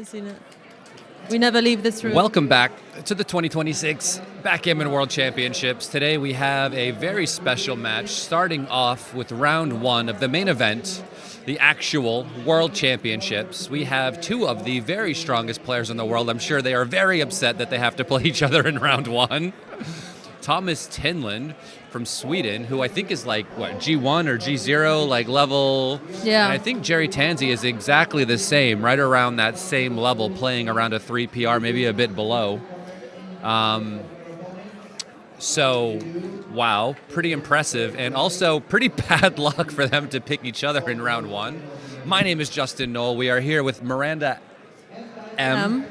haven't seen it. We never leave this room. Welcome back to the 2026 Backgammon World Championships. Today we have a very special match starting off with round one of the main event, the actual World Championships. We have two of the very strongest players in the world. I'm sure they are very upset that they have to play each other in round one. Thomas Tinlund from Sweden, who I think is like, what, G1 or G0, like level. Yeah. And I think Jerry Tanzi is exactly the same, right around that same level, playing around a 3 PR, maybe a bit below. So, wow, pretty impressive, and also pretty bad luck for them to pick each other in round one. My name is Justin Knoll. We are here with Miranda M.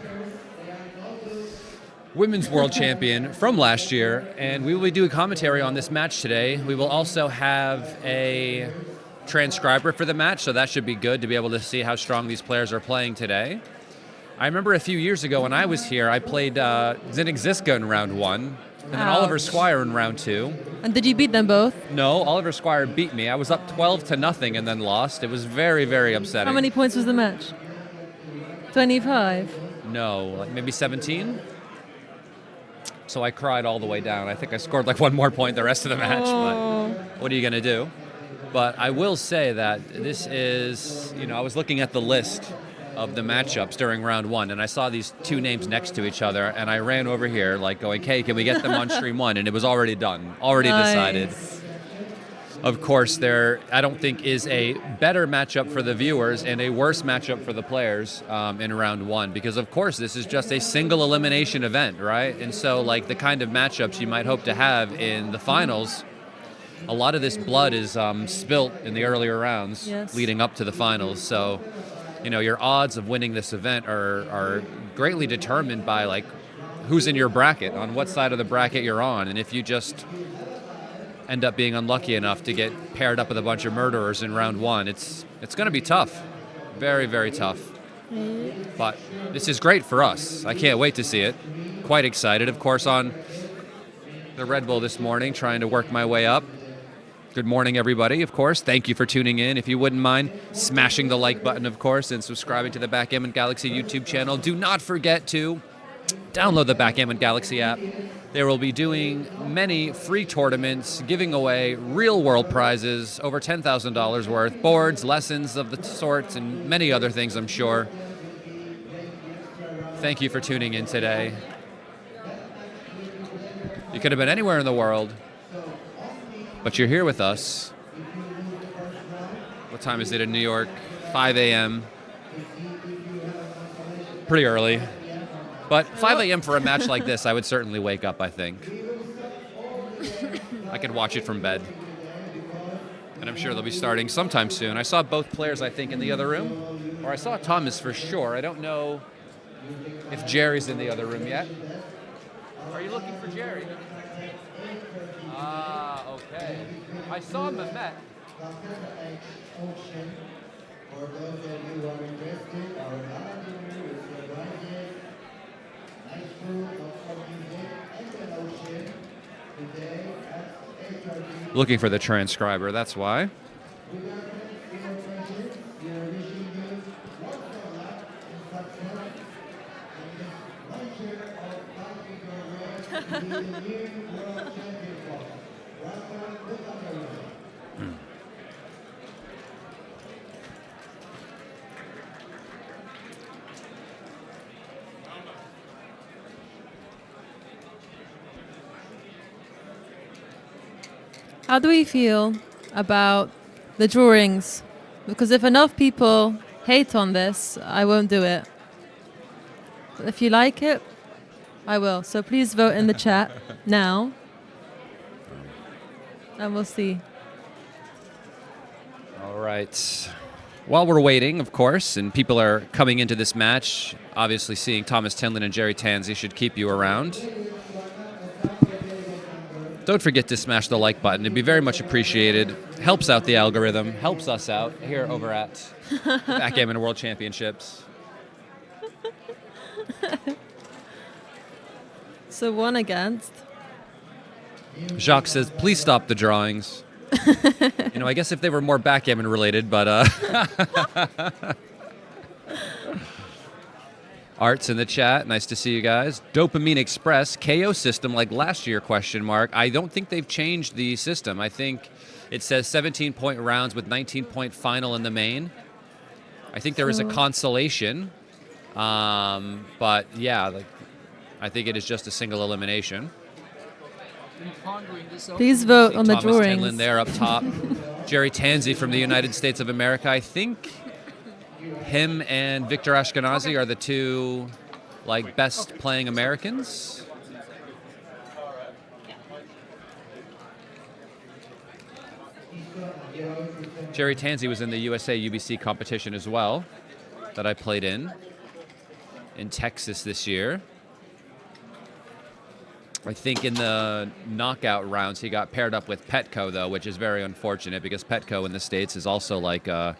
Women's World Champion from last year, and we will be doing commentary on this match today. We will also have a transcriber for the match, so that should be good to be able to see how strong these players are playing today. I remember a few years ago when I was here, I played Zinnik Ziska in round one, and then Oliver Squire in round two. And did you beat them both? No, Oliver Squire beat me. I was up 12-0 and then lost. It was very, very upsetting. How many points was the match? 25? No, like maybe 17? So I cried all the way down. I think I scored like one more point the rest of the match, but what are you going to do? But I will say that this is, I was looking at the list of the matchups during round one, and I saw these two names next to each other, and I ran over here like going, hey, can we get them on stream one? And it was already done, already decided. Of course, there, I don't think, is a better matchup for the viewers and a worse matchup for the players in round one, because, of course, this is just a single elimination event, right? And so, like, the kind of matchups you might hope to have in the finals, a lot of this blood is spilt in the earlier rounds leading up to the finals. So, your odds of winning this event are greatly determined by, like, who's in your bracket, on what side of the bracket you're on. And if you just end up being unlucky enough to get paired up with a bunch of murderers in round one, it's going to be tough. Very, very tough. But this is great for us. I can't wait to see it. Quite excited, of course, on the Red Bull this morning, trying to work my way up. Good morning, everybody, of course. Thank you for tuning in. If you wouldn't mind smashing the like button, of course, and subscribing to the Backgammon Galaxy YouTube channel. Do not forget to download the Backgammon Galaxy app. They will be doing many free tournaments, giving away real-world prizes, over $10,000 worth, boards, lessons of the sorts, and many other things, I'm sure. Thank you for tuning in today. You could have been anywhere in the world, but you're here with us. What time is it in New York? 5 a.m. Pretty early. But 5 a.m. for a match like this, I would certainly wake up, I think. I could watch it from bed. And I'm sure they'll be starting sometime soon. I saw both players, I think, in the other room. Or I saw Thomas for sure. I don't know if Jerry's in the other room yet. Are you looking for Jerry? Ah, okay. I saw Mehmet. Looking for the transcriber, that's why. How do we feel about the drawings? Because if enough people hate on this, I won't do it. But if you like it, I will. So please vote in the chat now. And we'll see. All right. While we're waiting, of course, and people are coming into this match, obviously seeing Thomas Tinlund and Jerry Tanzi should keep you around. Don't forget to smash the like button. It'd be very much appreciated. Helps out the algorithm. Helps us out here over at Backgammon World Championships. So 1 against. Jacques says, please stop the drawings. I guess if they were more backgammon related, but Art's in the chat. Nice to see you guys. Dopamine Express, KO system like last year, question mark. I don't think they've changed the system. I think it says 17-point rounds with 19-point final in the main. I think there is a consolation. But yeah, like, I think it is just a single elimination. Please vote on the Thomas drawings. Tenlin there up top. Jerry Tanzi from the United States of America. I think him and Victor Ashkenazi are the two like best playing Americans. Jerry Tanzi was in the USA UBC competition as well that I played in Texas this year. I think in the knockout rounds he got paired up with Petco, though, which is very unfortunate because Petco in the States is also like a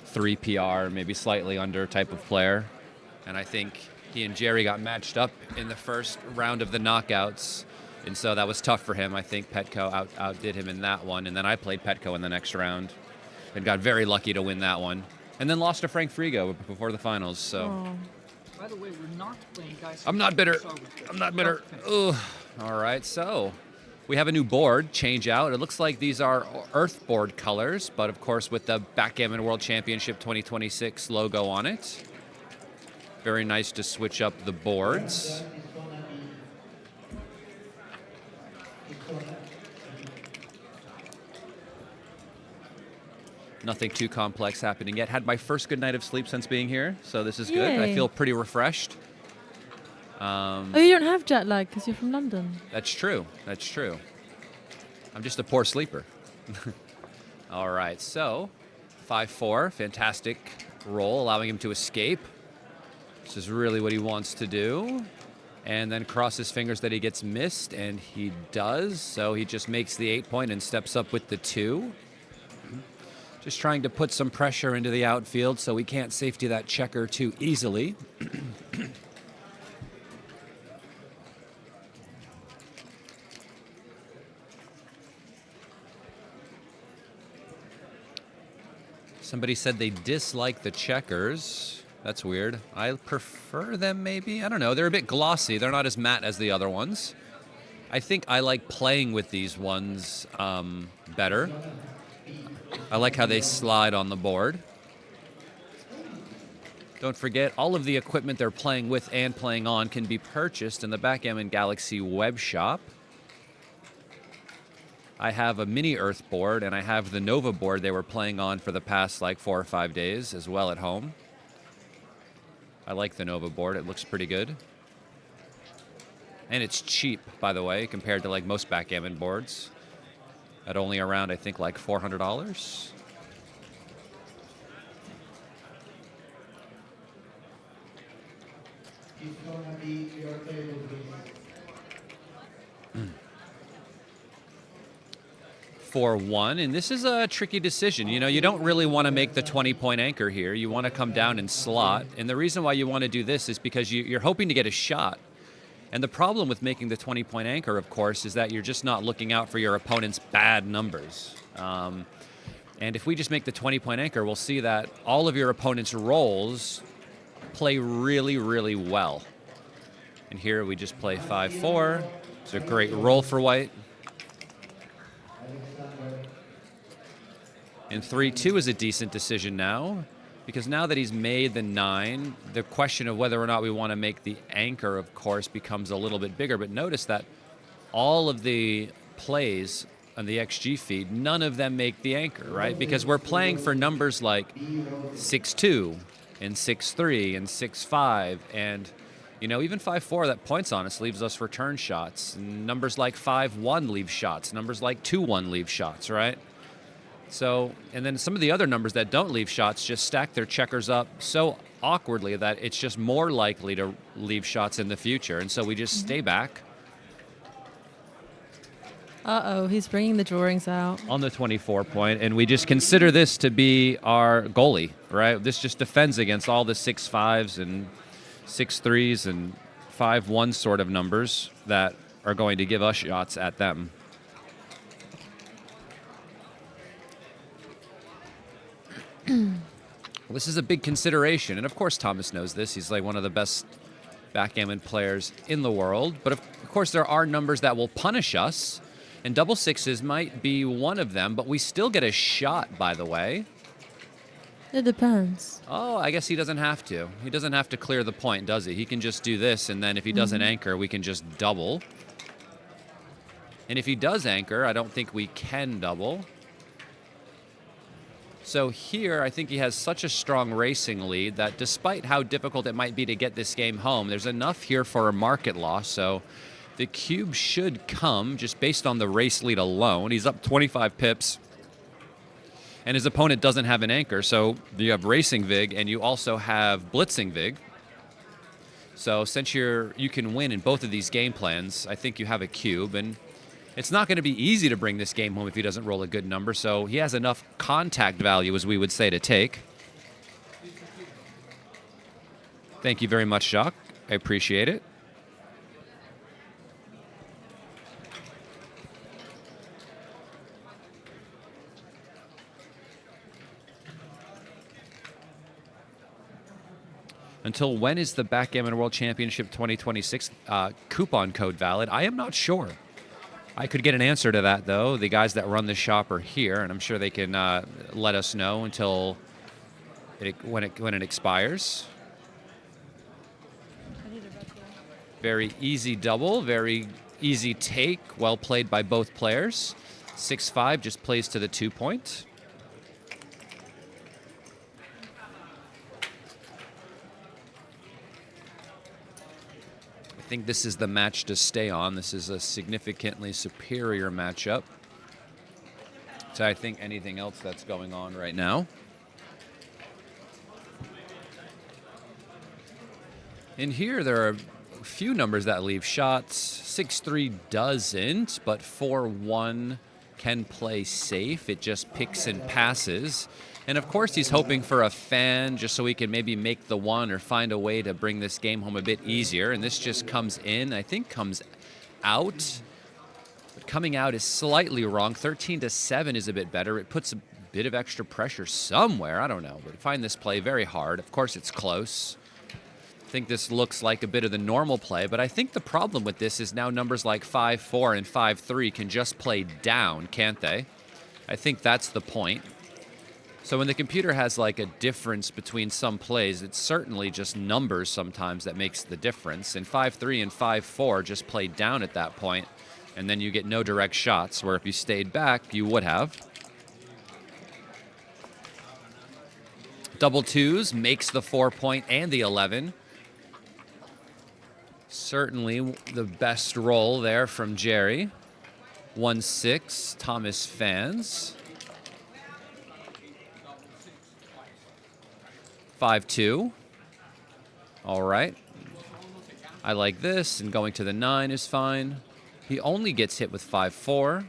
3 PR, maybe slightly under type of player. And I think he and Jerry got matched up in the first round of the knockouts. And so that was tough for him. I think Petco outdid him in that one. And then I played Petco in the next round and got very lucky to win that one. And then lost to Frank Frigo before the finals. So. Oh. By the way, we're not playing guys. I'm not bitter. I'm not bitter. Ugh. All right, so we have a new board change out. It looks like these are Earth board colors, but of course with the Backgammon World Championship 2026 logo on it. Very nice to switch up the boards. Nothing too complex happening yet. Had my first good night of sleep since being here, so this is good. Yay. I feel pretty refreshed. Oh, you don't have jet lag because you're from London. That's true. That's true. I'm just a poor sleeper. All right, so 5-4, fantastic roll, allowing him to escape. This is really what he wants to do. And then cross his fingers that he gets missed, and he does. So he just makes the 8-point and steps up with the 2. Just trying to put some pressure into the outfield so we can't safety that checker too easily. Somebody said they dislike the checkers. That's weird. I prefer them maybe. I don't know. They're a bit glossy. They're not as matte as the other ones. I think I like playing with these ones better. I like how they slide on the board. Don't forget, all of the equipment they're playing with and playing on can be purchased in the Backgammon Galaxy web shop. I have a mini Earth board, and I have the Nova board they were playing on for the past like 4 or 5 days as well at home. I like the Nova board. It looks pretty good. And it's cheap, by the way, compared to like most backgammon boards. At only around, I think, like $400. For 1, and this is a tricky decision. You know, you don't really want to make the 20-point anchor here. You want to come down and slot. And the reason why you want to do this is because you're hoping to get a shot. And the problem with making the 20-point anchor, of course, is that you're just not looking out for your opponent's bad numbers. And if we just make the 20-point anchor, we'll see that all of your opponent's rolls play really, really well. And here we just play 5-4. It's a great roll for white. And 3-2 is a decent decision now, because now that he's made the 9, the question of whether or not we want to make the anchor, of course, becomes a little bit bigger. But notice that all of the plays on the XG feed, none of them make the anchor, right? Because we're playing for numbers like 6-2 and 6-3 and 6-5, and you know, even 5-4 that points on us leaves us return shots. And numbers like 5-1 leave shots. Numbers like 2-1 leave shots, right? So, and then some of the other numbers that don't leave shots just stack their checkers up so awkwardly that it's just more likely to leave shots in the future. And so we just stay back. Uh-oh, he's bringing the drawings out. On the 24-point, and we just consider this to be our goalie, right? This just defends against all the 6-5s and 6-3s and 5-1 sort of numbers that are going to give us shots at them. Well, this is a big consideration, and of course Thomas knows this. He's like one of the best backgammon players in the world. But of course there are numbers that will punish us, and double sixes might be one of them, but we still get a shot, by the way. It depends. Oh, I guess he doesn't have to. He doesn't have to clear the point, does he? He can just do this, and then if he doesn't anchor, we can just double. And if he does anchor, I don't think we can double. So here, I think he has such a strong racing lead that despite how difficult it might be to get this game home, there's enough here for a market loss. So the cube should come just based on the race lead alone. He's up 25 pips. And his opponent doesn't have an anchor, so you have Racing Vig, and you also have Blitzing Vig. So since you can win in both of these game plans, I think you have a cube, and it's not going to be easy to bring this game home if he doesn't roll a good number, so he has enough contact value, as we would say, to take. Thank you very much, Jacques. I appreciate it. Until when is the Backgammon World Championship 2026 coupon code valid? I am not sure. I could get an answer to that, though. The guys that run the shop are here, and I'm sure they can let us know until when it expires. Very easy double, very easy take. Well played by both players. 6-5 just plays to the 2-point. I think this is the match to stay on. This is a significantly superior matchup to, I think, anything else that's going on right now. In here, there are a few numbers that leave shots. 6-3 doesn't, but 4-1 can play safe. It just picks and passes. And of course, he's hoping for a fan just so he can maybe make the one or find a way to bring this game home a bit easier. And this just comes in, I think comes out. But coming out is slightly wrong. 13-7 is a bit better. It puts a bit of extra pressure somewhere. I don't know. But I find this play very hard. Of course, it's close. I think this looks like a bit of the normal play. But I think the problem with this is now numbers like 5-4 and 5-3 can just play down, can't they? I think that's the point. So when the computer has like a difference between some plays, it's certainly just numbers sometimes that makes the difference. And 5-3 and 5-4 just play down at that point, and then you get no direct shots, where if you stayed back, you would have. Double twos makes the 4-point and the 11. Certainly the best roll there from Jerry. 1-6, Thomas fans. 5-2. All right. I like this, and going to the 9 is fine. He only gets hit with 5-4.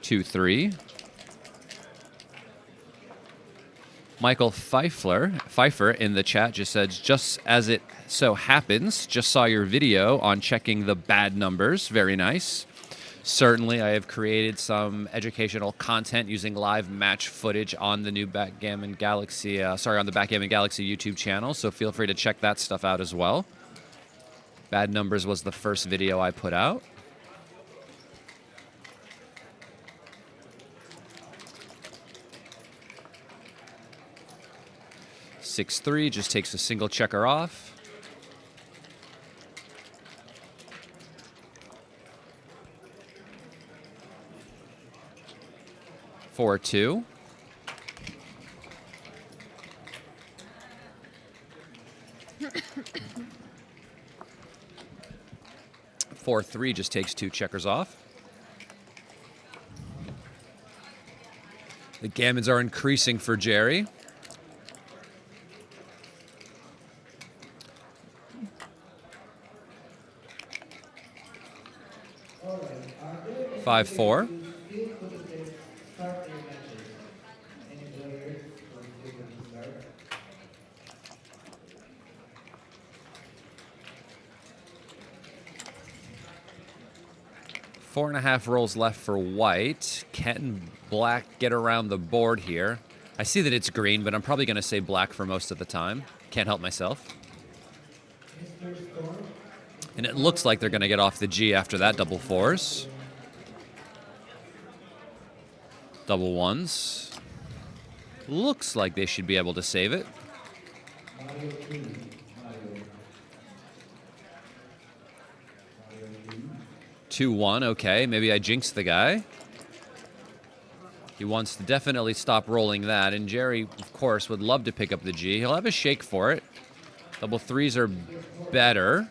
Two, 3. Michael Pfeiffer in the chat just said, just as it so happens, just saw your video on checking the bad numbers. Very nice. Certainly, I have created some educational content using live match footage on the new Backgammon Galaxy, on the Backgammon Galaxy YouTube channel, so feel free to check that stuff out as well. Bad Numbers was the first video I put out. Six, 3 just takes a single checker off. 4-2. Four, 3 just takes 2 checkers off. The gammons are increasing for Jerry. 5-4. 4.5 rolls left for white. Can black get around the board here? I see that it's green, but I'm probably going to say black for most of the time. Can't help myself. And it looks like they're going to get off the G after that double fours. Double ones. Looks like they should be able to save it. 2-1, okay. Maybe I jinxed the guy. He wants to definitely stop rolling that, and Jerry, of course, would love to pick up the G. He'll have a shake for it. Double threes are better.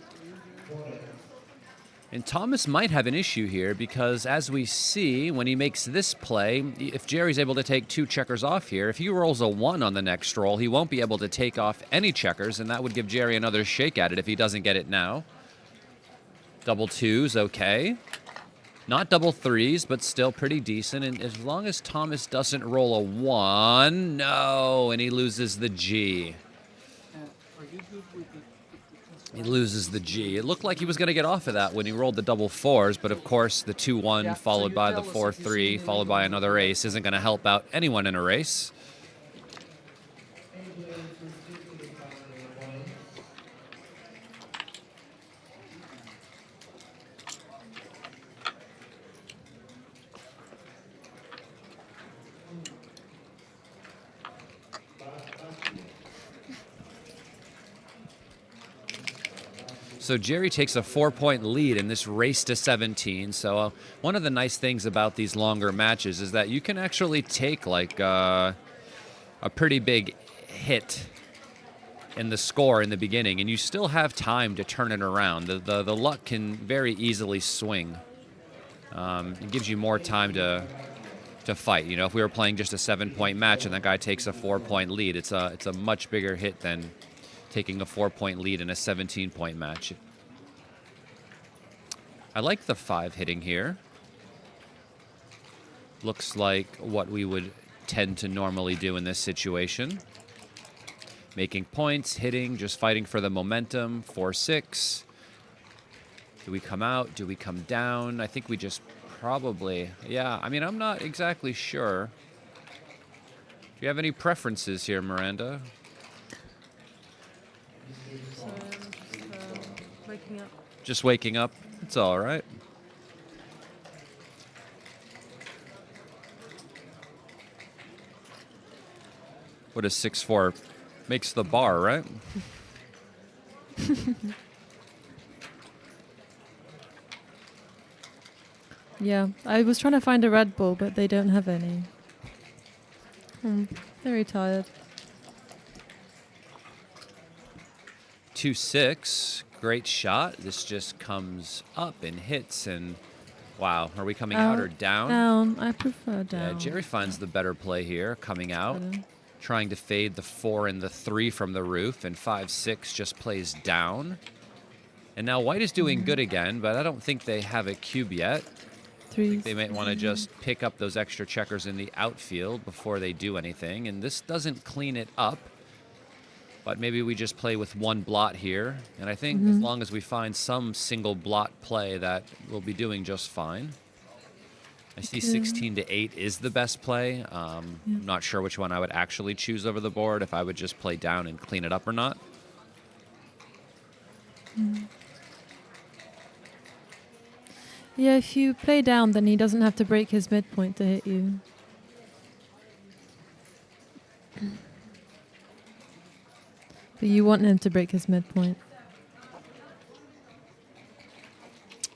And Thomas might have an issue here because, as we see, when he makes this play, if Jerry's able to take 2 checkers off here, if he rolls a 1 on the next roll, he won't be able to take off any checkers, and that would give Jerry another shake at it if he doesn't get it now. Double 2s, okay. Not double 3s, but still pretty decent. And as long as Thomas doesn't roll a 1, no, and he loses the G. Are you good with He loses the G. It looked like he was going to get off of that when he rolled the double 4s, but of course the 2-1 Yeah, followed so by you the tell us if you 4-3 see followed by another ace isn't going to help out anyone in a race. So Jerry takes a 4-point lead in this race to 17. So one of the nice things about these longer matches is that you can actually take like a pretty big hit in the score in the beginning, and you still have time to turn it around. The luck can very easily swing. It gives you more time to fight. You know, if we were playing just a 7-point match and that guy takes a 4-point lead, it's a much bigger hit than taking a 4-point lead in a 17-point match. I like the 5 hitting here. Looks like what we would tend to normally do in this situation. Making points, hitting, just fighting for the momentum. 4-6. Do we come out? Do we come down? I think we just probably... Yeah, I mean, I'm not exactly sure. Do you have any preferences here, Miranda? Waking up. Just waking up? It's all right. What is 6-4? Makes the bar, right? Yeah, I was trying to find a Red Bull, but they don't have any. I'm very tired. 2-6, great shot. This just comes up and hits, and wow, are we coming out or down? Down. I prefer down. Yeah, Jerry finds the better play here, coming out, trying to fade the 4 and the 3 from the roof, and 5-6 just plays down. And now white is doing good again, but I don't think they have a cube yet. I think they might want to just pick up those extra checkers in the outfield before they do anything, and this doesn't clean it up. But maybe we just play with 1 blot here. And I think as long as we find some single blot play, that we'll be doing just fine. I see 16-8 is the best play. I'm not sure which one I would actually choose over the board, if I would just play down and clean it up or not. Yeah, if you play down, then he doesn't have to break his midpoint to hit you. But you want him to break his midpoint.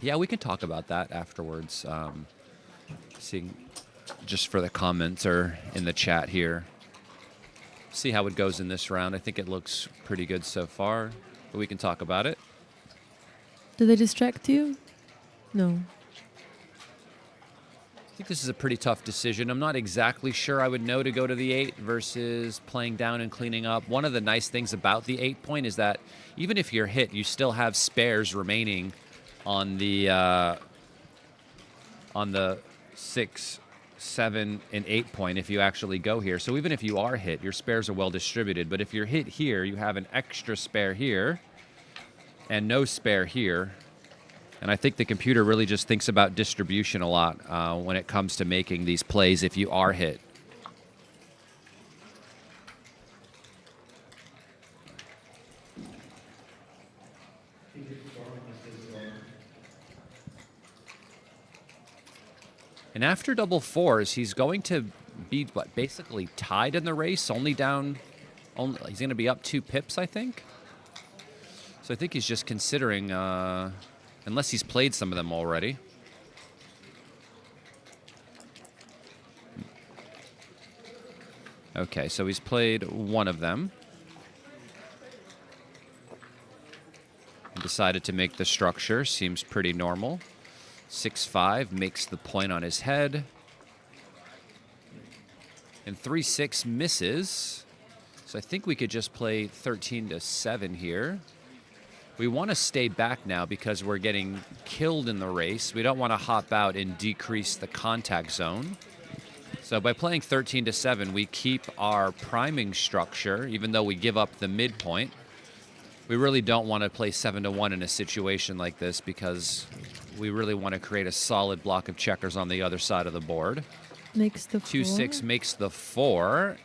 Yeah, we can talk about that afterwards. Seeing just for the comments or in the chat here. See how it goes in this round. I think it looks pretty good so far, but we can talk about it. Do they distract you? No. I think this is a pretty tough decision. I'm not exactly sure I would know to go to the 8 versus playing down and cleaning up. One of the nice things about the 8-point is that even if you're hit, you still have spares remaining on the 6, 7, and 8-point if you actually go here. So even if you are hit, your spares are well distributed. But if you're hit here, you have an extra spare here and no spare here. And I think the computer really just thinks about distribution a lot when it comes to making these plays if you are hit. And after double fours, he's going to be basically tied in the race, only down. He's going to be up 2 pips, I think. So I think he's just considering, unless he's played some of them already. Okay, so he's played one of them. And decided to make the structure. Seems pretty normal. 6-5 makes the point on his head. And 3-6 misses. So I think we could just play 13-7 here. We want to stay back now because we're getting killed in the race. We don't want to hop out and decrease the contact zone. So by playing 13-7, we keep our priming structure, even though we give up the midpoint. We really don't want to play 7-1 in a situation like this because we really want to create a solid block of checkers on the other side of the board. Makes the 4. 2-6 makes the 4.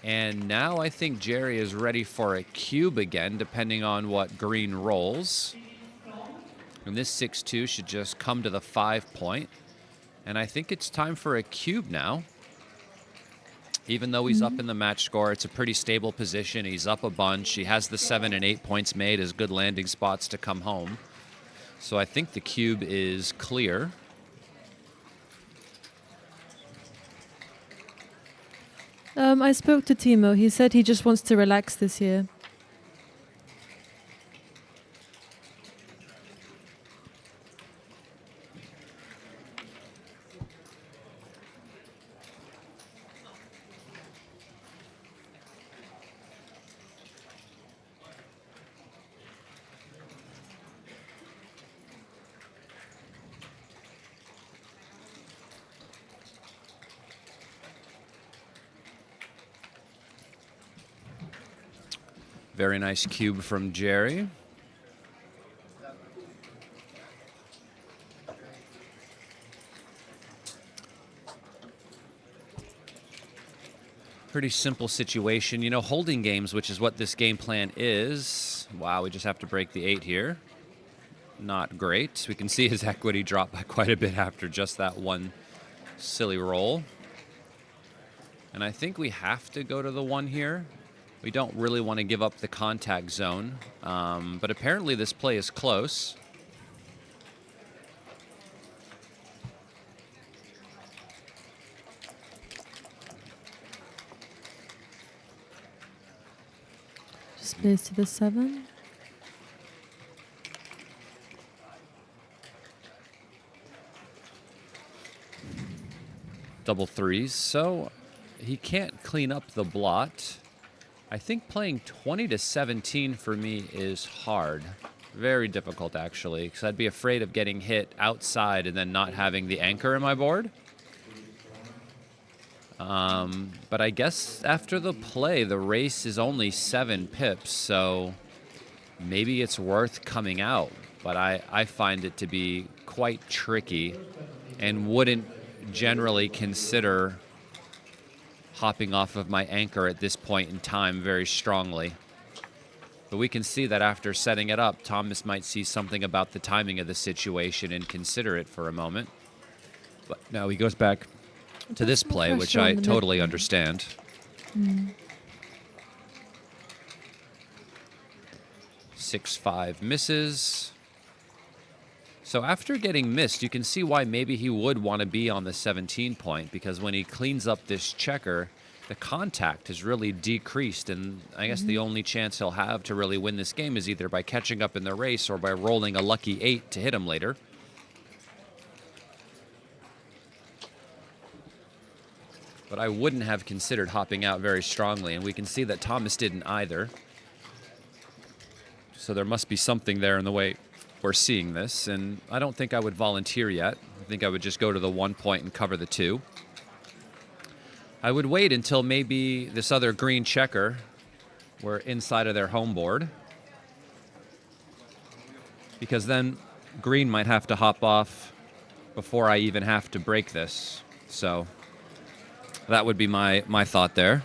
And now I think Jerry is ready for a cube again, depending on what green rolls. And this 6-2 should just come to the 5 point. And I think it's time for a cube now. Even though he's up in the match score, it's a pretty stable position. He's up a bunch. He has the 7 and 8 points made as good landing spots to come home. So I think the cube is clear. I spoke to Timo. He said he just wants to relax this year. Very nice cube from Jerry. Pretty simple situation. You know, holding games, which is what this game plan is. Wow, we just have to break the 8 here. Not great. We can see his equity drop by quite a bit after just that one silly roll. And I think we have to go to the 1 here. We don't really want to give up the contact zone, but apparently this play is close. Just plays to the 7. Double 3s, so he can't clean up the blot. I think playing 20-17 for me is hard. Very difficult, actually, because I'd be afraid of getting hit outside and then not having the anchor in my board. But I guess after the play, the race is only 7 pips, so maybe it's worth coming out. But I find it to be quite tricky and wouldn't generally consider hopping off of my anchor at this point in time very strongly. But we can see that after setting it up, Thomas might see something about the timing of the situation and consider it for a moment. But now he goes back to this play, which I totally understand. 6-5 misses. So after getting missed, you can see why maybe he would want to be on the 17 point, because when he cleans up this checker, the contact has really decreased, and I guess the only chance he'll have to really win this game is either by catching up in the race or by rolling a lucky 8 to hit him later. But I wouldn't have considered hopping out very strongly, and we can see that Thomas didn't either. So there must be something there in the way we're seeing this, and I don't think I would volunteer yet. I think I would just go to the 1 point and cover the 2. I would wait until maybe this other green checker were inside of their home board, because then green might have to hop off before I even have to break this. So that would be my thought there.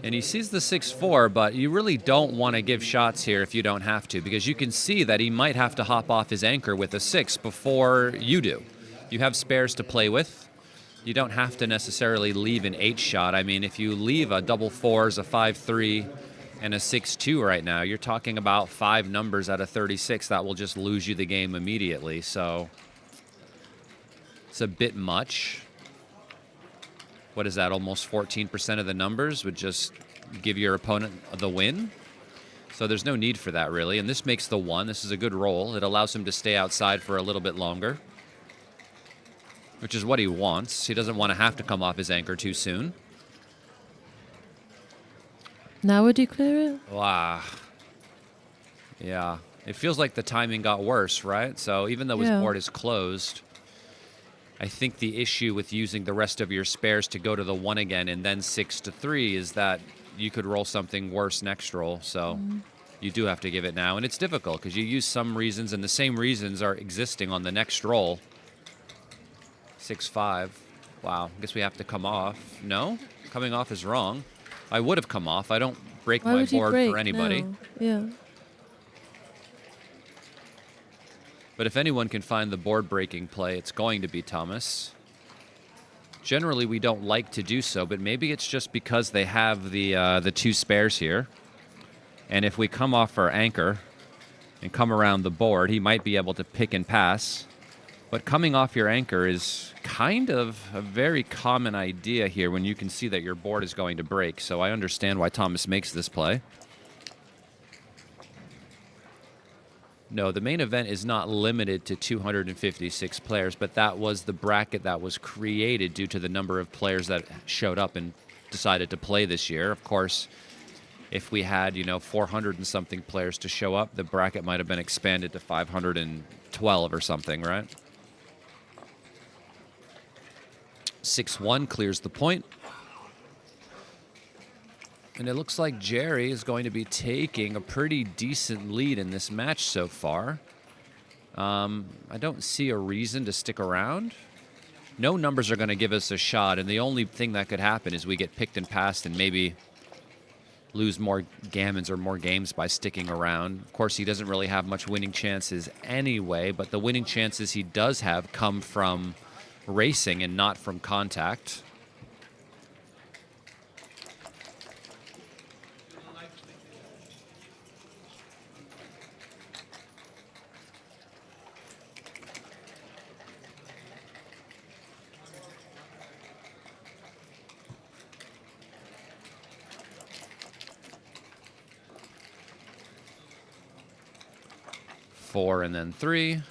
And he sees the 6-4, but you really don't want to give shots here if you don't have to, because you can see that he might have to hop off his anchor with a 6 before you do. You have spares to play with. You don't have to necessarily leave an 8 shot. I mean, if you leave a double 4s, a 5-3, and a 6-2 right now, you're talking about 5 numbers out of 36 that will just lose you the game immediately. So it's a bit much. What is that? Almost 14% of the numbers would just give your opponent the win. So there's no need for that, really. And this makes the 1. This is a good roll. It allows him to stay outside for a little bit longer, which is what he wants. He doesn't want to have to come off his anchor too soon. Now would you clear it? Wow. Yeah. It feels like the timing got worse, right? So even though his board is closed, I think the issue with using the rest of your spares to go to the 1 again and then 6-3 is that you could roll something worse next roll. So you do have to give it now. And it's difficult because you use some reasons, and the same reasons are existing on the next roll. 6-5. Wow. I guess we have to come off. No? Coming off is wrong. I would have come off. I don't break my board for anybody. No. Yeah. But if anyone can find the board breaking play, it's going to be Thomas. Generally, we don't like to do so, but maybe it's just because they have the 2 spares here. And if we come off our anchor and come around the board, he might be able to pick and pass. But coming off your anchor is kind of a very common idea here when you can see that your board is going to break. So I understand why Thomas makes this play. No, the main event is not limited to 256 players, but that was the bracket that was created due to the number of players that showed up and decided to play this year. Of course, if we had, 400 and something players to show up, the bracket might have been expanded to 512 or something, right? 6-1 clears the point. And it looks like Jerry is going to be taking a pretty decent lead in this match so far. I don't see a reason to stick around. No numbers are going to give us a shot, and the only thing that could happen is we get picked and passed and maybe lose more gammons or more games by sticking around. Of course, he doesn't really have much winning chances anyway, but the winning chances he does have come from racing and not from contact. Four and then 3.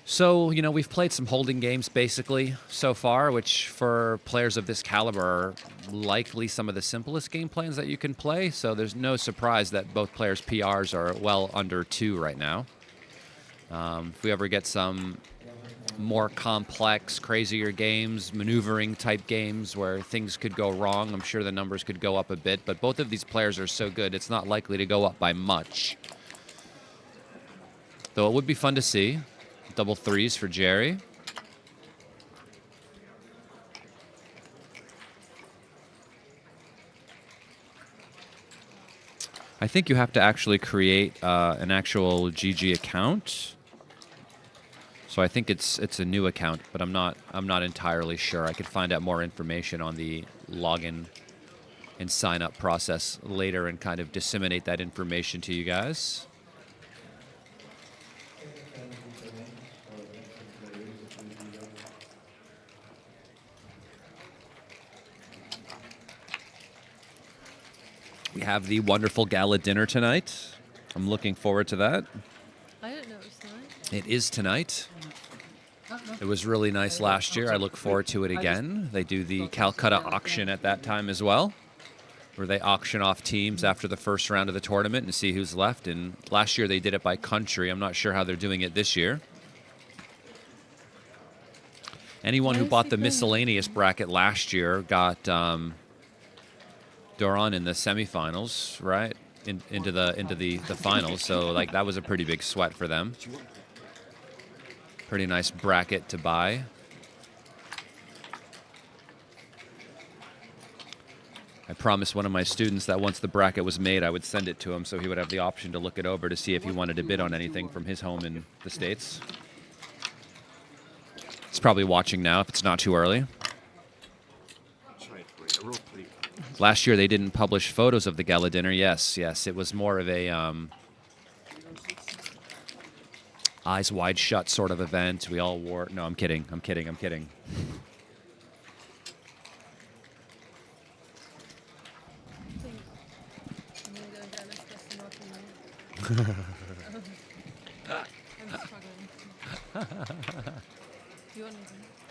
So, we've played some holding games basically so far, which for players of this caliber are likely some of the simplest game plans that you can play. So there's no surprise that both players' PRs are well under 2 right now. If we ever get some more complex, crazier games, maneuvering type games where things could go wrong, I'm sure the numbers could go up a bit, but both of these players are so good, it's not likely to go up by much. Though it would be fun to see. Double 3s for Jerry. I think you have to actually create an actual GG account. So I think it's a new account, but I'm not entirely sure. I could find out more information on the login and sign up process later and kind of disseminate that information to you guys. We have the wonderful gala dinner tonight. I'm looking forward to that. I didn't know it was tonight. It is tonight. It was really nice last year. I look forward to it again. They do the Calcutta auction at that time as well, where they auction off teams after the first round of the tournament and see who's left. And last year they did it by country. I'm not sure how they're doing it this year. Anyone who Nicely bought the played. miscellaneous bracket last year got Doron in the semifinals, right? Into the finals. So like that was a pretty big sweat for them. Pretty nice bracket to buy. I promised one of my students that once the bracket was made, I would send it to him so he would have the option to look it over to see if he wanted to bid on anything from his home in the States. He's probably watching now if it's not too early. Last year they didn't publish photos of the gala dinner. Yes, it was more of a eyes wide shut sort of event. We all wore... No, I'm kidding.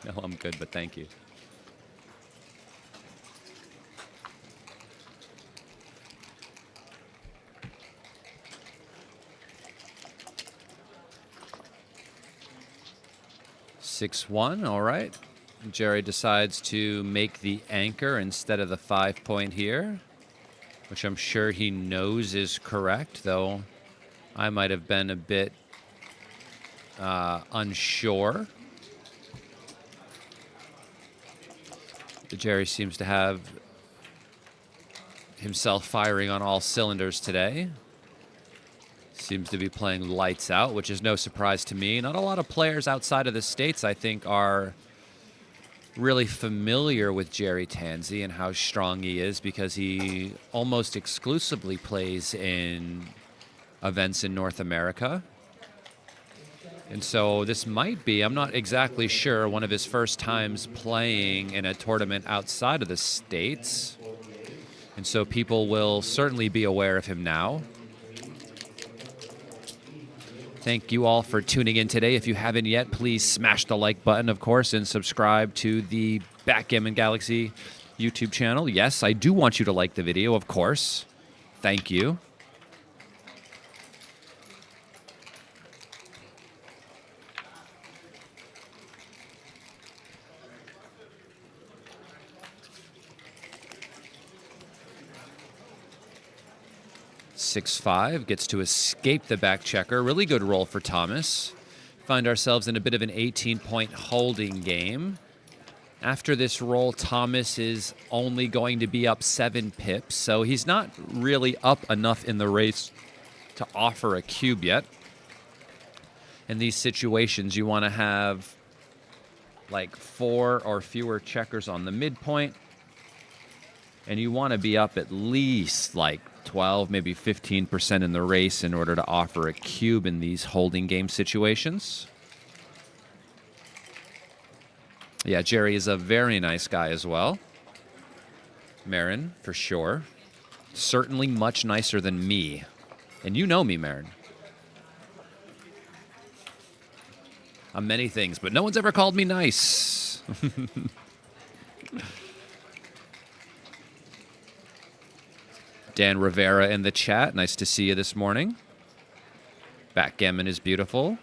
No, I'm good, but thank you. (6-1), all right. Jerry decides to make the anchor instead of the 5-point here, which I'm sure he knows is correct, though I might have been a bit unsure. Jerry seems to have himself firing on all cylinders today. Seems to be playing lights out, which is no surprise to me. Not a lot of players outside of the States, I think, are really familiar with Jerry Tanzi and how strong he is because he almost exclusively plays in events in North America. And so this might be, I'm not exactly sure, one of his first times playing in a tournament outside of the States. And so people will certainly be aware of him now. Thank you all for tuning in today. If you haven't yet, please smash the like button, of course, and subscribe to the Backgammon Galaxy YouTube channel. Yes, I do want you to like the video, of course. Thank you. (6-5) gets to escape the back checker. Really good roll for Thomas. Find ourselves in a bit of an 18-point holding game. After this roll, Thomas is only going to be up 7 pips, so he's not really up enough in the race to offer a cube yet. In these situations, you want to have like 4 or fewer checkers on the midpoint, and you want to be up at least like 12, maybe 15% in the race in order to offer a cube in these holding game situations. Yeah, Jerry is a very nice guy as well. Marin, for sure. Certainly much nicer than me. And you know me, Marin. I'm many things, but no one's ever called me nice. Dan Rivera in the chat. Nice to see you this morning. Backgammon is beautiful.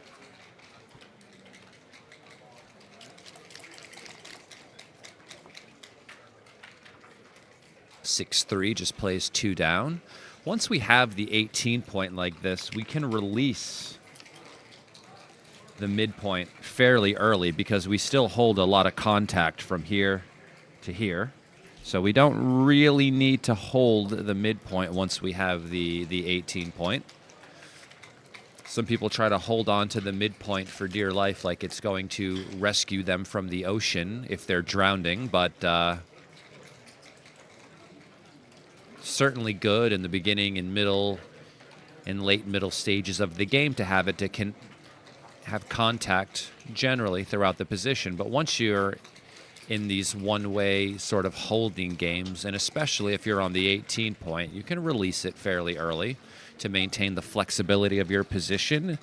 (6-3) just plays 2 down. Once we have the 18-point like this, we can release the midpoint fairly early because we still hold a lot of contact from here to here. So we don't really need to hold the midpoint once we have the 18-point. Some people try to hold on to the midpoint for dear life like it's going to rescue them from the ocean if they're drowning, but certainly good in the beginning and middle and late middle stages of the game to have it to have contact generally throughout the position. But once you're in these one-way sort of holding games, and especially if you're on the 18-point, you can release it fairly early to maintain the flexibility of your position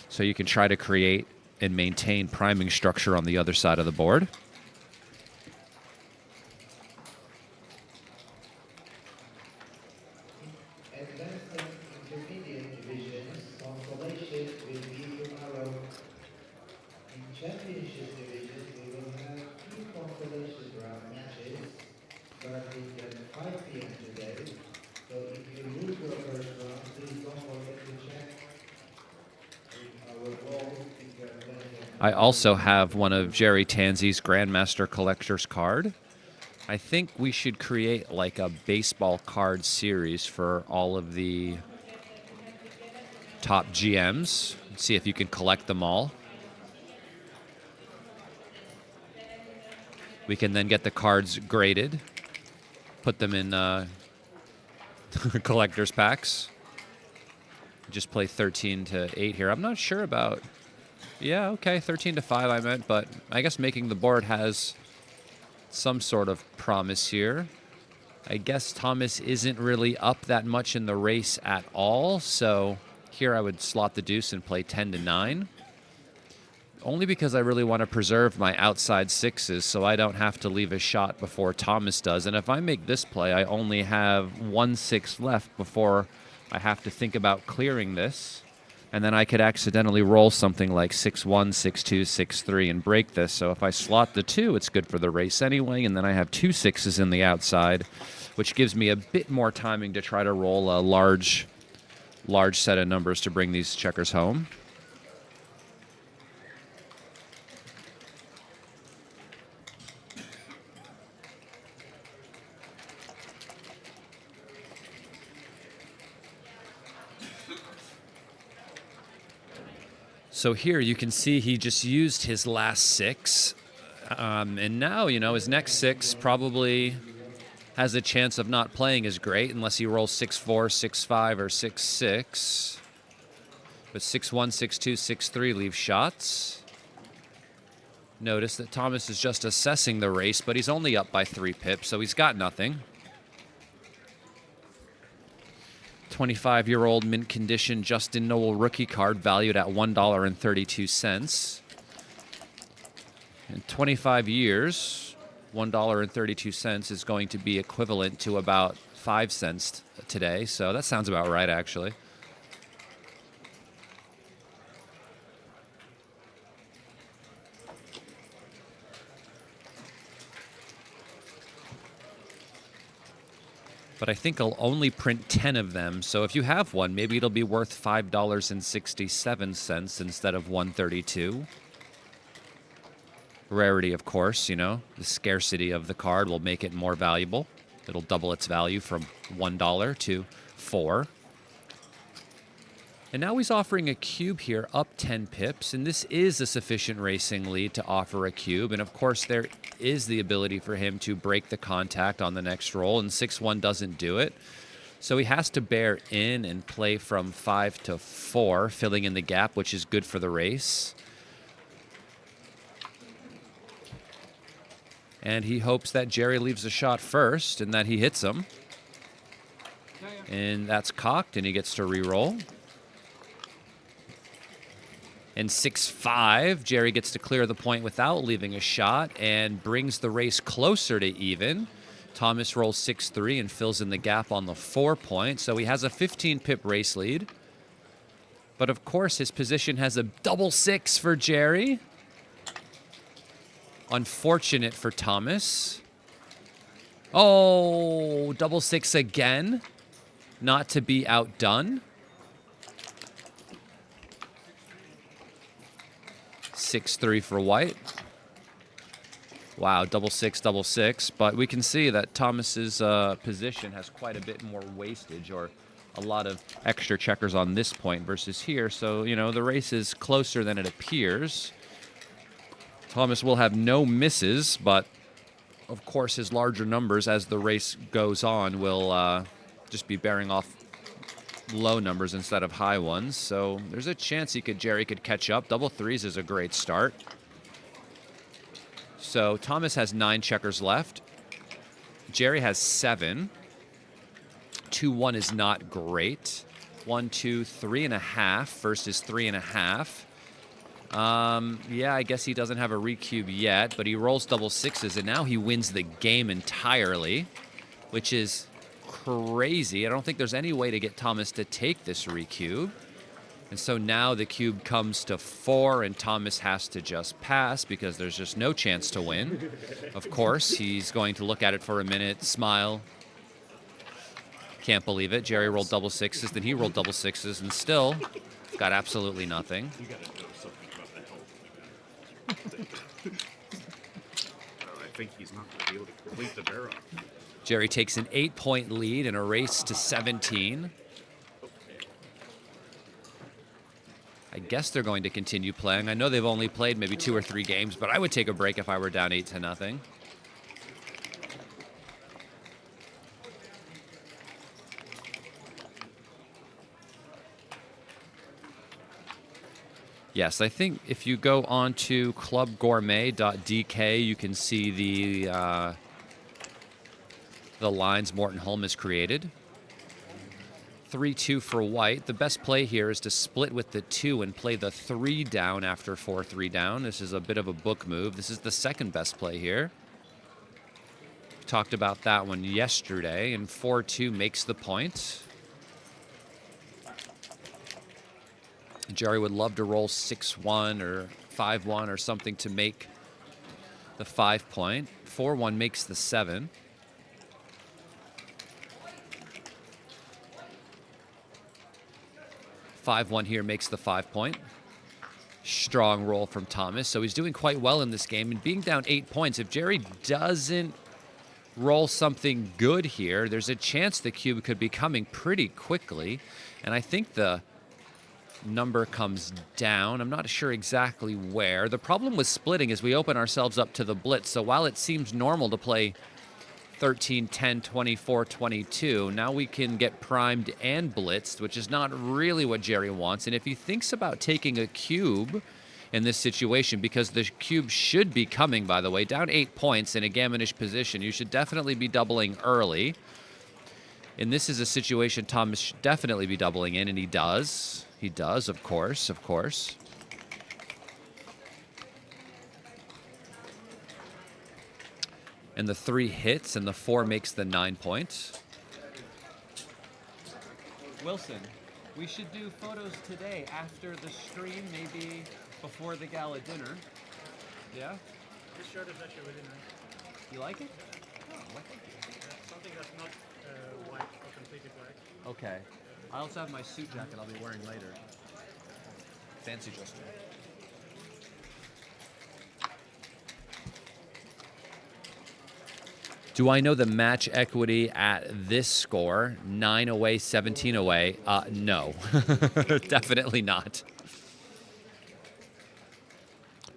so you can try to create and maintain priming structure on the other side of the board. I also have one of Jerry Tanzi's Grandmaster Collector's card. I think we should create like a baseball card series for all of the top GMs. See if you can collect them all. We can then get the cards graded, put them in collector's packs. Just play 13 to 8 here. I'm not sure about... Yeah, okay, 13 to 5 I meant, but I guess making the board has some sort of promise here. I guess Thomas isn't really up that much in the race at all, so here I would slot the deuce and play 10 to 9. Only because I really want to preserve my outside sixes so I don't have to leave a shot before Thomas does. And if I make this play, I only have 1 6 left before I have to think about clearing this. And then I could accidentally roll something like 6-1, 6-2, 6-3 and break this. So if I slot the 2, it's good for the race anyway. And then I have 2 6s in the outside, which gives me a bit more timing to try to roll a large set of numbers to bring these checkers home. So here you can see he just used his last 6. And now, you know, his next 6 probably has a chance of not playing as great unless he rolls 6-4, 6-5, or 6-6. But 6-1, 6-2, 6-3 leave shots. Notice that Thomas is just assessing the race, but he's only up by 3 pips, so he's got nothing. 25-year-old mint condition Justin Noel rookie card valued at $1.32. In 25 years, $1.32 is going to be equivalent to about 5 cents today. So that sounds about right, actually. But I think I'll only print 10 of them. So if you have one, maybe it'll be worth $5.67 instead of $1.32. Rarity, of course, you know. The scarcity of the card will make it more valuable. It'll double its value from $1 to $4. And now he's offering a cube here, up 10 pips, and this is a sufficient racing lead to offer a cube. And of course, there is the ability for him to break the contact on the next roll, and 6-1 doesn't do it. So he has to bear in and play from 5 to 4, filling in the gap, which is good for the race. And he hopes that Jerry leaves a shot first and that he hits him. And that's cocked, and he gets to re-roll. And 6-5, Jerry gets to clear the point without leaving a shot and brings the race closer to even. Thomas rolls 6-3 and fills in the gap on the 4 point, so he has a 15-pip race lead. But of course, his position has a double 6 for Jerry. Unfortunate for Thomas. Oh, double 6 again. Not to be outdone. 6-3 for white. Wow, double 6, double 6. But we can see that Thomas's position has quite a bit more wastage, or a lot of extra checkers on this point versus here. So, you know, the race is closer than it appears. Thomas will have no misses, but of course his larger numbers as the race goes on will just be bearing off low numbers instead of high ones. So there's a chance Jerry could catch up. Double 3s is a great start. So Thomas has 9 checkers left. Jerry has 7. 2-1 is not great. 1, 2, 3.5. First is 3.5. Yeah, I guess he doesn't have a recube yet, but he rolls double 6s, and now he wins the game entirely, which is crazy. I don't think there's any way to get Thomas to take this recube. And so now the cube comes to 4, and Thomas has to just pass because there's just no chance to win. Of course, he's going to look at it for a minute, smile. Can't believe it. Jerry rolled double sixes, then he rolled double sixes, and still got absolutely nothing. You gotta know something about that help. I think he's not going to be able to complete the barrel. Jerry takes an 8-point lead in a race to 17. I guess they're going to continue playing. I know they've only played maybe 2 or 3 games, but I would take a break if I were down 8-0. Yes, I think if you go on to clubgourmet.dk, you can see the lines Morton Holm has created. 3-2 for white. The best play here is to split with the 2 and play the 3 down after 4-3 down. This is a bit of a book move. This is the second best play here. Talked about that one yesterday, and 4-2 makes the point. Jerry would love to roll 6-1 or 5-1 or something to make the 5-point. 4-1 makes the 7. Five-1 here makes the 5-point. Strong roll from Thomas. So he's doing quite well in this game. And being down 8 points, if Jerry doesn't roll something good here, there's a chance the cube could be coming pretty quickly. And I think the number comes down. I'm not sure exactly where. The problem with splitting is we open ourselves up to the blitz. So while it seems normal to play 13, 10, 24, 22. Now we can get primed and blitzed, which is not really what Jerry wants. And if he thinks about taking a cube in this situation, because the cube should be coming, by the way, down 8 points in a gammonish position, you should definitely be doubling early. And this is a situation Thomas should definitely be doubling in, and he does. He does, of course, of course. And the 3 hits, and the 4 makes the 9 points. Wilson, we should do photos today after the stream, maybe before the gala dinner. Yeah? This shirt is actually really nice. You like it? Oh, something that's not white or completely black. Okay. I also have my suit jacket I'll be wearing later. Fancy dress. Do I know the match equity at this score? 9 away, 17 away? No, definitely not.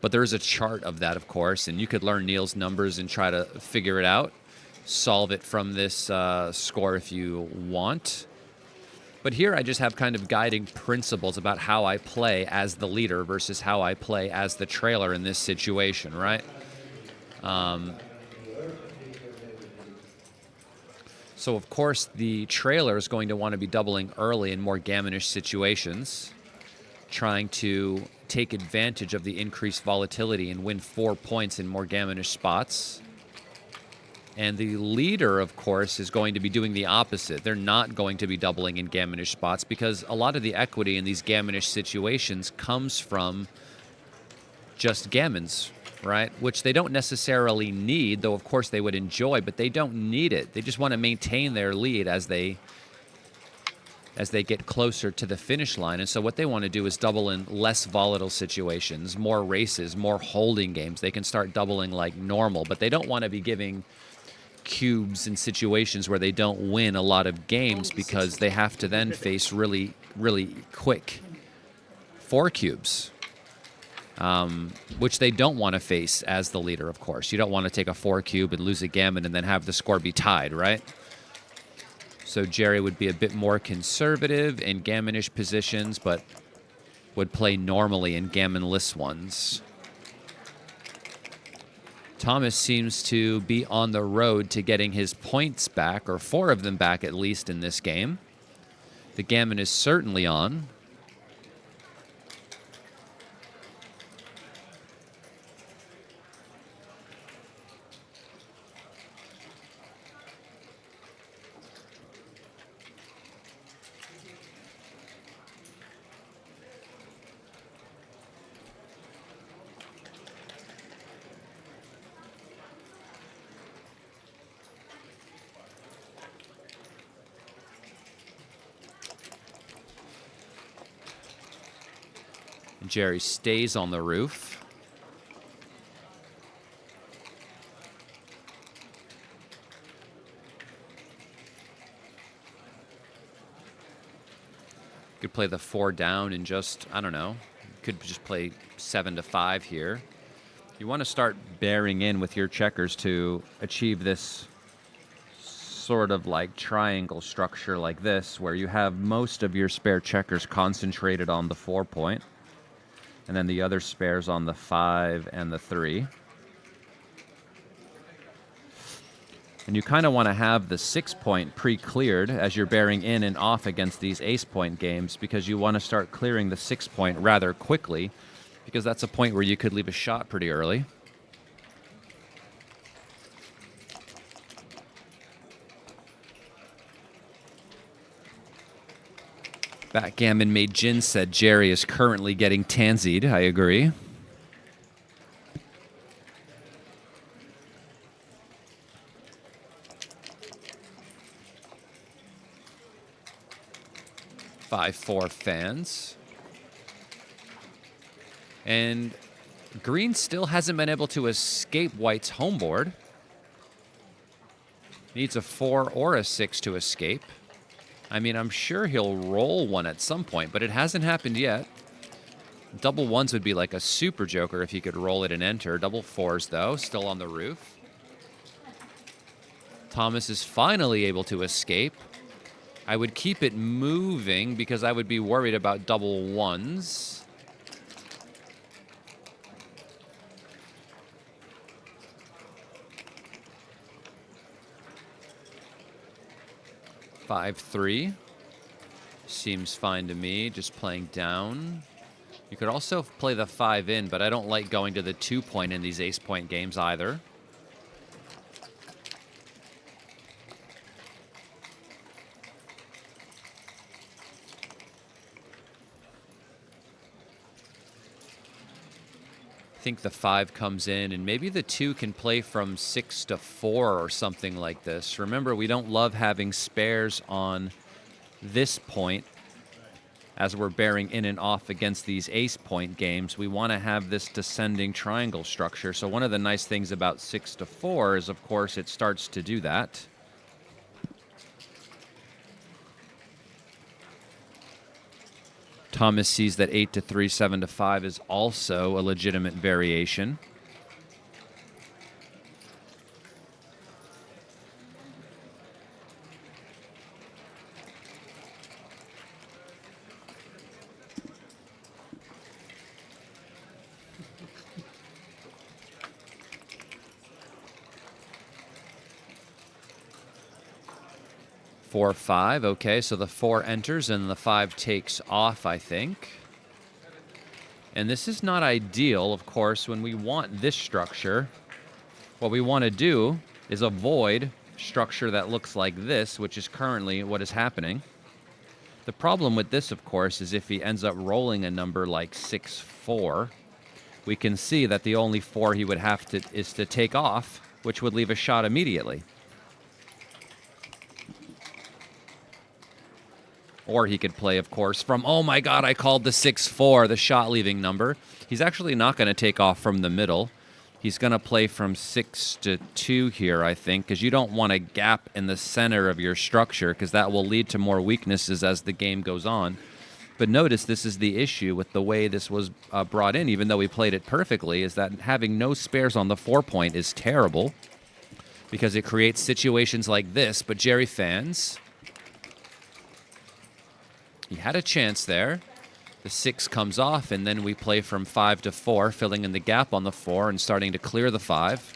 But there is a chart of that, of course, and you could learn Neil's numbers and try to figure it out, solve it from this score if you want. But here I just have kind of guiding principles about how I play as the leader versus how I play as the trailer in this situation, right? So, of course, the trailer is going to want to be doubling early in more gammonish situations, trying to take advantage of the increased volatility and win 4 points in more gammonish spots. And the leader, of course, is going to be doing the opposite. They're not going to be doubling in gammonish spots because a lot of the equity in these gammonish situations comes from just gammons, right? Which they don't necessarily need, though of course they would enjoy, but they don't need it. They just want to maintain their lead as they get closer to the finish line. And so what they want to do is double in less volatile situations, more races, more holding games. They can start doubling like normal, but they don't want to be giving cubes in situations where they don't win a lot of games because they have to then face really, really quick 4 cubes. Which they don't want to face as the leader, of course. You don't want to take a 4 cube and lose a gammon and then have the score be tied, right? So Jerry would be a bit more conservative in gammonish positions, but would play normally in gammonless ones. Thomas seems to be on the road to getting his points back, or 4 of them back at least in this game. The gammon is certainly on. Jerry stays on the roof. Could play the 4 down and just, I don't know, could just play 7 to 5 here. You want to start bearing in with your checkers to achieve this sort of like triangle structure like this, where you have most of your spare checkers concentrated on the 4 point, and then the other spares on the 5 and the 3. And you kind of want to have the 6 point pre-cleared as you're bearing in and off against these ace point games, because you want to start clearing the 6 point rather quickly, because that's a point where you could leave a shot pretty early. Backgammon Made Gin said Jerry is currently getting tansied. I agree. Five, 4 fans. And green still hasn't been able to escape white's homeboard. Needs a 4 or a 6 to escape. I mean, I'm sure he'll roll one at some point, but it hasn't happened yet. Double 1s would be like a super joker if he could roll it and enter. Double 4s, though, still on the roof. Thomas is finally able to escape. I would keep it moving because I would be worried about double 1s. Five, 3 seems fine to me, just playing down. You could also play the 5 in, but I don't like going to the 2 point in these ace point games either. I think the 5 comes in, and maybe the 2 can play from 6 to 4 or something like this. Remember, we don't love having spares on this point as we're bearing in and off against these ace point games. We want to have this descending triangle structure. So one of the nice things about 6 to 4 is, of course, it starts to do that. Thomas sees that 8 to 3, 7 to 5 is also a legitimate variation. Four, 5. Okay, so the 4 enters and the 5 takes off, I think. And this is not ideal, of course. When we want this structure, what we want to do is avoid structure that looks like this, which is currently what is happening. The problem with this, of course, is if he ends up rolling a number like 6, 4, we can see that the only 4 he would have to is to take off, which would leave a shot immediately. Or he could play, of course, from, oh my God, I called the 6-4, the shot leaving number. He's actually not going to take off from the middle. He's going to play from 6 to 2 here, I think, because you don't want a gap in the center of your structure, because that will lead to more weaknesses as the game goes on. But notice this is the issue with the way this was brought in, even though we played it perfectly, is that having no spares on the 4 point is terrible, because it creates situations like this. But Jerry fans. He had a chance there. The 6 comes off, and then we play from 5 to 4, filling in the gap on the 4 and starting to clear the 5.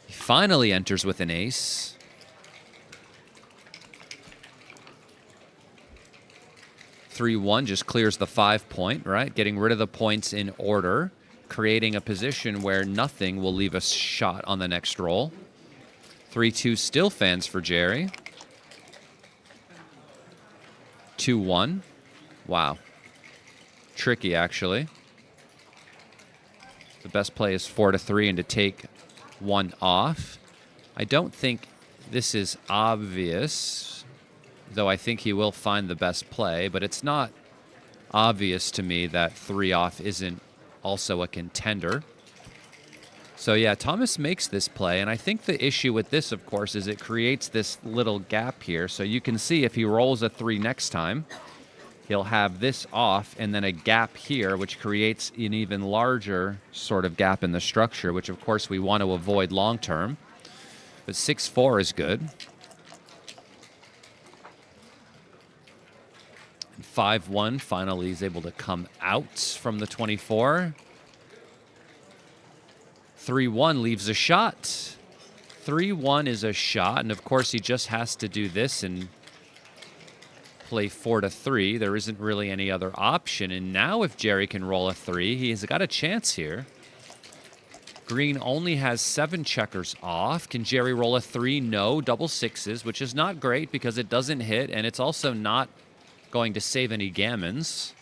He finally enters with an ace. Three, 1 just clears the 5 point, right? Getting rid of the points in order, creating a position where nothing will leave a shot on the next roll. 3, 2 still fans for Jerry. 2, 1. Wow. Tricky, actually. The best play is 4 to 3 and to take 1 off. I don't think this is obvious. though I think he will find the best play, but it's not obvious to me that 3 off isn't also a contender. So yeah, Thomas makes this play, and I think the issue with this, of course, is it creates this little gap here. So you can see if he rolls a 3 next time, he'll have this off and then a gap here, which creates an even larger sort of gap in the structure, which of course we want to avoid long term. But 6-4 is good. 5-1, finally he's able to come out from the 24. 3-1 leaves a shot. 3-1 is a shot, and of course he just has to do this and play 4-3. There isn't really any other option, and now if Jerry can roll a 3, he's got a chance here. Green only has 7 checkers off. Can Jerry roll a 3? No, double 6s, which is not great because it doesn't hit, and it's also not going to save any gammons.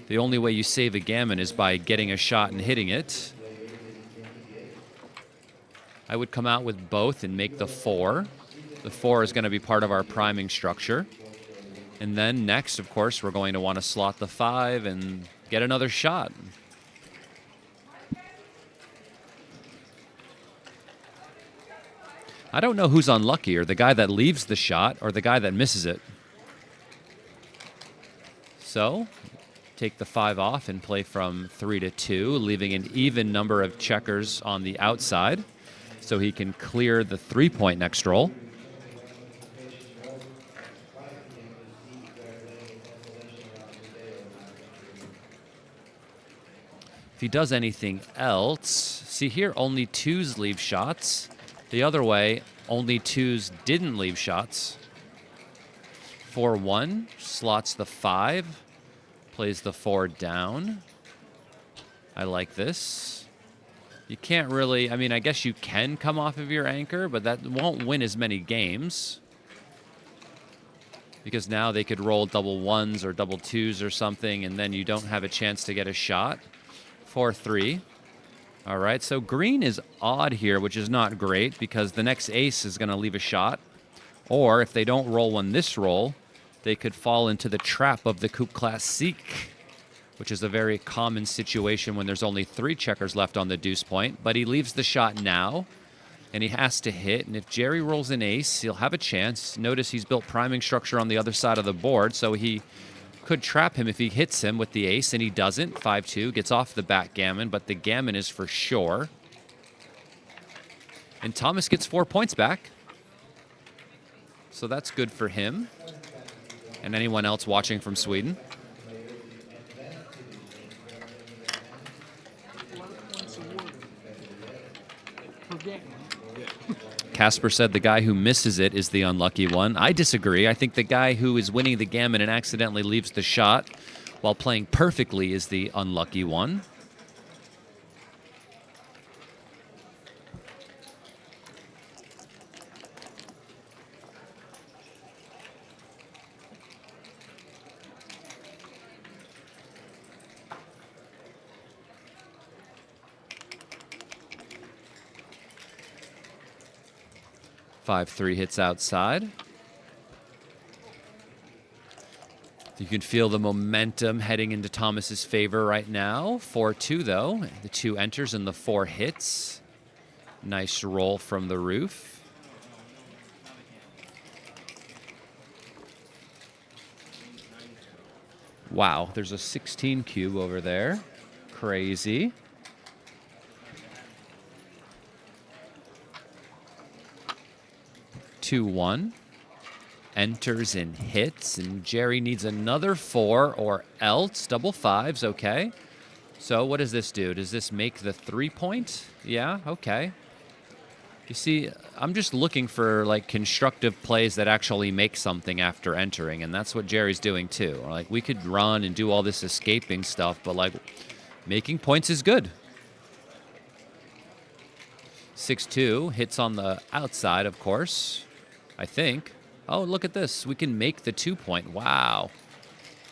The only way you save a gammon is by getting a shot and hitting it. I would come out with both and make the 4. The 4 is going to be part of our priming structure. And then next, of course, we're going to want to slot the 5 and get another shot. I don't know who's unluckier, the guy that leaves the shot or the guy that misses it. So, take the 5 off and play from 3-2, leaving an even number of checkers on the outside so he can clear the 3-point next roll. If he does anything else, see here, only 2s leave shots. The other way, only 2s didn't leave shots. 4-1, slots the 5, plays the 4 down. I like this. You can't really, I mean, I guess you can come off of your anchor, but that won't win as many games. Because now they could roll double 1s or double 2s or something, and then you don't have a chance to get a shot. 4-3. All right, so green is odd here, which is not great because the next ace is going to leave a shot. Or if they don't roll one this roll, they could fall into the trap of the Coupe Classique, which is a very common situation when there's only 3 checkers left on the deuce point. But he leaves the shot now, and he has to hit. And if Jerry rolls an ace, he'll have a chance. Notice he's built priming structure on the other side of the board, so he could trap him if he hits him with the ace, and he doesn't. 5-2, gets off the backgammon, but the gammon is for sure. And Thomas gets 4 points back. So that's good for him. And anyone else watching from Sweden. Casper said the guy who misses it is the unlucky one. I disagree. I think the guy who is winning the gammon and accidentally leaves the shot while playing perfectly is the unlucky one. Five, 3 hits outside. You can feel the momentum heading into Thomas's favor right now. 4-2 though. The 2 enters and the 4 hits. Nice roll from the roof. Wow, there's a 16 cube over there. Crazy. 2-1. Enters and hits, and Jerry needs another 4 or else. Double 5s, okay. So what does this do? Does this make the 3-point? Yeah, okay. You see, I'm just looking for like constructive plays that actually make something after entering, and that's what Jerry's doing too. Like we could run and do all this escaping stuff, but like making points is good. 6-2 hits on the outside, of course. I think. Oh, look at this. We can make the 2-point. Wow.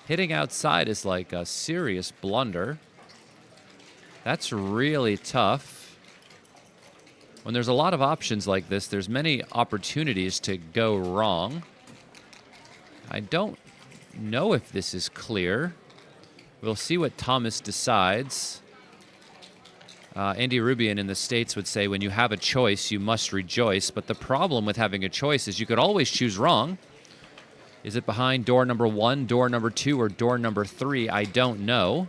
Hitting outside is like a serious blunder. That's really tough. When there's a lot of options like this, there's many opportunities to go wrong. I don't know if this is clear. We'll see what Thomas decides. Andy Rubian in the States would say, when you have a choice, you must rejoice. But the problem with having a choice is you could always choose wrong. Is it behind door number 1, door number 2, or door number 3? I don't know.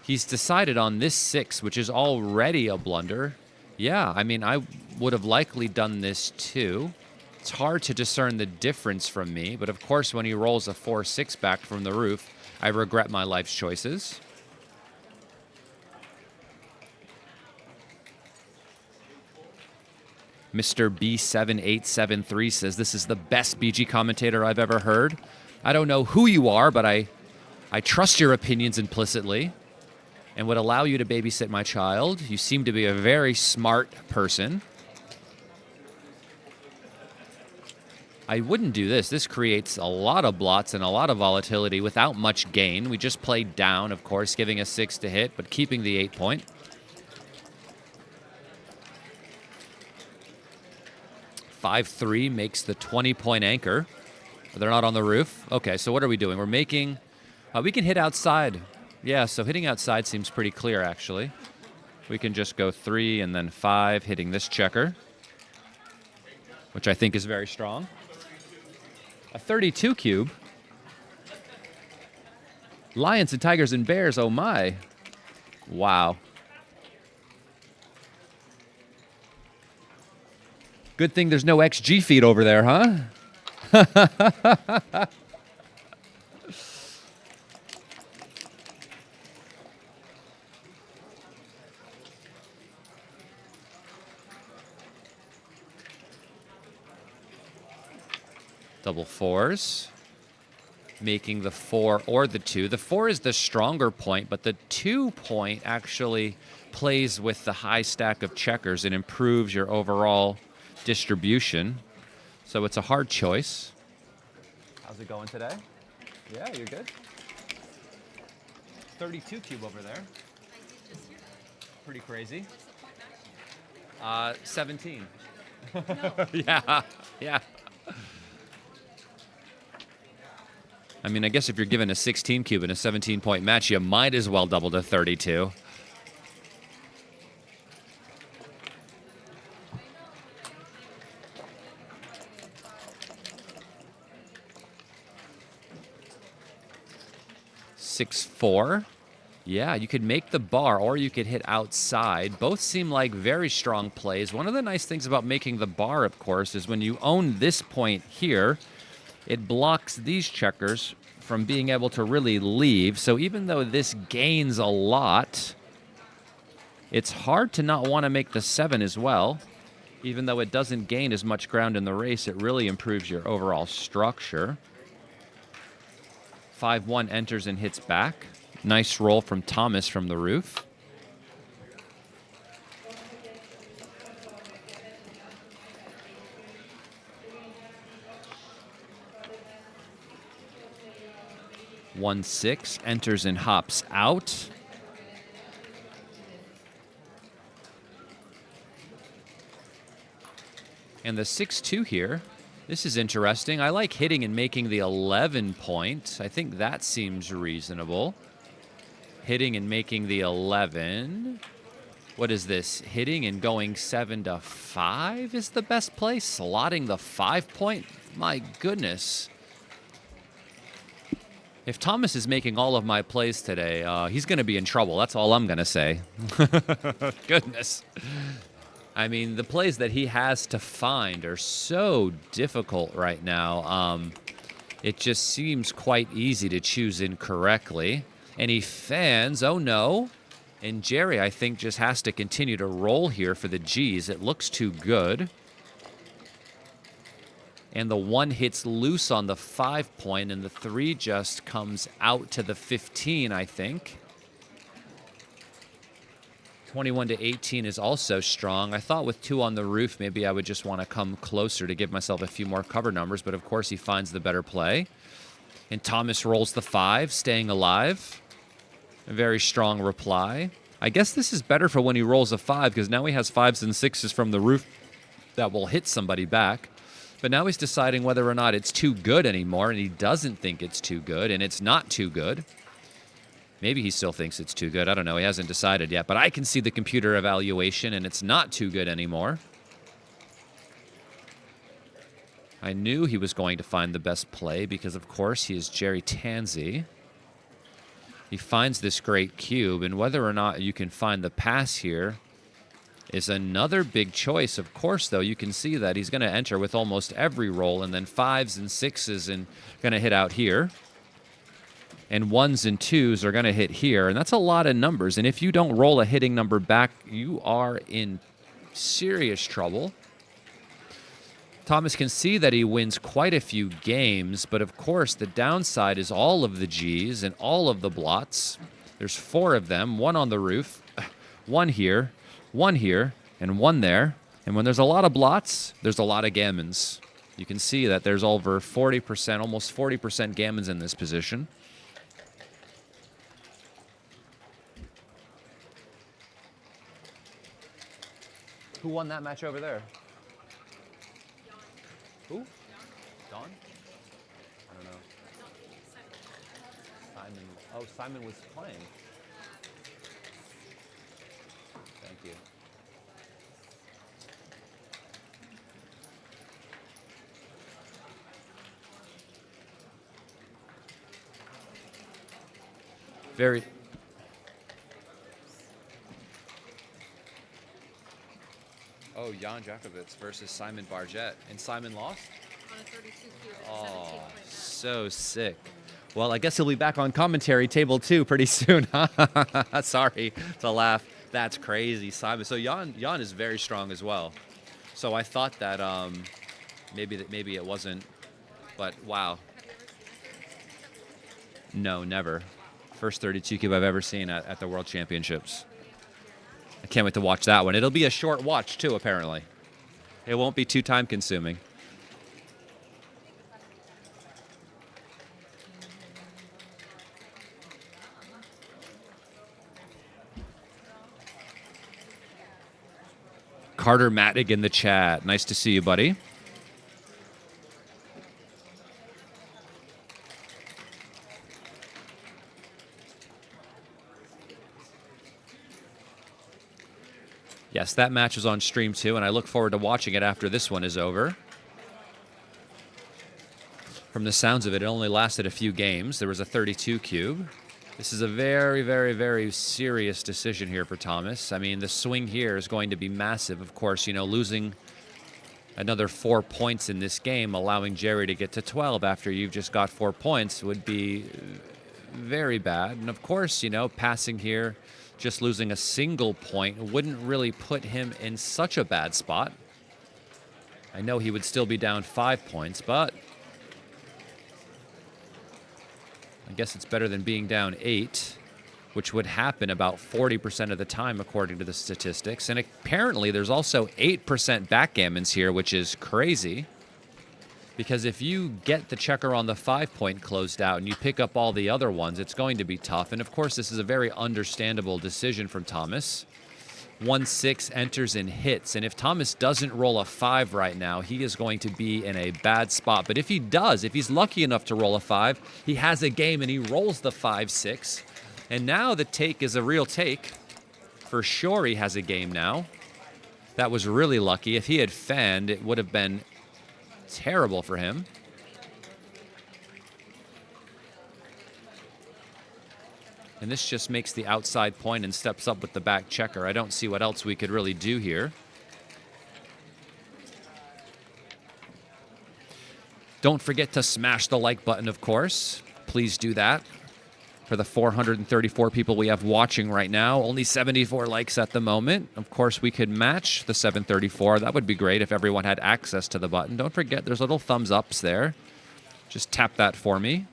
He's decided on this 6, which is already a blunder. Yeah, I mean, I would have likely done this too. It's hard to discern the difference from me, but of course when he rolls a 4-6 back from the roof, I regret my life's choices. Mr. B7873 says, this is the best BG commentator I've ever heard. I don't know who you are, but I trust your opinions implicitly and would allow you to babysit my child. You seem to be a very smart person. I wouldn't do this. This creates a lot of blots and a lot of volatility without much gain. We just played down, of course, giving a 6 to hit, but keeping the 8 point. (5-3) makes the 20-point anchor. They're not on the roof. Okay, so what are we doing? We're making... we can hit outside. Yeah, so hitting outside seems pretty clear, actually. We can just go 3 and then 5, hitting this checker, which I think is very strong. A 32 cube. Lions and tigers and bears, oh my. Wow. Good thing there's no XG feed over there, huh? Double 4s, making the 4 or the 2. The 4 is the stronger point, but the 2 point actually plays with the high stack of checkers and improves your overall distribution. So it's a hard choice. How's it going today? Yeah, you're good. 32 cube over there. Pretty crazy. 17. Yeah, yeah. I mean, I guess if you're given a 16 cube in a 17-point match, you might as well double to 32. Six, 4. Yeah, you could make the bar or you could hit outside. Both seem like very strong plays. One of the nice things about making the bar, of course, is when you own this point here, it blocks these checkers from being able to really leave. So even though this gains a lot, it's hard to not want to make the 7 as well. Even though it doesn't gain as much ground in the race, it really improves your overall structure. 5-1 enters and hits back. Nice roll from Thomas from the roof. One 6 enters and hops out. And the 6-2 here. This is interesting. I like hitting and making the 11 point. I think that seems reasonable. Hitting and making the 11. What is this? Hitting and going 7 to 5 is the best play. Slotting the 5 point. My goodness. If Thomas is making all of my plays today, he's going to be in trouble. That's all I'm going to say. Goodness. I mean, the plays that he has to find are so difficult right now. It just seems quite easy to choose incorrectly. Any fans? Oh, no. And Jerry, I think, just has to continue to roll here for the G's. It looks too good. And the 1 hits loose on the 5 point, and the 3 just comes out to the 15, I think. 21 to 18 is also strong. I thought with 2 on the roof, maybe I would just want to come closer to give myself a few more cover numbers, but of course he finds the better play. And Thomas rolls the 5, staying alive. A very strong reply. I guess this is better for when he rolls a 5 because now he has 5s and 6s from the roof that will hit somebody back. But now he's deciding whether or not it's too good anymore, and he doesn't think it's too good, and it's not too good. Maybe he still thinks it's too good. I don't know. He hasn't decided yet, but I can see the computer evaluation, and it's not too good anymore. I knew he was going to find the best play because, of course, he is Jerry Tanzi. He finds this great cube, and whether or not you can find the pass here is another big choice. Of course, though, you can see that he's going to enter with almost every roll, and then 5s and 6s and going to hit out here. And 1s and 2s are going to hit here, and that's a lot of numbers. And if you don't roll a hitting number back, you are in serious trouble. Thomas can see that he wins quite a few games, but of course the downside is all of the Gs and all of the blots. There's 4 of them, 1 on the roof, 1 here, 1 here, and 1 there. And when there's a lot of blots, there's a lot of gammons. You can see that there's over 40%, almost 40% gammons in this position. Who won that match over there? Who? Don? I don't know. Simon. Oh, Simon was playing. Thank you. Very. Oh, Jan Jakovitz versus Simon Barget. And Simon lost? On a 32 cube. Oh, so sick. Well, I guess he'll be back on commentary table 2 pretty soon. Sorry to laugh. That's crazy, Simon. So Jan is very strong as well. So I thought that maybe it wasn't, but wow. No, never. First 32 cube I've ever seen at the World Championships. I can't wait to watch that one. It'll be a short watch, too, apparently. It won't be too time-consuming. Carter Mattig in the chat. Nice to see you, buddy. Yes, that match is on stream too, and I look forward to watching it after this one is over. From the sounds of it, it only lasted a few games. There was a 32 cube. This is a very, very, very serious decision here for Thomas. I mean, the swing here is going to be massive. Of course, you know, losing another 4 points in this game, allowing Jerry to get to 12 after you've just got 4 points would be very bad. And of course, you know, passing here, just losing a single point wouldn't really put him in such a bad spot. I know he would still be down 5 points, but I guess it's better than being down 8, which would happen about 40% of the time according to the statistics. And apparently there's also 8% backgammons here, which is crazy. Because if you get the checker on the 5-point closed out and you pick up all the other ones, it's going to be tough. And of course, this is a very understandable decision from Thomas. 1-6 enters and hits. And if Thomas doesn't roll a 5 right now, he is going to be in a bad spot. But if he does, if he's lucky enough to roll a 5, he has a game and he rolls the 5-6. And now the take is a real take. For sure he has a game now. That was really lucky. If he had fanned, it would have been terrible for him. And this just makes the outside point and steps up with the back checker. I don't see what else we could really do here. Don't forget to smash the like button, of course. Please do that. For the 434 people we have watching right now, only 74 likes at the moment. Of course, we could match the 734. That would be great if everyone had access to the button. Don't forget, there's little thumbs ups there. Just tap that for me.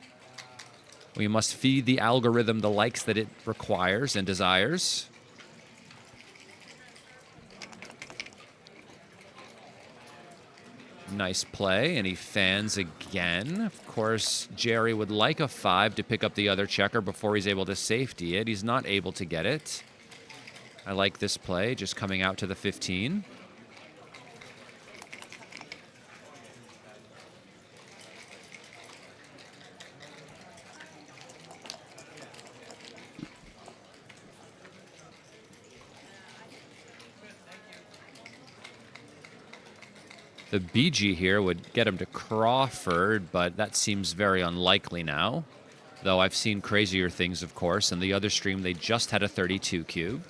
We must feed the algorithm the likes that it requires and desires. Nice play, and he fans again. Of course, Jerry would like a 5 to pick up the other checker before he's able to safety it. He's not able to get it. I like this play, just coming out to the 15. The BG here would get him to Crawford, but that seems very unlikely now. Though I've seen crazier things, of course. In the other stream, they just had a 32 cube.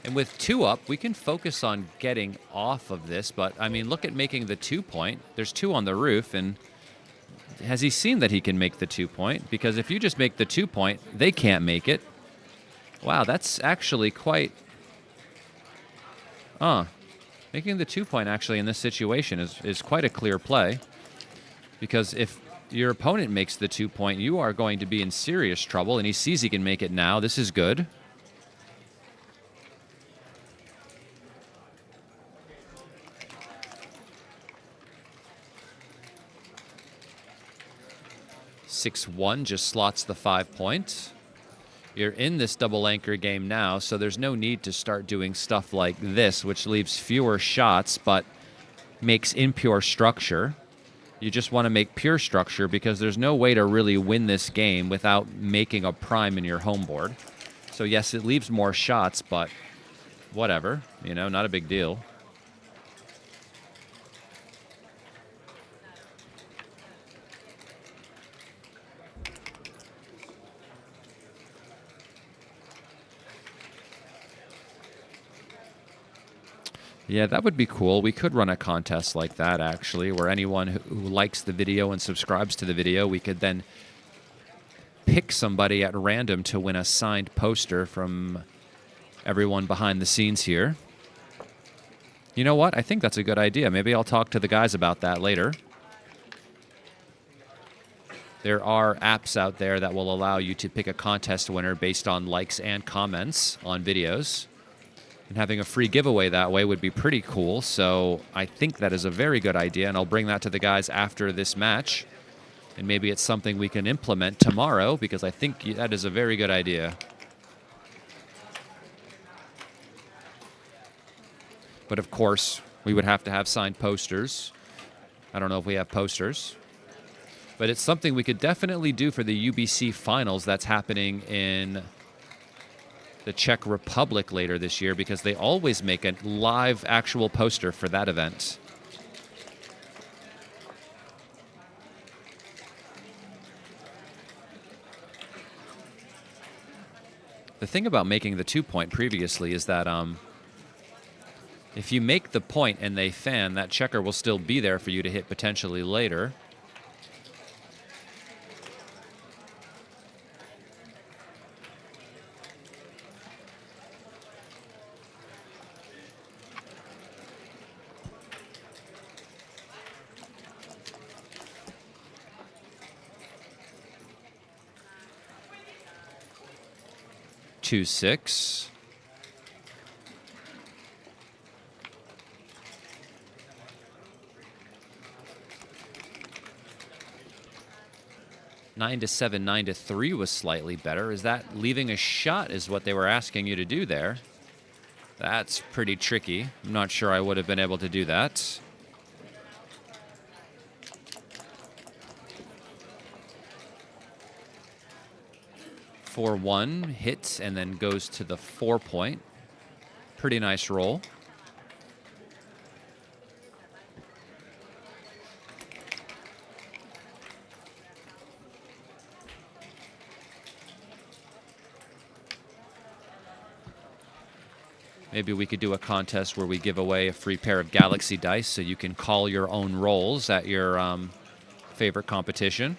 And with 2 up, we can focus on getting off of this. But, I mean, look at making the 2-point. There's 2 on the roof, and has he seen that he can make the 2-point? Because if you just make the 2-point, they can't make it. Wow, that's actually quite... Making the 2-point actually in this situation is quite a clear play. Because if your opponent makes the 2-point, you are going to be in serious trouble, and he sees he can make it now. This is good. (6-1) just slots the 5-point. You're in this double anchor game now, so there's no need to start doing stuff like this, which leaves fewer shots but makes impure structure. You just want to make pure structure because there's no way to really win this game without making a prime in your home board. So yes, it leaves more shots, but whatever, you know, not a big deal. Yeah, that would be cool. We could run a contest like that, actually, where anyone who likes the video and subscribes to the video, we could then pick somebody at random to win a signed poster from everyone behind the scenes here. You know what? I think that's a good idea. Maybe I'll talk to the guys about that later. There are apps out there that will allow you to pick a contest winner based on likes and comments on videos. And having a free giveaway that way would be pretty cool. So I think that is a very good idea, and I'll bring that to the guys after this match. And maybe it's something we can implement tomorrow, because I think that is a very good idea. But of course, we would have to have signed posters. I don't know if we have posters. But it's something we could definitely do for the UBC finals that's happening in the Czech Republic later this year, because they always make a live actual poster for that event. The thing about making the 2-point previously is that if you make the point and they fan, that checker will still be there for you to hit potentially later. Two, 6. Nine to 7, 9 to 3 was slightly better. Is that leaving a shot is what they were asking you to do there? That's pretty tricky. I'm not sure I would have been able to do that. For 1 hits and then goes to the 4-point. Pretty nice roll. Maybe we could do a contest where we give away a free pair of Galaxy dice so you can call your own rolls at your favorite competition.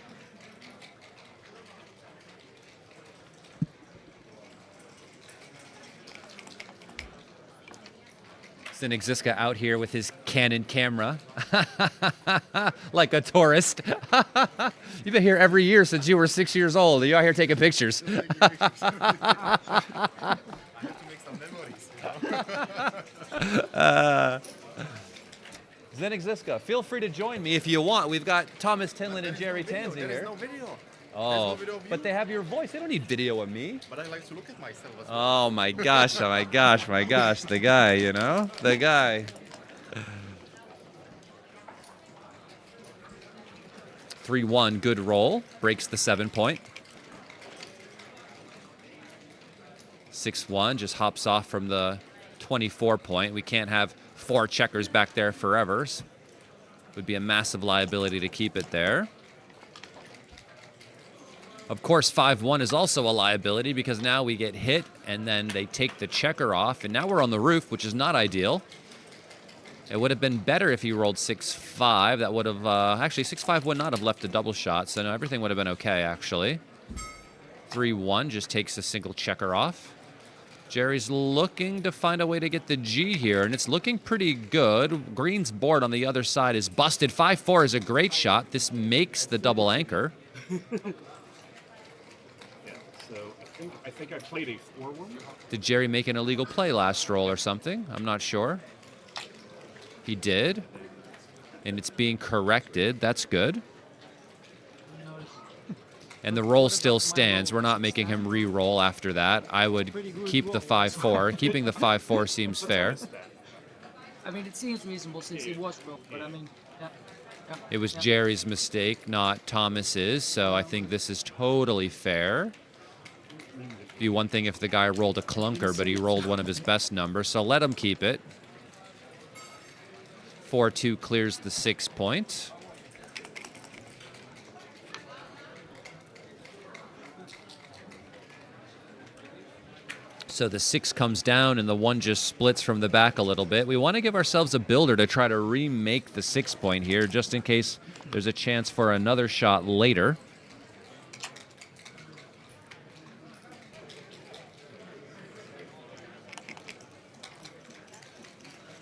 Ziziska out here with his Canon camera, like a tourist. You've been here every year since you were 6 years old. You're out here taking pictures. Ziziska, feel free to join me if you want. We've got Thomas Tinlin and Jerry Tansey here. No video. Oh, video of you. but they have your voice. They don't need video of me. But I like to look at myself as well. Oh my gosh, oh my gosh, my gosh. The guy, you know? The guy. 3-1, good roll. Breaks the 7-point. 6-1, just hops off from the 24-point. We can't have 4 checkers back there forever. Would be a massive liability to keep it there. Of course, 5-1 is also a liability because now we get hit and then they take the checker off, and now we're on the roof, which is not ideal. It would have been better if he rolled 6-5. That would have, actually, 6-5 would not have left a double shot, so no, everything would have been okay, actually. 3-1 just takes a single checker off. Jerry's looking to find a way to get the G here, and it's looking pretty good. Green's board on the other side is busted. 5-4 is a great shot. This makes the double anchor. So I think I played a 4-1. Did Jerry make an illegal play last roll or something? I'm not sure. He did. And it's being corrected. That's good. And the roll still stands. We're not making him re-roll after that. I would keep the 5-4. Keeping the 5-4 seems fair. I mean, it seems reasonable since it was broke, but I mean, yeah. It was Jerry's mistake, not Thomas's, so I think this is totally fair. Be one thing if the guy rolled a clunker, but he rolled one of his best numbers, so let him keep it. 4-2 clears the 6-point. So the 6 comes down and the 1 just splits from the back a little bit. We want to give ourselves a builder to try to remake the 6-point here, just in case there's a chance for another shot later.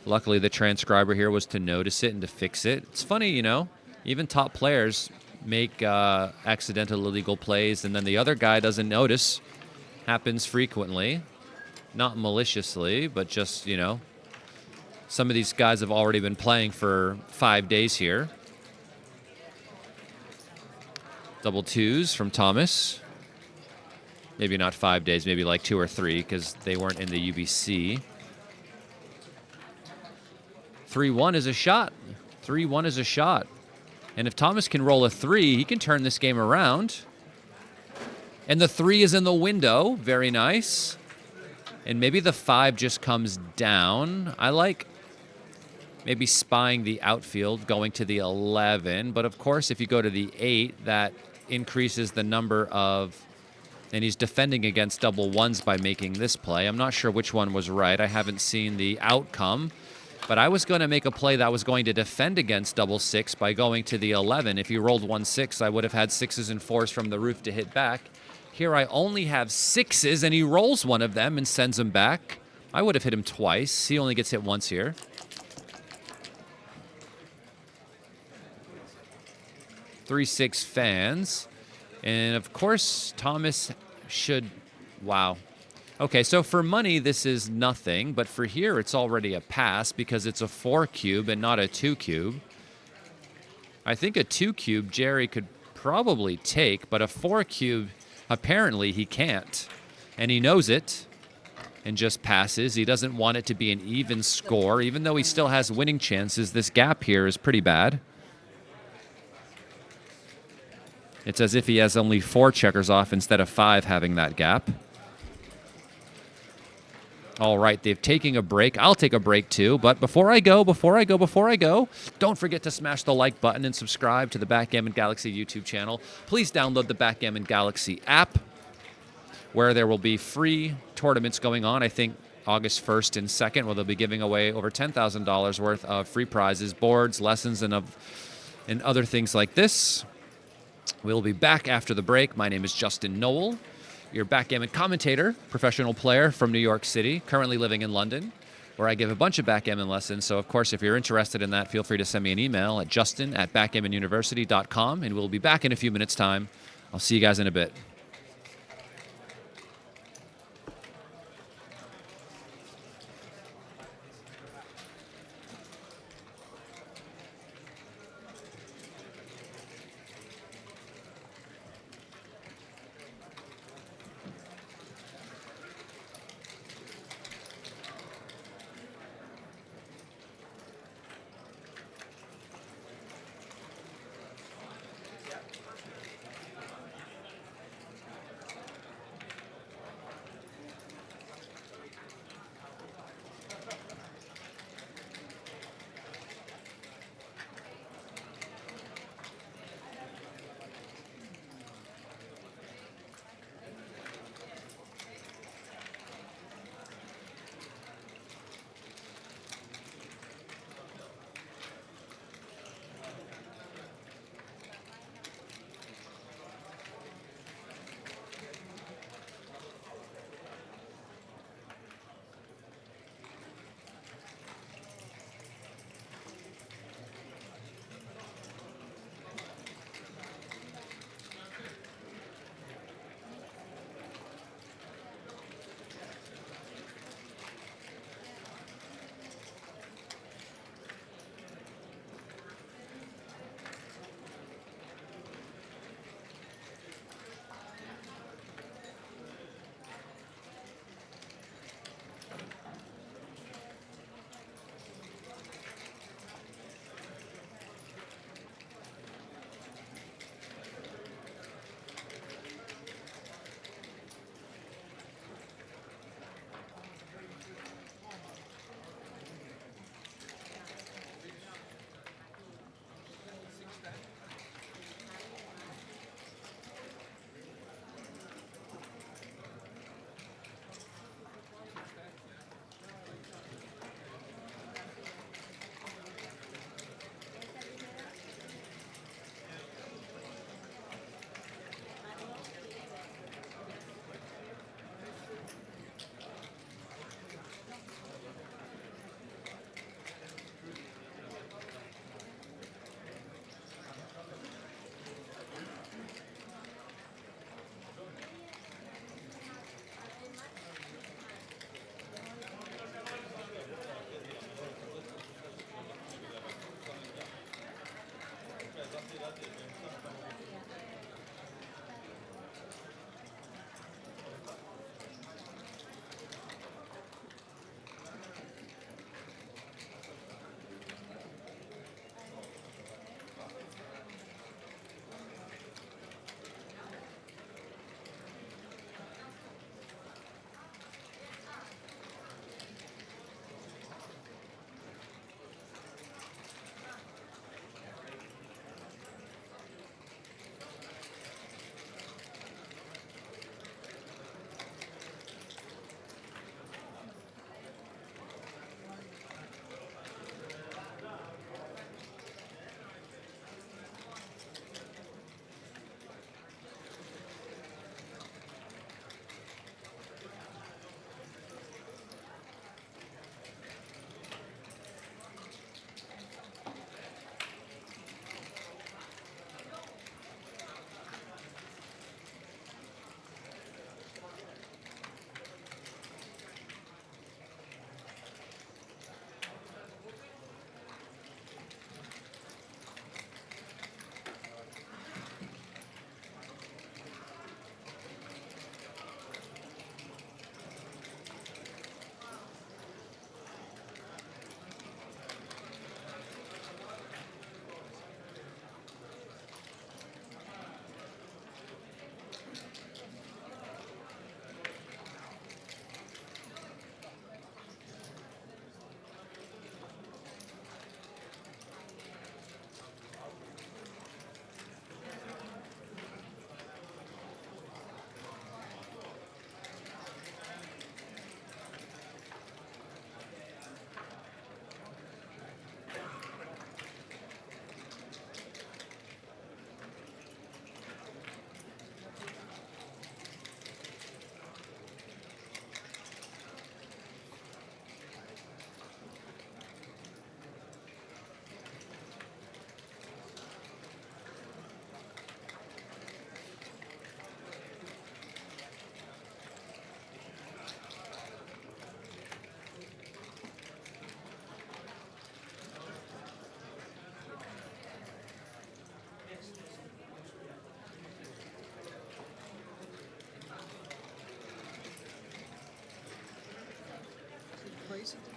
Luckily, the transcriber here was to notice it and to fix it. It's funny, you know, even top players make accidental illegal plays, and then the other guy doesn't notice. Happens frequently. Not maliciously, but just, you know, some of these guys have already been playing for 5 days here. Double 2s from Thomas. Maybe not 5 days, maybe like 2 or 3, because they weren't in the UBC. 3-1 is a shot. 3-1 is a shot. And if Thomas can roll a 3, he can turn this game around. And the 3 is in the window. Very nice. And maybe the 5 just comes down. I like maybe spying the outfield, going to the 11. But, of course, if you go to the 8, that increases the number of... And he's defending against double 1s by making this play. I'm not sure which one was right. I haven't seen the outcome. But I was going to make a play that was going to defend against double 6 by going to the 11. If he rolled 1-6, I would have had 6s and 4s from the roof to hit back. Here I only have 6s, and he rolls one of them and sends him back. I would have hit him twice. He only gets hit once here. Three 6 fans. And, of course, Thomas should... Wow. Okay, so for money, this is nothing. But for here, it's already a pass because it's a 4 cube and not a 2 cube. I think a 2 cube Jerry could probably take, but a 4 cube... Apparently, he can't, and he knows it and just passes. He doesn't want it to be an even score. Even though he still has winning chances, this gap here is pretty bad. It's as if he has only 4 checkers off instead of 5 having that gap. All right, they're taking a break. I'll take a break too, but before I go, don't forget to smash the like button and subscribe to the Backgammon Galaxy YouTube channel. Please download the Backgammon Galaxy app, where there will be free tournaments going on. I think August 1st and 2nd, where they'll be giving away over $10,000 worth of free prizes, boards, lessons, and other things like this. We'll be back after the break. My name is Justin Noel, your backgammon commentator, professional player from New York City, currently living in London, where I give a bunch of backgammon lessons. So, of course, if you're interested in that, feel free to send me an email at justin@backgammonuniversity.com, and we'll be back in a few minutes' time. I'll see you guys in a bit.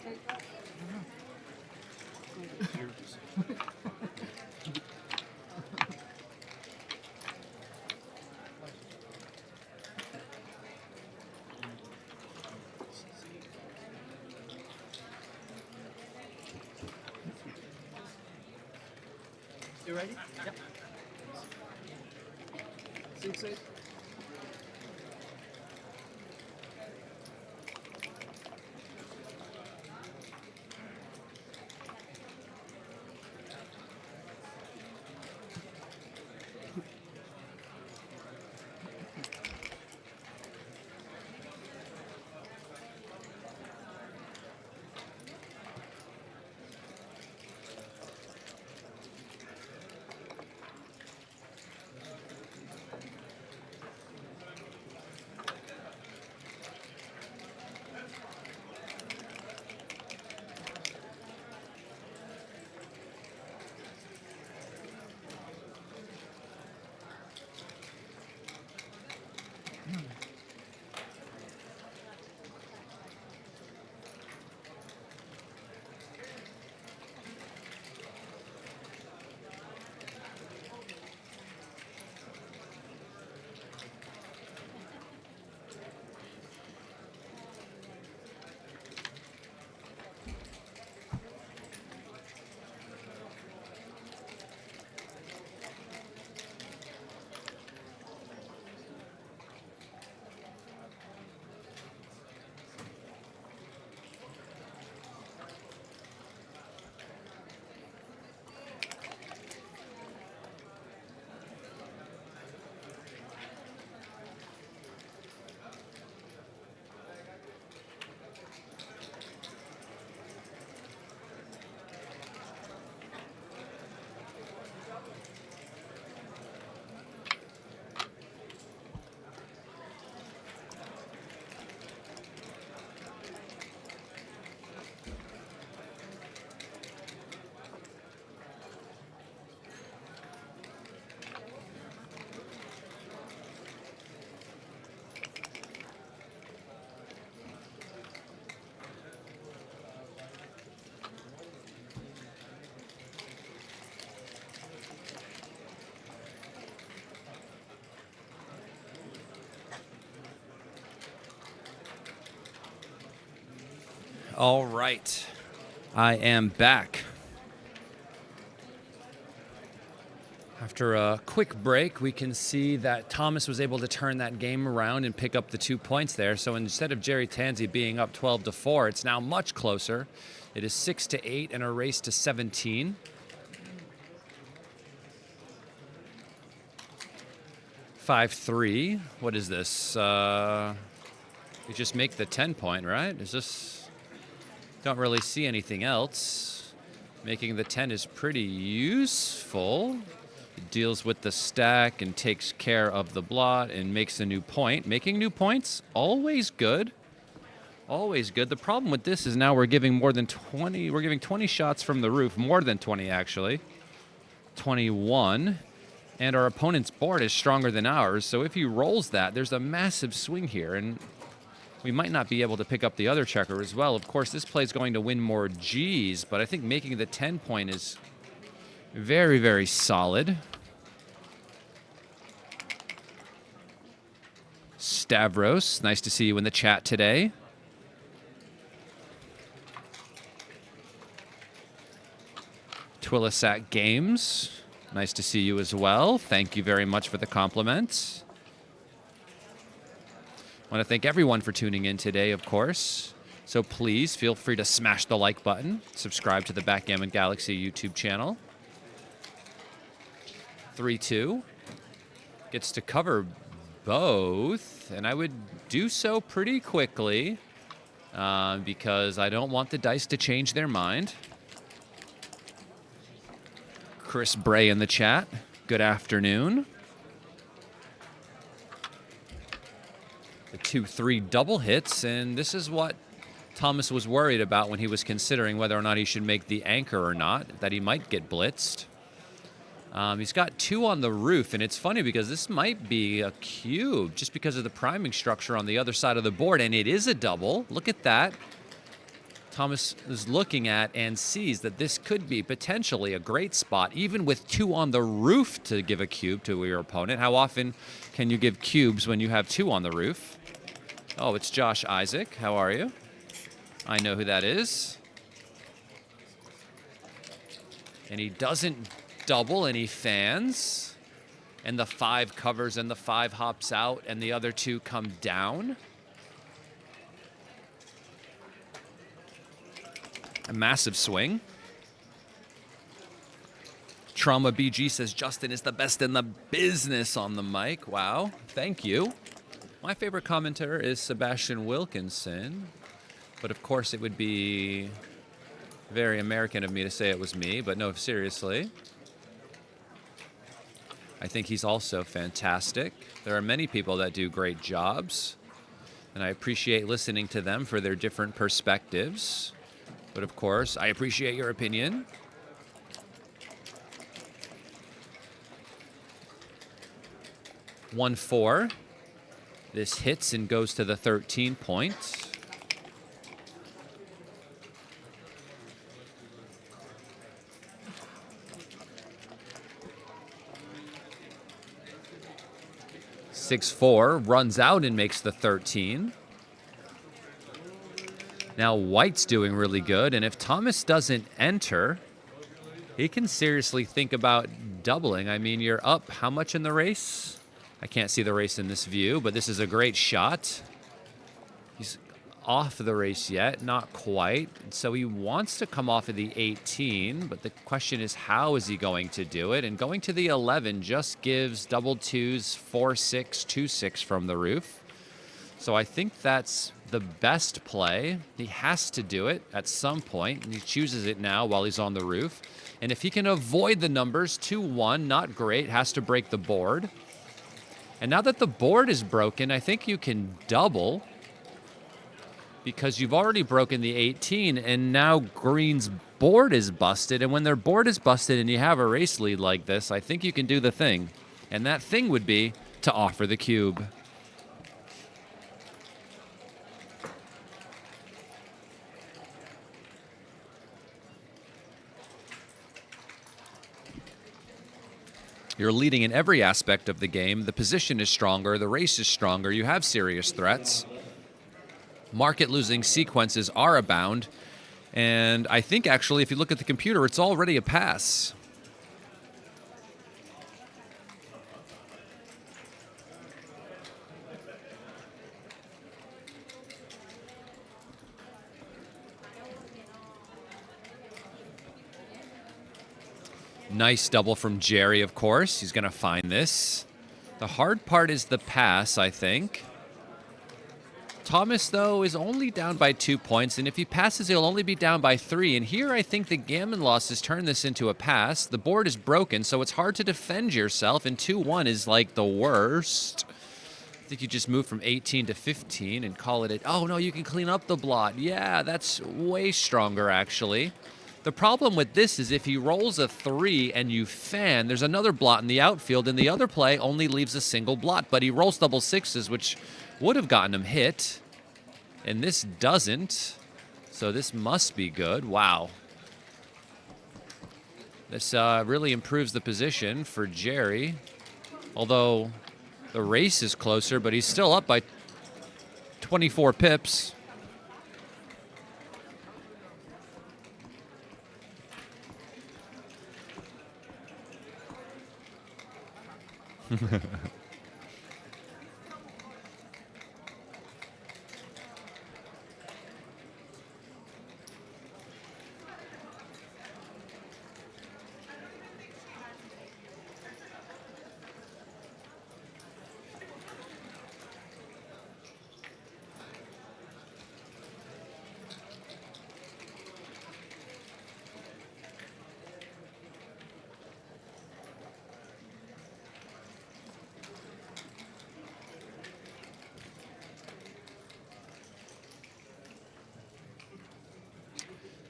Your decision. You ready? Yep. 6-8. All right. I am back. After a quick break, we can see that Thomas was able to turn that game around and pick up the 2 points there. So instead of Jerry Tanzi being up 12-4, it's now much closer. It is 6-8 and a race to 17. (5-3). What is this? You just make the 10-point, right? Is this... Don't really see anything else. Making the 10 is pretty useful. It deals with the stack and takes care of the blot and makes a new point. Making new points, always good. Always good. The problem with this is now we're giving more than 20. We're giving 20 shots from the roof, more than 20 actually. 21. And our opponent's board is stronger than ours. So if he rolls that, there's a massive swing here. And we might not be able to pick up the other checker as well. Of course, this play is going to win more G's, but I think making the 10-point is very, very solid. Stavros, nice to see you in the chat today. Twilisat Games, nice to see you as well. Thank you very much for the compliments. I want to thank everyone for tuning in today, of course. So please feel free to smash the like button. Subscribe to the Backgammon Galaxy YouTube channel. 3-2. Gets to cover both. And I would do so pretty quickly because I don't want the dice to change their mind. Chris Bray in the chat. Good afternoon. The 2-3 double hits, and this is what Thomas was worried about when he was considering whether or not he should make the anchor or not, that he might get blitzed. He's got 2 on the roof, and it's funny because this might be a cube just because of the priming structure on the other side of the board, and it is a double. Look at that. Thomas is looking at and sees that this could be potentially a great spot, even with 2 on the roof to give a cube to your opponent. How often can you give cubes when you have 2 on the roof? Oh, it's Josh Isaac. How are you? I know who that is. And he doesn't double, and he fans. And the 5 covers, and the 5 hops out, and the other 2 come down. A massive swing. Trauma BG says Justin is the best in the business on the mic. Wow, thank you. My favorite commentator is Sebastian Wilkinson, but of course it would be very American of me to say it was me, but no, seriously. I think he's also fantastic. There are many people that do great jobs, and I appreciate listening to them for their different perspectives. But of course, I appreciate your opinion. One, 4. This hits and goes to the 13 point. Six, 4 runs out and makes the 13. Now White's doing really good, and if Thomas doesn't enter, he can seriously think about doubling. I mean, you're up how much in the race? I can't see the race in this view, but this is a great shot. He's off the race yet, not quite. So he wants to come off of the 18, but the question is, how is he going to do it? And going to the 11 just gives double 2s, 4-6, 2-6 from the roof. So I think that's the best play. He has to do it at some point, and he chooses it now while he's on the roof. And if he can avoid the numbers, 2-1, not great, has to break the board. And now that the board is broken, I think you can double, because you've already broken the 18, and now Green's board is busted. And when their board is busted and you have a race lead like this, I think you can do the thing. And that thing would be to offer the cube. You're leading in every aspect of the game. The position is stronger. The race is stronger. You have serious threats. Market-losing sequences are abound. And I think, actually, if you look at the computer, it's already a pass. Nice double from Jerry, of course. He's going to find this. The hard part is the pass, I think. Thomas, though, is only down by 2 points, and if he passes, he'll only be down by 3. And here, I think the Gammon losses turn this into a pass. The board is broken, so it's hard to defend yourself, and 2-1 is like the worst. I think you just move from 18 to 15 and call it oh, no, you can clean up the blot. Yeah, that's way stronger, actually. The problem with this is if he rolls a 3 and you fan, there's another blot in the outfield, and the other play only leaves a single blot, but he rolls double 6s, which would have gotten him hit, and this doesn't, so this must be good. Wow. This really improves the position for Jerry, although the race is closer, but he's still up by 24 pips.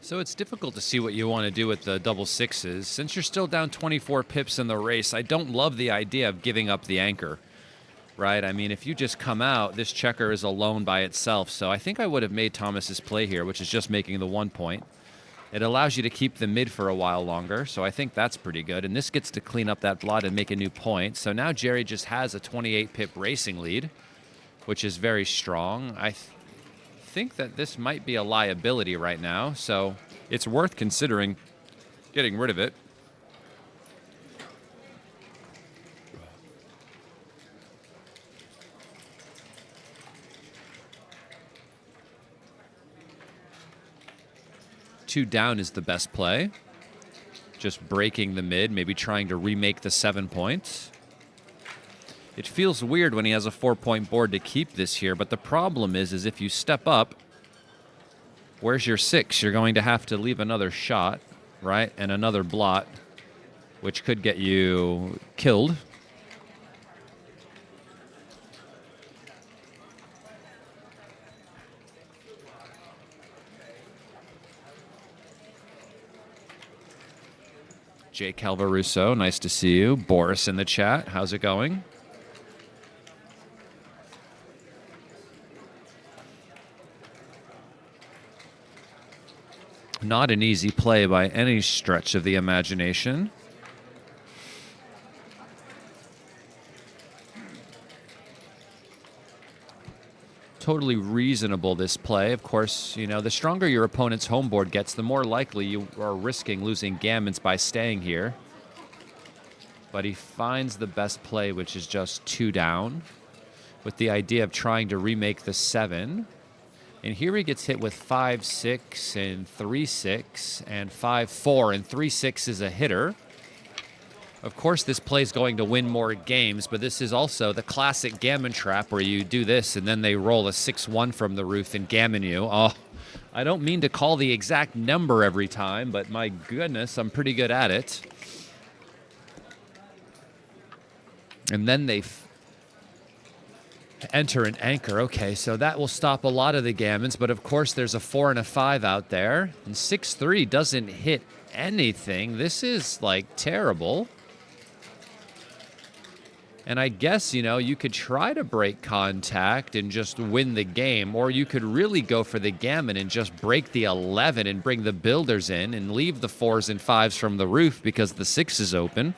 So it's difficult to see what you want to do with the double 6s. Since you're still down 24 pips in the race, I don't love the idea of giving up the anchor. right? I mean, if you just come out, this checker is alone by itself. So I think I would have made Thomas's play here, which is just making the 1 point. It allows you to keep the mid for a while longer, so I think that's pretty good. And this gets to clean up that blot and make a new point. So now Jerry just has a 28-pip racing lead, which is very strong. I think that this might be a liability right now, so it's worth considering getting rid of it. Two down is the best play. Just breaking the mid, maybe trying to remake the 7 points. It feels weird when he has a 4-point board to keep this here, but the problem is if you step up, where's your 6? You're going to have to leave another shot, right? And another blot, which could get you killed. Jay Calvaruso, nice to see you. Boris in the chat, how's it going? Not an easy play by any stretch of the imagination. Totally reasonable, this play. Of course, you know, the stronger your opponent's home board gets, the more likely you are risking losing gammons by staying here. But he finds the best play, which is just 2 down, with the idea of trying to remake the 7. And here he gets hit with 5-6 and 3-6 and 5-4, and 3-6 is a hitter. Of course, this play is going to win more games, but this is also the classic gammon trap where you do this and then they roll a 6-1 from the roof and gammon you. Oh, I don't mean to call the exact number every time, but my goodness, I'm pretty good at it. And then they enter an anchor. Okay, so that will stop a lot of the gammons, but of course there's a 4 and a 5 out there. And 6-3 doesn't hit anything. This is like terrible. And I guess, you know, you could try to break contact and just win the game, or you could really go for the gammon and just break the 11 and bring the builders in and leave the 4s and 5s from the roof because the 6 is open.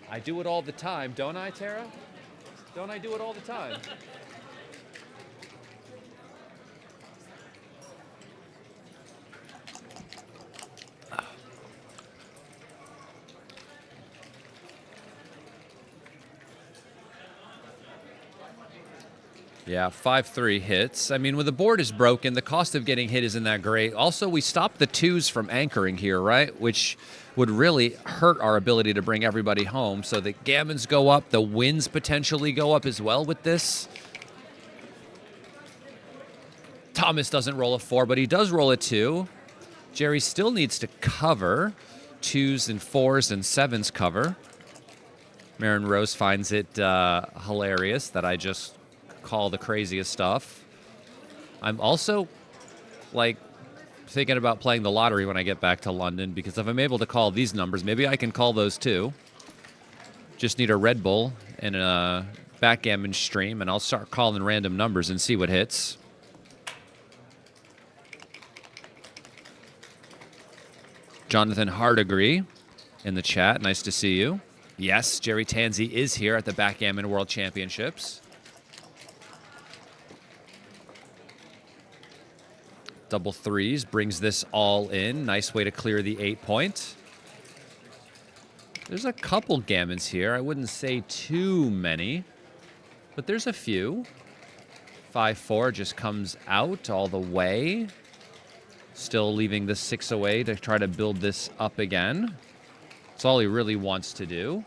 I do it all the time, don't I, Tara? Don't I do it all the time? Yeah, 5-3 hits. I mean, when the board is broken, the cost of getting hit isn't that great. Also, we stopped the 2s from anchoring here, right? Which would really hurt our ability to bring everybody home. So the gammons go up, the wins potentially go up as well with this. Thomas doesn't roll a 4, but he does roll a 2. Jerry still needs to cover. 2s and 4s and 7s cover. Marin Rose finds it hilarious that I just call the craziest stuff. I'm also like thinking about playing the lottery when I get back to London, because if I'm able to call these numbers, maybe I can call those too. Just need a Red Bull and a backgammon stream, and I'll start calling random numbers and see what hits. Jonathan Hardigree in the chat, nice to see you. Yes, Jerry Tanzi is here at the Backgammon World Championships. Double 3s brings this all in. Nice way to clear the 8-point. There's a couple gammons here. I wouldn't say too many, but there's a few. 5-4 just comes out all the way. Still leaving the 6 away to try to build this up again. That's all he really wants to do.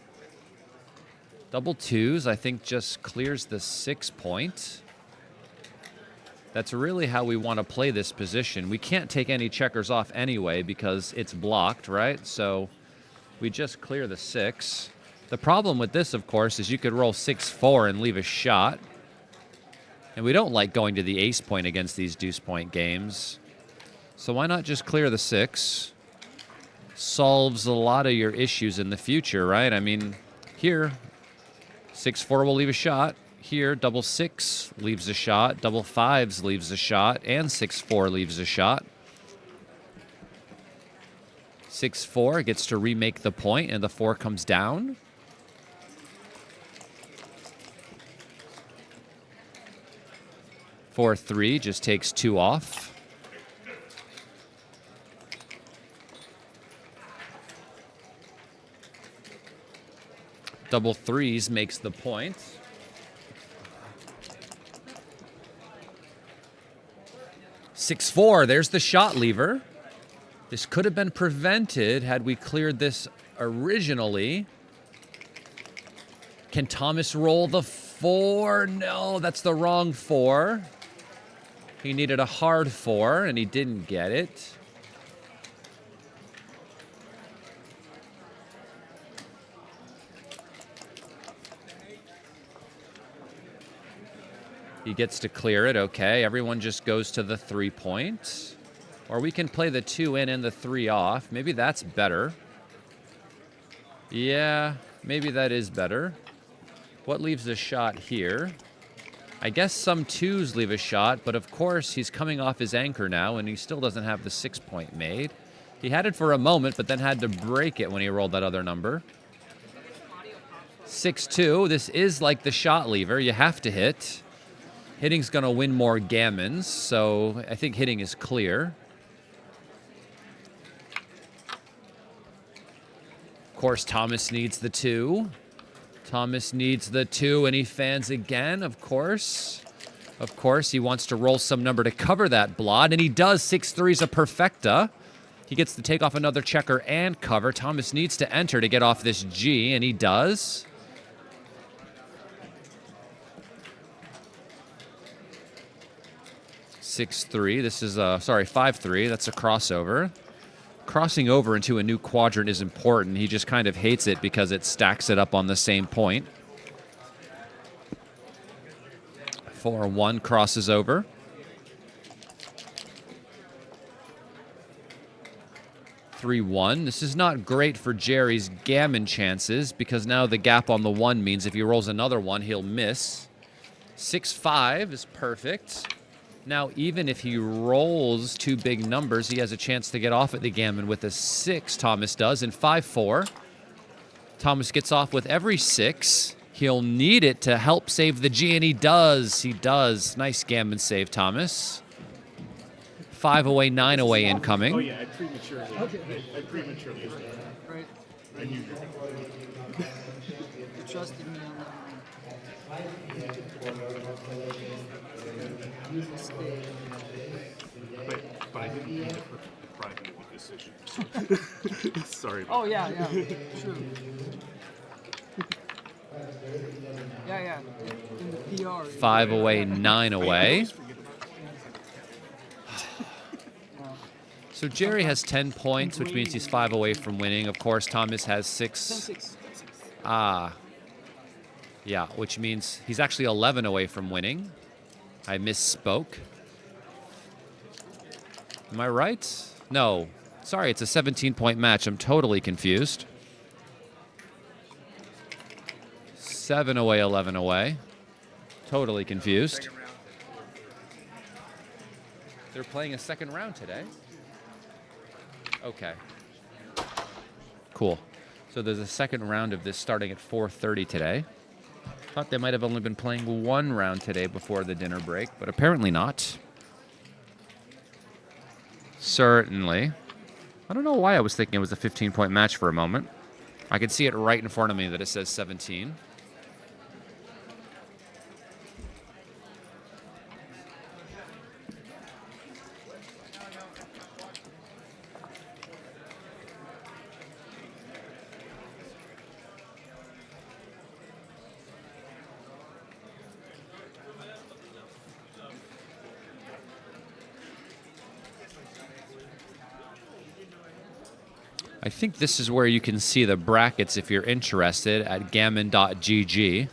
Double 2s, I think, just clears the 6-point. That's really how we want to play this position. We can't take any checkers off anyway because it's blocked, right? So we just clear the 6. The problem with this, of course, is you could roll 6-4 and leave a shot. And we don't like going to the ace point against these deuce point games. So why not just clear the 6? solves a lot of your issues in the future, right? I mean, here, 6-4 will leave a shot. Here, double 6 leaves a shot. Double 5s leaves a shot. And 6-4 leaves a shot. 6-4 gets to remake the point, and the 4 comes down. Four 3 just takes 2 off. Double 3s makes the point. 6-4, there's the shot lever. This could have been prevented had we cleared this originally. Can Thomas roll the 4? No, that's the wrong 4. He needed a hard 4, and he didn't get it. He gets to clear it, okay. Everyone just goes to the 3-point. Or we can play the 2 in and the 3 off. Maybe that's better. Yeah, maybe that is better. What leaves a shot here? I guess some 2s leave a shot, but of course he's coming off his anchor now, and he still doesn't have the 6-point made. He had it for a moment, but then had to break it when he rolled that other number. 6-2, this is like the shot lever. You have to hit. Hitting's going to win more gammons, so I think hitting is clear. Of course, Thomas needs the 2. Thomas needs the 2, and he fans again, of course. Of course, he wants to roll some number to cover that blot, and he does. 6-3 is a perfecta. He gets to take off another checker and cover. Thomas needs to enter to get off this G, and he does. This is 5-3. That's a crossover. Crossing over into a new quadrant is important. He just kind of hates it because it stacks it up on the same point. 4-1 crosses over. 3-1. This is not great for Jerry's gammon chances because now the gap on the 1 means if he rolls another 1, he'll miss. 6-5 is perfect. Now, even if he rolls 2 big numbers, he has a chance to get off at the gammon with a 6, Thomas does, and 5-4. Thomas gets off with every 6. He'll need it to help save the G, and he does. He does. Nice gammon save, Thomas. 5 away, 9 away incoming. Oh, yeah, I prematurely. I prematurely. Right. I knew Trusted me on that but I didn't mean to deprive you of a decision. Sorry. Oh, yeah, true. Yeah. In the PR. 5 away, 9 away. So Jerry has 10 points, which means he's 5 away from winning. Of course, Thomas has 6. 10-6. Yeah, which means he's actually 11 away from winning. I misspoke. Am I right? No. Sorry, it's a 17-point match. I'm totally confused. 7 away, 11 away. Totally confused. They're playing a second round today. Okay. Cool. So there's a second round of this starting at 4:30 today. Thought they might have only been playing 1 round today before the dinner break, but apparently not. Certainly. I don't know why I was thinking it was a 15-point match for a moment. I could see it right in front of me that it says 17. I think this is where you can see the brackets if you're interested at gammon.gg.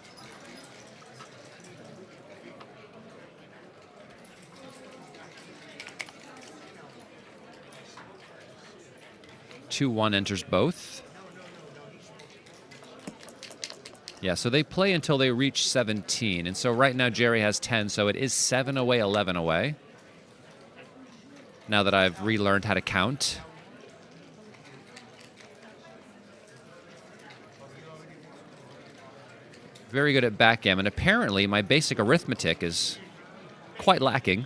2-1 enters both. Yeah, so they play until they reach 17. And so right now Jerry has 10, so it is 7 away, 11 away. Now that I've relearned how to count. Very good at backgammon. Apparently, my basic arithmetic is quite lacking.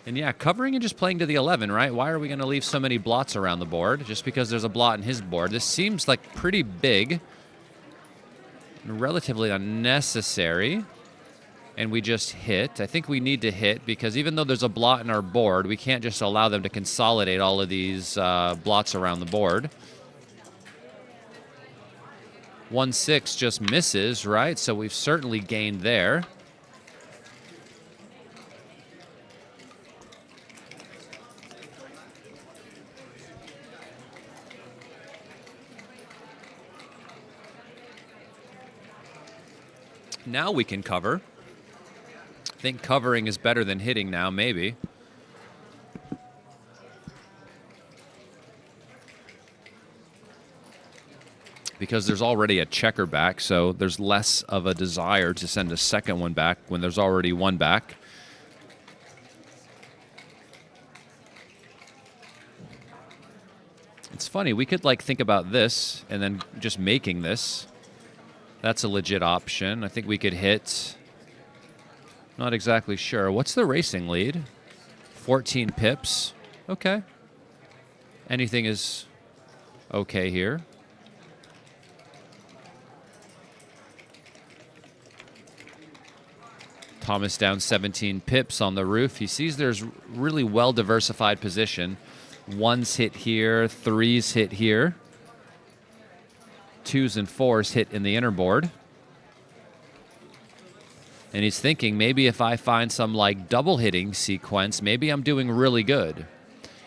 And yeah, covering and just playing to the 11, right? Why are we going to leave so many blots around the board? Just because there's a blot in his board. This seems like pretty big. Relatively unnecessary. And we just hit. I think we need to hit because even though there's a blot in our board, we can't just allow them to consolidate all of these blots around the board. 1-6 just misses, right? So we've certainly gained there. Now we can cover. I think covering is better than hitting now, maybe. Because there's already a checker back, so there's less of a desire to send a second one back when there's already one back. It's funny, we could like think about this and then just making this. That's a legit option. I think we could hit. Not exactly sure. What's the racing lead? 14 pips. Okay. Anything is okay here. Thomas down 17 pips on the roof. He sees there's really well-diversified position. 1s hit here, 3s hit here. 2s and 4s hit in the inner board. And he's thinking, maybe if I find some like double hitting sequence, maybe I'm doing really good.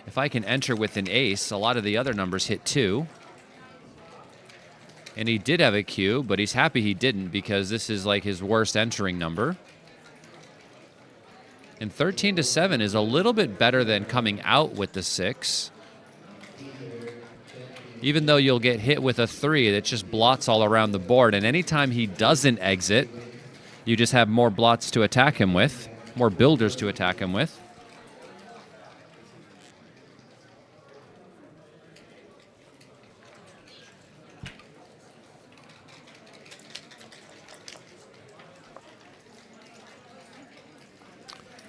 If I can enter with an ace, a lot of the other numbers hit 2. And he did have a Q, but he's happy he didn't because this is like his worst entering number. And 13-7 is a little bit better than coming out with the 6. Even though you'll get hit with a 3 that just blots all around the board. And anytime he doesn't exit, you just have more blots to attack him with, more builders to attack him with.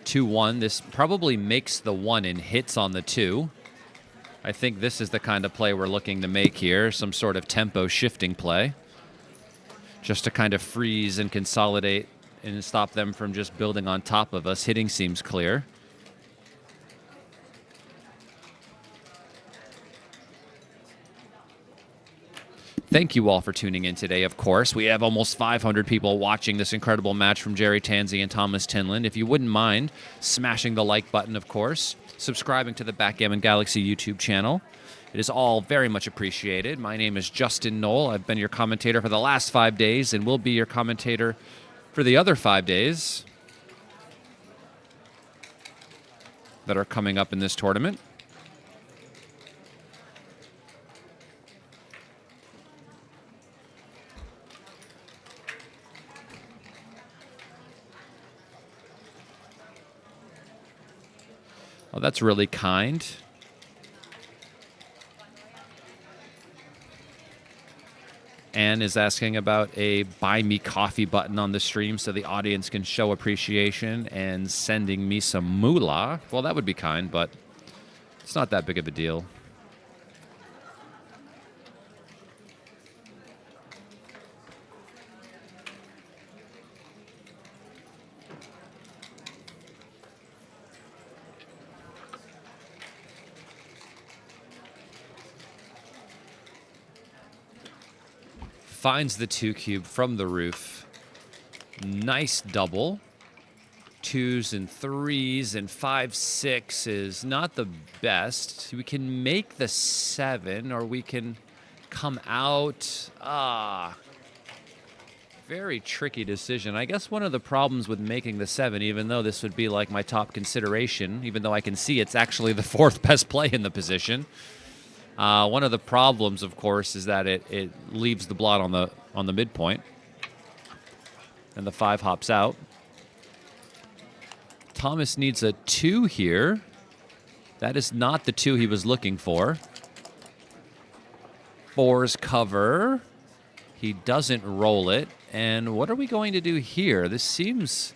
(2-1). This probably makes the 1 and hits on the 2. I think this is the kind of play we're looking to make here, some sort of tempo shifting play. Just to kind of freeze and consolidate and stop them from just building on top of us. Hitting seems clear. Thank you all for tuning in today, of course. We have almost 500 people watching this incredible match from Jerry Tanzi and Thomas Tinland. If you wouldn't mind smashing the like button, of course, subscribing to the Backgammon Galaxy YouTube channel. It is all very much appreciated. My name is Justin Knoll. I've been your commentator for the last 5 days and will be your commentator for the other 5 days that are coming up in this tournament. Oh, that's really kind. Anne is asking about a buy me coffee button on the stream so the audience can show appreciation and sending me some moolah. Well, that would be kind, but it's not that big of a deal. Finds the 2 cube from the roof. Nice double. 2s and 3s and 5, 6 is not the best. We can make the 7 or we can come out. Very tricky decision. I guess one of the problems with making the 7, even though this would be like my top consideration, even though I can see it's actually the 4th best play in the position, One of the problems, of course, is that it leaves the blot on the midpoint, and the 5 hops out. Thomas needs a 2 here. That is not the 2 he was looking for. 4's cover. He doesn't roll it. And what are we going to do here? This seems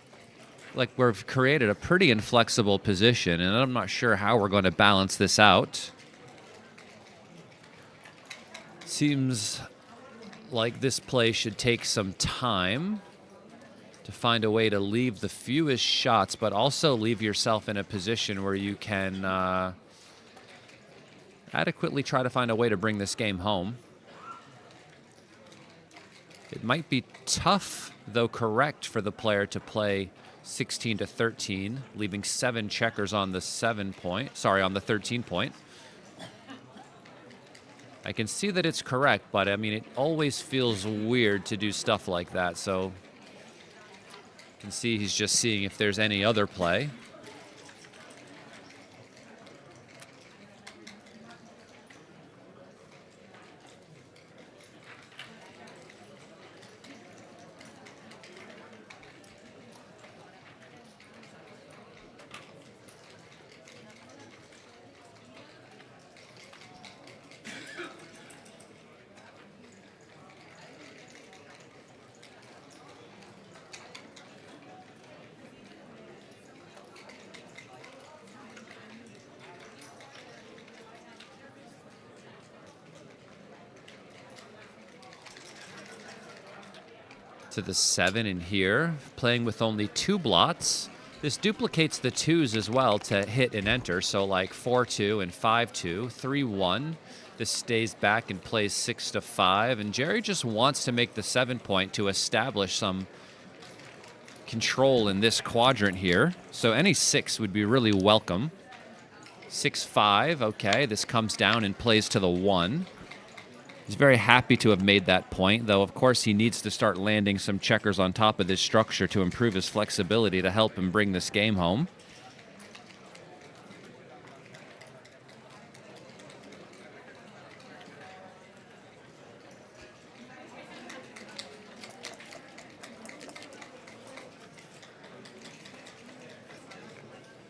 like we've created a pretty inflexible position, and I'm not sure how we're going to balance this out. Seems like this play should take some time to find a way to leave the fewest shots, but also leave yourself in a position where you can adequately try to find a way to bring this game home. It might be tough, though correct, for the player to play 16 to 13, leaving 7 checkers on the 13 point. I can see that it's correct, but I mean, it always feels weird to do stuff like that, so you can see he's just seeing if there's any other play. To the 7 in here, playing with only 2 blots. This duplicates the 2s as well to hit and enter, so like 4-2 and 5-2, 3-1. This stays back and plays 6 to 5, and Jerry just wants to make the 7 point to establish some control in this quadrant here. So any 6 would be really welcome. 6-5, okay, this comes down and plays to the 1. He's very happy to have made that point, though of course he needs to start landing some checkers on top of this structure to improve his flexibility to help him bring this game home.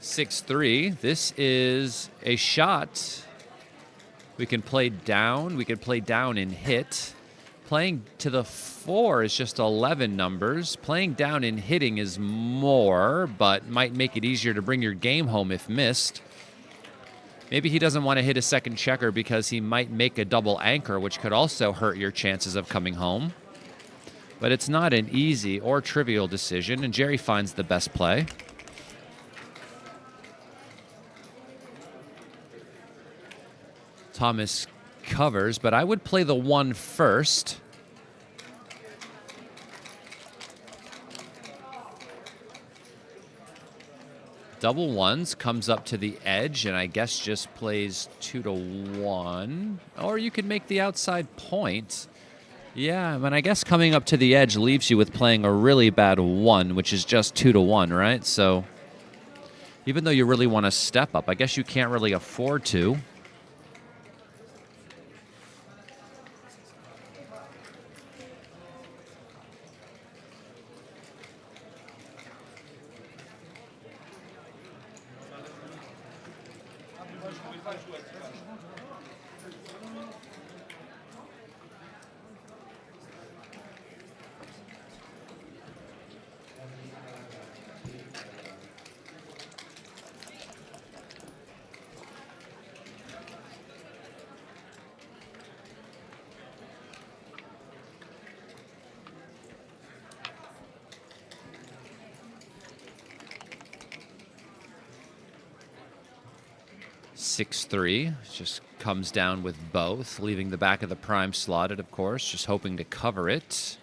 (6-3). This is a shot. We can play down. We can play down and hit. Playing to the 4 is just 11 numbers. Playing down and hitting is more, but might make it easier to bring your game home if missed. Maybe he doesn't want to hit a second checker because he might make a double anchor, which could also hurt your chances of coming home. But it's not an easy or trivial decision, and Jerry finds the best play. Thomas covers, but I would play the 1 first. Double 1s, comes up to the edge, and I guess just plays 2 to 1. Or you could make the outside point. Yeah, I guess coming up to the edge leaves you with playing a really bad 1, which is just 2 to 1, right? So even though you really want to step up, I guess you can't really afford to. (6-3), just comes down with both, leaving the back of the prime slotted, of course, just hoping to cover it.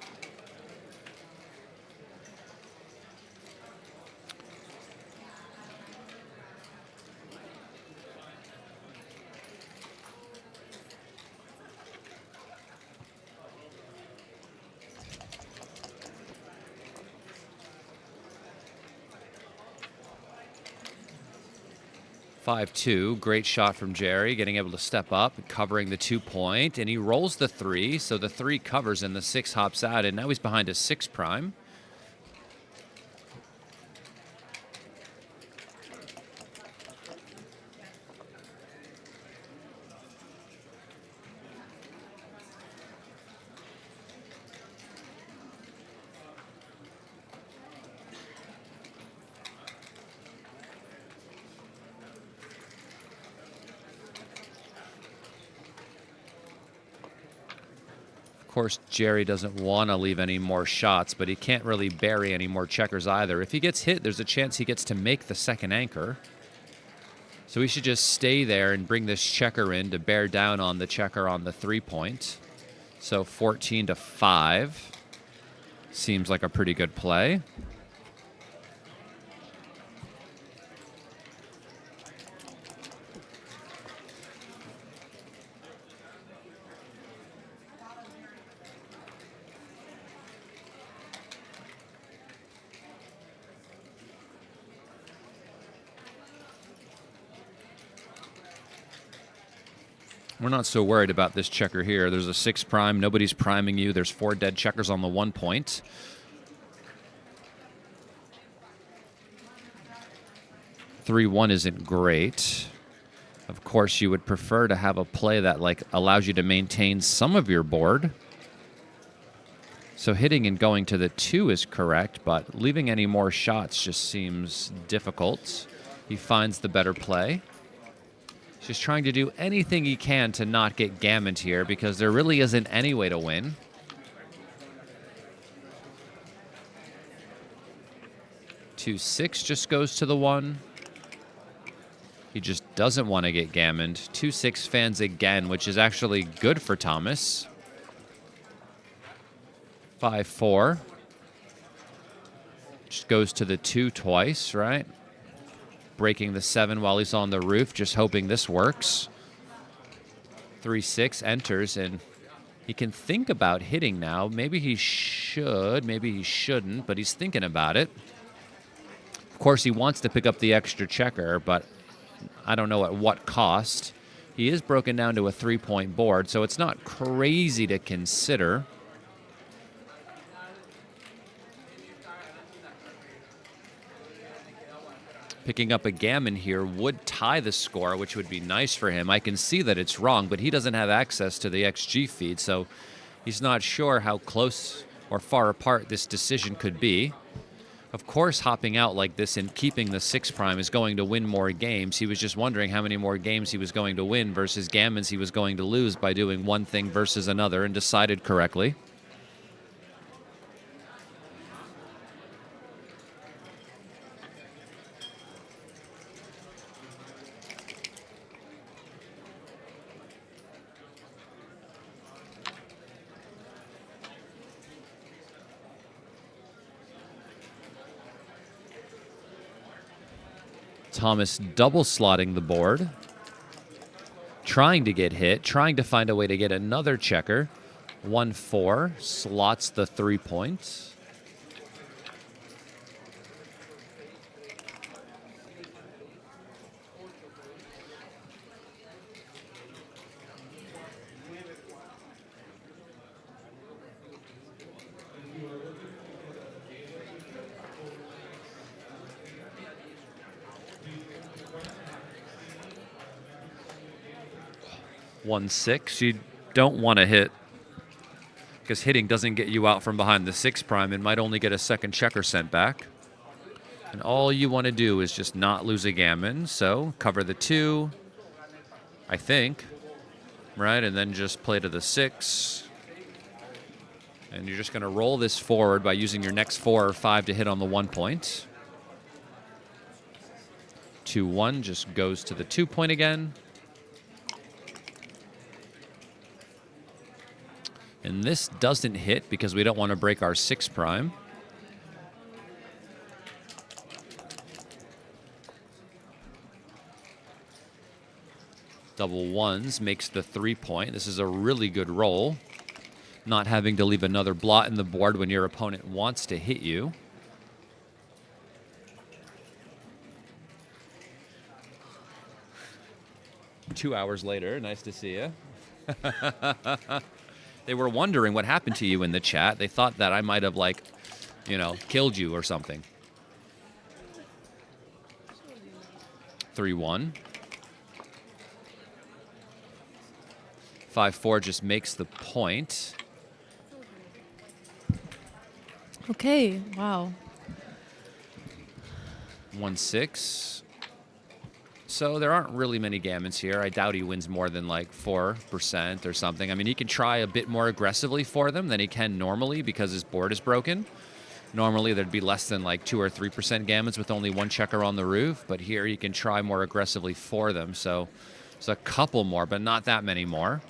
5-2, great shot from Jerry, getting able to step up, covering the 2-point, and he rolls the 3, so the 3 covers and the 6 hops out, and now he's behind a 6 prime. Of course, Jerry doesn't want to leave any more shots, but he can't really bury any more checkers either. If he gets hit, there's a chance he gets to make the second anchor. So he should just stay there and bring this checker in to bear down on the checker on the 3-point. So 14-5 seems like a pretty good play. We're not so worried about this checker here. There's a 6 prime. Nobody's priming you. There's 4 dead checkers on the 1-point. Three one isn't great. Of course, you would prefer to have a play that allows you to maintain some of your board. So hitting and going to the 2 is correct, but leaving any more shots just seems difficult. He finds the better play. He's just trying to do anything he can to not get gammoned here because there really isn't any way to win. Two 6 just goes to the 1. He just doesn't want to get gammoned. 2-6 fans again, which is actually good for Thomas. 5-4. Just goes to the 2 twice, right? Breaking the 7 while he's on the roof, just hoping this works. 3-6 enters, and he can think about hitting now. Maybe he should, maybe he shouldn't, but he's thinking about it. Of course, he wants to pick up the extra checker, but I don't know at what cost. He is broken down to a 3-point board, so it's not crazy to consider. Picking up a gammon here would tie the score, which would be nice for him. I can see that it's wrong, but he doesn't have access to the XG feed, so he's not sure how close or far apart this decision could be. Of course, hopping out like this and keeping the 6 prime is going to win more games. He was just wondering how many more games he was going to win versus gammons he was going to lose by doing one thing versus another, and decided correctly. Thomas double slotting the board, trying to get hit, trying to find a way to get another checker. 1-4, slots the 3-point. One 6, you don't want to hit because hitting doesn't get you out from behind the 6 prime and might only get a second checker sent back. And all you want to do is just not lose a gammon. So cover the 2, I think, right? And then just play to the 6. And you're just going to roll this forward by using your next 4 or 5 to hit on the 1-point. 2-1 just goes to the 2-point again. And this doesn't hit because we don't want to break our 6 prime. Double 1s makes the 3-point. This is a really good roll. Not having to leave another blot in the board when your opponent wants to hit you. 2 hours later. Nice to see you. They were wondering what happened to you in the chat. They thought that I might have, like, you know, killed you or something. 3-1. 5-4 just makes the point. Okay, wow. 1-6. So there aren't really many gammons here. I doubt he wins more than like 4% or something. I mean, he can try a bit more aggressively for them than he can normally because his board is broken. Normally, there'd be less than like 2 or 3% gammons with only one checker on the roof. But here, he can try more aggressively for them. So there's a couple more, but not that many more.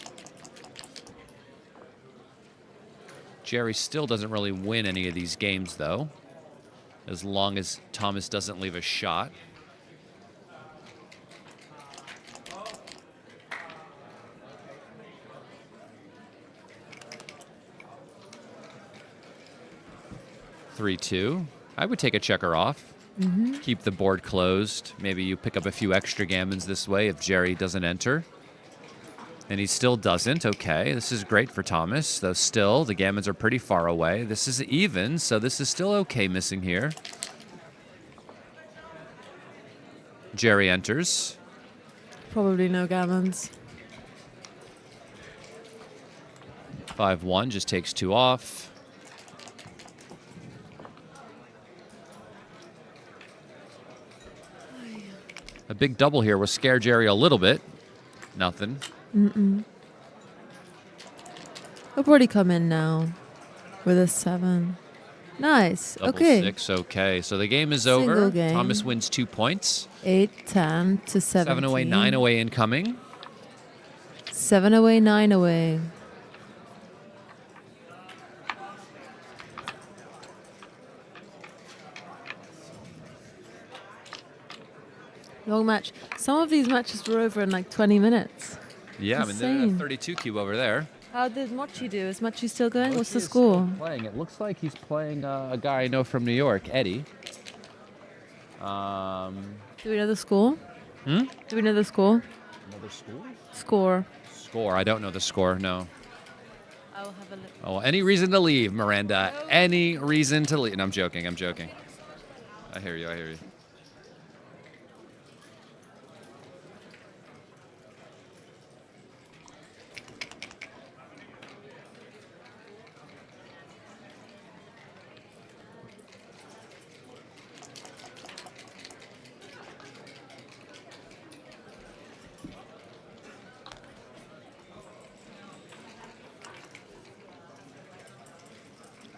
Jerry still doesn't really win any of these games, though, as long as Thomas doesn't leave a shot. (3-2). I would take a checker off. Keep the board closed. Maybe you pick up a few extra gammons this way if Jerry doesn't enter. And he still doesn't. Okay, this is great for Thomas, though still the gammons are pretty far away. This is even, so this is still okay missing here. Jerry enters. Probably no gammons. 5-1 just takes 2 off. A big double here will scare Jerry a little bit. Nothing. He'll probably come in now with a 7. Nice. Double okay. 6, okay. So the game is Single over. game. Thomas wins 2 points. 8-10 to 17. 7 away, 9 away incoming. 7 away, 9 away. Long match. Some of these matches were over in like 20 minutes. Yeah, I mean, they're at Insane. 32 cube over there. How did Mochi do? Is Mochi still going? What's Mochi the is score? still playing. It looks like he's playing a guy I know from New York, Eddie. Do we know the score? Hmm? Do we know the score? Another score? Score. Score. I don't know the score, no. I will have a look. Oh, any reason to leave, Miranda? Any reason to leave? No, I'm joking. I'm joking. I hear you. I hear you.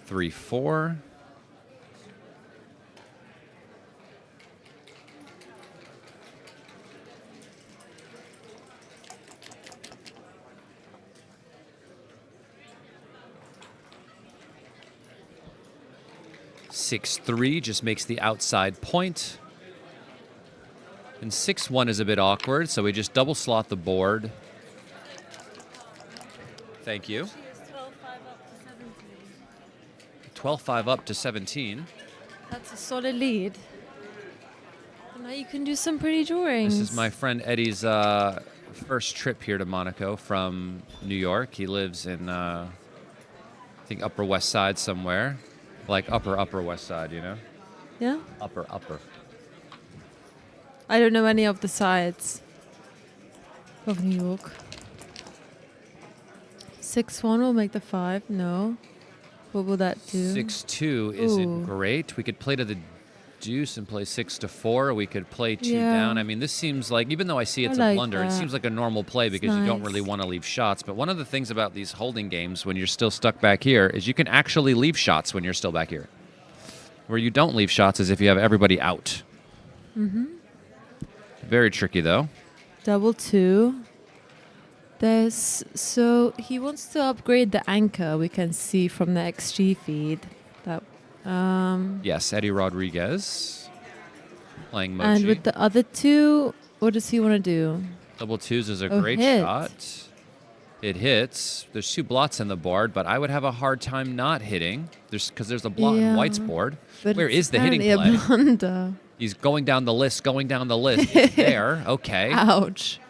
Three, 4. Six, 3 just makes the outside point. And 6-1 is a bit awkward, so we just double slot the board. Thank you. 12-5 up to 17. That's a solid lead. Now you can do some pretty drawings. This is my friend Eddie's first trip here to Monaco from New York. He lives in, I think, Upper West Side somewhere. Like upper West Side, you know? Yeah? Upper. I don't know any of the sides of New York. 6-1 will make the 5. No. What will that do? 6-2 isn't Ooh. great. We could play to the deuce and play 6-4. We could play 2 Yeah. down. I mean, this seems like, even though I see it's I a like blunder, it that. seems like a normal play because you don't nice. really want to leave shots. But one of the things about these holding games when you're still stuck back here is you can actually leave shots when you're still back here. Where you don't leave shots is if you have everybody out. Very tricky, though. Double 2. So he wants to upgrade the anchor we can see from the XG feed. That Yes, Eddie Rodriguez playing Mochi. and with the other 2, what does he want to do? Double 2s is a Oh, great hit. shot. It hits. There's 2 blots in the board, but I would have a hard time not hitting. Because there's a blot in Yeah. White's board. But Where it's is the hitting apparently play? a blunder. He's going down the list, It's there. Okay. Ouch.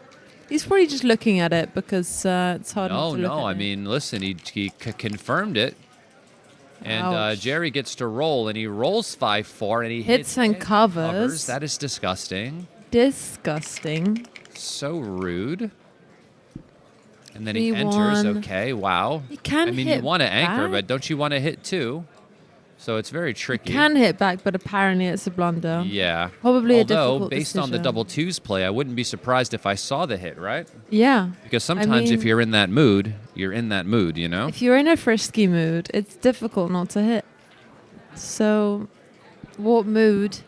He's probably just looking at it because it's hard not No, to look no. at I it. mean, listen, he confirmed it. And Ouch. Jerry gets to roll, and he rolls 5-4, and he Hits and covers. That is disgusting. Disgusting. So rude. And then he 3-1. enters. Okay, wow. You can I mean, hit you want to anchor, back. but don't you want to hit too? So it's very tricky. Can hit back, but apparently it's a blunder. Yeah. Probably a Although, difficult based on the decision. double twos play, I wouldn't be surprised if I saw the hit, right? Yeah. Because sometimes if mean- you're in that mood, you're in that mood, you know? If you're in a frisky mood, it's difficult not to hit. So, what mood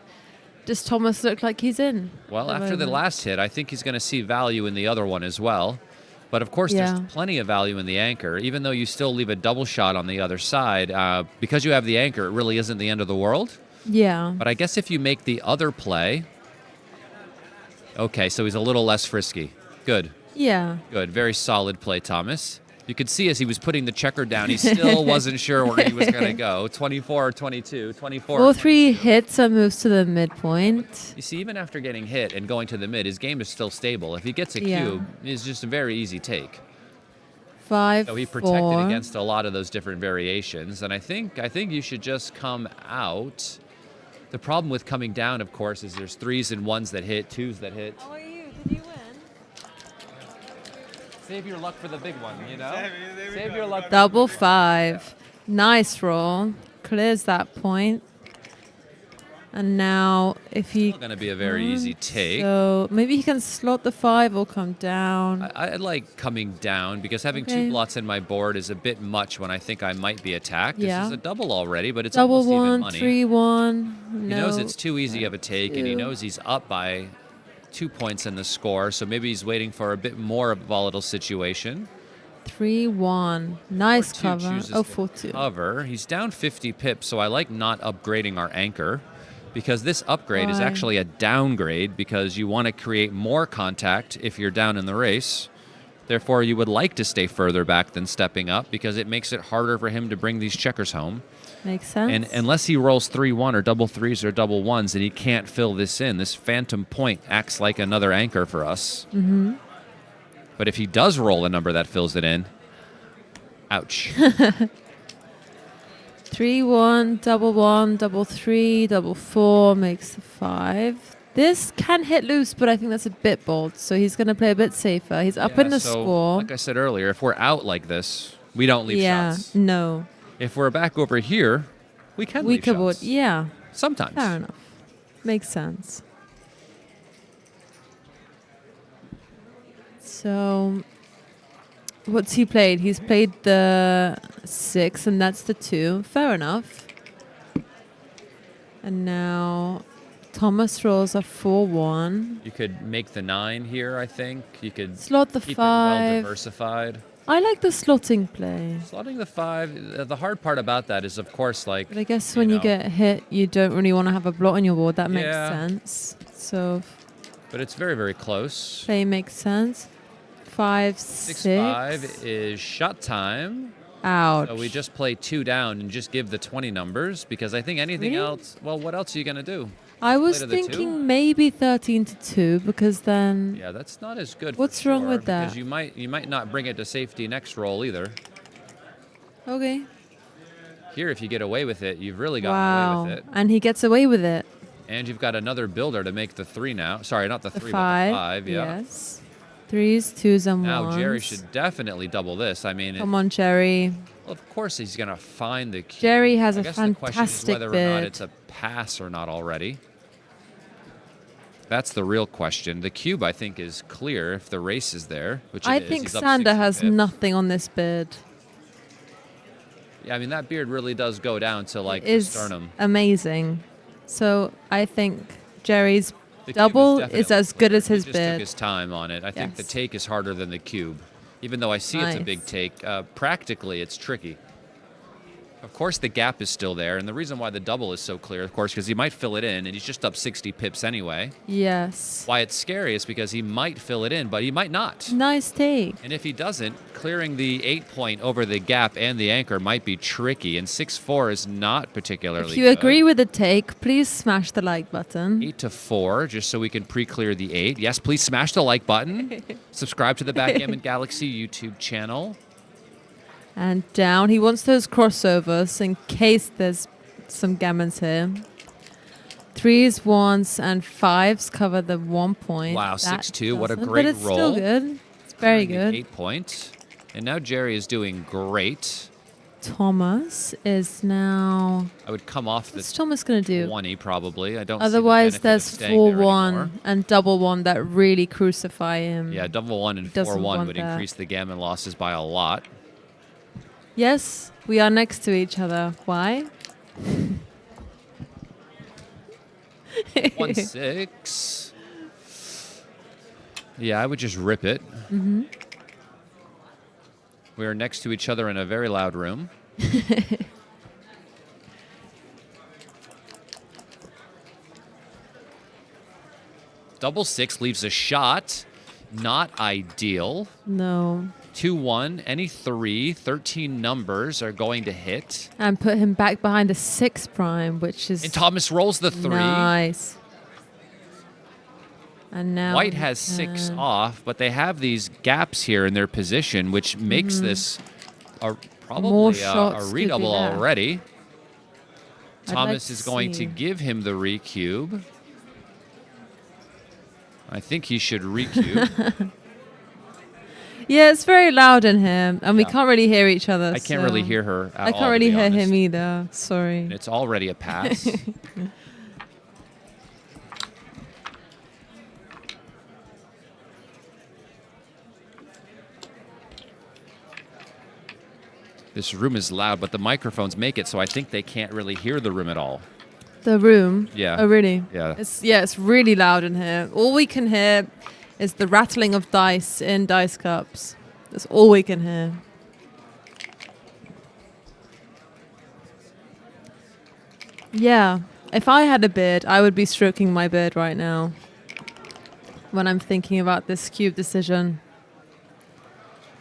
does Thomas look like he's in? Well, at after the moment? last hit, I think he's going to see value in the other one as well. But of course, Yeah. there's plenty of value in the anchor, even though you still leave a double shot on the other side. Because you have the anchor, it really isn't the end of the world. Yeah. But I guess if you make the other play... Okay, so he's a little less frisky. Good, Yeah. good. Very solid play, Thomas. You could see as he was putting the checker down, he still wasn't sure where he was going to go. 24 or 22, 24 or 4-3 22. hits and moves to the midpoint. You see, even after getting hit and going to the mid, his game is still stable. If he gets a Yeah. cube, it's just a very easy take. 5-4. So he protected against a lot of those different variations, and I think you should just come out. The problem with coming down, of course, is there's 3s and 1s that hit, 2s that hit. How are you? Did you win? Save your luck for the big one, you know? Save your luck. Double 5. Nice roll. Clears that point. And now, if he It's going to be a very easy take. So maybe he can slot the 5 or come down. I like coming down because having Okay. 2 blots in my board is a bit much when I think I might be attacked. Yeah. This is a double already, but it's Double almost even 1, money. 3-1. He No. knows it's too easy of a take, and he 2. knows he's up by 2 points in the score, so maybe he's waiting for a bit more of a volatile situation. 3-1. Nice 4-2 cover. chooses Oh, to 4-2. cover. He's down 50 pips, so I like not upgrading our anchor because this upgrade is Why? actually a downgrade because you want to create more contact if you're down in the race. Therefore, you would like to stay further back than stepping up because it makes it harder for him to bring these checkers home. Makes sense. And unless he rolls 3-1 or double 3s or double 1s and he can't fill this in, this phantom point acts like another anchor for us. Mm-hmm. But if he does roll a number that fills it in, ouch. 3-1, double 1, double 3, double 4 makes the 5. This can hit loose, but I think that's a bit bold. So he's going to play a bit safer. He's up in the so, score. Like I said earlier, if we're out like this, we don't leave Yeah, shots. no. If we're back over here, we can We leave could, shots. yeah, Sometimes. fair enough. Makes sense. So, what's he played? He's played the 6, and that's the 2. Fair enough. And now Thomas rolls a 4-1. You could make the 9 here, I think. You could Slot the keep it well 5. diversified. I like the slotting play. Slotting the 5, the hard part about that is, of course, like... But I guess when you know, get hit, you don't really want to have a blot on your board. That makes Yeah. sense. So But it's very, very close. play makes sense. 5, 6. 6-5 is shot time. Ouch. So we just play 2 down and just give the 20 numbers because I think anything Really? else... Well, what else are you going to do? I was play to the 2? thinking maybe 13-2 because then Yeah, that's not as good. What's for wrong sure, with that? Because you might not bring it to safety next roll either. okay. Here, if you get away with it, you've really gotten Wow. away with it. And he gets away with it. And you've got another builder to make the 3 now. Sorry, not the The 3, 5. but the 5. Yeah. Yes. 3s, 2s, and 1s. Now Jerry should definitely double this. I mean, Come on, Jerry. well, of course he's going to find the cube. Jerry has I a guess the question is fantastic whether or not bid. it's a pass or not already. That's the real question. The cube, I think, is clear if the race is there, which I it is. think He's up Sander 60 has pips. nothing on this bid. Yeah, I mean, that beard really does go down to, like, the Is sternum. amazing. So I think Jerry's The cube double is definitely as good clear. as his He just took bid. his time on it. I think the Yes. take is harder than the cube. Even though I see it's a big Nice. take, practically it's tricky. Of course, the gap is still there, and the reason why the double is so clear, of course, because he might fill it in, and he's just up 60 pips anyway. Yes. Why it's scary is because he might fill it in, but he might not. Nice take. And if he doesn't, clearing the 8 point over the gap and the anchor might be tricky, and 6-4 is not particularly If you good. agree with the take, please smash the like button. 8-4, just so we can pre-clear the 8. Yes, please smash the like button. Subscribe to the Backgammon Galaxy YouTube channel. And down. He wants those crossovers in case there's some gammons here. 3s, 1s, and 5s cover the 1 point. Wow, That 6-2. What a doesn't, great but it's roll. still good. It's very Clearing the good. 8 point. And now Jerry is doing great. Thomas is now... I would come off What's the Thomas going to do? 20 probably. I don't Otherwise, see the benefit of there's staying there 4-1 anymore. and double 1 that really crucify him. Yeah, double 1 and Doesn't 4-1 want would that. increase the gammon losses by a lot. Yes, we are next to each other. Why? 1-6. Yeah, I would just rip it. Mm-hmm. We are next to each other in a very loud room. Double 6 leaves a shot. Not ideal. No. 2-1, any 13 numbers are going to hit. And put him back behind the 6 prime, which is And Thomas rolls the 3. nice. And now White we has 6 can- off, but they have these gaps here in their position, which makes this More probably shots a could be redouble there. already. I'd Thomas like is to going to see. give him the recube. I think he should recube. Yeah, it's very loud in here, and we Yeah. can't really hear each other. I can't really so- hear her at I all, can't really to be hear honest. him either. Sorry. And it's already a pass. This room is loud, but the microphones make it so I think they can't really hear the room at all. The room. Yeah. Oh, really? Yeah. It's really loud in here. All we can hear is the rattling of dice in dice cups. That's all we can hear. Yeah. If I had a beard, I would be stroking my beard right now when I'm thinking about this cube decision.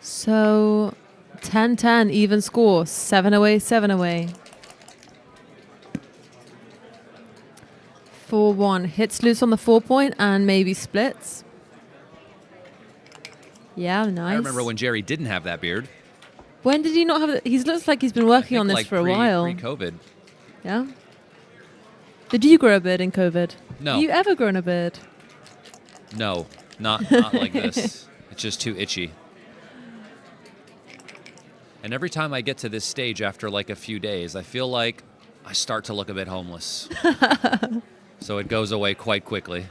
So, 10-10, even score. 7 away, 7 away. 4-1. Hits loose on the 4 point and maybe splits. Yeah, nice. I remember when Jerry didn't have that beard. When did he not have it? He looks like he's been working I on think this like for a while. Pre-COVID. Yeah. Did you grow a beard in COVID? No. Have you ever grown a beard? No, not like this. It's just too itchy. And every time I get to this stage after like a few days, I feel like I start to look a bit homeless. So it goes away quite quickly.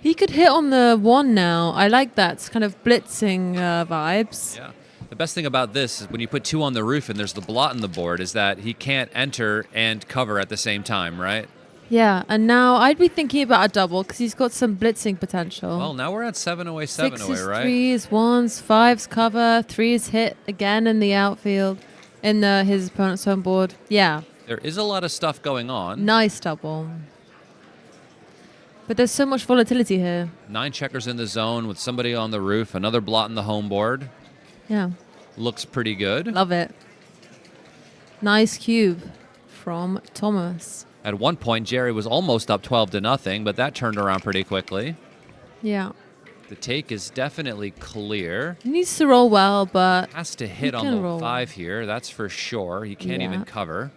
He could hit on the 1 now. I like that. It's kind of blitzing vibes. Yeah. The best thing about this is when you put 2 on the roof and there's the blot in the board is that he can't enter and cover at the same time, right? Yeah, and now I'd be thinking about a double because he's got some blitzing potential. Well, now we're at 7 away, 7 away, 6s, right? 3s, 1s, 5s cover, 3s hit again in the outfield, in his opponent's home board. Yeah, There is a lot of stuff going on. nice double. But there's so much volatility here. 9 checkers in the zone with somebody on the roof, another blot in the home board. Yeah, Looks pretty good. love it. Nice cube from Thomas. At one point, Jerry was almost up 12-0, but that turned around pretty quickly. Yeah. The take is definitely clear. He needs to roll well, but Has to hit on can the roll. 5 here, that's for sure. He can't Yeah. even cover.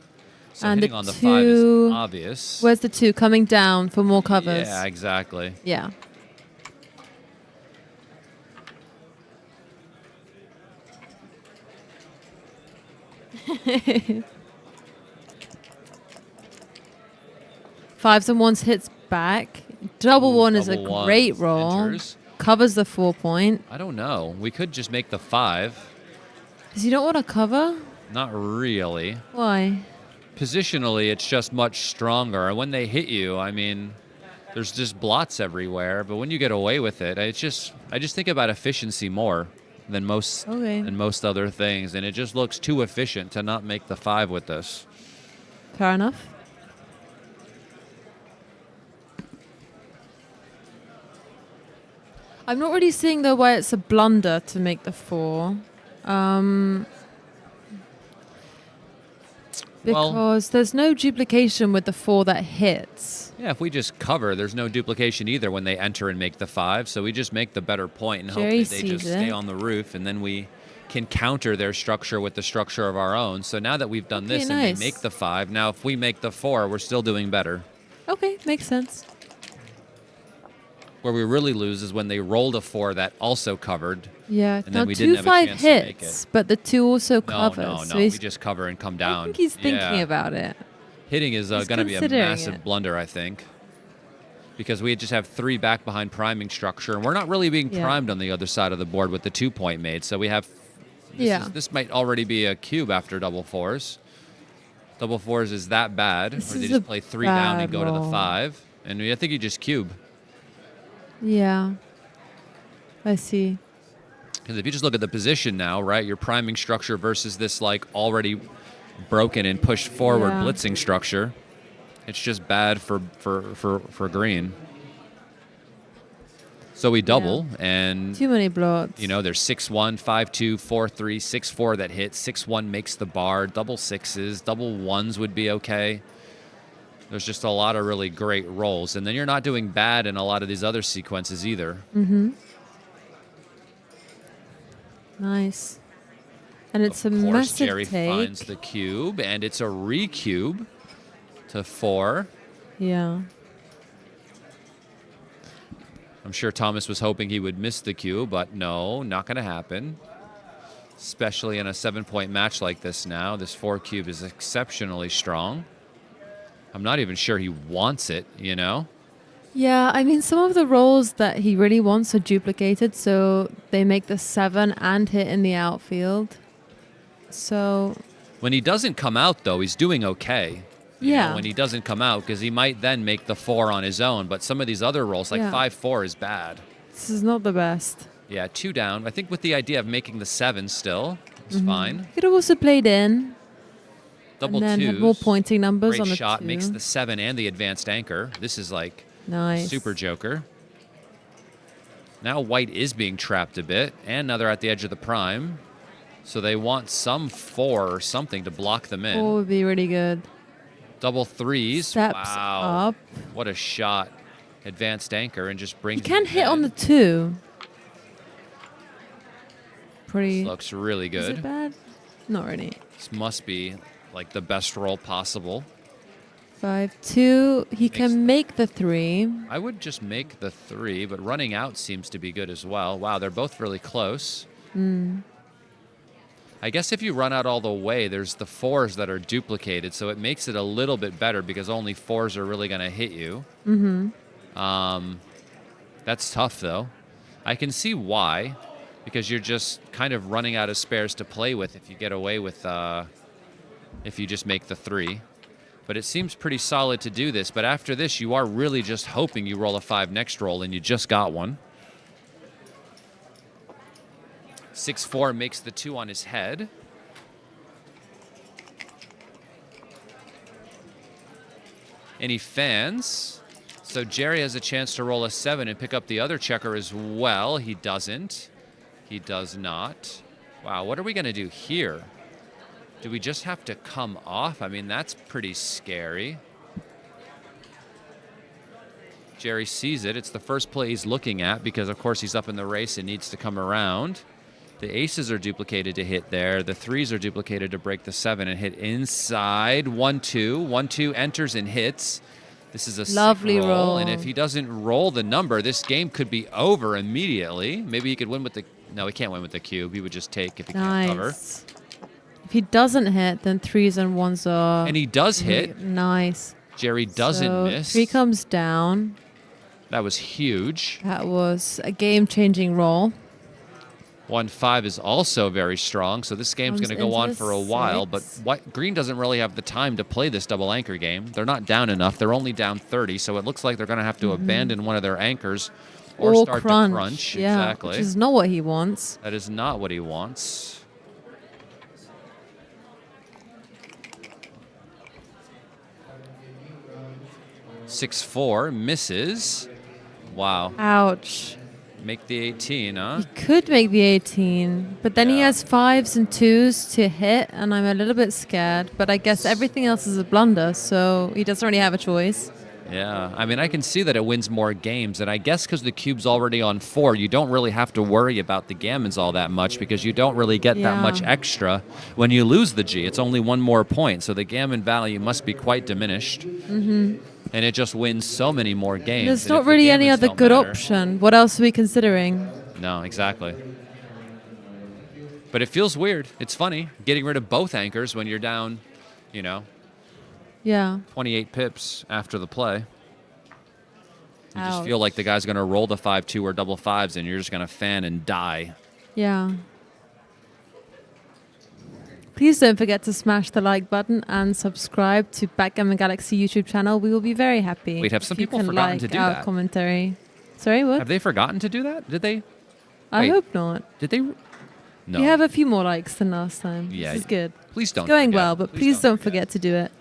So And hitting the on the 5 is 2 obvious. where's the 2? Coming down for more covers. Yeah, exactly. Yeah. Fives and 1s hits back. Double 1 is a Double one great roll. enters. Covers the 4 point. I don't know. We could just make the 5. Because you don't want to cover? Not really. Why? Positionally, it's just much stronger. And when they hit you, I mean, there's just blots everywhere. But when you get away with it, I just think about efficiency more. than most Okay. than most other things, and it just looks too efficient to not make the 5 with this. Fair enough. I'm not really seeing though why it's a blunder to make the 4. Because there's no duplication with the 4 that hits. Yeah, if we just cover, there's no duplication either when they enter and make the 5. So we just make the better point and hope Jerry that they just sees stay it. on the roof, and then we can counter their structure with the structure of our own. So now that we've done Okay, this nice. and they make the 5, now if we make the 4, we're still doing better. Okay, makes sense. Where we really lose is when they rolled a 4 that also covered. Yeah. And now then we didn't have a 2-5 chance to make hits, it. but the 2 also No, covers. no, so no. We he's- just cover and come down. I think he's thinking Yeah. about it. Hitting is He's going to be a considering massive it. blunder, I think. Because we just have 3 back behind priming structure, and we're not really being Yeah. primed on the other side of the board with the 2-point made. So we have. This might already be a cube after double 4s. Double 4s is that bad, This or they is just a play 3 down and bad go to the roll. 5. And I think you just cube. Yeah. I see. Because if you just look at the position now, right, your priming structure versus this like already broken and pushed forward Yeah. blitzing structure, it's just bad for green. So we double, and Too many blots. you know there's 6-1, 5-2, 4-3, 6-4 that hits. 6-1 makes the bar. Double 6s, double 1s would be okay. There's just a lot of really great rolls, and then you're not doing bad in a lot of these other sequences either. Mm-hmm. Nice. And it's a Of course, massive Jerry take. finds the cube, and it's a recube to 4. Yeah. I'm sure Thomas was hoping he would miss the cube, but no, not going to happen. Especially in a 7-point match like this now. This 4 cube is exceptionally strong. I'm not even sure he wants it, you know? Yeah, I mean, some of the rolls that he really wants are duplicated, so they make the 7 and hit in the outfield. So, When he doesn't come out, though, he's doing okay. You know, Yeah. when he doesn't come out, because he might then make the 4 on his own. But some of these other rolls, like Yeah. 5-4, is bad. this is not the best. Yeah, 2 down. I think with the idea of making the 7 still, it's fine. You could have also played in Double and then twos. have more pointing numbers Great on the shot. 2. Makes the 7 and the advanced anchor. This is like Nice. super joker. Now white is being trapped a bit, and now they're at the edge of the prime. So they want some 4 or something to block them in. 4 would be really good. Double 3s. Steps Wow. up. What a shot. Advanced anchor and just brings You can it hit on in. the 2. Pretty. Looks really Is good. it bad? Not really. This must be like the best roll possible. 5-2. He Makes can make the 3. I would just make the 3, but running out seems to be good as well. Wow, they're both really close. I guess if you run out all the way, there's the 4s that are duplicated, so it makes it a little bit better because only 4s are really going to hit you. That's tough, though. I can see why, because you're just kind of running out of spares to play with if you get away with, if you just make the 3. But it seems pretty solid to do this. But after this, you are really just hoping you roll a 5 next roll, and you just got one. 6-4 makes the 2 on his head. And he fans. So Jerry has a chance to roll a 7 and pick up the other checker as well. He doesn't. He does not. Wow, what are we going to do here? Do we just have to come off? I mean, that's pretty scary. Jerry sees it. It's the first play he's looking at because, of course, he's up in the race and needs to come around. The aces are duplicated to hit there. The 3s are duplicated to break the 7 and hit inside. 1-2. 1-2 enters and hits. This is a Lovely sick roll. And if he doesn't roll the number, this game could be over immediately. Maybe he could win with the... No, he can't win with the cube. He would just take if he can't cover. Nice. If he doesn't hit, then 3s and 1s are... And he does hit. Nice. Jerry doesn't So miss. 3 comes down. That was huge. That was a game-changing roll. 1-5 is also very strong, so this game's Comes going to go into on the for a while. But 6. Green doesn't really have the time to play this double anchor game. They're not down enough. They're only down 30, so it looks like they're going to have to abandon one of their anchors Or start crunch. to crunch. Yeah, Exactly. which is not what he wants. That is not what he wants. Six-four misses. Wow. Ouch. Make the 18, huh? He could make the 18, but then he Yeah. has 5s and 2s to hit, and I'm a little bit scared. But I guess everything else is a blunder, so he doesn't really have a choice. Yeah, I mean, I can see that it wins more games, and I guess because the cube's already on 4, you don't really have to worry about the gammons all that much because you don't really get that much Yeah. extra when you lose the G. It's only one more point, so the gammon value must be quite diminished. Mm-hmm. And it just wins so many more games. There's and not if the really any gammons other don't good matter- option. What else are we considering? No, exactly. But it feels weird. It's funny getting rid of both anchors when you're down, 28 pips after the play. You just Ouch. feel like the guy's going to roll the 5-2 or double fives, and you're just going to fan and die. Yeah. Please don't forget to smash the like button and subscribe to Backgammon Galaxy YouTube channel. We will be very happy. Wait, have if some you people can forgotten like to do our that? commentary. Sorry, what? Have they forgotten to do that? Did they? I wait. hope not. Did they? No. We have a few more likes than last time. Yeah. This is good. Please don't. It's going forget. well, but please don't forget to do it.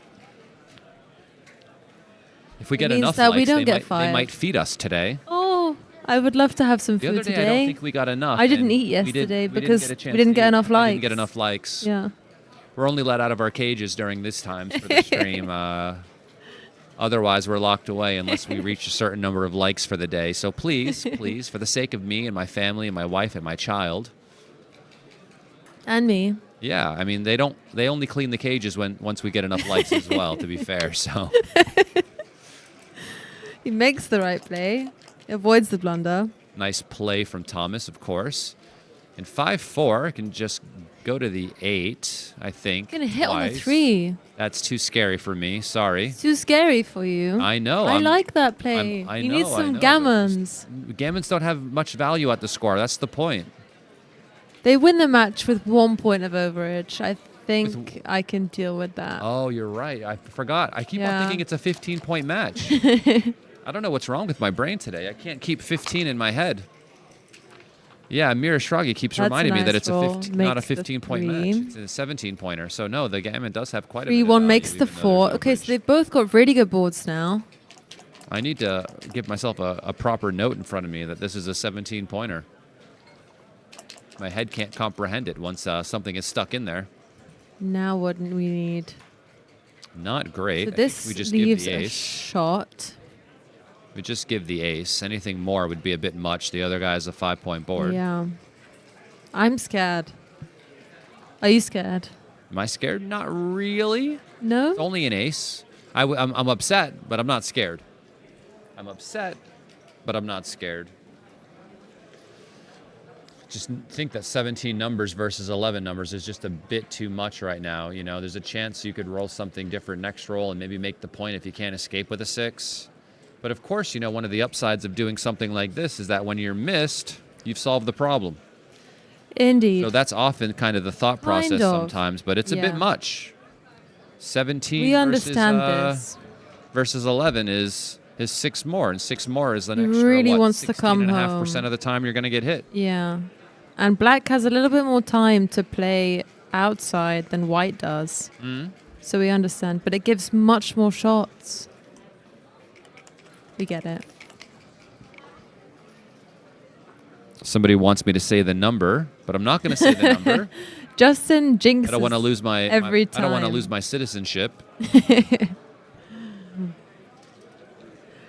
If we get means enough that likes, we don't they, get might, they fired. might feed us today. Oh, I would love to have some The food other day, today. I don't think we got enough. I didn't and eat we yesterday didn't because get a chance we didn't to get eat. enough We likes. didn't get enough likes. Yeah. We're only let out of our cages during this time for the stream. Otherwise, we're locked away unless we reach a certain number of likes for the day. So please, please, for the sake of me and my family and my wife and my child. And me. Yeah, I mean they only clean the cages once we get enough likes as well, to be fair. So He makes the right play. Avoids the blunder. nice play from Thomas, of course. And 5-4 can just go to the 8, I think. Gonna hit on the twice. 3. That's too scary for me. Sorry. It's too scary for you. I know. I I'm- like that play. I you know, need I some know, but gammons. Gammons don't have much value at the score. That's the point. They win the match with 1 point of overage. I think I can deal with that. Oh, you're right. I forgot. I keep on Yeah. thinking it's a 15-point match. I don't know what's wrong with my brain today. I can't keep 15 in my head. Yeah, Mira Shragi keeps That's a reminding me that nice it's roll. not a Makes the 15-point match. 3. It's a 17-pointer. So no, the Gammon does have quite a bit of 3-1 value, makes the even though 4. there's Okay, so overage. they've both got really good boards now. I need to give myself a proper note in front of me that this is a 17-pointer. My head can't comprehend it once something is stuck in there. Now what do we need? Not great. So I think this we just give leaves the a ace. shot. We just give the ace. Anything more would be a bit much. The other guy has a 5-point board. Yeah. I'm scared. Are you scared? Am I scared? Not really. No? It's only an ace. I'm upset, but I'm not scared. I'm upset, but I'm not scared. Just think that 17 numbers versus 11 numbers is just a bit too much right now. You know, there's a chance you could roll something different next roll and maybe make the point if you can't escape with a 6. But of course, you know, one of the upsides of doing something like this is that when you're missed, you've solved the problem. Indeed. So that's often kind of the thought process Kind of. sometimes, but it's a Yeah. bit much. 17 we understand versus, this. versus 11 is 6 more, and 6 more is an He extra, really what, wants to come 16.5% of the time you're going to get hit. Yeah. And black has a little bit more time to play outside than white does. So we understand. But it gives much more shots. We get it. Somebody wants me to say the number, but I'm not going to say the number. Justin jinxes. I don't want to lose my every I don't want to time. lose my citizenship.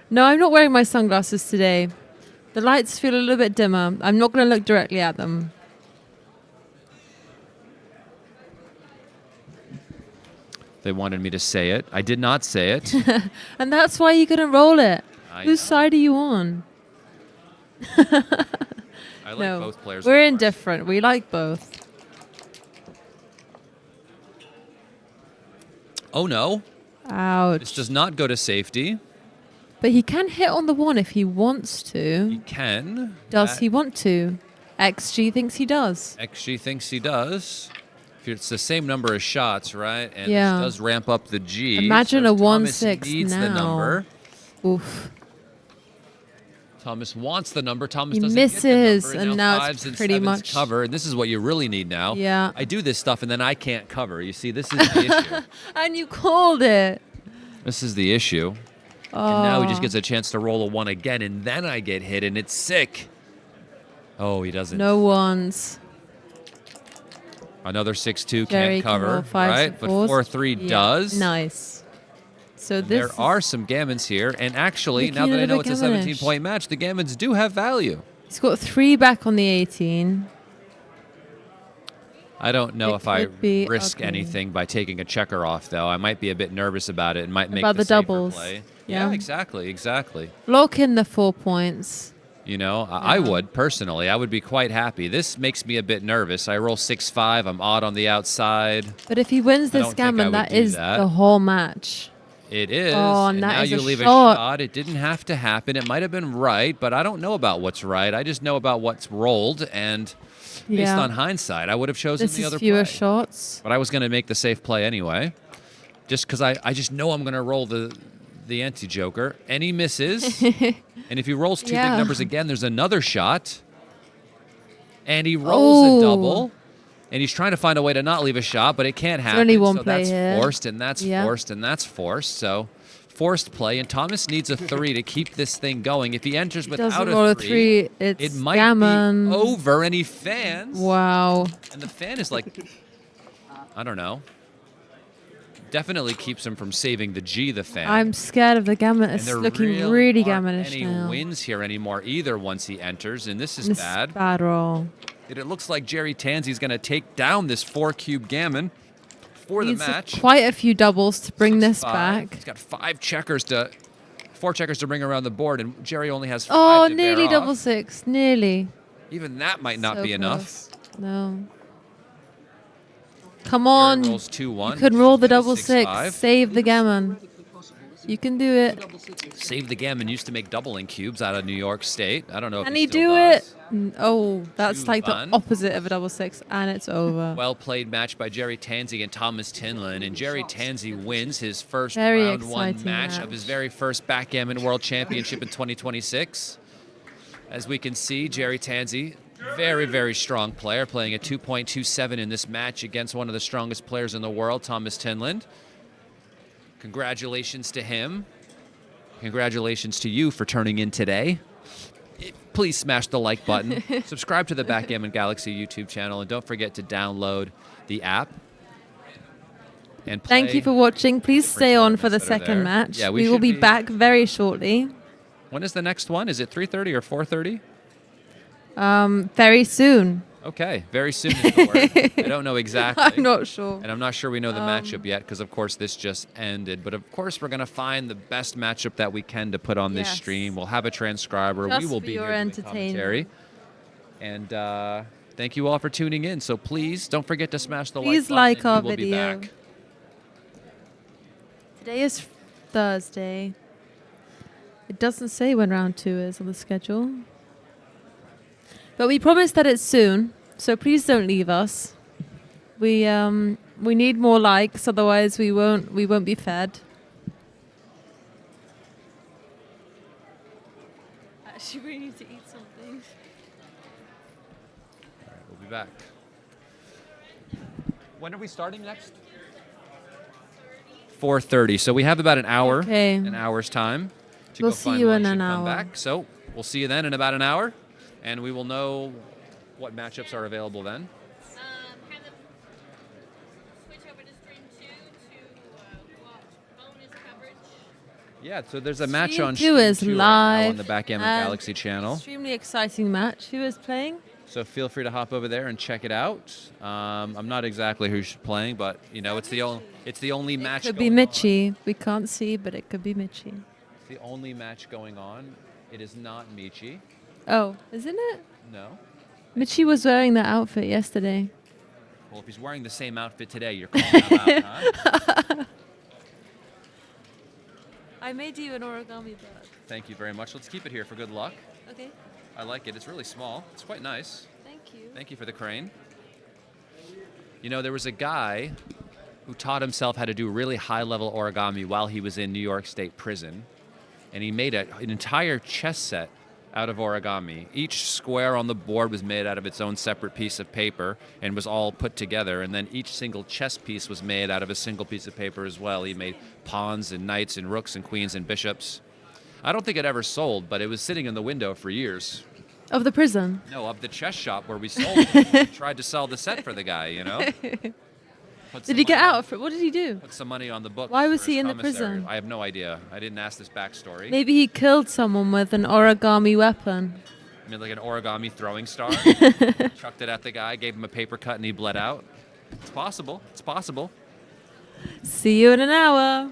No, I'm not wearing my sunglasses today. The lights feel a little bit dimmer. I'm not going to look directly at them. They wanted me to say it. I did not say it. And that's why you couldn't roll it. I Whose know. side are you on? I like No, both players. we're of course. indifferent. We like both. Oh no, Ouch. this does not go to safety. But he can hit on the 1 if he wants to. He can. Does he want to? XG thinks he does. XG thinks he does. If it's the same number of shots, right? And Yeah. this does ramp up the G. Imagine so a if Thomas 1-6 needs the now. number. Oof. Thomas wants the number. Thomas He doesn't misses, get the number. and now it's fives and pretty sevens much- cover. And this is what you really need now. Yeah. I do this stuff, and then I can't cover. You see, this is the issue. And you called it. This is the issue. And now he just gets a chance to roll a 1 again, and then I get hit, and it's sick. Oh, he doesn't. No ones. Another 6-2 Jerry can't can roll cover, fives right? and But fours. 4-3 Yeah. does. Nice. So And this there are some gammons here, and actually, Looking now a that I know little it's a gammonish. 17-point match, the gammons do have value. he's got 3 back on the 18. I don't know It if I could be risk ugly. anything by taking a checker off, though. I might be a bit nervous about it and might make About the safer doubles. play. Yeah. Exactly. Lock in the 4 points. You know, I would personally. I would be quite happy. This makes me a bit nervous. I roll 6-5. I'm odd on the outside. But if he wins I this don't think I gammon, would that do is that. the whole match. It is. Oh, and and that now is you a leave shot. a shot. It didn't have to happen. It might have been right, but I don't know about what's right. I just know about what's rolled, and based Yeah. on hindsight, I would have chosen This the is other fewer play. shots. But I was going to make the safe play anyway, just because I just know I'm going to roll the anti-joker, and he misses. And if he rolls 2 big Yeah. numbers again, there's another shot. And he rolls a Oh. double. And he's trying to find a way to not leave a shot, but it can't happen. only one so play that's here. forced, and that's Yeah. forced, and that's forced. So forced play, and Thomas needs a 3 to keep this thing going. If he enters without Doesn't roll a 3. it It's might gammon. be over, and he fans. Wow. And the fan is like, I don't know. Definitely keeps him from saving the G, the fan. I'm scared of the gammon. and It's there looking really really aren't gammonish any now. wins here anymore either once he enters, and this is This bad. is bad roll. And it looks like Jerry Tanzi's going to take down this 4-cube gammon for the Needs match. quite a few doubles to bring this 6-5. back. He's got 4 checkers to bring around the board, and Jerry only has 5 Oh, to bear nearly off. double 6. Nearly. Even that might not So be enough. close. No. Come Jerry on. rolls 2-1. You can roll the That is double 6-5. 6. Save the gammon. You can do it. Save the Gammon used to make doubling cubes out of New York State. I don't know if Can he he still do does. it? Oh, that's Too like fun. the opposite of a double 6, and it's over. Well played match by Jerry Tanzi and Thomas Tinlin, and Jerry Tanzi wins his first Very round 1 exciting match of his very first Backgammon World Championship in 2026. As we can see, Jerry Tanzi, very, very strong player, playing a 2.27 in this match against one of the strongest players in the world, Thomas Tinlin. Congratulations to him. Congratulations to you for turning in today. Please smash the like button. Subscribe to the Backgammon Galaxy YouTube channel, and don't forget to download the app. And Thank play you for watching. Please different stay on for the tournaments that are second there. match. Yeah, we will should be back very shortly. When is the next one? Is it 3:30 or 4:30? Very soon. Okay, very soon is the word. I don't know exactly. I'm not sure. And I'm not sure we know the matchup yet because, of course, this just ended. But, of course, we're going to find the best matchup that we can to put on this Yes. stream. We'll have a transcriber. Just we will for be your here doing entertainment. commentary. And thank you all for tuning in. So, please don't forget to smash the Please like like button. our and we will be video. back. Today is Thursday. It doesn't say when round 2 is on the schedule. But we promise that it's soon, so please don't leave us. We need more likes, otherwise we won't be fed. Actually, we need to eat something. All right, we'll be back. When are we starting next? 4:30. So we have about an hour, Okay. an hour's time to We'll go see find you in lunch an and come hour. back. So we'll see you then in about an hour, and we will know what matchups are available then. Have them switch over to stream 2 to watch bonus coverage. Yeah, so there's a match Stream on 2 Stream is 2 right now on live the Backgammon and Galaxy channel. Extremely exciting match. Who is playing? So feel free to hop over there and check it out. I'm not exactly who's playing, but you know it's the only match. Could be going on. Michi. We can't see, but it could be Michi. It's the only match going on. It is not Michi. Oh, isn't it? No. Michi was wearing that outfit yesterday. Well, if he's wearing the same outfit today, you're calling him out, huh? I made you an origami bird. Thank you very much. Let's keep it here for good luck. Okay. I like it. It's really small. It's quite nice. Thank you. Thank you for the crane. You know, there was a guy who taught himself how to do really high-level origami while he was in New York State prison. And he made an entire chess set out of origami. Each square on the board was made out of its own separate piece of paper and was all put together. And then each single chess piece was made out of a single piece of paper as well. He made pawns and knights and rooks and queens and bishops. I don't think it ever sold, but it was sitting in the window for years. Of the prison. No, of the chess shop where we sold it. Tried to sell the set for the guy, you know? Did he get out? What did he do? Put some money on the book. Why was for his he in the commissary. prison? I have no idea. I didn't ask this backstory. Maybe he killed someone with an origami weapon. I mean, like an origami throwing star. Chucked it at the guy, gave him a paper cut, and he bled out. It's possible. It's possible. See you in an hour.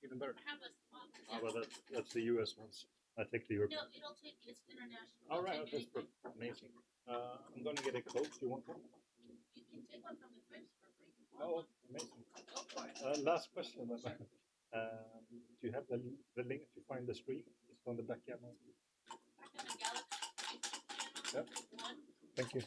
Even better. Have a spot. Oh, well, that's the US ones. I take the European. No, it'll take, it's international. All It'll right, take that's anything. amazing. I'm going to get a Coke. Do you want one? You can take one from the fridge for free. Oh, amazing. Go for it. Last question. Do you have the link to find the stream? It's on the Backgammon. Back in the Galaxy Yep. channel. One. Thank you.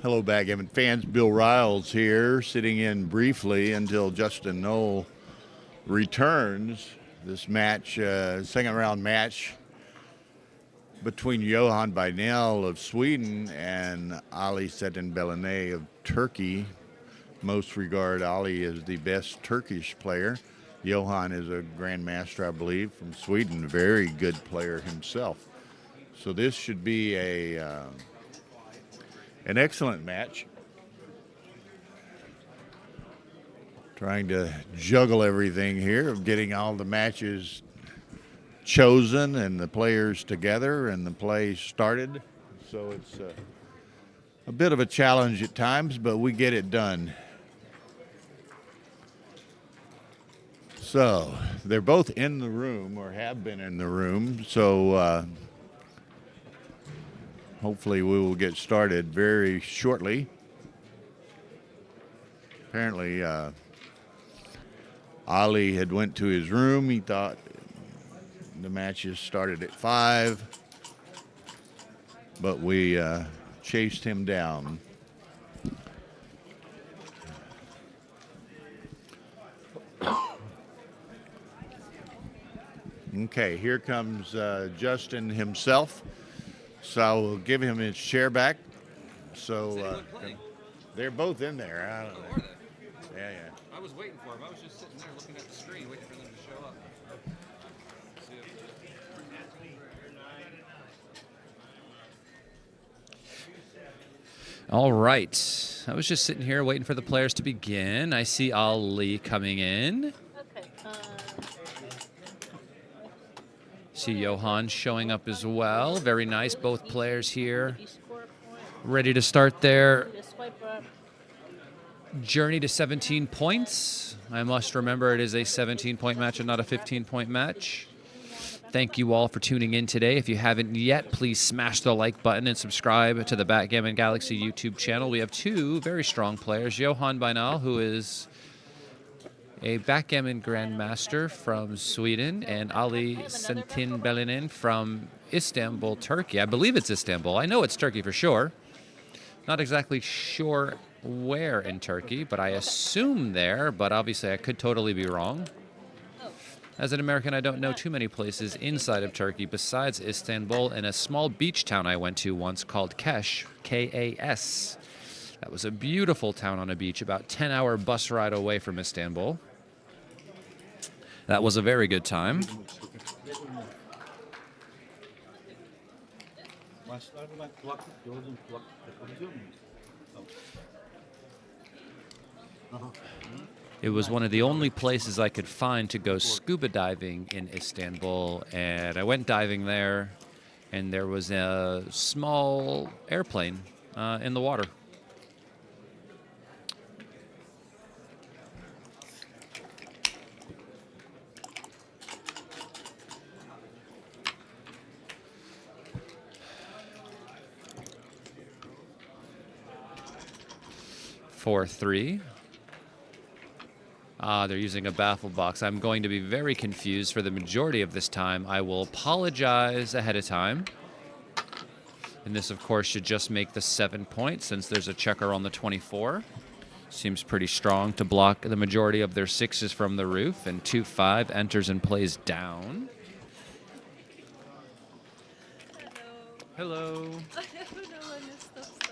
Hello, Backgammon fans. Bill Riles here, sitting in briefly until Justin Knoll returns. This match, second round match between Johan Bynell of Sweden and Ali Setenbelene of Turkey. Most regard Ali as the best Turkish player. Johan is a grandmaster, I believe, from Sweden. Very good player himself. So this should be an excellent match. Trying to juggle everything here of getting all the matches chosen and the players together and the play started. So it's a bit of a challenge at times, but we get it done. So they're both in the room or have been in the room. So hopefully we will get started very shortly. Apparently Ali had went to his room. He thought the matches started at 5, but we chased him down. Okay, here comes Justin himself. So I will give him his chair back. So they're both in there. I don't know. Yeah, yeah. I was waiting for him. I was just sitting there looking at the screen, waiting for them to show up. All right. I was just sitting here waiting for the players to begin. I see Ali coming in. Okay. See Johan showing up as well. Very nice. Both players here ready to start their journey to 17 points. I must remember it is a 17-point match and not a 15-point match. Thank you all for tuning in today. If you haven't yet, please smash the like button and subscribe to the Backgammon Galaxy YouTube channel. We have two very strong players, Johan Bynell, who is a backgammon grandmaster from Sweden, and Ali Setenbelene from Istanbul, Turkey. I believe it's Istanbul. I know it's Turkey for sure. Not exactly sure where in Turkey, but I assume there, but obviously I could totally be wrong. As an American, I don't know too many places inside of Turkey besides Istanbul and a small beach town I went to once called Kesh, K-A-S. That was a beautiful town on a beach, about 10-hour bus ride away from Istanbul. That was a very good time. It was one of the only places I could find to go scuba diving in Istanbul, and I went diving there, and there was a small airplane in the water. For 3. They're using a baffle box. I'm going to be very confused for the majority of this time. I will apologize ahead of time. And this, of course, should just make the 7 points since there's a checker on the 24. Seems pretty strong to block the majority of their 6s from the roof. And 2-5 enters and plays down. Hello. I don't know when this stuff starts.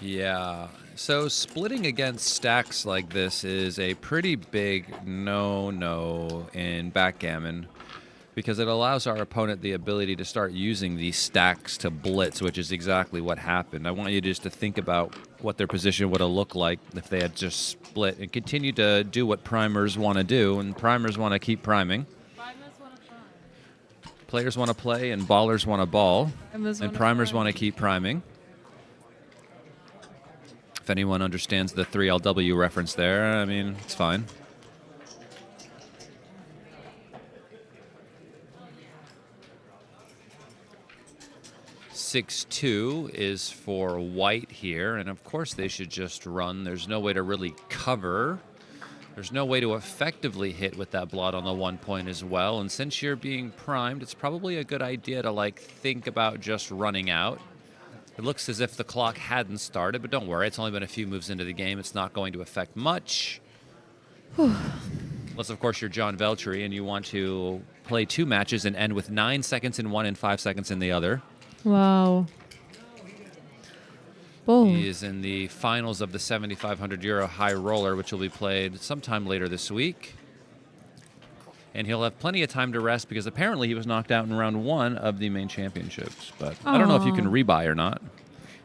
Yeah, so splitting against stacks like this is a pretty big no-no in backgammon because it allows our opponent the ability to start using these stacks to blitz, which is exactly what happened. I want you just to think about what their position would have looked like if they had just split and continue to do what primers want to do, and primers want to keep priming. Primers want to prime. Players want to play and ballers want to ball, Primers and wanna primers prime. want to keep priming. If anyone understands the 3LW reference there, I mean, it's fine. (6-2) is for white here, and of course they should just run. There's no way to really cover There's no way to effectively hit with that blood on the 1 point as well. And since you're being primed, it's probably a good idea to like think about just running out. It looks as if the clock hadn't started, but don't worry. It's only been a few moves into the game. It's not going to affect much. Unless, of course, you're John Veltri and you want to play 2 matches and end with 9 seconds in one and 5 seconds in the other. Wow. Boom. He is in the finals of the 7,500 euro high roller, which will be played sometime later this week. And he'll have plenty of time to rest because apparently he was knocked out in round 1 of the main championships. But I don't know if you can rebuy or not.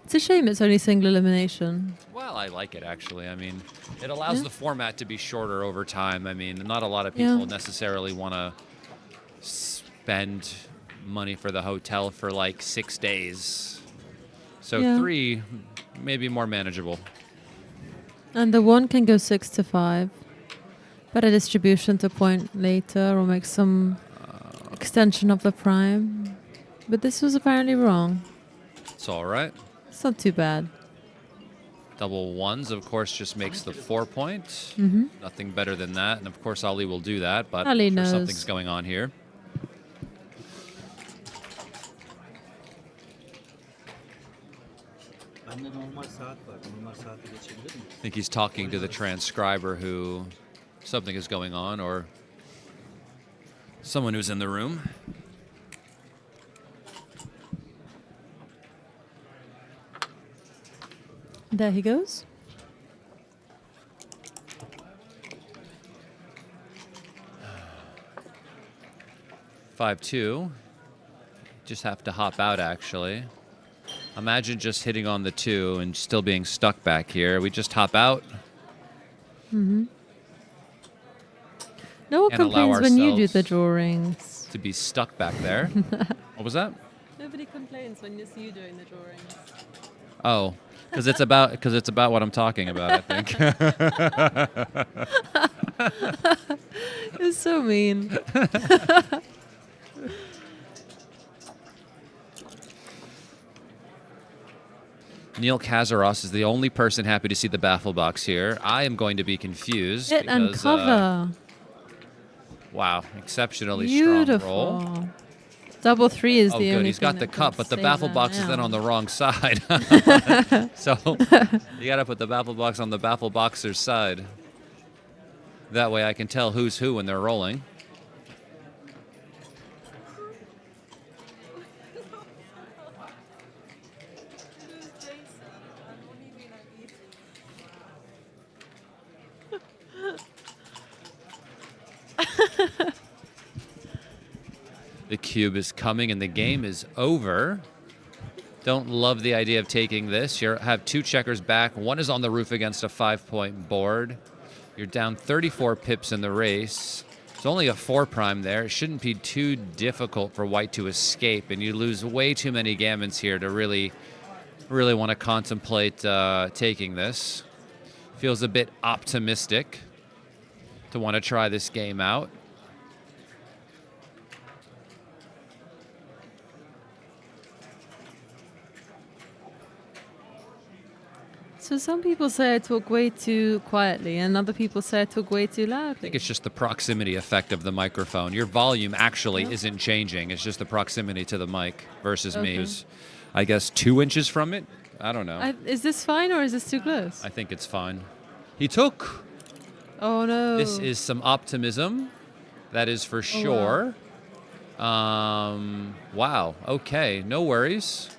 It's a shame it's only single elimination. Well, I like it, actually. I mean, it allows the format to be shorter over time. I mean, not a lot of people necessarily want to spend money for the hotel for like 6 days. So 3, maybe more manageable. And the 1 can go 6 to 5. Better distribution to point later or make some extension of the prime. But this was apparently wrong. It's all right. It's not too bad. Double 1s, of course, just makes the 4 point. Nothing better than that. And, of course, Ali will do that. But Ali I'm sure knows. something's going on here. I think he's talking to the transcriber who something is going on, or someone who's in the room. There he goes. Five two. Just have to hop out, actually. Imagine just hitting on the 2 and still being stuck back here. We just hop out. No one And allow complains when you do ourselves the drawings. to be stuck back there. What was that? Nobody complains when it's you doing the drawings. Oh, because it's about what I'm talking about, I think. It's so mean. Neil Kazaros is the only person happy to see the baffle box here. I am going to be confused. Hit and because, cover. Wow, exceptionally strong roll. Beautiful. Double 3 is Oh, the good. only He's got thing the that cup, can but the save baffle that box is then now. on the wrong side. So you got to put the baffle box on the baffle boxer's side. That way I can tell who's who when they're rolling. The cube is coming and the game is over. Don't love the idea of taking this. You have 2 checkers back. 1 is on the roof against a 5-point board. You're down 34 pips in the race. It's only a 4 prime there. It shouldn't be too difficult for white to escape, and you lose way too many gammons here to really want to contemplate taking this. Feels a bit optimistic to want to try this game out. So some people say I talk way too quietly, and other people say I talk way too I loudly. think it's just the proximity effect of the microphone. Your volume actually isn't changing. It's just the proximity to the mic versus me, who's, I guess, 2 inches from it. I don't know. Is this fine or is this too close? I think it's fine. He took. Oh no. This is some optimism. That is for sure. Wow. Okay. No worries.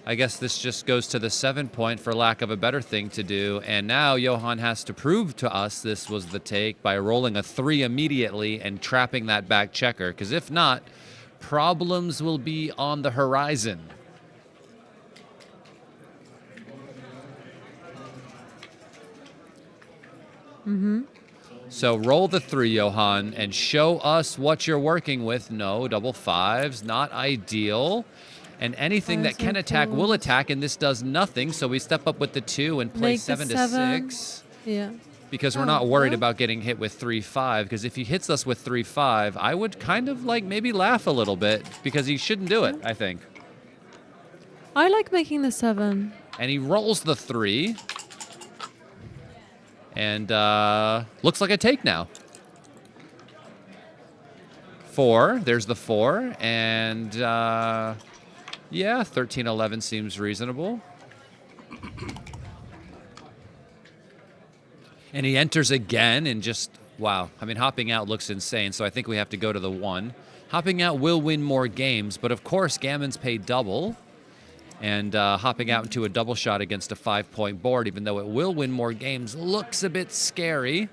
I guess this just goes to the 7 point for lack of a better thing to do. And now Johan has to prove to us this was the take by rolling a 3 immediately and trapping that back checker. Because if not, problems will be on the horizon. So roll the 3, Johan, and show us what you're working with. No, double 5s, not ideal. And anything that can attack will attack, and this does nothing. So we step up with the 2 and play Make the 7 to 7. 6. Yeah. Because we're not worried about getting hit with 3-5. Because if he hits us with 3-5, I would kind of like maybe laugh a little bit because he shouldn't do it, I think. I like making the 7. And he rolls the 3. And looks like a take now. 4. There's the 4. And yeah, 13-11 seems reasonable. And he enters again and just, wow. I mean, hopping out looks insane, so I think we have to go to the 1. Hopping out will win more games, but of course, Gammon's paid double. And hopping out into a double shot against a 5-point board, even though it will win more games, looks a bit scary.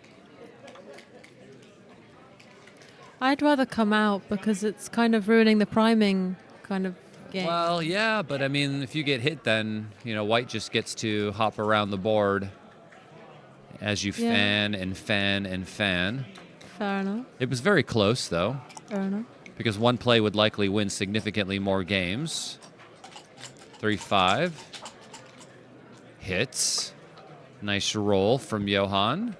I'd rather come out because it's kind of ruining the priming kind of game. Well, yeah, but I mean, if you get hit, then, you know, white just gets to hop around the board as you fan and fan and fan. Fair enough. It was very close, though. Fair enough. Because one play would likely win significantly more games. 3-5. Hits. Nice roll from Johan.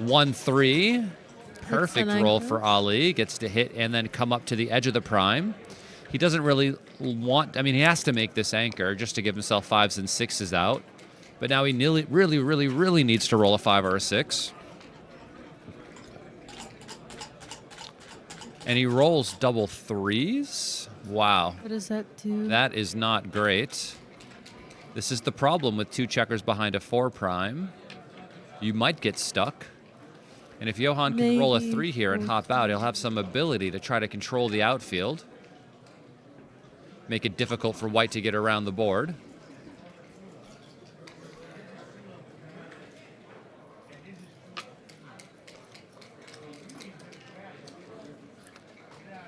1-3. Perfect roll for Ali. Gets to hit and then come up to the edge of the prime. He doesn't really want, I mean, he has to make this anchor just to give himself 5s and 6s out. But now he really needs to roll a 5 or a 6. And he rolls double 3s. Wow. What does that do? That is not great. This is the problem with 2 checkers behind a 4 prime. You might get stuck. And if Johan can roll a 3 here and hop out, he'll have some ability to try to control the outfield. Make it difficult for white to get around the board.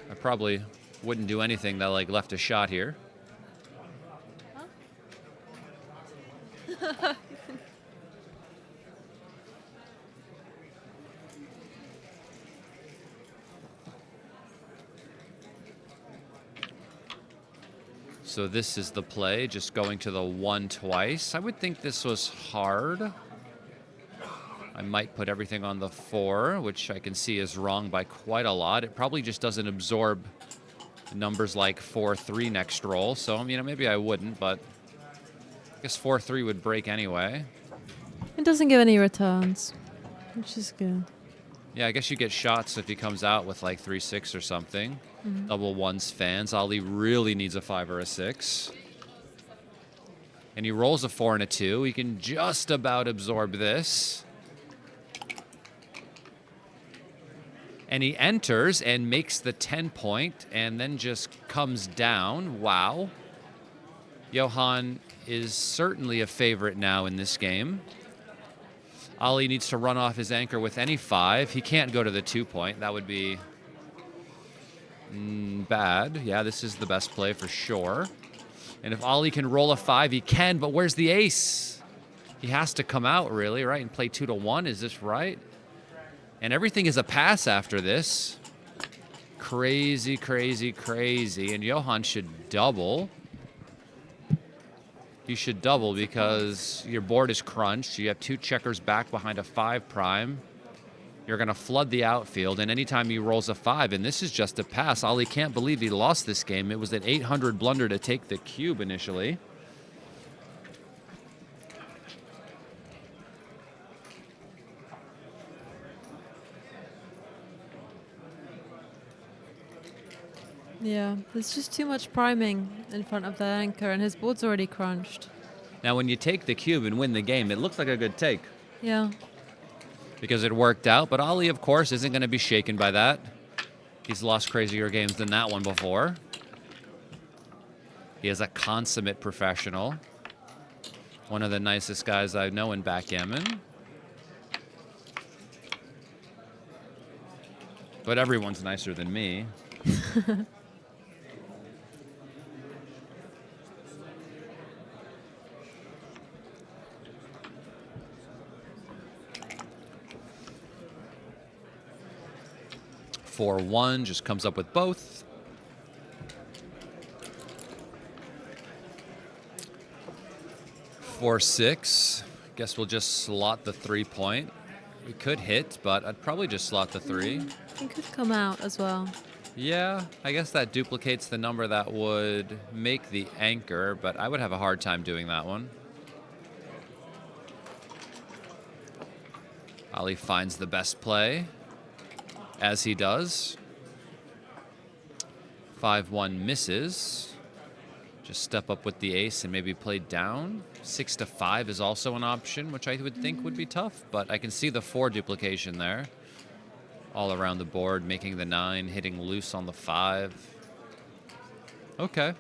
I probably wouldn't do anything that like left a shot here. Huh? So this is the play, just going to the 1 twice. I would think this was hard. I might put everything on the 4, which I can see is wrong by quite a lot. It probably just doesn't absorb numbers like 4-3 next roll. So, you know, maybe I wouldn't, but I guess 4-3 would break anyway. It doesn't give any returns, which is good. Yeah, I guess you get shots if he comes out with like 3-6 or something. Double 1s fans. Ali really needs a 5 or a 6. And he rolls a 4 and a 2. He can just about absorb this. And he enters and makes the 10-point and then just comes down. Wow. Johan is certainly a favorite now in this game. Ali needs to run off his anchor with any 5. He can't go to the 2-point. That would be bad. Yeah, this is the best play for sure. And if Ali can roll a 5, he can, but where's the ace? He has to come out, really, right, and play 2-1. Is this right? And everything is a pass after this. Crazy, crazy, crazy. And Johan should double. You should double because your board is crunched. You have 2 checkers back behind a 5 prime. You're going to flood the outfield, and anytime he rolls a 5, and this is just a pass, Ali can't believe he lost this game. It was an 800 blunder to take the cube initially. Yeah, there's just too much priming in front of the anchor, and his board's already crunched. Now, when you take the cube and win the game, it looks like a good take. Yeah. Because it worked out, but Ali, of course, isn't going to be shaken by that. He's lost crazier games than that one before. He is a consummate professional. One of the nicest guys I know in backgammon. But everyone's nicer than me. 4-1, just comes up with both. 4-6, guess we'll just slot the 3-point. We could hit, but I'd probably just slot the 3. It could come out as well. Yeah, I guess that duplicates the number that would make the anchor, but I would have a hard time doing that one. Ali finds the best play, as he does. 5-1 misses. Just step up with the ace and maybe play down. 6-5 is also an option, which I would think would be tough, but I can see the 4 duplication there. All around the board, making the 9, hitting loose on the 5. Okay.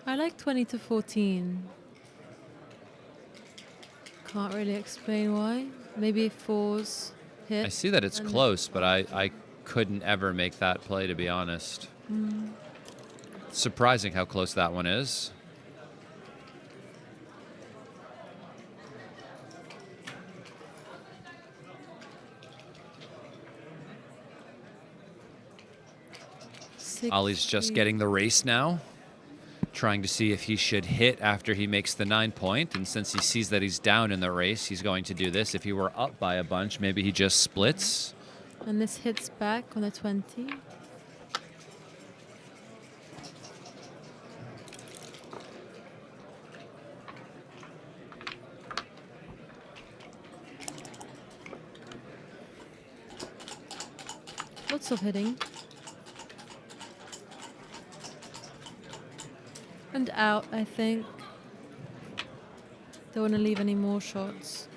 I like 20-14. Can't really explain why. Maybe 4s hit. I see that it's and- close, but I couldn't ever make that play, to be honest. Surprising how close that one is. Ali's just 6-3. getting the race now, trying to see if he should hit after he makes the 9 point. And since he sees that he's down in the race, he's going to do this. If he were up by a bunch, maybe he just splits. And this hits back on a 20. Lots of hitting. And out, I think. Don't want to leave any more shots.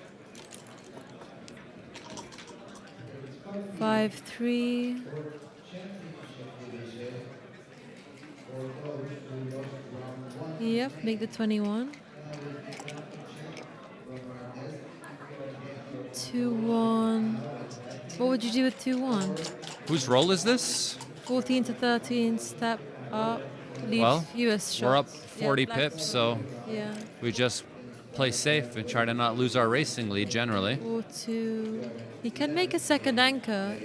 5-3. Yep, make the 21. 2-1. What would you do with 2-1? Whose roll is this? 14-13, step up. Leave Well, fewest shots. we're up Yeah, 40 black- pips, so Yeah. we just play safe and try to not lose our racing lead generally. 4-2. He can make a second anchor.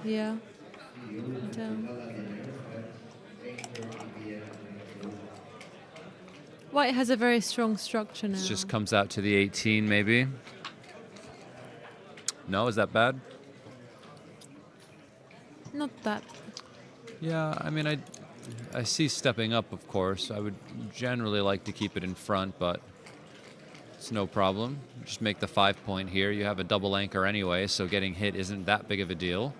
Yeah. Down. White has a very strong structure now. It just comes out to the 18 maybe. No, is that bad? Not that. Yeah, I mean, I see stepping up, of course. I would generally like to keep it in front, but it's no problem. Just make the 5 point here. You have a double anchor anyway, so getting hit isn't that big of a deal.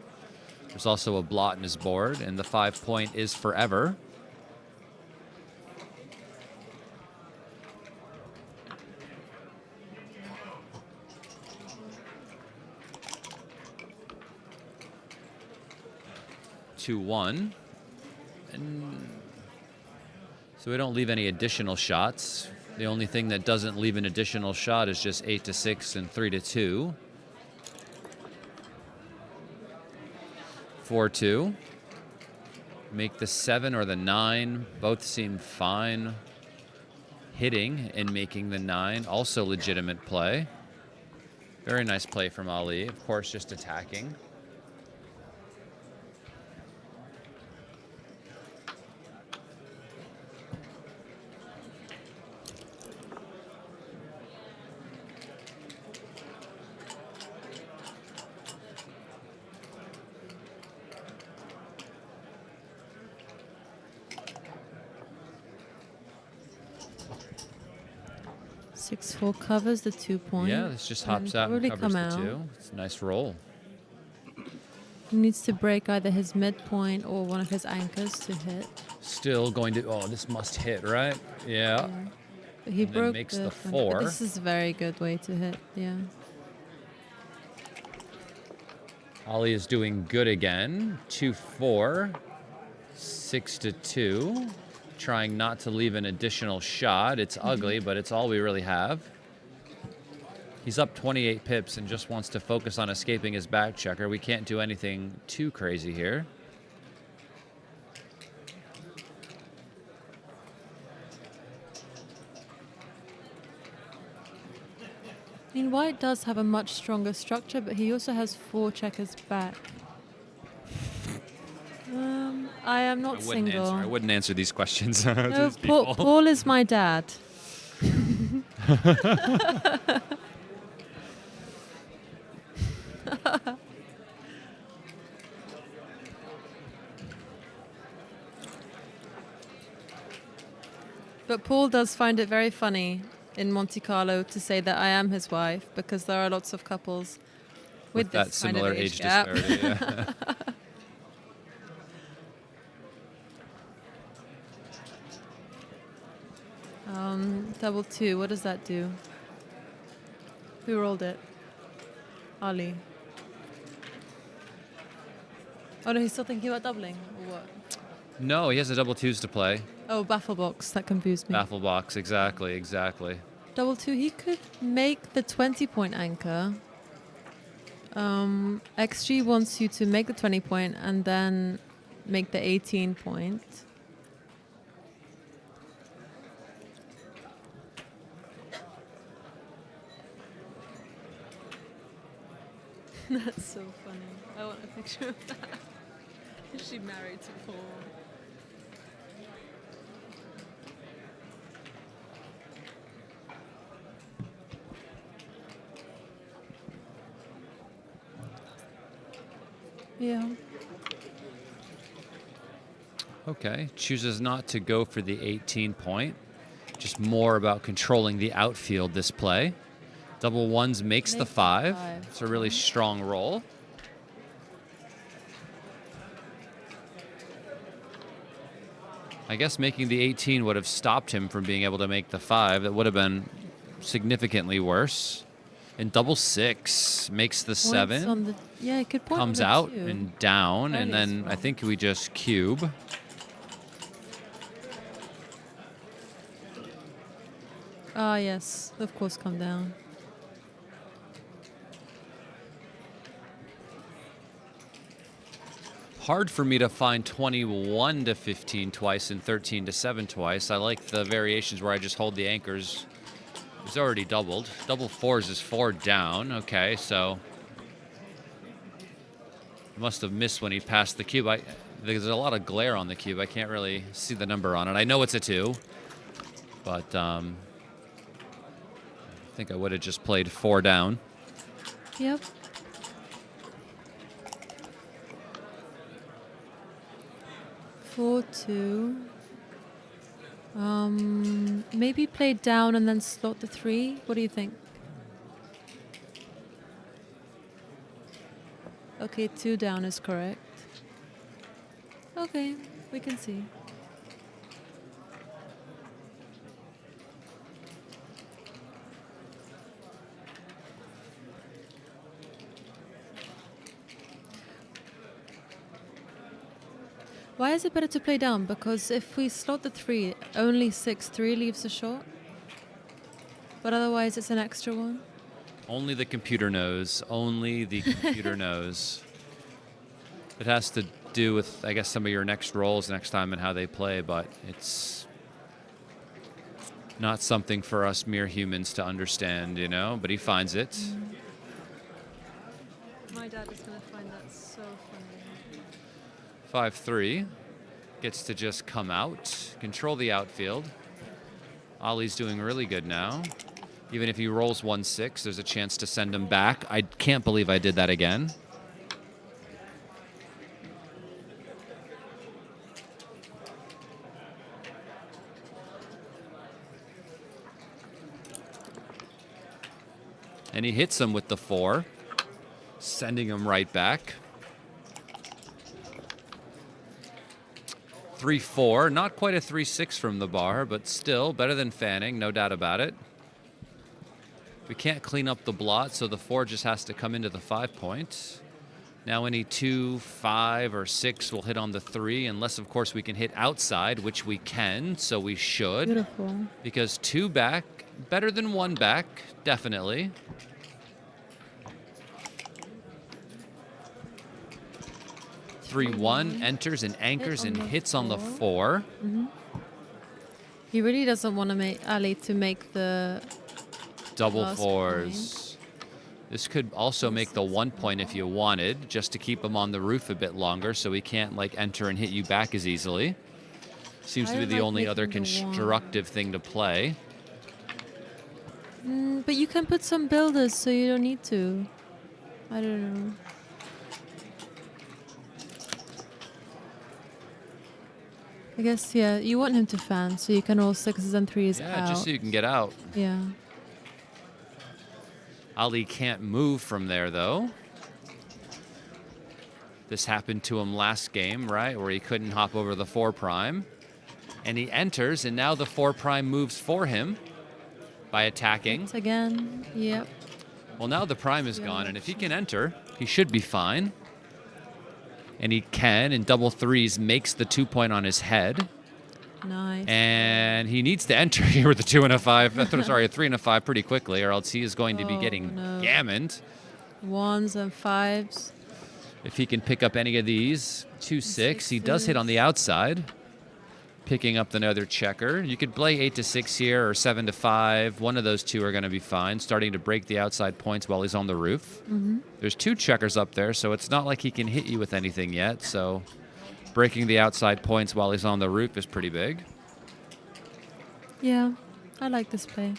There's also a blot in his board, and the 5 point is forever. Two, 1. And so we don't leave any additional shots. The only thing that doesn't leave an additional shot is just 8-6 and 3-2. 4-2. Make the 7 or the 9. Both seem fine. Hitting and making the 9, also legitimate play. Very nice play from Ali. Of course, just attacking. Six, 4 covers the 2 point. Yeah, this just hops out and probably covers come the out. 2. It's a nice roll. He needs to break either his midpoint or one of his anchors to hit. Still going to, oh, this must hit, right? Yeah. But he And then broke makes the the front. 4. But this is a very good way to hit. Yeah. Ali is doing good again. 2-4. 6-2. Trying not to leave an additional shot. It's ugly, but it's all we really have. He's up 28 pips and just wants to focus on escaping his back checker. We can't do anything too crazy here. I mean, White does have a much stronger structure, but he also has 4 checkers back. I am not single. I wouldn't answer these questions. No, These people. Paul is my dad. But Paul does find it very funny in Monte Carlo to say that I am his wife, because there are lots of couples with, that this similar kind of age gap. disparity. Yeah. Double two. What does that do? Who rolled it? Ali. Oh no, he's still thinking about doubling, or what? No, he has a double twos to play. Oh, baffle box. That confused me. Baffle box, exactly, exactly. Double two. He could make the 20-point anchor. XG wants you to make the 20-point and then make the 18-point. That's so funny. I want a picture of that. Is she married to Paul? Yeah. Okay, chooses not to go for the 18-point. Just more about controlling the outfield this play. Double ones makes the 5. It's a really strong roll. I guess making the 18 would have stopped him from being able to make the 5. That would have been significantly worse. And double 6 makes the 7. On the, yeah, good point. Comes on the out 2. and down, and Early as then I well. think we just cube. Ah, yes. Of course, come down. Hard for me to find 21 to 15 twice and 13 to 7 twice. I like the variations where I just hold the anchors. It's already doubled. Double 4s is 4 down. Okay, so must have missed when he passed the cube. There's a lot of glare on the cube. I can't really see the number on it. I know it's a 2, but I think I would have just played 4 down. Yep. Four, 2. Maybe play down and then slot the 3. What do you think? Okay, 2 down is correct. Okay, we can see. Why is it better to play down? Because if we slot the 3, only 6-3 leaves a shot. But otherwise it's an extra one. Only the computer knows. Only the computer knows. It has to do with, I guess, some of your next rolls next time and how they play, but it's not something for us mere humans to understand, you know? But he finds it. My dad is going to find that so funny. 5-3. Gets to just come out, control the outfield. Ali's doing really good now. Even if he rolls 1-6, there's a chance to send him back. I can't believe I did that again. And he hits him with the 4, sending him right back. 3-4, not quite a 3-6 from the bar, but still better than fanning, no doubt about it. We can't clean up the blot, so the 4 just has to come into the 5-point. Now any 2, 5, or 6 will hit on the 3, unless, of course, we can hit outside, which we can, so we should. Beautiful. Because 2 back, better than 1 back, definitely. Three, 1 enters and anchors and hits on the 4. He really doesn't want to make Ali to make the Double last 4s. This could also make the 1 point if you wanted, just to keep him on the roof a bit longer so he can't like enter and hit you back as easily. Seems I to be don't the like only other making the 1. constructive thing to play. But you can put some builders, so you don't need to. I don't know. I guess, yeah, you want him to fan so you can roll 6s and 3s Yeah, out. just so you can get out. Yeah. Ali can't move from there, though. This happened to him last game, right, where he couldn't hop over the 4 prime. And he enters, and now the 4 prime moves for him by attacking. It's again. Yep. Well, now the prime is Yeah, gone, and if he can enter, he should be fine. And he can, and double 3s makes the 2-point on his head. Nice. And he needs to enter here with a 2 and a 5. Sorry, a 3 and a 5 pretty quickly, or else he is going to be getting gammoned. 1s and 5s. If he can pick up any of these, 2, 6. He does hit on the outside, picking up another checker. You could play 8 to 6 here or 7 to 5. One of those two are going to be fine, starting to break the outside points while he's on the roof. There's 2 checkers up there, so it's not like he can hit you with anything yet. So breaking the outside points while he's on the roof is pretty big. Yeah, I like this play.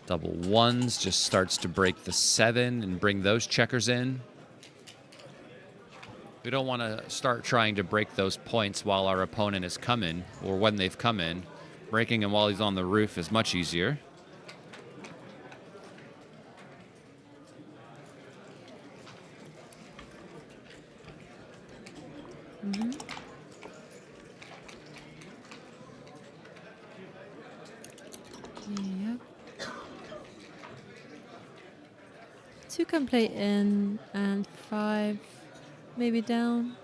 Double 1s just starts to break the 7 and bring those checkers in. We don't want to start trying to break those points while our opponent is coming or when they've come in. Breaking him while he's on the roof is much easier. Yep. 2 can play in and 5 maybe down.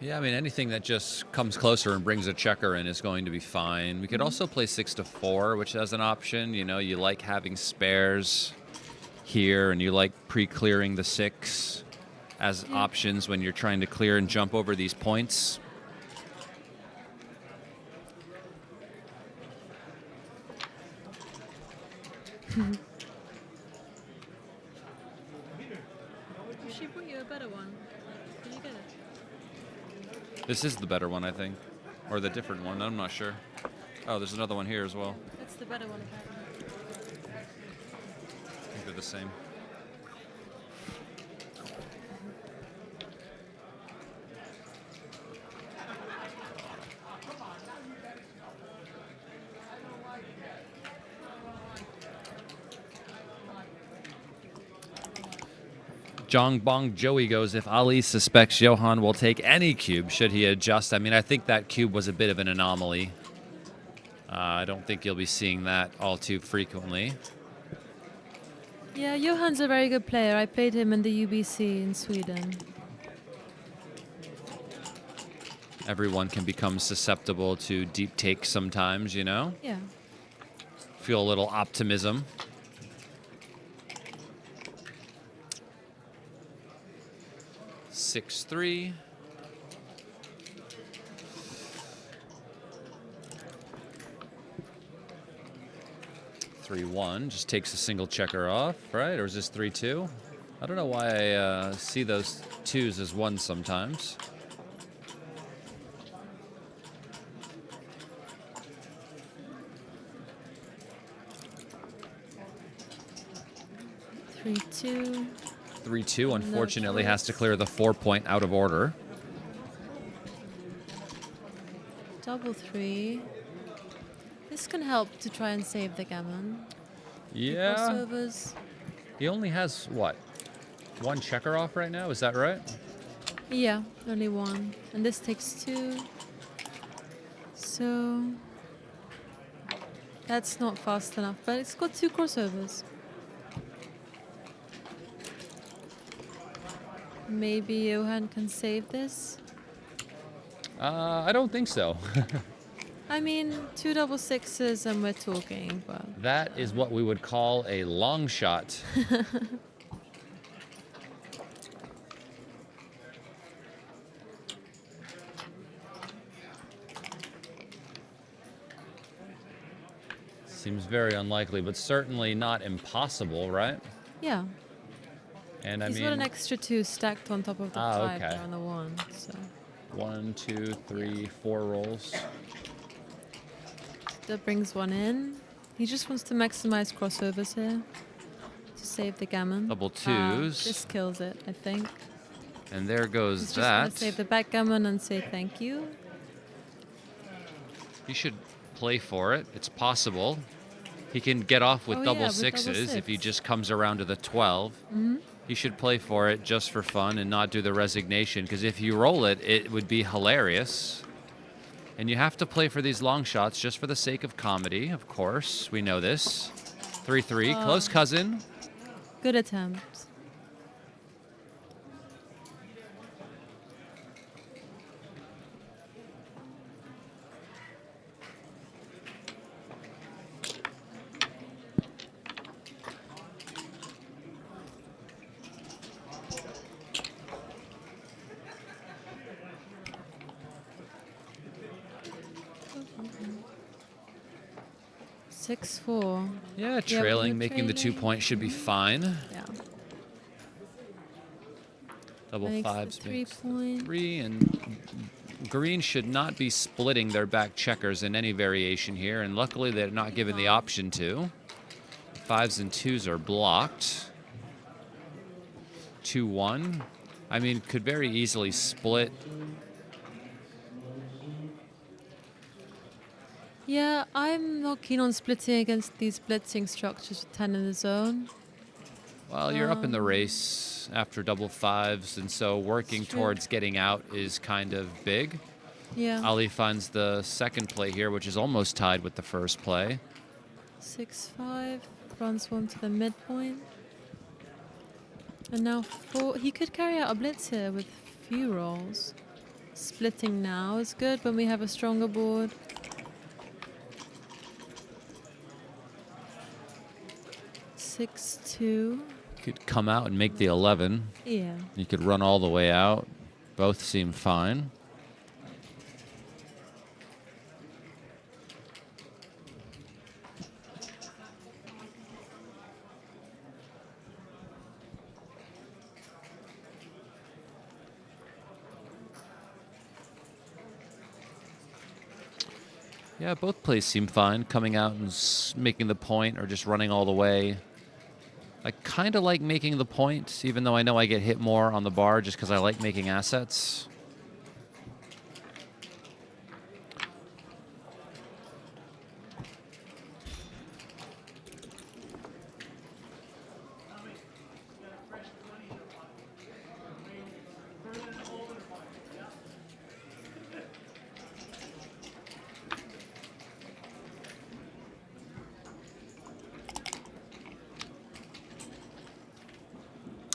Yeah, I mean, anything that just comes closer and brings a checker in is going to be fine. We could also play 6 to 4, which has an option. You know, you like having spares here, and you like pre-clearing the 6 as options when you're trying to clear and jump over these points. She brought you a better one. Did you get it? This is the better one, I think. Or the different one, I'm not sure. Oh, there's another one here as well. That's the better one, apparently. I think they're the same. Jong Bong Joey goes, if Ali suspects Johan will take any cube, should he adjust? I mean, I think that cube was a bit of an anomaly. I don't think you'll be seeing that all too frequently. Yeah, Johan's a very good player. I played him in the UBC in Sweden. Everyone can become susceptible to deep takes sometimes, you know? Yeah. Feel a little optimism. Six, 3. Three, 1. Just takes a single checker off, right? Or is this 3, 2? I don't know why I see those 2s as 1s sometimes. Three, 2. 3, 2, unfortunately, has to clear the 4-point out of order. Double 3. This can help to try and save the gammon. Yeah. Crossovers. He only has, what, 1 checker off right now? Is that right? Yeah, only 1. And this takes 2. So that's not fast enough, but it's got 2 crossovers. Maybe Johan can save this. I don't think so. I mean, 2 double 6s and we're talking, but That is what we would call a long shot. Seems very unlikely, but certainly not impossible, right? yeah. And I He's mean, got an extra 2 stacked on top of the 5 okay. there on the 1. So 1, 2, 3, 4 rolls. That brings one in. He just wants to maximize crossovers here to save the gammon. Double Ah, twos. this kills it, I think. And there goes He's just going that. to save the backgammon and say thank you. You should play for it. It's possible. He can get off with Oh, double yeah, with double sixes if he six. just comes around to the 12. He should play for it just for fun and not do the resignation, because if you roll it, it would be hilarious. And you have to play for these long shots just for the sake of comedy, of course. We know this. 3-3, close cousin. Good attempt. Six, 4. Yeah, Yeah, trailing, we're making the 2 trailing. points should be fine. Yeah. Double Makes the fives 3 makes point. 3, and green should not be splitting their back checkers in any variation here, and luckily they're not given the option to. 5s and 2s are blocked. 2-1. I mean, could very easily split. Yeah, I'm not keen on splitting against these blitzing structures with 10 in the zone. Well, you're up in the race after double 5s, and so working It's true. towards getting out is kind of big. Yeah. Ali finds the second play here, which is almost tied with the first play. 6, 5. Runs one to the midpoint. And now 4. He could carry out a blitz here with few rolls. Splitting now is good when we have a stronger board. 6, 2. Could come out and make the 11. Yeah. You could run all the way out. Both seem fine. Yeah, both plays seem fine. Coming out and making the point or just running all the way. I kind of like making the point, even though I know I get hit more on the bar just because I like making assets.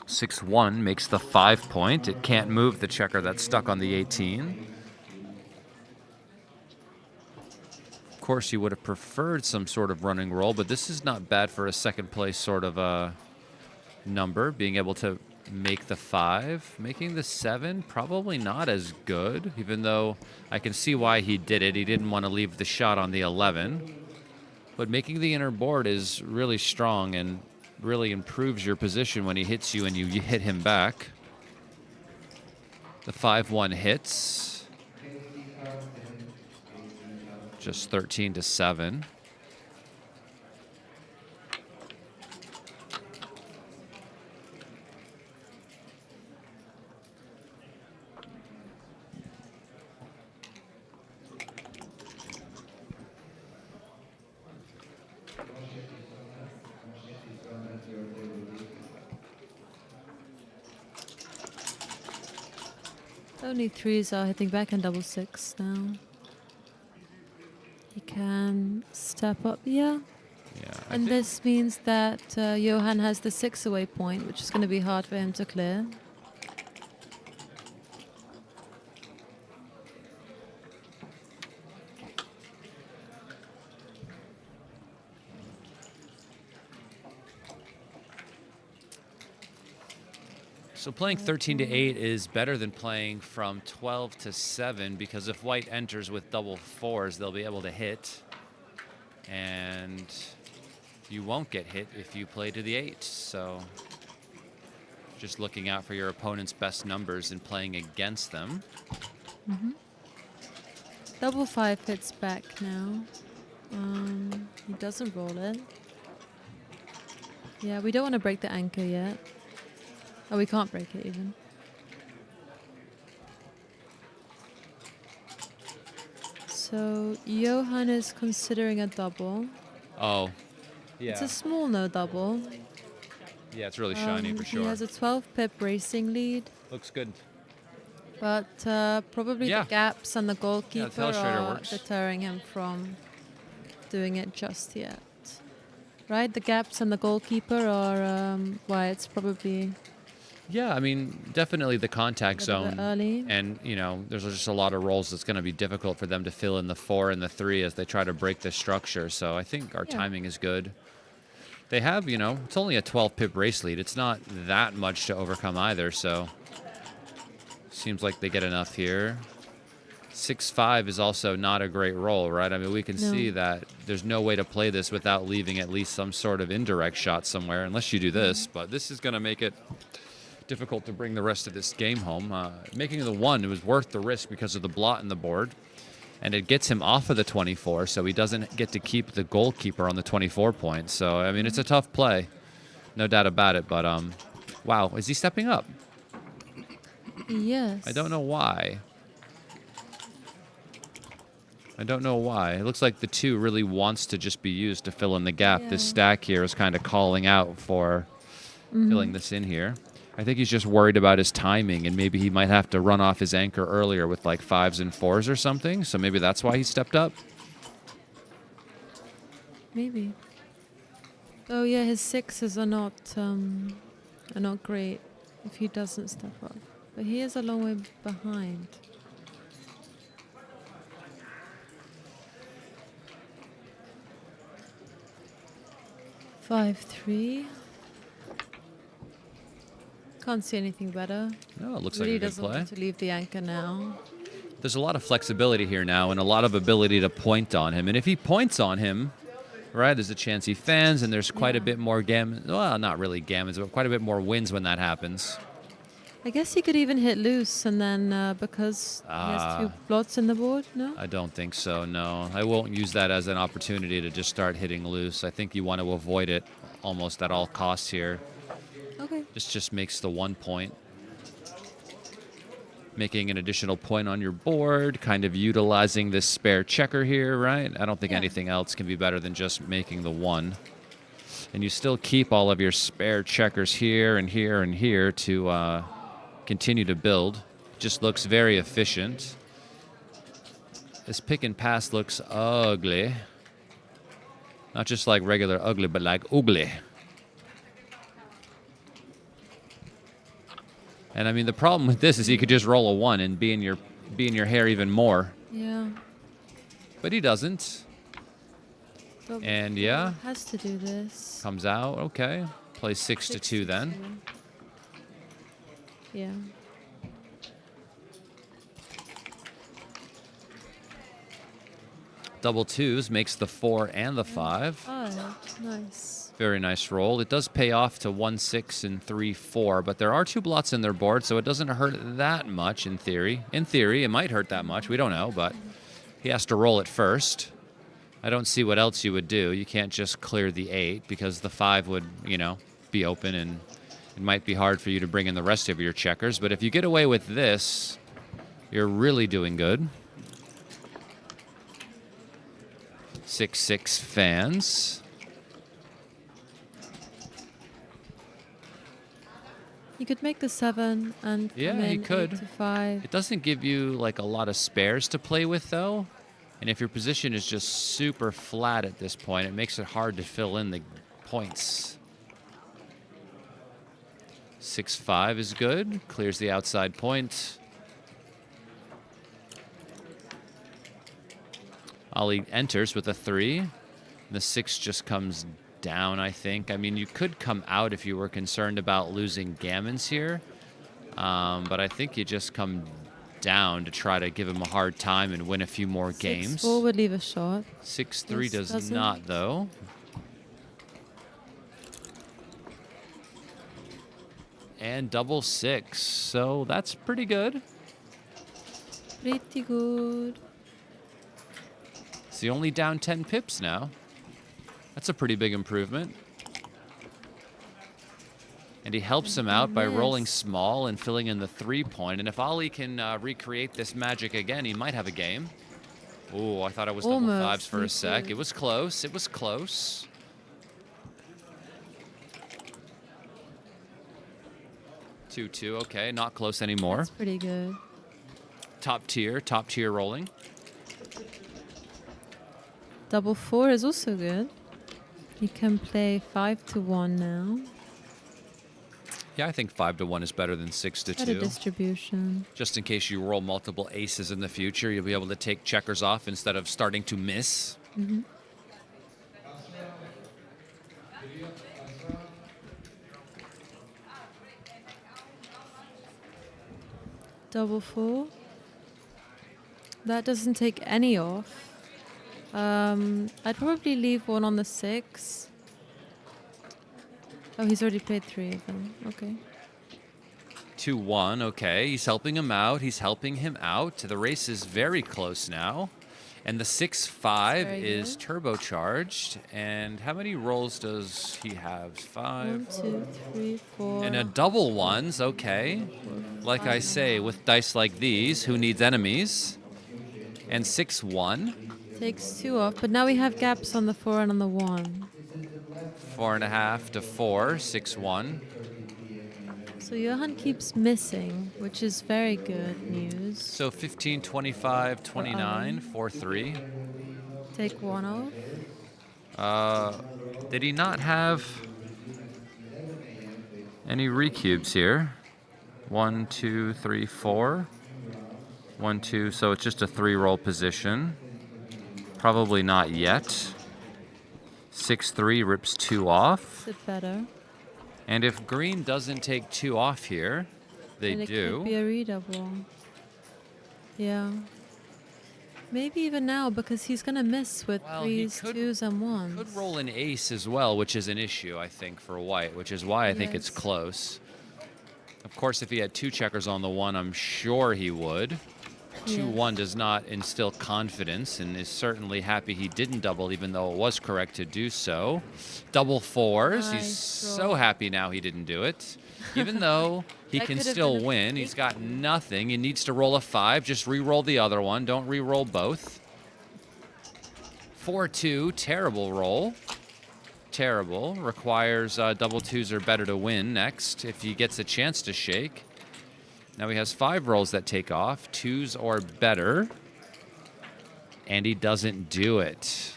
Six 1 makes the 5 point. It can't move the checker that's stuck on the 18. Of course, you would have preferred some sort of running roll, but this is not bad for a second place sort of a number. Being able to make the 5, making the 7, probably not as good, even though I can see why he did it. He didn't want to leave the shot on the 11. But making the inner board is really strong and really improves your position when he hits you and you hit him back. The 5-1 hits. Just 13-7. Only 3s are hitting back and double 6 now. He can step up, yeah. Yeah, And this means that Johan has the 6 away point, which is going to be hard for him to clear. So playing 13-8 is better than playing from 12-7, because if white enters with double 4s, they'll be able to hit. And you won't get hit if you play to the 8. So just looking out for your opponent's best numbers and playing against them. Double 5 hits back now. He doesn't roll it. Yeah, we don't want to break the anchor yet. Oh, we can't break it even. So Johan is considering a double. Oh, yeah. It's a small no double. Yeah, it's really shiny for sure. He has a 12 pip racing lead, Looks good. but probably Yeah. the gaps and the goalkeeper Telestrator are works. deterring him from doing it just yet. Right? The gaps and the goalkeeper are why it's probably Yeah, I mean, definitely the contact a little bit zone. early. And, you know, there's just a lot of roles that's going to be difficult for them to fill in the 4 and the 3 as they try to break the structure. So I think our Yeah. timing is good. They have, you know, it's only a 12 pip race lead. It's not that much to overcome either. So seems like they get enough here. 6-5 is also not a great roll, right? I mean, we can No. see that there's no way to play this without leaving at least some sort of indirect shot somewhere, unless you do this. But this is going to make it difficult to bring the rest of this game home. Making the 1 was worth the risk because of the blot in the board. And it gets him off of the 24, so he doesn't get to keep the goalkeeper on the 24 points. So, I mean, it's a tough play. No doubt about it. But, wow, is he stepping up? Yes. I don't know why. I don't know why. It looks like the 2 really wants to just be used to fill in the gap. This Yeah. stack here is kind of calling out for filling this in here. I think he's just worried about his timing, and maybe he might have to run off his anchor earlier with like 5s and 4s or something. So maybe that's why he stepped up. Maybe. Oh yeah, his 6s are not great if he doesn't step up. But he is a long way behind. Five, 3. Can't see anything better. No, it looks Really like a good doesn't play. want to leave the anchor now. There's a lot of flexibility here now and a lot of ability to point on him. And if he points on him, right, there's a chance he fans, and there's quite a Yeah. bit more gammon. Well, not really gammons, but quite a bit more wins when that happens. I guess he could even hit loose, and then because he has 2 blots in the board, no? I don't think so, no. I won't use that as an opportunity to just start hitting loose. I think you want to avoid it almost at all costs here. Okay. This just makes the 1 point. Making an additional point on your board, kind of utilizing this spare checker here, right? I don't think Yeah. anything else can be better than just making the 1. And you still keep all of your spare checkers here and here and here to continue to build. Just looks very efficient. This pick and pass looks ugly. Not just like regular ugly, but like ugly. And I mean, the problem with this is he could just roll a 1 and be in your hair even more. Yeah. But he doesn't. But And yeah, has to do this. comes out. Okay. Plays 6-2 then. Yeah. Double 2s makes the 4 and the 5. Oh, nice. Very nice roll. It does pay off to 1-6 and 3-4, but there are 2 blots in their board, so it doesn't hurt that much in theory. In theory, it might hurt that much. We don't know, but he has to roll it first. I don't see what else you would do. You can't just clear the 8 because the 5 would, you know, be open, and it might be hard for you to bring in the rest of your checkers. But if you get away with this, you're really doing good. 6-6 fans. You could make the 7 and come Yeah, he in could. 8 to 5. It doesn't give you like a lot of spares to play with though. And if your position is just super flat at this point, it makes it hard to fill in the points. 6-5 is good. Clears the outside point. Ollie enters with a 3. The 6 just comes down, I think. I mean, you could come out if you were concerned about losing gammons here. But I think you just come down to try to give him a hard time and win a few more games. 6-4 would leave a shot. 6-3 This does doesn't. not, though. And double 6. So that's pretty good. Pretty good. Is he only down 10 pips now? That's a pretty big improvement. And he helps him out by rolling small and filling in the 3-point. And if Ali can recreate this magic again, he might have a game. Oh, I thought I was double fives for a sec. It was close. It was close. Two. Okay, not close anymore. That's pretty good. Top tier rolling. Double 4 is also good. You can play 5-1 now. Yeah, I think 5-1 is better than 6-2. Better distribution. Just in case you roll multiple aces in the future, you'll be able to take checkers off instead of starting to miss. Mm-hmm. Double 4. That doesn't take any off. I'd probably leave one on the 6. Oh, he's already played 3 of them. Okay. 2-1. Okay, he's helping him out. He's helping him out. The race is very close now. And the 6-5 is turbocharged. And how many rolls does he have? 5. 1, 2, 3, 4. And a double ones. Okay. Like I say, with dice like these, who needs enemies? And 6-1. Takes 2 off, but now we have gaps on the 4 and on the 1. 4.5 to 4. 6-1. So Johan keeps missing, which is very good news. So 15, 25, 29, 4-3. Take 1 off. Did he not have any recubes here? 1, 2, 3, 4. 1, 2, so it's just a 3-roll position. Probably not yet. 6-3 rips 2 off. Is it better? And if green doesn't take 2 off here, they and it do. could be a redouble. Yeah. Maybe even now, because he's going to miss with 3s, 2s, and 1s. Could roll an ace as well, which is an issue, I think, for white, which is why I think it's close. Of course, if he had 2 checkers on the 1, I'm sure he would. 2-1 does not instill confidence and is certainly happy he didn't double, even though it was correct to do so. Double 4s. He's so happy now he didn't do it. Even though he can still win, he's got nothing. He needs to roll a 5. Just re-roll the other one. Don't re-roll both. 4-2. Terrible roll. Terrible. Requires double 2s or better to win next if he gets a chance to shake. Now he has 5 rolls that take off, 2s or better, and he doesn't do it.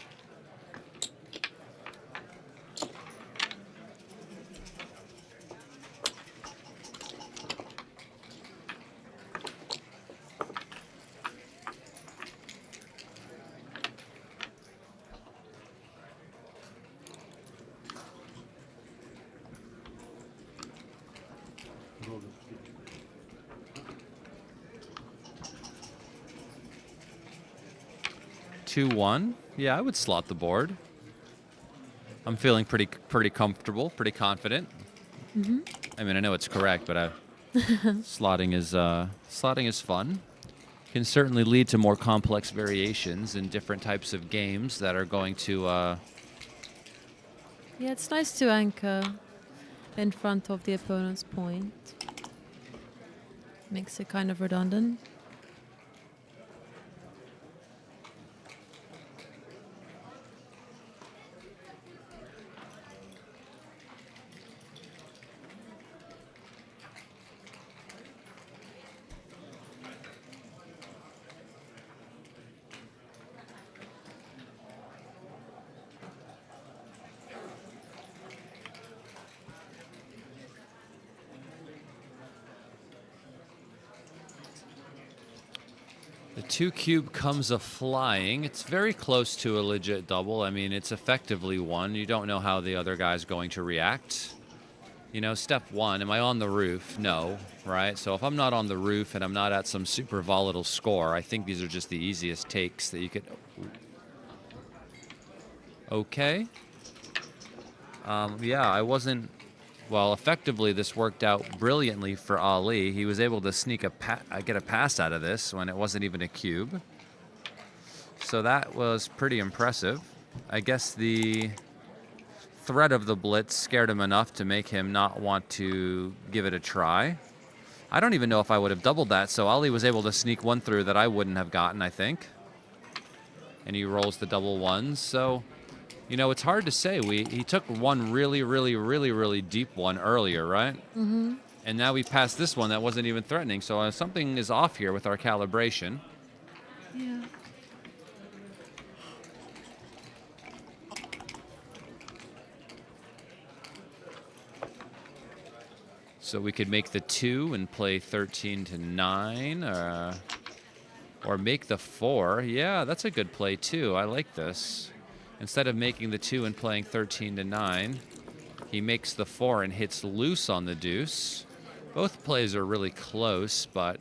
Roll 2-1. Yeah, I would slot the board. I'm feeling pretty comfortable, pretty confident. Mm-hmm. I mean, I know it's correct, but slotting is fun. Can certainly lead to more complex variations in different types of games that are going to. Yeah, it's nice to anchor in front of the opponent's point. Makes it kind of redundant. The 2 cube comes a flying. It's very close to a legit double. I mean, it's effectively 1. You don't know how the other guy's going to react. You know, step 1, am I on the roof? No, right? So if I'm not on the roof and I'm not at some super volatile score, I think these are just the easiest takes that you could. Okay. Yeah, I wasn't Well, effectively, this worked out brilliantly for Ali. He was able to sneak get a pass out of this when it wasn't even a cube. So that was pretty impressive. I guess the threat of the blitz scared him enough to make him not want to give it a try. I don't even know if I would have doubled that, so Ali was able to sneak one through that I wouldn't have gotten, I think. And he rolls the double ones, so... You know, it's hard to say. He took one really deep one earlier, right? Mm-hmm. And now we passed this one that wasn't even threatening. So something is off here with our calibration. Yeah. So we could make the 2 and play 13 to 9, or make the 4. Yeah, that's a good play too. I like this. Instead of making the 2 and playing 13 to 9, he makes the 4 and hits loose on the deuce. Both plays are really close, but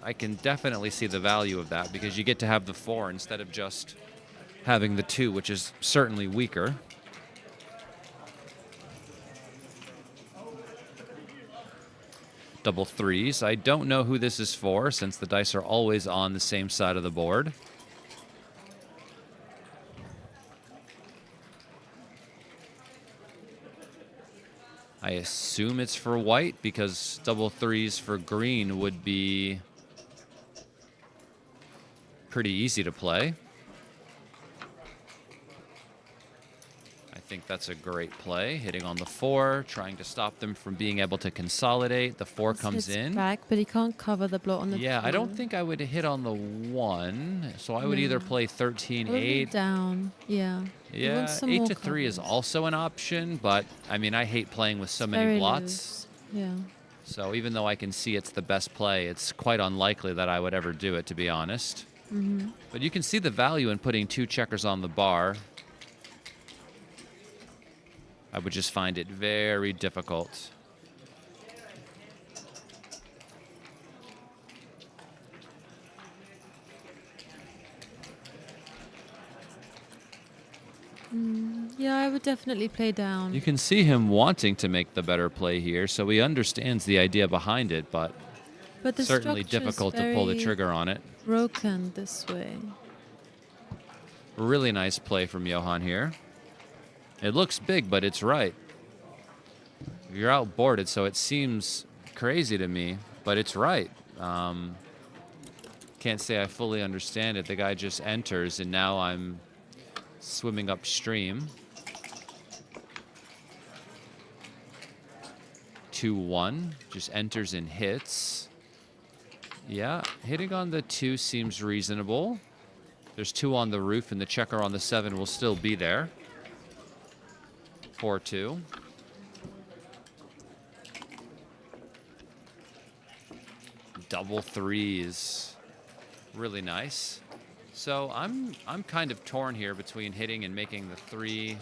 I can definitely see the value of that because you get to have the 4 instead of just having the 2, which is certainly weaker. Double 3s. I don't know who this is for since the dice are always on the same side of the board. I assume it's for white because double 3s for green would be pretty easy to play. I think that's a great play, hitting on the 4, trying to stop them from being able to consolidate. The 4 comes Hits in. back, but he can't cover the block on the Yeah, 2. I don't think I would hit on the 1, so I would either play 13, Probably 8. down. Yeah. He Yeah, wants some 8 more to 3 is covers. also an option, but I mean, I hate playing with so many Very blots. loose. Yeah. So even though I can see it's the best play, it's quite unlikely that I would ever do it, to be honest. Mm-hmm. But you can see the value in putting 2 checkers on the bar. I would just find it very difficult. Yeah, I would definitely play down. You can see him wanting to make the better play here, so he understands the idea behind it, but But the certainly structure is difficult to pull the very trigger on it. broken this way. Really nice play from Johan here. It looks big, but it's right. You're outboarded, so it seems crazy to me, but it's right. Can't say I fully understand it. The guy just enters, and now I'm swimming upstream. 2-1, just enters and hits. Yeah, hitting on the 2 seems reasonable. There's 2 on the roof, and the checker on the 7 will still be there. 4-2. Double 3s. Really nice. So I'm kind of torn here between hitting and making the 3.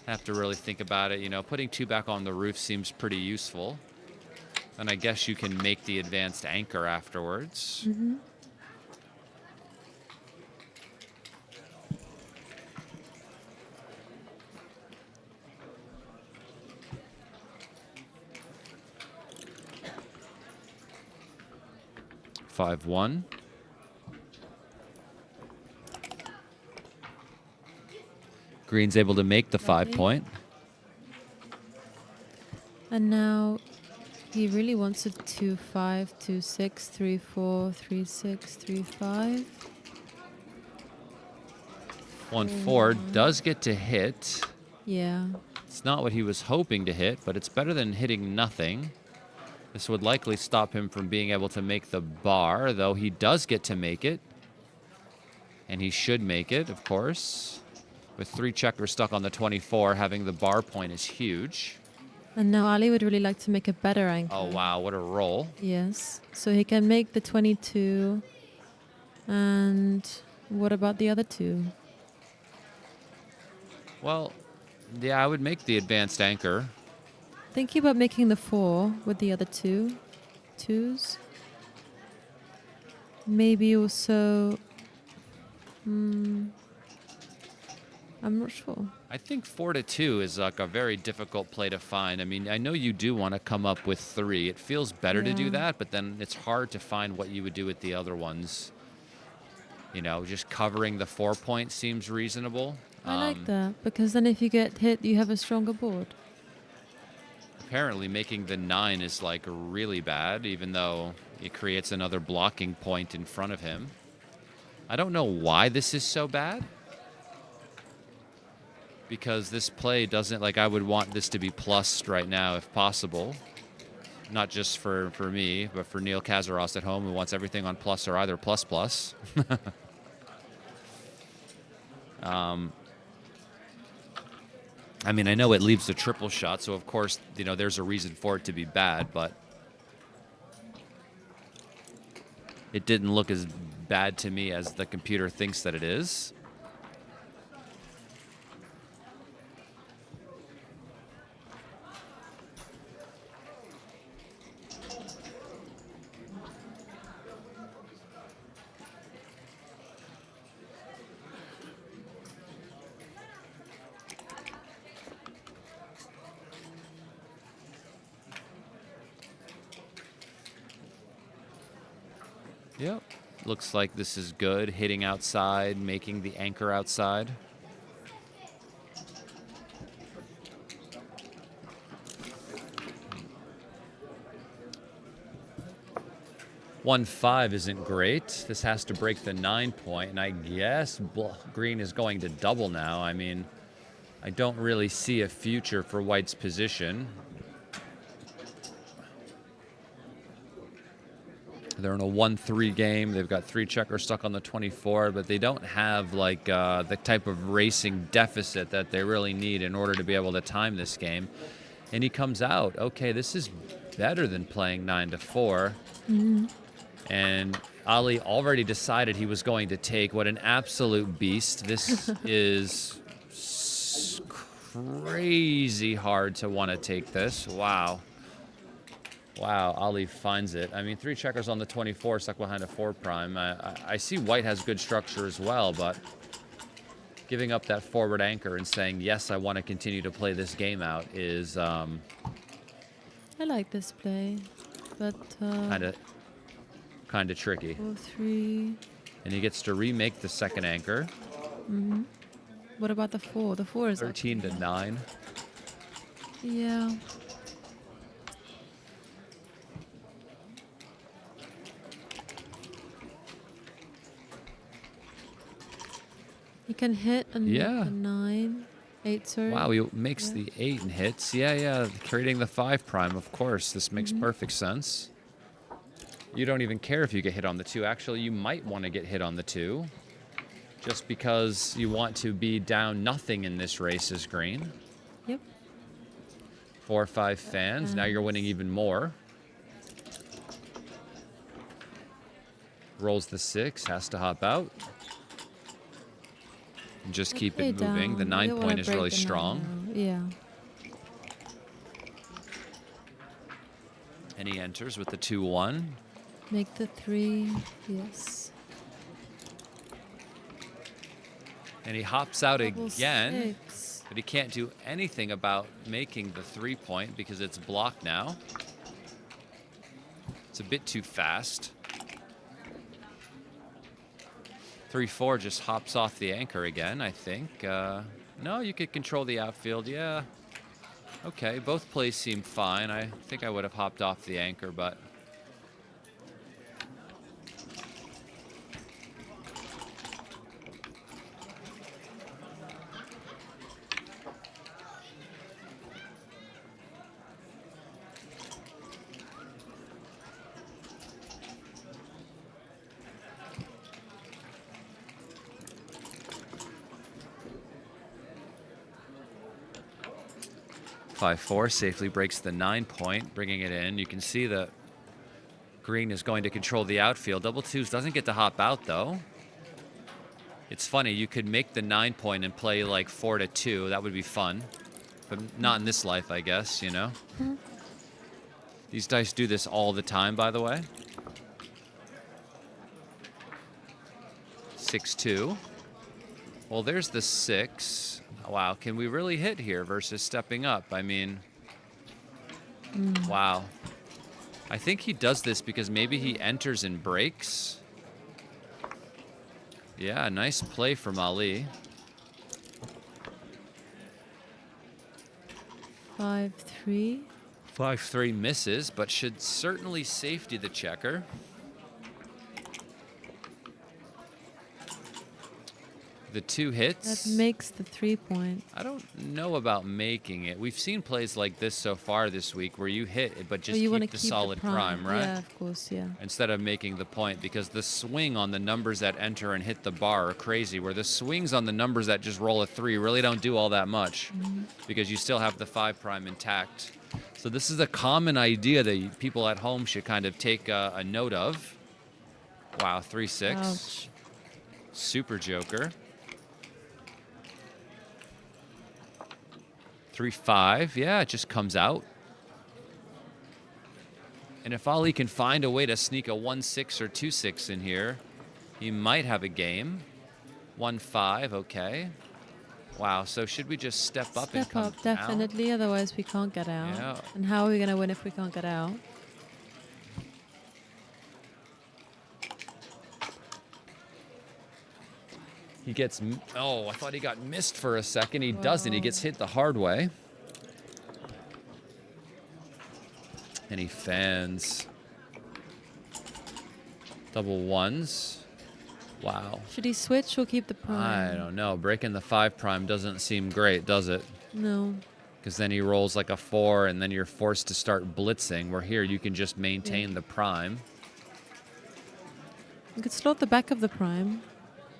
Have to really think about it. You know, putting 2 back on the roof seems pretty useful. And I guess you can make the advanced anchor afterwards. Mm-hmm. Five one. Green's able to make the 5 point. And now he really wants a 2-5, 2-6, 3-4, 3-6, 3-5. 1-4 does get to hit. Yeah. It's not what he was hoping to hit, but it's better than hitting nothing. This would likely stop him from being able to make the bar, though he does get to make it. And he should make it, of course. With 3 checkers stuck on the 24, having the bar point is huge. And now Ali would really like to make a better anchor. Oh, wow, what a roll. Yes. So he can make the 22. And what about the other 2? Well, yeah, I would make the advanced anchor. Thinking about making the 4 with the other 2s. Maybe also... I'm not sure. I think 4 to 2 is like a very difficult play to find. I mean, I know you do want to come up with 3. It feels better to do Yeah. that, but then it's hard to find what you would do with the other ones. You know, just covering the 4 point seems reasonable. I like that because then if you get hit, you have a stronger board. Apparently, making the 9 is like really bad, even though it creates another blocking point in front of him. I don't know why this is so bad. Because this play doesn't, like, I would want this to be plussed right now if possible. Not just for me, but for Neil Kazaros at home who wants everything on plus or either plus plus. I mean, I know it leaves the triple shot, so of course, you know, there's a reason for it to be bad, but it didn't look as bad to me as the computer thinks that it is. Yep. Looks like this is good. Hitting outside, making the anchor outside. One 5 isn't great. This has to break the 9 point, and I guess green is going to double now. I mean, I don't really see a future for white's position. They're in a 1-3 game. They've got 3 checkers stuck on the 24, but they don't have like the type of racing deficit that they really need in order to be able to time this game. And he comes out. Okay, this is better than playing 9 to 4. Mm-hmm. And Ali already decided he was going to take. What an absolute beast. This is crazy hard to want to take this. Wow. Wow, Ali finds it. I mean, 3 checkers on the 24 stuck behind a 4 prime. I see white has good structure as well, but giving up that forward anchor and saying, yes, I want to continue to play this game out is I like this play, but kind of tricky. 4-3. And he gets to remake the second anchor. Mm-hmm. What about the 4? The 4 is 13 to 9. Yeah. He can hit and Yeah. make the 9. 8, sorry. Wow, he makes Yeah. the 8 and hits. Yeah, creating the 5 prime, of course. This makes perfect sense. You don't even care if you get hit on the 2. Actually, you might want to get hit on the 2. Just because you want to be down nothing in this race as green. Yep. 4 or 5 fans. Now you're winning even more. Rolls the 6, has to hop out. And just keep it moving. The 9 point is really strong. Yeah. And he enters with the 2-1. Make the 3. Yes. And he hops out Double again. 6. But he can't do anything about making the 3 point because it's blocked now. It's a bit too fast. 3-4 just hops off the anchor again, I think. No, you could control the outfield. Yeah. Okay, both plays seem fine. I think I would have hopped off the anchor, but... (5-4) safely breaks the 9 point, bringing it in. You can see that green is going to control the outfield. Double 2s doesn't get to hop out, though. It's funny, you could make the 9 point and play like 4 to 2. That would be fun. But not in this life, I guess, you know? These dice do this all the time, by the way. 6-2. Well, there's the 6. Wow, can we really hit here versus stepping up? I mean, wow. I think he does this because maybe he enters and breaks. Yeah, nice play from Ali. 5-3. 5-3 misses, but should certainly safety the checker. The 2 hits. That makes the 3-point. I don't know about making it. We've seen plays like this so far this week where you hit it, but just you want keep to the keep solid prime, right? Yeah, of course, yeah. Instead of making the point, because the swing on the numbers that enter and hit the bar are crazy, where the swings on the numbers that just roll a 3 really don't do all that much because you still have the 5 prime intact. So this is a common idea that people at home should kind of take a note of. Wow, 3-6. Ouch. Super joker. 3-5, yeah, it just comes out. And if Ali can find a way to sneak a 1-6 or 2-6 in here, he might have a game. 1-5, okay. Wow, so should we just step up and come Step up, down? definitely, otherwise we can't get out. Yeah. And how are we going to win if we can't get out? He gets, oh, I thought he got missed for a second. He doesn't, he gets hit the hard way. And he fans. Double 1s. Wow. Should he switch or keep the prime? I don't know. Breaking the 5 prime doesn't seem great, does it? No. Because then he rolls like a 4, and then you're forced to start blitzing, where here you can just maintain the prime. You could slot the back of the prime,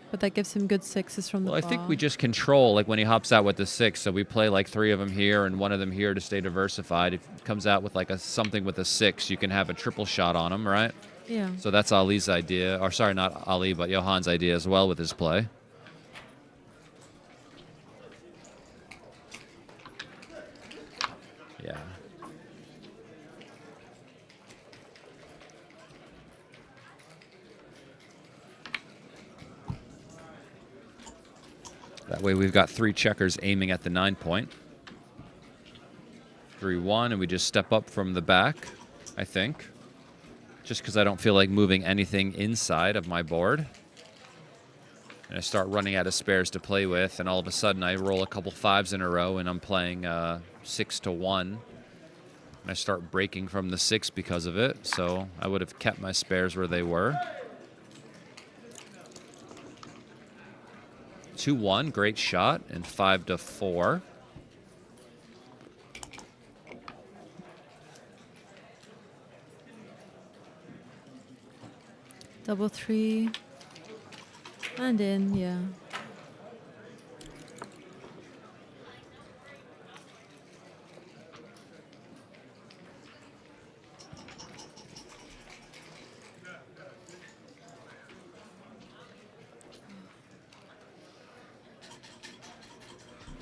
but that gives him good 6s from the Well, I bar. think we just control, like when he hops out with the 6, so we play like 3 of them here and 1 of them here to stay diversified. If he comes out with like something with a 6, you can have a triple shot on him, right? Yeah. So that's Ali's idea, or sorry, not Ali, but Johan's idea as well with his play. Yeah. That way we've got 3 checkers aiming at the 9-point. 3-1, and we just step up from the back, I think. Just because I don't feel like moving anything inside of my board. And I start running out of spares to play with, and all of a sudden I roll a couple 5s in a row, and I'm playing 6-1. And I start breaking from the 6 because of it, so I would have kept my spares where they were. 2-1, great shot, and 5-4. Double 3. And in, yeah.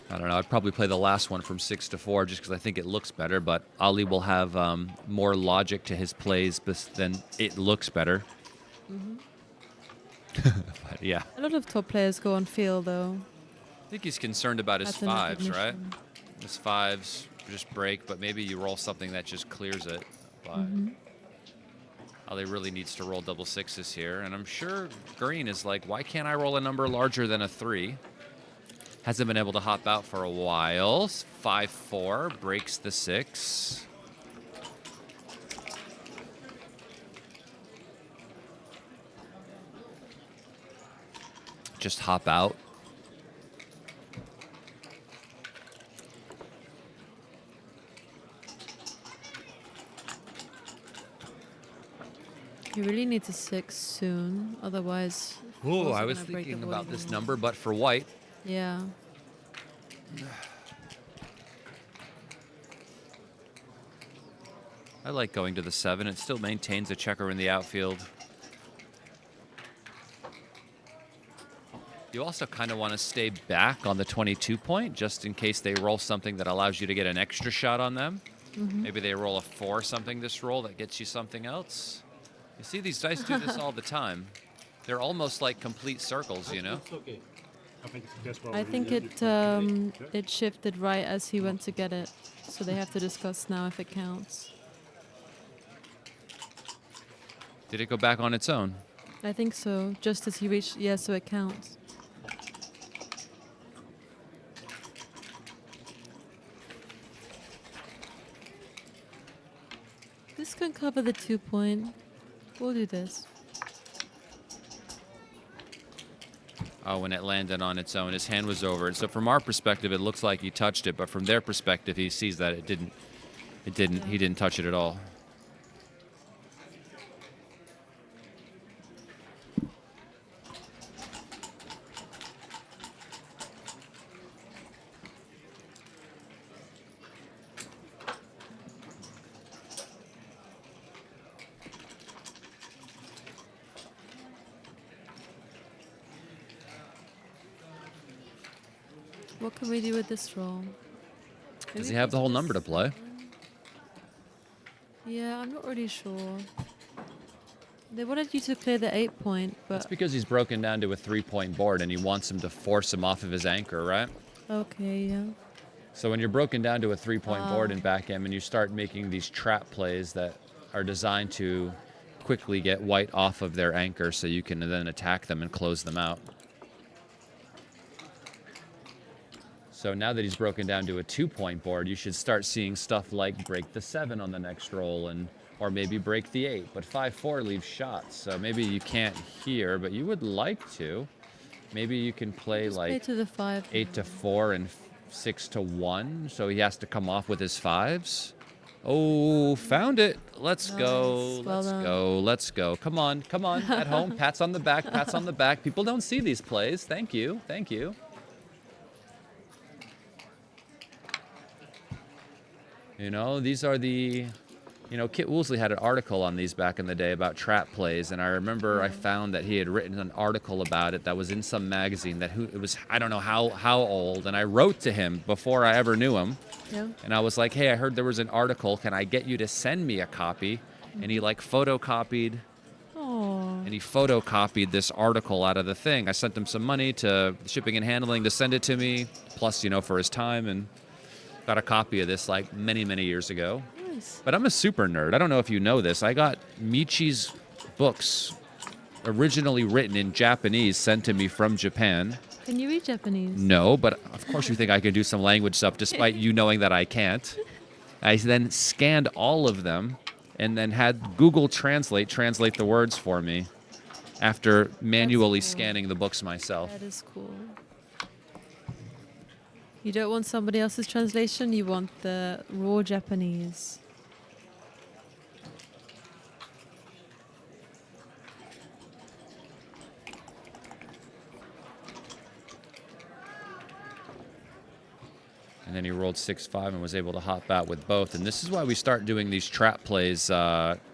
I don't know. I'd probably play the last one from 6-4 just because I think it looks better, but Ali will have more logic to his plays than it looks better. But yeah. A lot of top players go on feel, though. I think he's concerned about his Pattern 5s, right? recognition. His 5s just break, but maybe you roll something that just clears it. But Ali really needs to roll double 6s here, and I'm sure Green is like, why can't I roll a number larger than a 3? Hasn't been able to hop out for a while. 5-4 breaks the 6. Just hop out. You really need a 6 soon, otherwise... Oh, also I was gonna break the thinking board about this again. number, but for white. Yeah. I like going to the 7. It still maintains a checker in the outfield. You also kind of want to stay back on the 22 point just in case they roll something that allows you to get an extra shot on them. Maybe they roll a 4 something this roll that gets you something else. You see these dice do this all the time. They're almost like complete circles, you know? It's okay. I think it's just I think it shifted right as he went to get it, so they have to discuss now if it counts. Did it go back on its own? I think so. Just as he reached, yeah, so it counts. This can cover the 2 point. We'll do this. Oh, when it landed on its own, his hand was over it. So from our perspective, it looks like he touched it, but from their perspective, he sees that it didn't. It didn't. He didn't touch it at all. What can we do with this roll? Does Maybe he have the whole this- number to play? Yeah, I'm not really sure. They wanted you to clear the 8 point, That's but because he's broken down to a 3-point board, and he wants him to force him off of his anchor, right? okay, yeah. So when you're broken down to a 3-point board in backgammon, you start making these trap plays that are designed to quickly get white off of their anchor so you can then attack them and close them out. So now that he's broken down to a 2-point board, you should start seeing stuff like break the 7 on the next roll, or maybe break the 8. But 5-4 leaves shots, so maybe you can't here, but you would like to. Maybe you can play Just play like to the 5. 8-4 and 6-1, so he has to come off with his 5s. Oh, found it. Let's go. Nice. Well Let's done. go. Let's go. Come on. Come on. At home, pats on the back. Pats on the back. People don't see these plays. Thank you. Thank you. You know, these are the, you know, Kit Woolsey had an article on these back in the day about trap plays, and I remember I found that he had written an article about it that was in some magazine it was, I don't know how old, and I wrote to him before I ever knew him, Yeah. and I was like, hey, I heard there was an article, can I get you to send me a copy? And he like photocopied, Oh. and he photocopied this article out of the thing. I sent him some money to shipping and handling to send it to me, plus, you know, for his time, and got a copy of this like many, many years ago. Nice. But I'm a super nerd. I don't know if you know this. I got Michi's books originally written in Japanese sent to me from Japan. Can you read Japanese? No, but of course you think I can do some language stuff despite you knowing that I can't. I then scanned all of them and then had Google translate the words for me after manually cool. scanning the books myself. That is cool. You don't want somebody else's translation, you want the raw Japanese. And then he rolled 6-5 and was able to hop out with both. And this is why we start doing these trap plays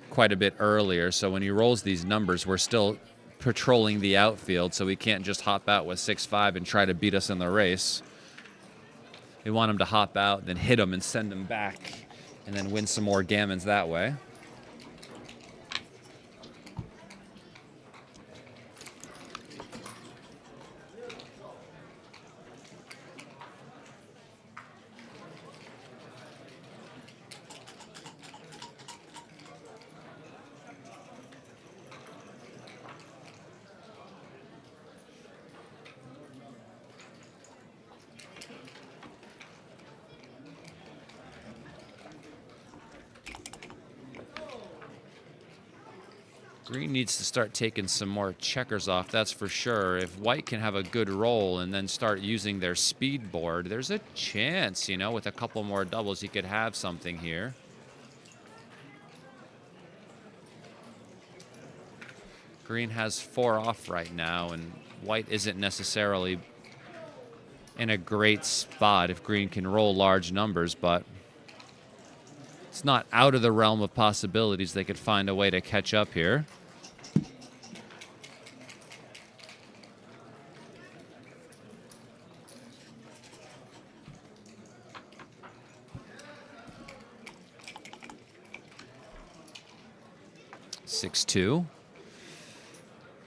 quite a bit earlier. So when he rolls these numbers, we're still patrolling the outfield, so we can't just hop out with 6-5 and try to beat us in the race. We want him to hop out, then hit him and send him back, and then win some more gammons that way. Green needs to start taking some more checkers off, that's for sure. If white can have a good roll and then start using their speed board, there's a chance, you know, with a couple more doubles, he could have something here. Green has 4 off right now, and white isn't necessarily in a great spot if green can roll large numbers, but it's not out of the realm of possibilities they could find a way to catch up here.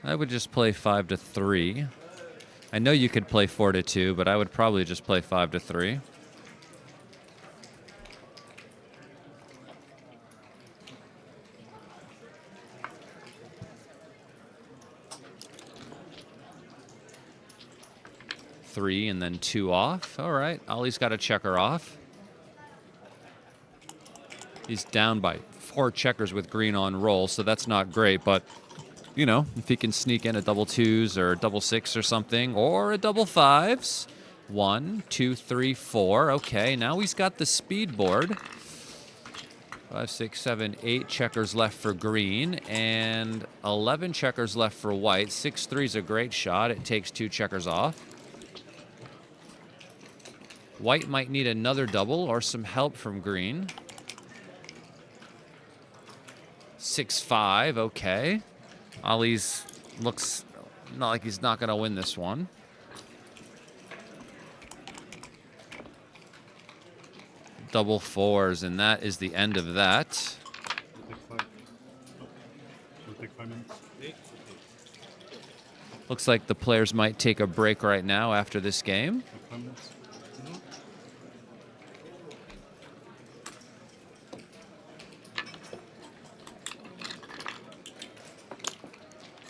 I would just play 5-3. I know you could play 4-2, but I would probably just play 5-3. Three and then 2 off. All right, Ollie's got a checker off. He's down by 4 checkers with green on roll, so that's not great, but you know, if he can sneak in a double 2s or a double 6 or something, or a double 5s. 1, 2, 3, 4. Okay, now he's got the speed board. 5, 6, 7, 8 checkers left for green, and 11 checkers left for white. 6-3 is a great shot. It takes 2 checkers off. White might need another double or some help from green. 6-5, okay. Ollie's looks not like he's not going to win this one. Double 4s, and that is the end of that. We'll take 5 minutes. Looks like the players might take a break right now after this game. 5 minutes.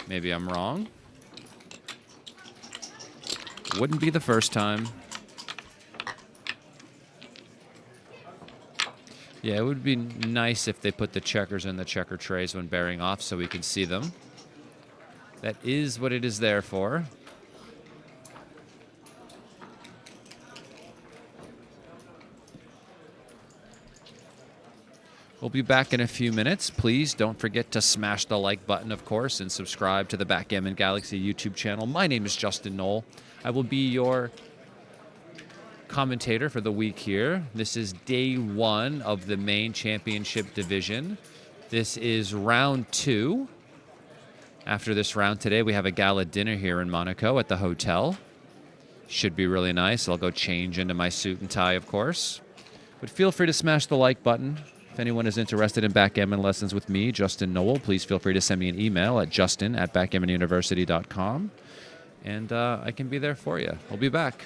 Maybe I'm wrong. Wouldn't be the first time. Yeah, it would be nice if they put the checkers in the checker trays when bearing off so we can see them. That is what it is there for. We'll be back in a few minutes. Please don't forget to smash the like button, of course, and subscribe to the Backgammon Galaxy YouTube channel. My name is Justin Knoll. I will be your commentator for the week here. This is day 1 of the main championship division. This is round 2. After this round today, we have a gala dinner here in Monaco at the hotel. Should be really nice. I'll go change into my suit and tie, of course. But feel free to smash the like button. If anyone is interested in backgammon lessons with me, Justin Knoll, please feel free to send me an email at justin@backgammonuniversity.com, and I can be there for you. I'll be back.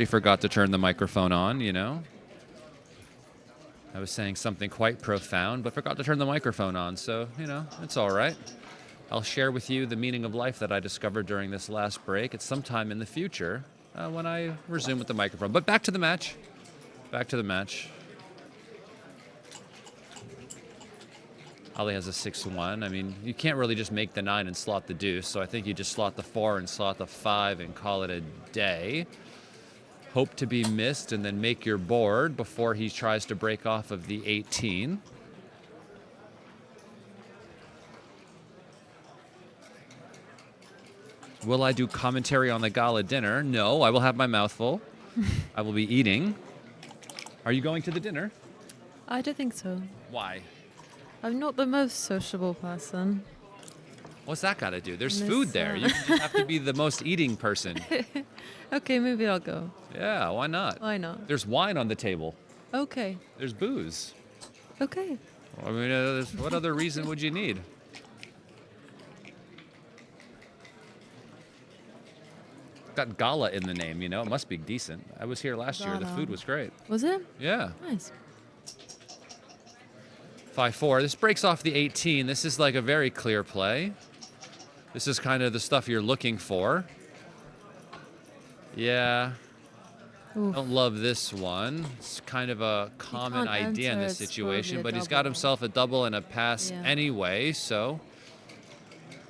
He forgot to turn the microphone on, you know. I was saying something quite profound, but forgot to turn the microphone on, so, you know, it's all right. I'll share with you the meaning of life that I discovered during this last break at some time in the future when I resume with the microphone. But back to the match. Back to the match. Ali has a 6-1. I mean, you can't really just make the 9 and slot the deuce, so I think you just slot the 4 and slot the 5 and call it a day. Hope to be missed and then make your board before he tries to break off of the 18. Will I do commentary on the gala dinner? No, I will have my mouth full. I will be eating. Are you going to the dinner? I don't think so. Why? I'm not the most sociable person. What's that got to do? There's Miss, food there. You just have to be the most eating person. Okay, maybe I'll go. Yeah, why not? Why not? There's wine on the table. Okay. There's booze. Okay. I mean, what other reason would you need? Got gala in the name, you know. It must be decent. I was here last year. The Gala. food was great. Was it? Yeah. Nice. 5-4. This breaks off the 18. This is like a very clear play. This is kind of the stuff you're looking for. Yeah. Oof. Don't love this one. It's kind of a common can't idea in enter, this it's situation, probably but a he's got double. himself a double and a pass Yeah. anyway, so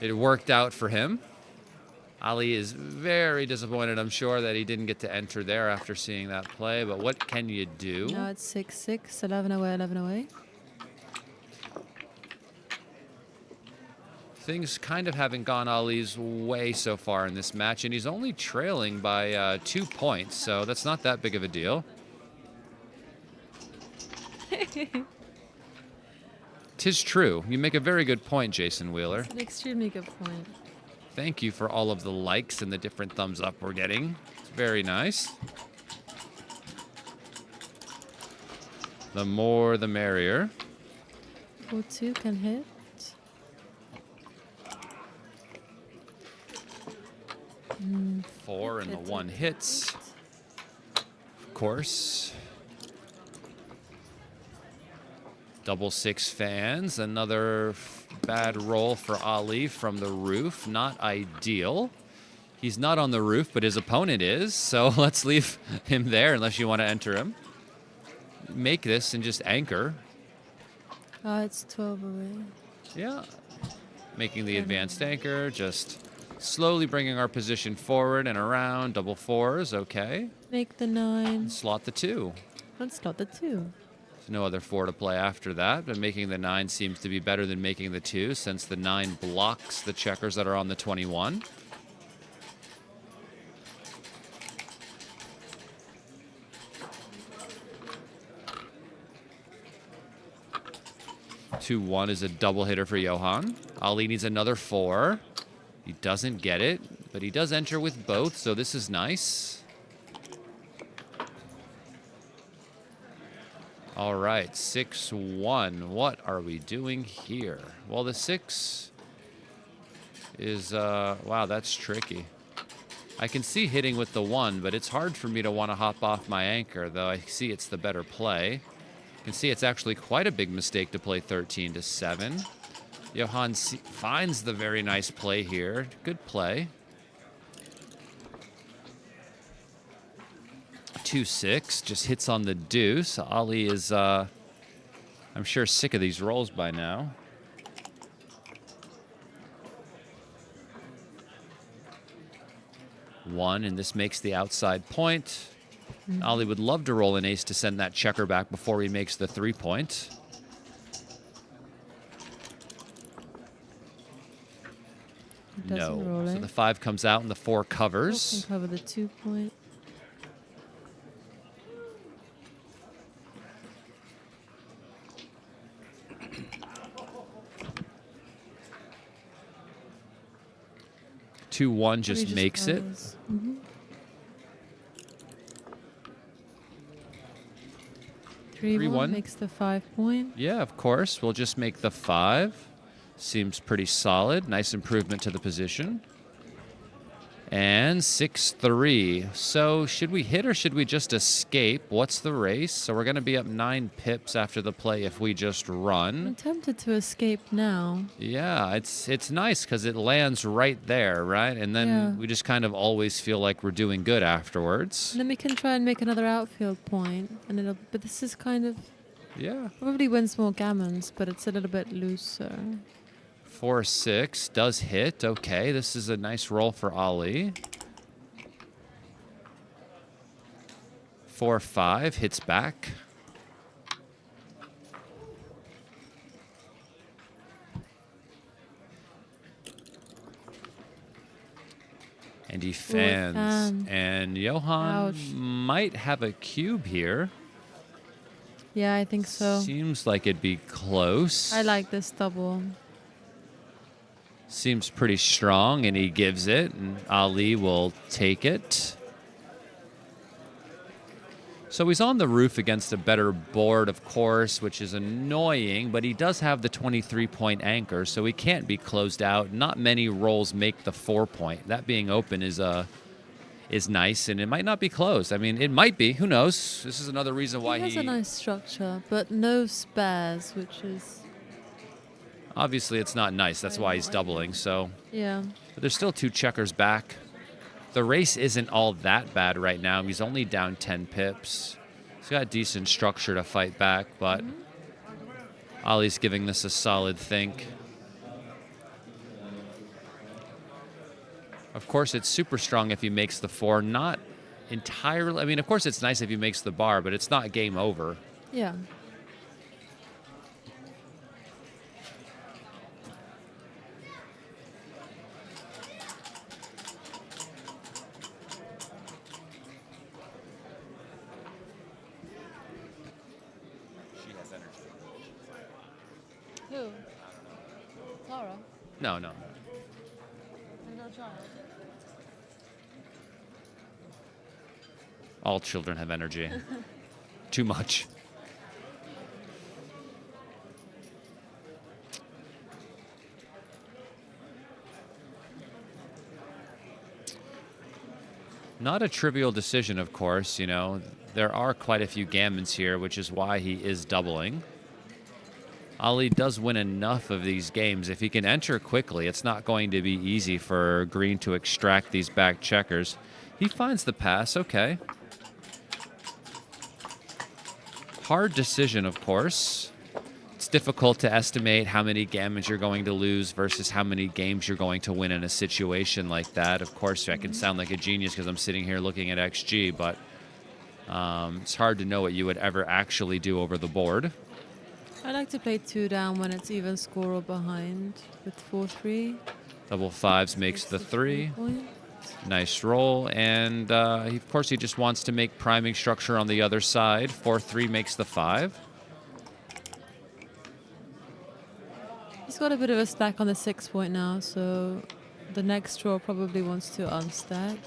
it worked out for him. Ali is very disappointed, I'm sure, that he didn't get to enter there after seeing that play, but what can you do? Now it's 6-6, 11 away, 11 away. Things kind of haven't gone Ali's way so far in this match, and he's only trailing by 2 points, so that's not that big of a deal. Tis true. You make a very good point, Jason Wheeler. An extremely good point. Thank you for all of the likes and the different thumbs up we're getting. It's very nice. The more, the merrier. 4-2 can hit. 4 and the 1 hits. Of course. Double 6 fans. Another bad roll for Ali from the roof. Not ideal. He's not on the roof, but his opponent is. So let's leave him there unless you want to enter him. Make this and just anchor. It's 12 away. Yeah. Making the advanced anchor. Just slowly bringing our position forward and around. Double 4s. Okay. Make the 9. Slot the 2. And slot the 2. There's no other 4 to play after that, but making the 9 seems to be better than making the 2 since the 9 blocks the checkers that are on the 21. Two 1 is a double hitter for Johan. Ali needs another 4. He doesn't get it, but he does enter with both, so this is nice. All right, 6-1. What are we doing here? Well, the 6 is, wow, that's tricky. I can see hitting with the 1, but it's hard for me to want to hop off my anchor, though I see it's the better play. You can see it's actually quite a big mistake to play 13-7. Johan finds the very nice play here. Good play. 2-6, just hits on the deuce. Ali is, I'm sure, sick of these rolls by now. One, and this makes the outside point. Ali would love to roll an ace to send that checker back before he makes the 3-point. Doesn't roll So it. the 5 comes out and the 4 covers. Can cover the 2-point. Two 1 Maybe just makes it. covers. Mhm. 3-1 makes the 5-point. Yeah, of course. We'll just make the 5. Seems pretty solid. Nice improvement to the position. And 6-3. So should we hit or should we just escape? What's the race? So we're going to be up 9 pips after the play if we just I'm run. tempted to escape now. Yeah, it's nice because it lands right there, right? And then Yeah. we just kind of always feel like we're doing good afterwards. And then we can try and make another outfield point, and but this is kind of Yeah. probably wins more gammons, but it's a little bit looser. 4-6 does hit. Okay, this is a nice roll for Ali. 4-5 hits back. And he fans. fan. And Johan Ouch. might have a cube here. Yeah, I think so. Seems like it'd be close. I like this double. Seems pretty strong, and he gives it, and Ali will take it. So he's on the roof against a better board, of course, which is annoying, but he does have the 23-point anchor, so he can't be closed out. Not many rolls make the 4-point. That being open is nice, and it might not be closed. I mean, it might be. Who knows? This is another reason why He has a nice structure, but no spares, which is... Obviously, it's not nice. That's why he's doubling, so... Yeah. But there's still 2 checkers back. The race isn't all that bad right now. He's only down 10 pips. He's got decent structure to fight back, but Ali's giving this a solid think. Of course, it's super strong if he makes the 4. Not entirely. I mean, of course, it's nice if he makes the bar, but it's not game over. Yeah. She has energy. Who? Tara? No, no. All children have energy. Too much. Not a trivial decision, of course, you know. There are quite a few gammons here, which is why he is doubling. Ali does win enough of these games. If he can enter quickly, it's not going to be easy for Green to extract these back checkers. He finds the pass, okay. Hard decision, of course. It's difficult to estimate how many gammons you're going to lose versus how many games you're going to win in a situation like that. Of course, I can sound like a genius because I'm sitting here looking at XG, but it's hard to know what you would ever actually do over the board. I like to play 2 down when it's even score or behind with 4-3. Double 5s makes the 3. Point. Nice roll, and of course he just wants to make priming structure on the other side. 4-3 makes the 5. He's got a bit of a stack on the 6-point now, so the next draw probably wants to unstack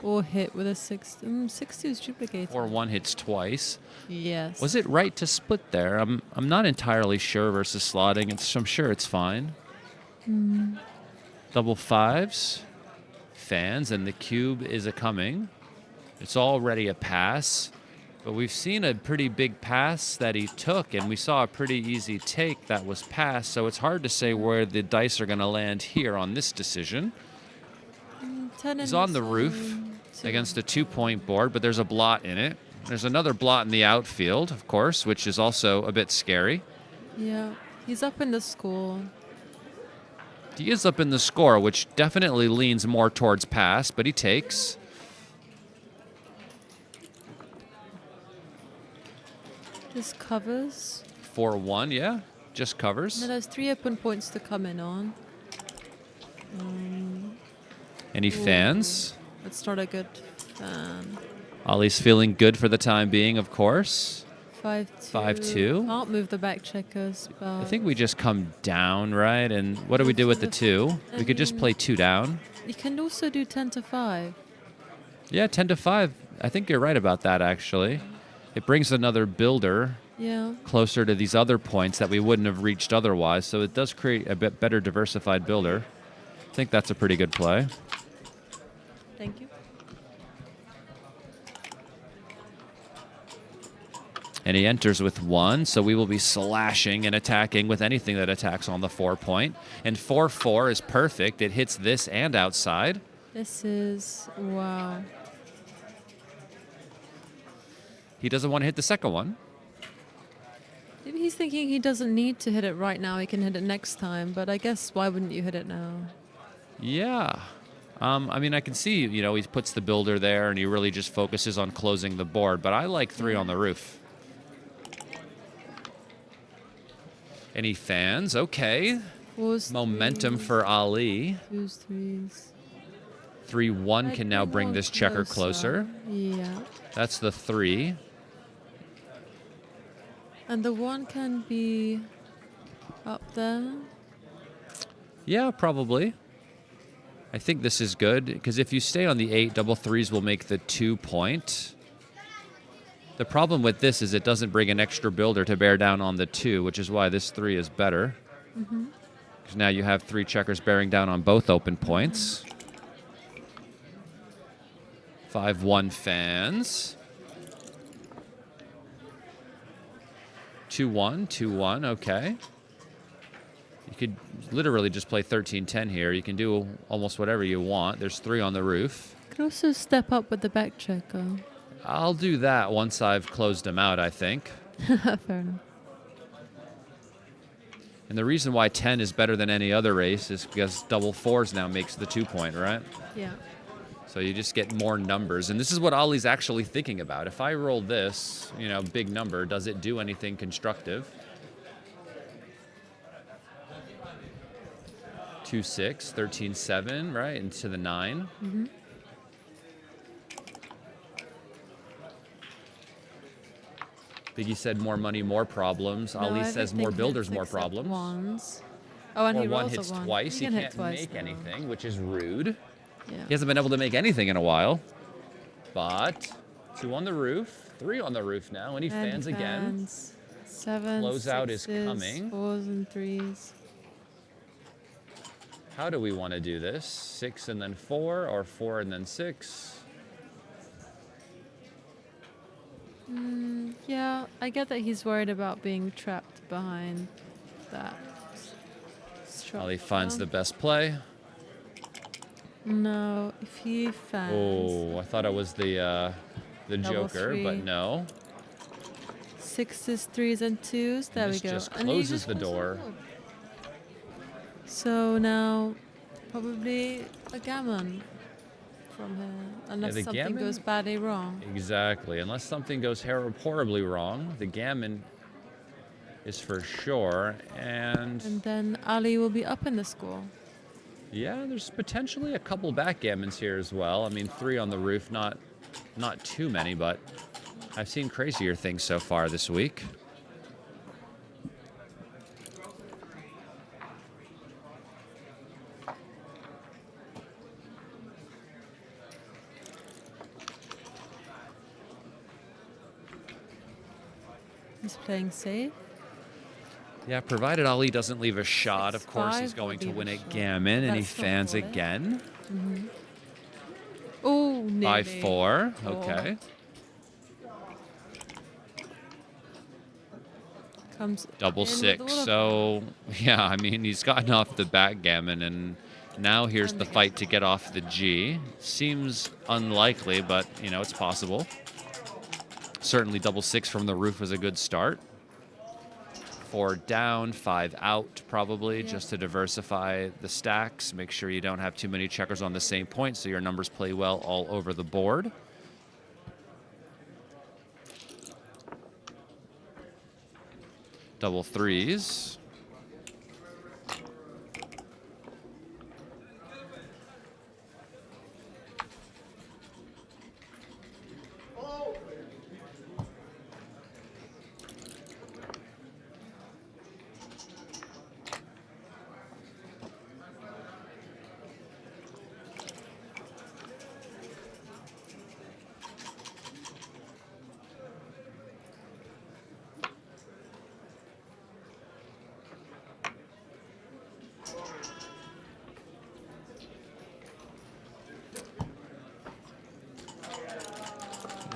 or hit with a 6. 6-2 is duplicated. 4-1 hits twice. Yes. Was it right to split there? I'm not entirely sure versus slotting. I'm sure it's fine. Double 5s. Fans, and the cube is a coming. It's already a pass, but we've seen a pretty big pass that he took, and we saw a pretty easy take that was passed, so it's hard to say where the dice are going to land here on this decision. 10 He's in on the this roof one, 2. against a 2-point board, but there's a blot in it. There's another blot in the outfield, of course, which is also a bit scary. Yeah, he's up in the score. He is up in the score, which definitely leans more towards pass, but he takes. This covers. 4-1, yeah, just covers. Now there's 3 open points to come in on. And he fans. It's not a good fan. Ali's feeling good for the time being, of course. 5-2. 5-2. Can't move the back checkers, but I think we just come down, right? And what do we do with the 2? We could just play 2 down. you can also do 10-5. Yeah, 10-5. I think you're right about that, actually. It brings another builder Yeah. closer to these other points that we wouldn't have reached otherwise, so it does create a bit better diversified builder. I think that's a pretty good play. Thank you. And he enters with 1, so we will be slashing and attacking with anything that attacks on the 4 point. And 4-4 is perfect. It hits this and outside. This is, wow. He doesn't want to hit the second one. Maybe he's thinking he doesn't need to hit it right now. He can hit it next time. But I guess why wouldn't you hit it now? Yeah. I mean, I can see, you know, he puts the builder there and he really just focuses on closing the board. But I like 3 on the roof. Any fans? Okay. Fours, Momentum threes, for Ali. 2s, 3s. 3-1 Like can now bring more this checker closer. Yeah. That's the 3. And the 1 can be up there. Yeah, probably. I think this is good, because if you stay on the 8, double 3s will make the 2 point. The problem with this is it doesn't bring an extra builder to bear down on the 2, which is why this 3 is better. Because now you have 3 checkers bearing down on both open points. 5-1 fans. 2-1, 2-1, okay. You could literally just play 13-10 here. You can do almost whatever you want. There's 3 on the roof. You can also step up with the back checker. I'll do that once I've closed him out, I think. Fair enough. And the reason why 10 is better than any other race is because double 4s now makes the 2 point, right? Yeah. So you just get more numbers. And this is what Ollie's actually thinking about. If I roll this, you know, big number, does it do anything constructive? 2-6, 13-7, right? Into the 9. Biggie said more money, more problems. No, Ali I says think more he builders, hits more except problems. Ones. Oh, and Or he one rolls hits a 1. twice. He can hit can't twice, make though. anything, which is rude. Yeah. He hasn't been able to make anything in a while. But 2 on the roof, 3 on the roof now. Any And fans again? fans. 7, Closeout is 6s, coming. 4s and 3s. How do we want to do this? 6 and then 4, or 4 and then 6? Yeah, I get that he's worried about being trapped behind that structure. Ali finds the best play. No, if he fans. Oh, I thought it was the Double Joker, but 3. no. 6s, 3s, and 2s. There we This go. just And he closes just the closes door. So now, probably a gammon from here, unless the something gammon- goes badly wrong. Exactly. Unless something goes horribly wrong, the gammon is for sure. And And then Ali will be up in the score. yeah, there's potentially a couple backgammons here as well. I mean, 3 on the roof, not too many, but I've seen crazier things so far this week. He's playing safe. Yeah, provided Ali doesn't leave a shot, of course 6-5 he's going to will win leave at a shot. gammon, and he That's not fans good. again. Oh, nearly. 5-4, Oh. okay. Comes Double in with 6. all of So, yeah, I mean, he's gotten off the backgammon, and now here's And the the fight to get off the G. Seems unlikely, but, you know, it's possible. Certainly double 6 from the roof was a good start. 4 down, 5 out, probably, just to diversify the stacks. Make sure you don't have too many checkers on the same point, so your numbers play well all over the board. Double 3s.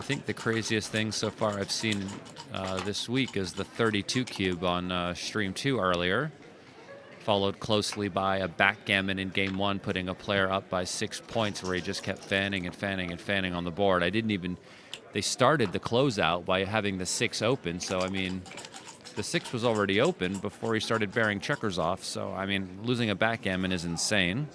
think the craziest thing so far I've seen this week is the 32 cube on stream 2 earlier, followed closely by a backgammon in game 1, putting a player up by 6 points where he just kept fanning and fanning and fanning on the board. They started the closeout by having the 6 open, so I mean, the 6 was already open before he started bearing checkers off, so I mean, losing a backgammon is insane.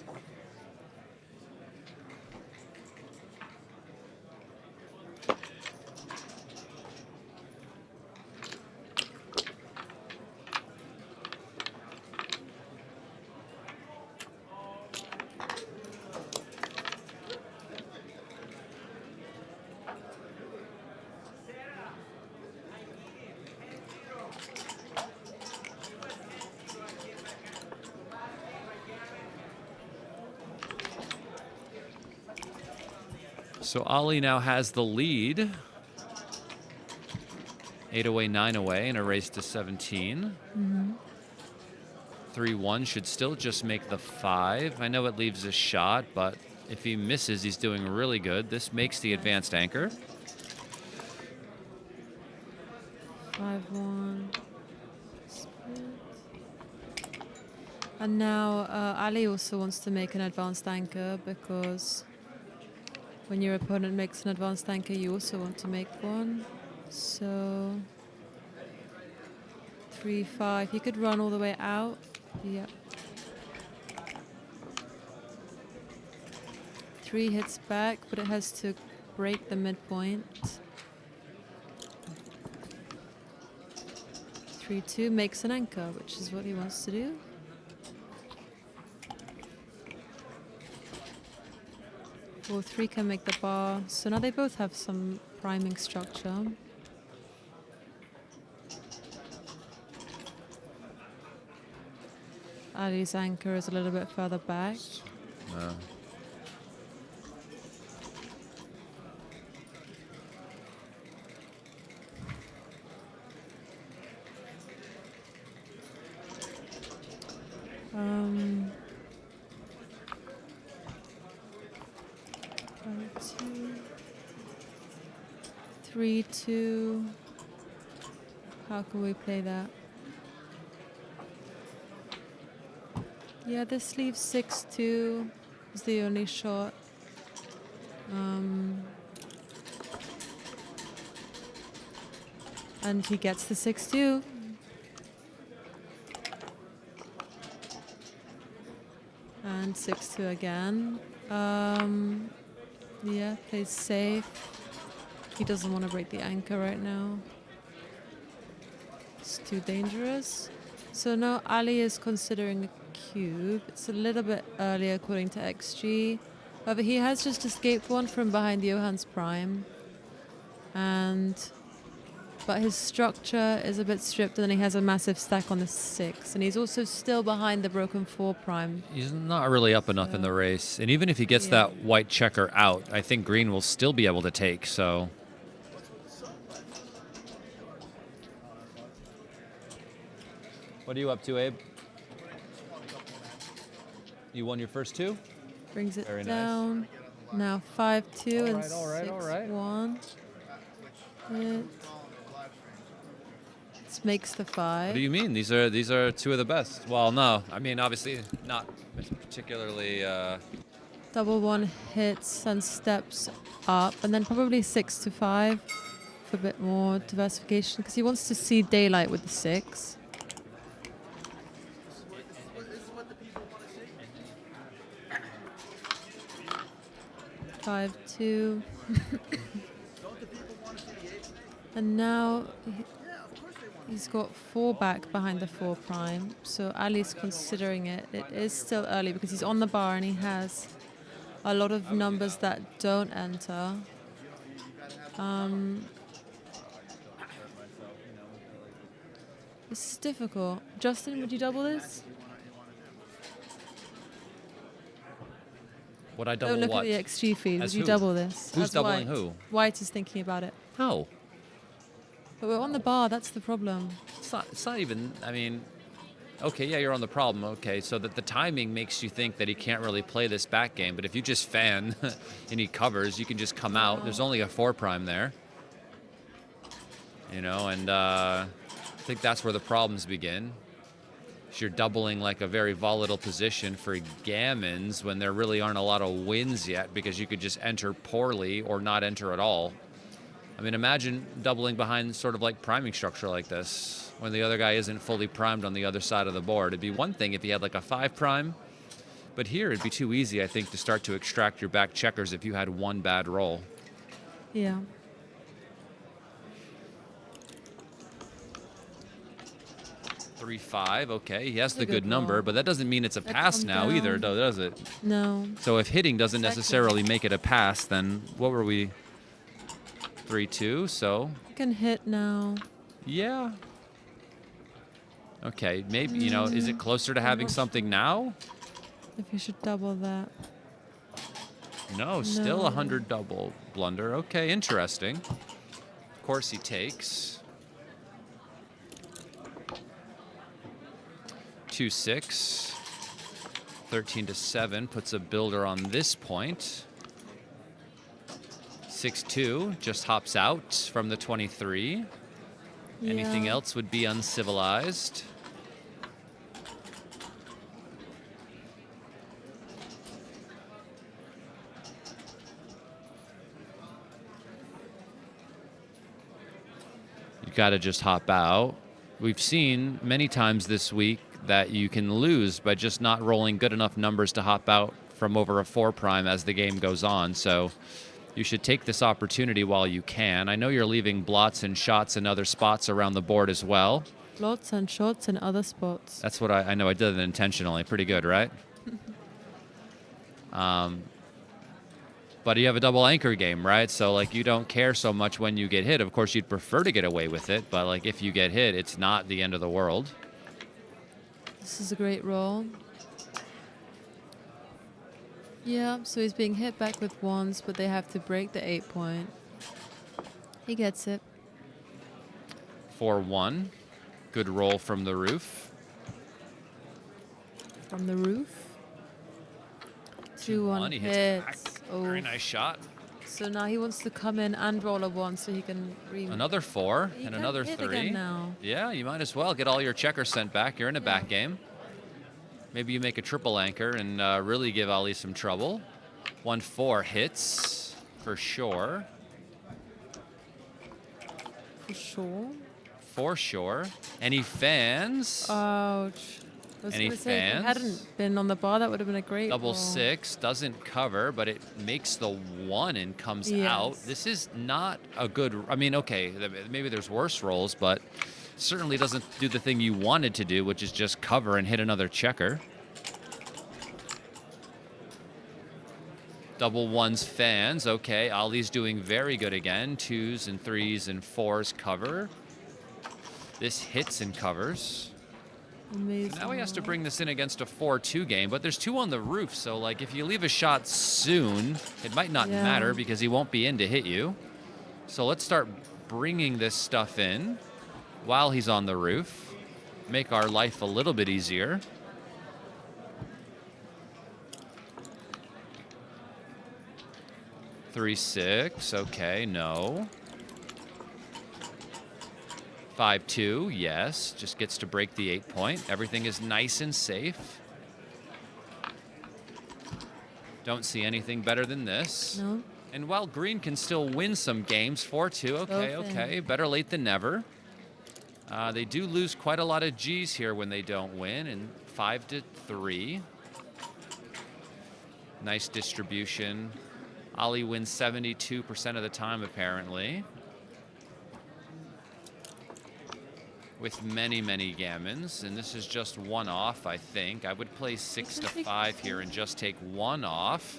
So Ali now has the lead. 8 away, 9 away in a race to 17. 3-1 should still just make the 5. I know it leaves a shot, but if he misses, he's doing really good. This makes the advanced anchor. 5-1. And now Ali also wants to make an advanced anchor, because when your opponent makes an advanced anchor, you also want to make one. So 3-5. You could run all the way out. Yep. 3 hits back, but it has to break the midpoint. 3-2 makes an anchor, which is what he wants to do. 4-3 can make the bar. So now they both have some priming structure. Ali's anchor is a little bit further back. Um, 3-2. How can we play that? Yeah, this leaves 6-2 is the only shot. And he gets the 6-2. And 6-2 again. Yeah, plays safe. He doesn't want to break the anchor right now. It's too dangerous. So now Ali is considering a cube. It's a little bit early according to XG. However, he has just escaped one from behind Johan's prime. But his structure is a bit stripped, and then he has a massive stack on the 6. And he's also still behind the broken 4 prime. He's not really up enough in the race. And even if he gets that white checker out, I think green will still be able to take, so. What are you up to, Abe? You won your first 2? Brings it Very down. nice. Now 5-2 and 6-1. This makes the 5. What do you mean? These are 2 of the best. Well, no. I mean, obviously not particularly... Double 1 hits and steps up. And then probably 6-5 for a bit more diversification, because he wants to see daylight with the 6. Five, 2. And now he's got 4 back behind the 4 prime. So Ali's considering it. It is still early because he's on the bar and he has a lot of numbers that don't enter. This is difficult. Justin, would you double this? Would I double Don't look what? at the XG feed. Would As you who? double this? Who's As doubling White. who? White is thinking about it. How? But we're on the bar. That's the problem. It's not even, I mean, okay, yeah, you're on the problem. Okay, so that the timing makes you think that he can't really play this back game. But if you just fan and he covers, you can just come out. There's only a 4 prime there. And I think that's where the problems begin. You're doubling like a very volatile position for gammons when there really aren't a lot of wins yet, because you could just enter poorly or not enter at all. I mean, imagine doubling behind sort of like priming structure like this when the other guy isn't fully primed on the other side of the board. It'd be one thing if he had like a 5 prime, but here it'd be too easy, I think, to start to extract your back checkers if you had one bad roll. Yeah. Three, 5, okay. He has the a good good number, roll. but that doesn't mean it's a That pass come now either, down. though, does it? No. So if hitting doesn't Exactly. necessarily make it a pass, then what were we? 3, 2, so You can hit now. yeah. Okay, maybe, is it closer to having not something now? If you should double that. No, still No. 100 double blunder. Okay, interesting. Of course he takes. 2, 6. 13 to 7 puts a builder on this point. 6, 2 just hops out from the 23. Anything Yeah. else would be uncivilized. You got to just hop out. We've seen many times this week that you can lose by just not rolling good enough numbers to hop out from over a 4 prime as the game goes on. So you should take this opportunity while you can. I know you're leaving blots and shots in other spots around the board as well. Lots and shots in other spots. That's what I know. I did it intentionally. Pretty good, right? But you have a double anchor game, right? So, like, you don't care so much when you get hit. Of course, you'd prefer to get away with it, but, like, if you get hit, it's not the end of the world. This is a great roll. Yeah, so he's being hit back with 1s, but they have to break the 8 point. He gets it. 4-1. Good roll from the roof. From the roof. 2-1 He hits hits. back. Oh. Very nice shot. So now he wants to come in and roll a 1 so he can Another 4 He and can another hit 3. again now. Yeah, you might as well get all your checkers sent back. You're in a back game. Maybe you make a triple anchor and really give Ali some trouble. 1-4 hits for sure. For sure. For sure. Any fans? Ouch. I was Any gonna say, if fans? it hadn't been on the bar, that would have been a great Double roll. 6 doesn't cover, but it makes the 1 and comes Yes. out. This is not a good. I mean, okay, maybe there's worse rolls, but certainly doesn't do the thing you wanted to do, which is just cover and hit another checker. Double 1s fans. Okay, Ali's doing very good again. 2s and 3s and 4s cover. This hits and covers. Amazing. Now he has to bring this in against a 4-2 game, but there's 2 on the roof, so like if you leave a shot soon, it might not Yeah. matter because he won't be in to hit you. So let's start bringing this stuff in while he's on the roof. Make our life a little bit easier. Three, 6, okay, no. 5-2, yes, just gets to break the 8 point. Everything is nice and safe. Don't see anything better than this. No? And while green can still win some games, 4-2, okay, Both in. okay, better late than never. They do lose quite a lot of G's here when they don't win, and 5-3. Nice distribution. Ali wins 72% of the time, apparently. With many, many gammons, and this is just one off, I think. I would play 6-5 here and just take one off.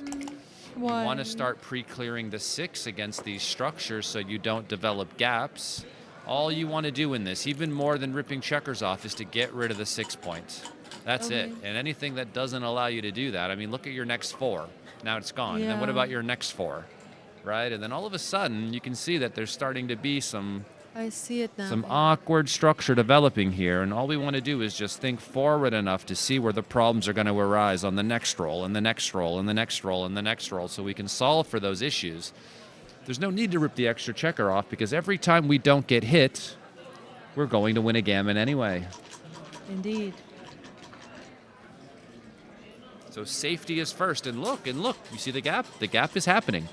Why? You want to start pre-clearing the 6 against these structures so you don't develop gaps. All you want to do in this, even more than ripping checkers off, is to get rid of the 6 points. That's it. Okay. And anything that doesn't allow you to do that, I mean, look at your next 4. Now it's gone. And then what Yeah. about your next 4? Right? And then all of a sudden, you can see that there's starting to be some I see it now. awkward structure developing here, and all we want to do is just think forward enough to see where the problems are going to arise on the next roll, and the next roll, and the next roll, and the next roll, so we can solve for those issues. There's no need to rip the extra checker off because every time we don't get hit, we're going to win a gammon anyway. Indeed. So safety is first. And look, you see the gap? The gap is happening.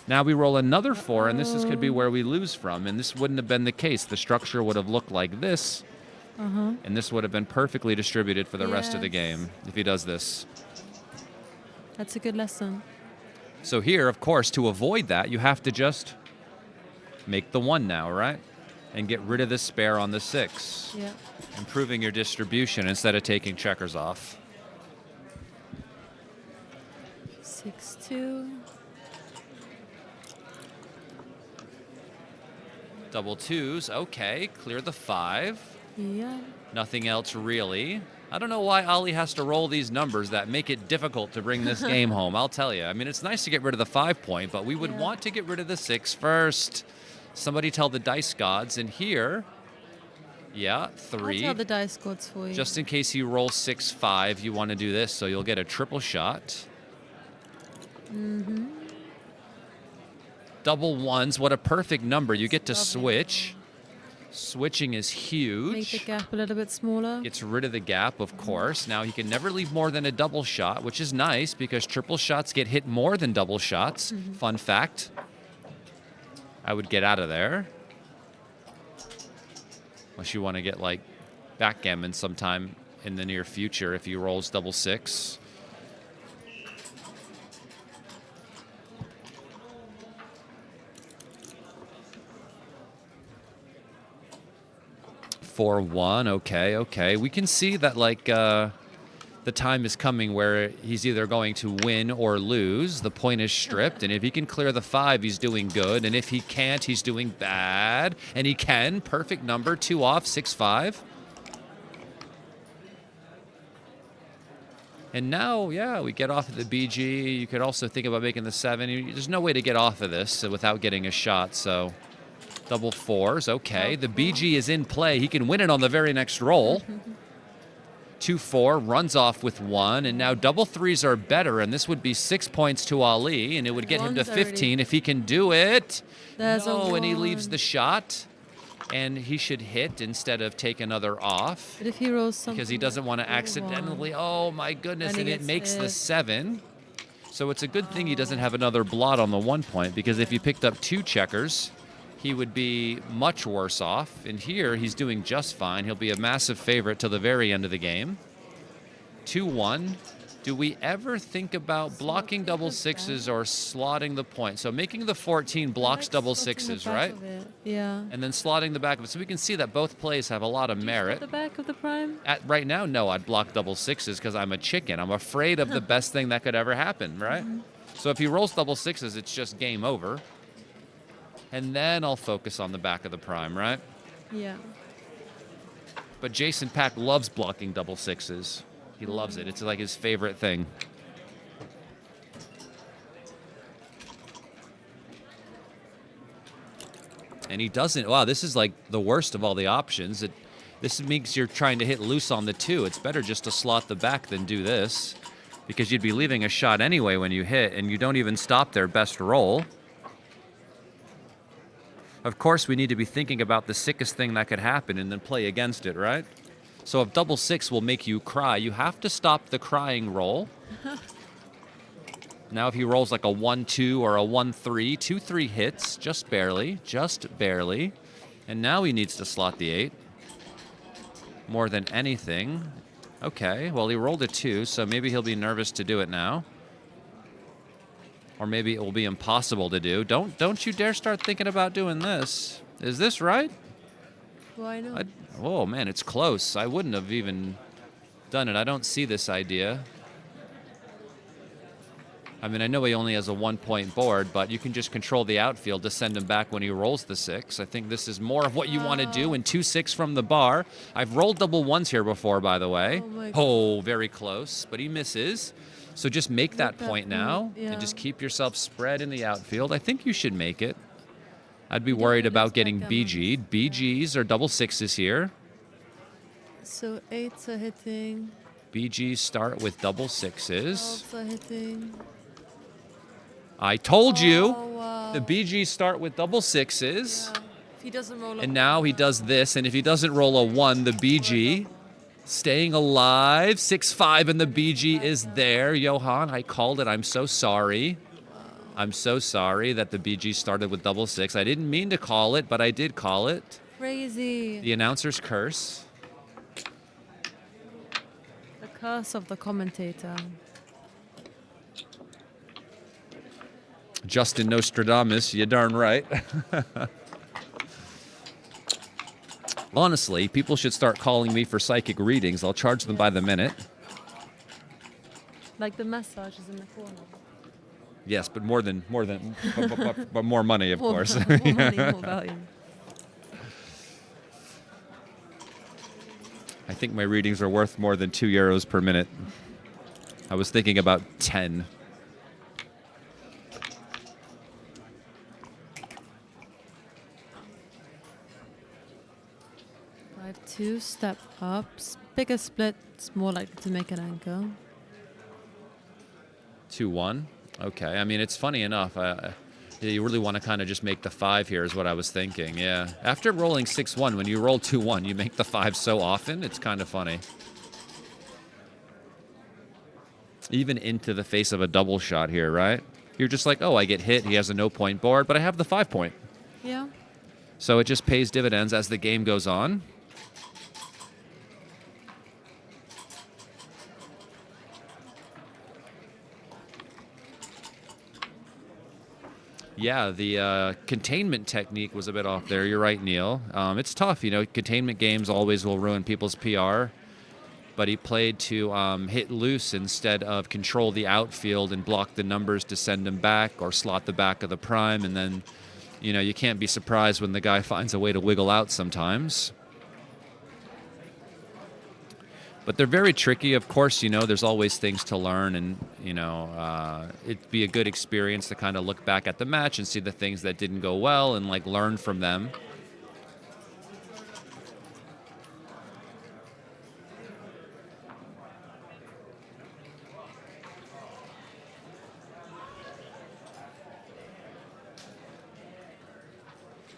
Now we roll another 4, and this could be where we lose from. And this wouldn't have been the case. The structure would have looked like this, and this would have been perfectly distributed for the rest of the game if he does this. That's a good lesson. So here, of course, to avoid that, you have to just make the 1 now, right? And get rid of the spare on the 6. Yeah. Improving your distribution instead of taking checkers off. 6-2. Double 2s, okay. Clear the 5. Yeah. Nothing else really. I don't know why Ali has to roll these numbers that make it difficult to bring this game home, I'll tell you. I mean, it's nice to get rid of the 5 point, but we would want to get rid of the 6 first. Somebody tell the dice gods, and here, 3. I'll tell the dice gods for you. Just in case you roll 6-5, you want to do this, so you'll get a triple shot. Double 1s, what a perfect number. You get to switch. Switching is huge. Make the gap a little bit smaller. Gets rid of the gap, of course. Now he can never leave more than a double shot, which is nice because triple shots get hit more than double shots. Fun fact. I would get out of there. Unless you want to get like backgammon sometime in the near future if he rolls double 6. For 1, okay. We can see that like the time is coming where he's either going to win or lose. The point is stripped, and if he can clear the 5, he's doing good, and if he can't, he's doing bad. And he can, perfect number, 2 off, 6-5. And now, we get off of the BG. You could also think about making the 7. There's no way to get off of this without getting a shot, so... Double 4s, okay. The BG is in play. He can win it on the very next roll. 2-4, runs off with 1, and now double 3s are better, and this would be 6 points to Ali, and it would get him to 15 if he can do it. No, and he leaves the shot, and he should hit instead of take another off. But if he rolls something... Because he doesn't want to accidentally... Oh, my goodness, and it makes the 7. So it's a good thing he doesn't have another blot on the 1 point, because if he picked up 2 checkers... he would be much worse off. And here, he's doing just fine. He'll be a massive favorite till the very end of the game. 2-1. Do we ever think about blocking double 6s or slotting the point? So making the 14 blocks double 6s, right? Yeah. And then slotting the back of it. So we can see that both plays have a lot of merit. The back of the prime? Right now, no, I'd block double 6s because I'm a chicken. I'm afraid of the best thing that could ever happen, right? So if he rolls double 6s, it's just game over. And then I'll focus on the back of the prime, right? Yeah. But Jason Pack loves blocking double 6s. He loves it. It's like his favorite thing. And he doesn't. Wow, this is like the worst of all the options. This means you're trying to hit loose on the 2. It's better just to slot the back than do this, because you'd be leaving a shot anyway when you hit, and you don't even stop their best roll. Of course, we need to be thinking about the sickest thing that could happen and then play against it, right? So if double 6 will make you cry, you have to stop the crying roll. Now if he rolls like a 1-2 or a 1-3, 2-3 hits, just barely. And now he needs to slot the 8 more than anything. Okay, well, he rolled a 2, so maybe he'll be nervous to do it now. Or maybe it will be impossible to do. Don't you dare start thinking about doing this. Is this right? Why not? Oh, man, it's close. I wouldn't have even done it. I don't see this idea. I mean, I know he only has a 1-point board, but you can just control the outfield to send him back when he rolls the 6. I think this is more of what you want to do, and 2-6 from the bar. I've rolled double 1s here before, by the way. Oh, very close, but he misses. So just make that point now, and just keep yourself spread in the outfield. I think you should make it. I'd be worried about getting BG'd. BGs are double 6s here. So 8s are hitting. BGs start with double 6s. 12s are hitting. I told you. Oh, wow. The BGs start with double sixes. Yeah. If he doesn't roll And now he does this, and if he doesn't roll a 1, the BG staying alive. 6-5, and the BG is there. Johan, I called it. I'm so sorry. I'm so sorry that the BG started with double six. I didn't mean to call it, but I did call it. Crazy. The announcer's curse. The curse of the commentator. Justin Nostradamus, you darn right. Honestly, people should start calling me for psychic readings. I'll charge them by the minute. Like the massages in the corner. Yes, but more money, of course. More money, more value. I think my readings are worth more than €2 per minute. I was thinking about 10. I have 2 step ups. Bigger splits, more likely to make an anchor. 2-1. Okay. I mean, it's funny enough. You really want to kind of just make the 5 here is what I was thinking. Yeah. After rolling 6-1, when you roll 2-1, you make the 5 so often. It's kind of funny. Even into the face of a double shot here, right? You're just like, oh, I get hit. He has a no-point board, but I have the 5 point. Yeah. So it just pays dividends as the game goes on. Yeah, the containment technique was a bit off there. You're right, Neil. It's tough, you know. Containment games always will ruin people's PR. But he played to hit loose instead of control the outfield and block the numbers to send them back or slot the back of the prime. And then, you know, you can't be surprised when the guy finds a way to wiggle out sometimes. But they're very tricky. Of course, you know, there's always things to learn, and, you know, it'd be a good experience to kind of look back at the match and see the things that didn't go well and, like, learn from them.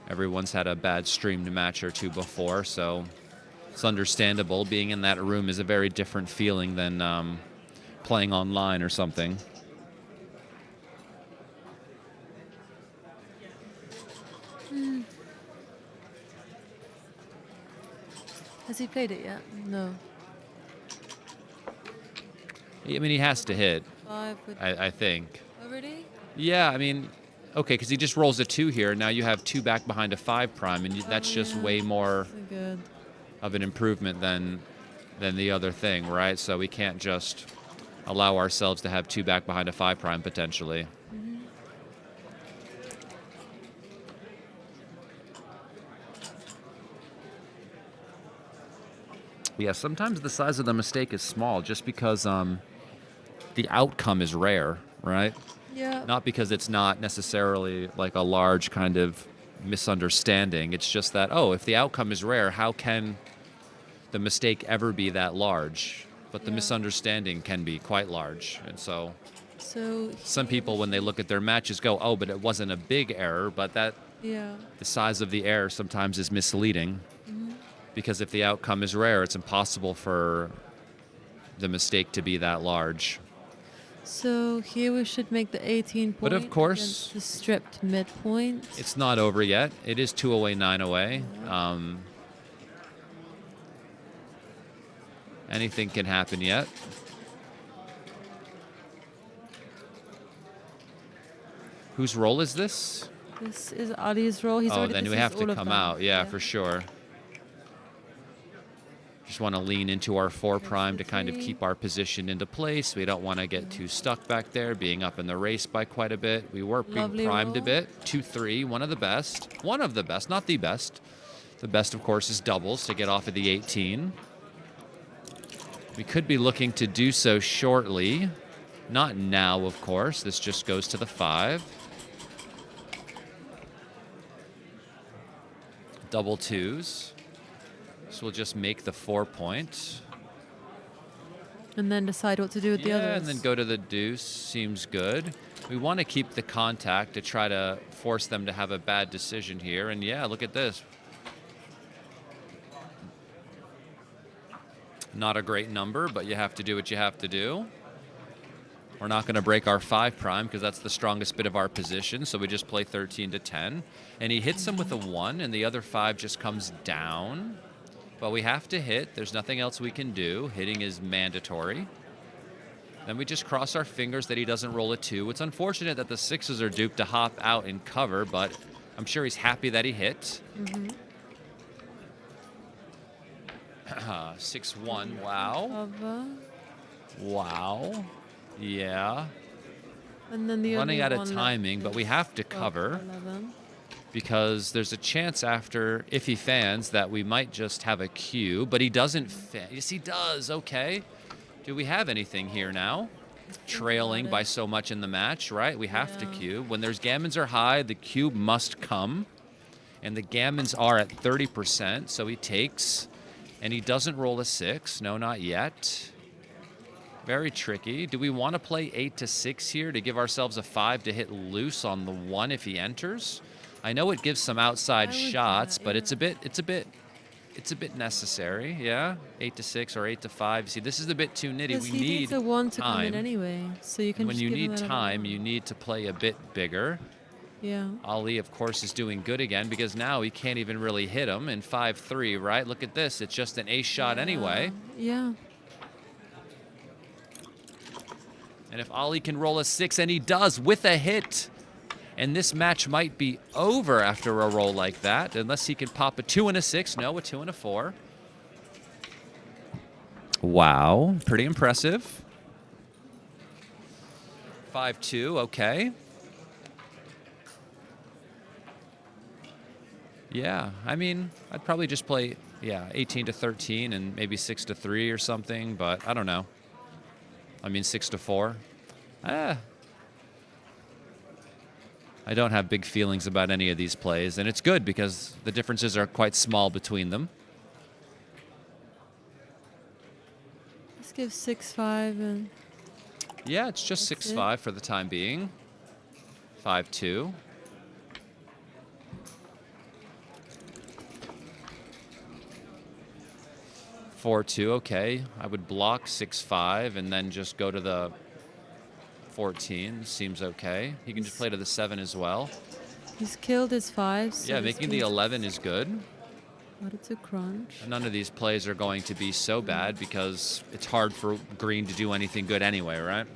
Everyone's had a bad streamed match or two before, so it's understandable. Being in that room is a very different feeling than playing online or something. Has he played it yet? No. I mean, he has to hit, 5 with... I think. Oh, really? Yeah, I mean, okay, because he just rolls a 2 here. Now you have 2 back behind a 5 prime, and that's just way more So good. of an improvement than the other thing, right? So we can't just allow ourselves to have 2 back behind a 5 prime potentially. Yeah, sometimes the size of the mistake is small just because the outcome is rare, right? Yeah. Not because it's not necessarily like a large kind of misunderstanding. It's just that, oh, if the outcome is rare, how can the mistake ever be that large? But the misunderstanding can be quite large. And so some people, when they look at their matches, go, oh, but it wasn't a big error, but that the size of the error sometimes is misleading. Because if the outcome is rare, it's impossible for the mistake to be that large. So here we should make the 18 point. But of course, against the stripped midpoint. It's not over yet. It is 2 away, 9 away. Anything can happen yet. Whose role is this? This is Ali's role. He's already, then this we is have to all of come them. out. Yeah, for sure. Just want to lean into our 4 prime to kind of keep our position into place. We don't want to get too stuck back there, being up in the race by quite a bit. We were being primed a bit. 2-3, one of the best. One of the best, not the best. The best, of course, is doubles to get off of the 18. We could be looking to do so shortly. Not now, of course. This just goes to the 5. Double 2s. So we'll just make the 4 point. And then decide what to do with the others. And then go to the deuce. Seems good. We want to keep the contact to try to force them to have a bad decision here. And yeah, look at this. Not a great number, but you have to do what you have to do. We're not going to break our 5 prime because that's the strongest bit of our position, so we just play 13 to 10. And he hits him with a 1, and the other 5 just comes down. But we have to hit. There's nothing else we can do. Hitting is mandatory. Then we just cross our fingers that he doesn't roll a 2. It's unfortunate that the 6s are duped to hop out and cover, but I'm sure he's happy that he hit. 6-1, wow. Cover. Wow. Yeah. And then the Running only out of one timing, left but we is have to 12 cover 11. because there's a chance after, if he fans, that we might just have a cue, but he doesn't fan. Yes, he does. Okay. Do we have anything here now? Trailing by so much in the match, right? We have to cue. When there's gammons are high, the cube must come. And the gammons are at 30%, so he takes, and he doesn't roll a 6. No, not yet. Very tricky. Do we want to play 8 to 6 here to give ourselves a 5 to hit loose on the 1 if he enters? I know it gives some outside shots, but it's a bit necessary. Yeah, 8 to 6 or 8 to 5. See, this is a bit too nitty. Yes, We he need needs a 1 to come in time. anyway, so you can. When just you give him need that time, other you need to play a bit bigger. Yeah. Ali, of course, is doing good again because now he can't even really hit him in 5-3, right? Look at this. It's just an ace shot anyway. Yeah. And if Ali can roll a 6, and he does with a hit, and this match might be over after a roll like that, unless he can pop a 2 and a 6. No, a 2 and a 4. Wow, pretty impressive. 5-2, okay. Yeah, I mean, I'd probably just play, 18 to 13 and maybe 6 to 3 or something, but I don't know. I mean, 6 to 4. I don't have big feelings about any of these plays, and it's good because the differences are quite small between them. Let's give 6-5 and. Yeah, it's just That's 6-5 for the time being. 5-2. (4-2), okay. I would block 6-5 and then just go to the 14. Seems okay. He can just play to the 7 as well. He's killed his 5s. So Yeah, this making the means 11 is good. But it's a crunch. None of these plays are going to be so bad because it's hard for green to do anything good anyway, right?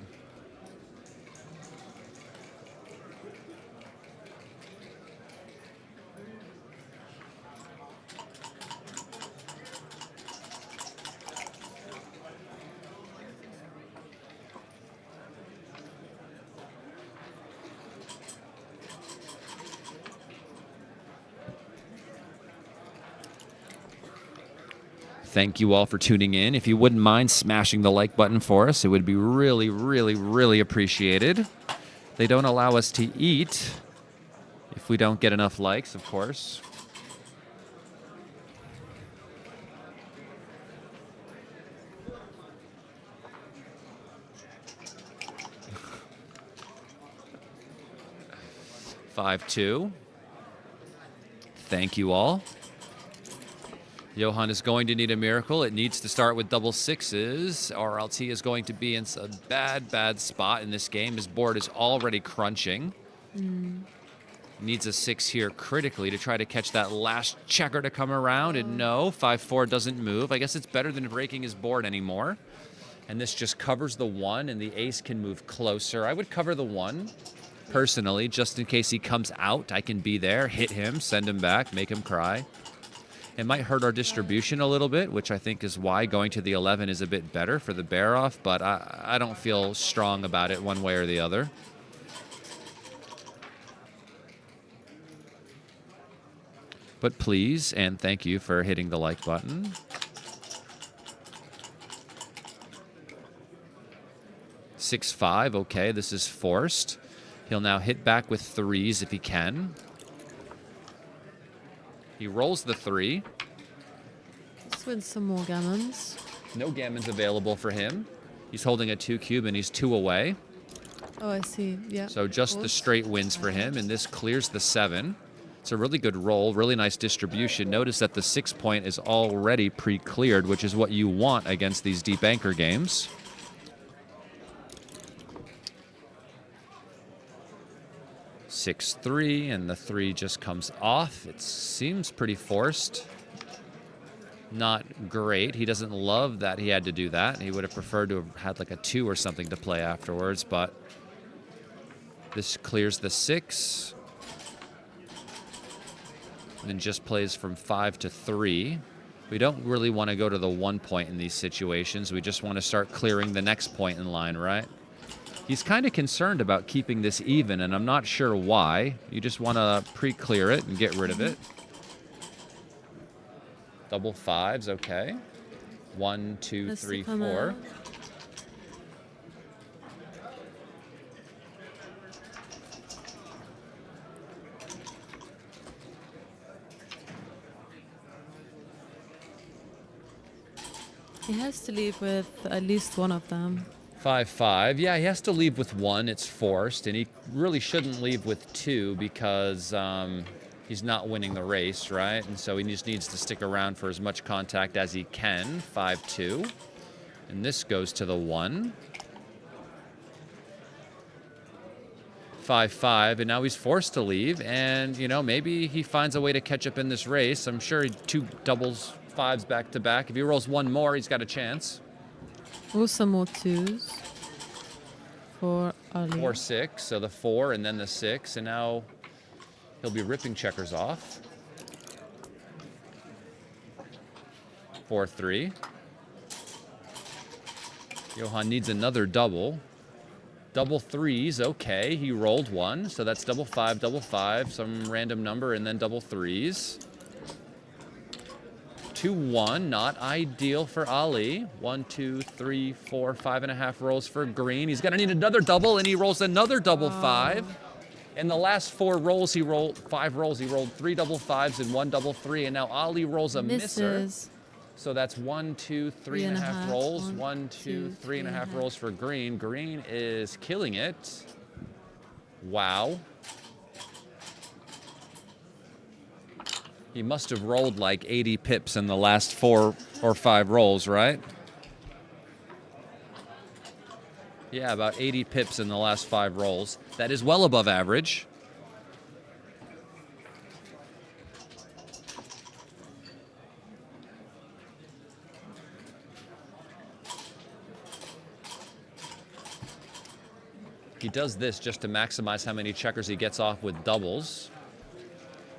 Thank you all for tuning in. If you wouldn't mind smashing the like button for us, it would be really, really, really appreciated. They don't allow us to eat if we don't get enough likes, of course. Five, 2. Thank you all. Johan is going to need a miracle. It needs to start with double 6s, or else he is going to be in a bad, bad spot in this game. His board is already crunching. Needs a 6 here critically to try to catch that last checker to come around. And no, 5-4 doesn't move. I guess it's better than breaking his board anymore. And this just covers the 1, and the ace can move closer. I would cover the 1, personally, just in case he comes out. I can be there, hit him, send him back, make him cry. It might hurt our distribution a little bit, which I think is why going to the 11 is a bit better for the bear off, but I don't feel strong about it one way or the other. But please, and thank you for hitting the like button. Six, 5, okay, this is forced. He'll now hit back with 3s if he can. He rolls the 3. Let's win some more gammons. No gammons available for him. He's holding a 2 cube and he's 2 away. Oh, I see. Yeah. So just the straight wins for him, and this clears the 7. It's a really good roll, really nice distribution. Notice that the 6 point is already pre-cleared, which is what you want against these deep anchor games. Six, 3, and the 3 just comes off. It seems pretty forced. Not great. He doesn't love that he had to do that. He would have preferred to have had like a 2 or something to play afterwards, but this clears the 6. And then just plays from 5 to 3. We don't really want to go to the 1 point in these situations. We just want to start clearing the next point in line, right? He's kind of concerned about keeping this even, and I'm not sure why. You just want to pre-clear it and get rid of it. Double 5s, okay. 1, 2, 3, 4. He has to leave with at least one of them. 5, 5. Yeah, he has to leave with 1. It's forced, and he really shouldn't leave with 2 because he's not winning the race, right? And so he just needs to stick around for as much contact as he can. 5, 2. And this goes to the 1. 5, 5, and now he's forced to leave. And, you know, maybe he finds a way to catch up in this race. I'm sure 2 doubles 5s back to back. If he rolls 1 more, he's got a chance. Also more 2s for Ali. 4, 6, so the 4 and then the 6, and now he'll be ripping checkers off. 4, 3. Johan needs another double. Double 3s, okay, he rolled 1, so that's double 5, some random number, and then double 3s. 2, 1, not ideal for Ali. 1, 2, 3, 4, 5.5 rolls for green. He's gonna need another double, and he rolls another double 5. In the last 4 rolls, he rolled 5 rolls. He rolled 3 double 5s and 1 double 3, and now Ali rolls a misser. So that's 1, 2, 3.5 rolls. 1, 2, 3.5 rolls for green. Green is killing it. Wow. He must have rolled like 80 pips in the last 4 or 5 rolls, right? Yeah, about 80 pips in the last 5 rolls. That is well above average. He does this just to maximize how many checkers he gets off with doubles.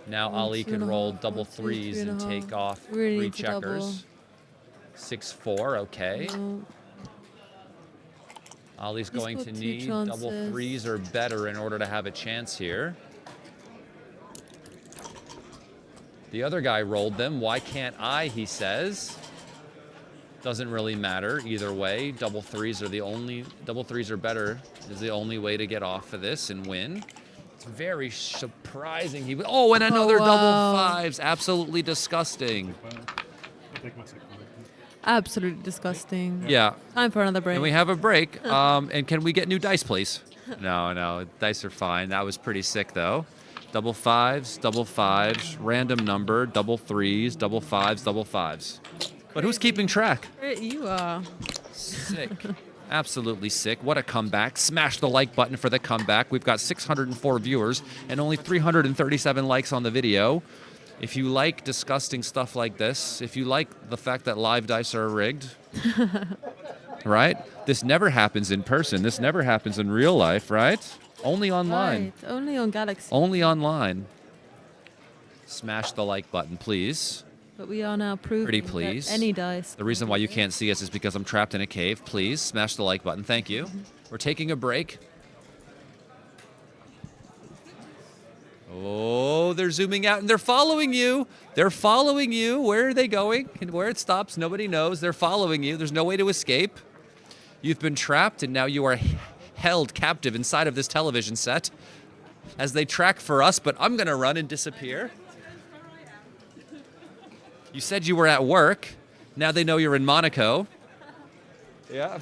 Now Ali can roll double 3s and take off 3 checkers. 6, 4, okay. Ali's going to need double 3s or better in order to have a chance here. The other guy rolled them. Why can't I, he says. Doesn't really matter either way. Double 3s or better is the only way to get off of this and win. It's very surprising. And another double 5s. Absolutely disgusting. Absolutely disgusting. Yeah. Time for another break. And we have a break. And can we get new dice, please? No. Dice are fine. That was pretty sick, though. Double 5s, random number, double 3s, double 5s, double 5s. But who's keeping track? You are. Sick. Absolutely sick. What a comeback. Smash the like button for the comeback. We've got 604 viewers and only 337 likes on the video. If you like disgusting stuff like this, if you like the fact that live dice are rigged, right? This never happens in person. This never happens in real life, right? Only online. Right. Only on Galaxy. Only online. Smash the like button, please. But we are now proving Pretty please. that any dice. The reason why you can't see us is because I'm trapped in a cave. Please smash the like button. Thank you. We're taking a break. Oh, they're zooming out and they're following you. They're following you. Where are they going? And where it stops, nobody knows. They're following you. There's no way to escape. You've been trapped and now you are held captive inside of this television set as they track for us, but I'm going to run and disappear. You said you were at work. Now they know you're in Monaco. Yeah.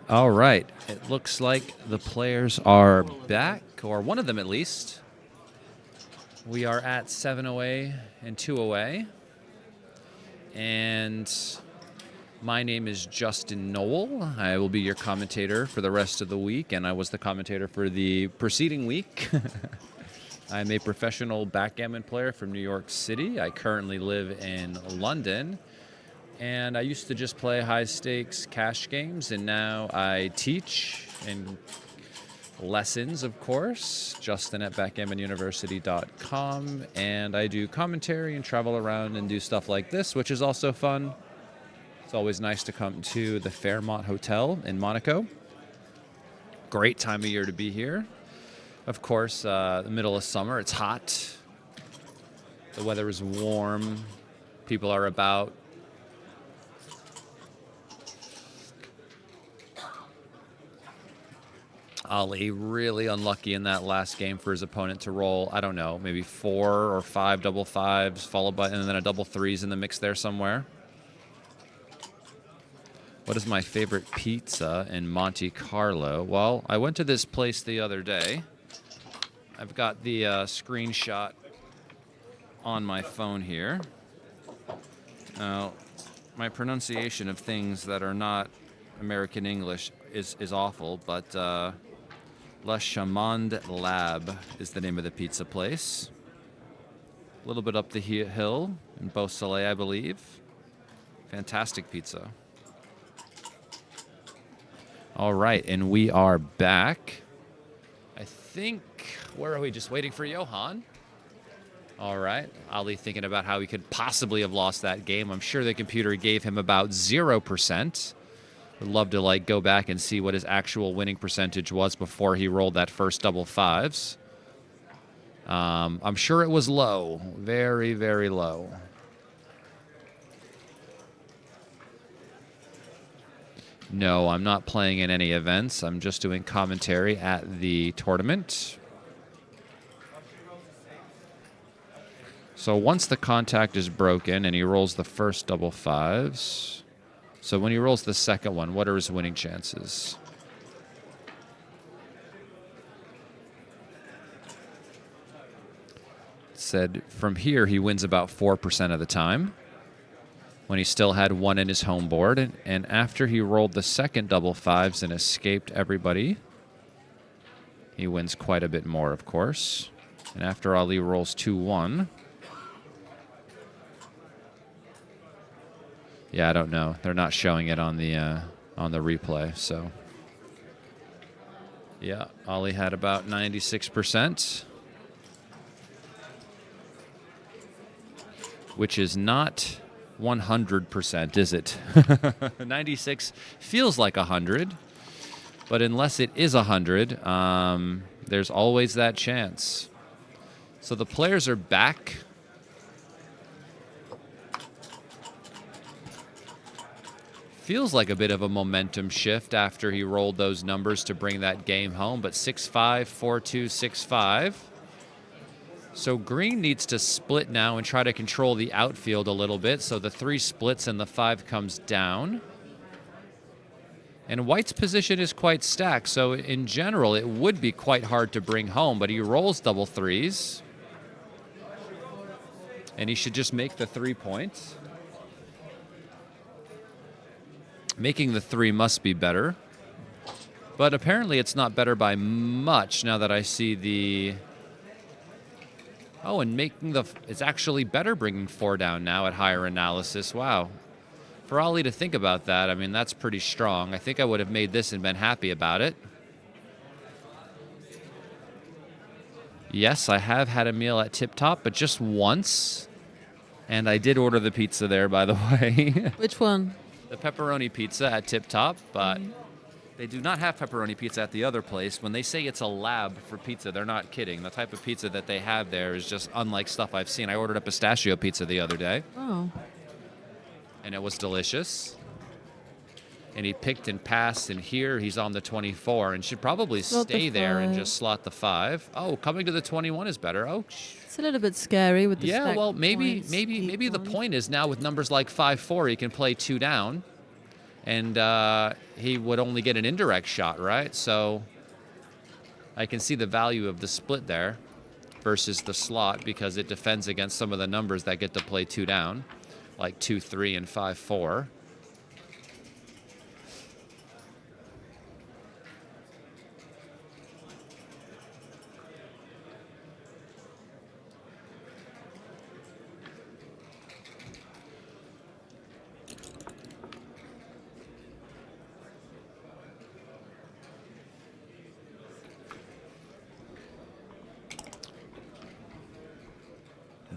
All right. It looks like the players are back, or one of them at least. We are at 7 away and 2 away. And my name is Justin Knoll. I will be your commentator for the rest of the week, and I was the commentator for the preceding week. I'm a professional backgammon player from New York City. I currently live in London. And I used to just play high-stakes cash games, and now I teach and lessons, of course, Justin at backgammonuniversity.com, and I do commentary and travel around and do stuff like this, which is also fun. It's always nice to come to the Fairmont Hotel in Monaco. Great time of year to be here. Of course, the middle of summer, it's hot. The weather is warm. People are about. Ali really unlucky in that last game for his opponent to roll, I don't know, maybe 4 or 5 double fives, followed by, and then a double threes in the mix there somewhere. What is my favorite pizza in Monte Carlo? Well, I went to this place the other day. I've got the screenshot on my phone here. Now, my pronunciation of things that are not American English is awful, but La Chamande Lab is the name of the pizza place. A little bit up the hill in Beau Soleil, I believe. Fantastic pizza. All right, and we are back. I think, where are we? Just waiting for Johan. All right, Ali thinking about how he could possibly have lost that game. I'm sure the computer gave him about 0%. Would love to go back and see what his actual winning percentage was before he rolled that first double fives. I'm sure it was low, very, very low. No, I'm not playing in any events. I'm just doing commentary at the tournament. So once the contact is broken and he rolls the first double fives. So when he rolls the second one, what are his winning chances? It said from here he wins about 4% of the time when he still had 1 in his home board. And after he rolled the second double fives and escaped everybody, he wins quite a bit more, of course. And after Ali rolls 2-1... Yeah, I don't know. They're not showing it on the replay, so. Yeah, Ali had about 96%, which is not 100%, is it? 96 feels like 100, but unless it is 100, there's always that chance. So the players are back. Feels like a bit of a momentum shift after he rolled those numbers to bring that game home, but 6-5, 4-2, 6-5. So green needs to split now and try to control the outfield a little bit, so the 3 splits and the 5 comes down. And white's position is quite stacked, so in general it would be quite hard to bring home, but he rolls double threes. And he should just make the 3 points. Making the 3 must be better. But apparently it's not better by much now that I see the... Oh, and making the... It's actually better bringing 4 down now at higher analysis. Wow. For Ali to think about that, I mean, that's pretty strong. I think I would have made this and been happy about it. Yes, I have had a meal at Tip Top, but just once. And I did order the pizza there, by the way. Which one? The pepperoni pizza at Tip Top, but They do not have pepperoni pizza at the other place. When they say it's a lab for pizza, they're not kidding. The type of pizza that they have there is just unlike stuff I've seen. I ordered a pistachio pizza the other day, Oh. and it was delicious. And he picked and passed, and here he's on the 24 and should probably Slot the stay there and 5. just slot the 5. Oh, coming to the 21 is better. Oh, It's a little bit scary with the yeah. stacked Well, maybe points, maybe deep the ones. point is now with numbers like 5-4, he can play 2 down, and he would only get an indirect shot, right? So I can see the value of the split there versus the slot because it defends against some of the numbers that get to play 2 down, like 2-3 and 5-4.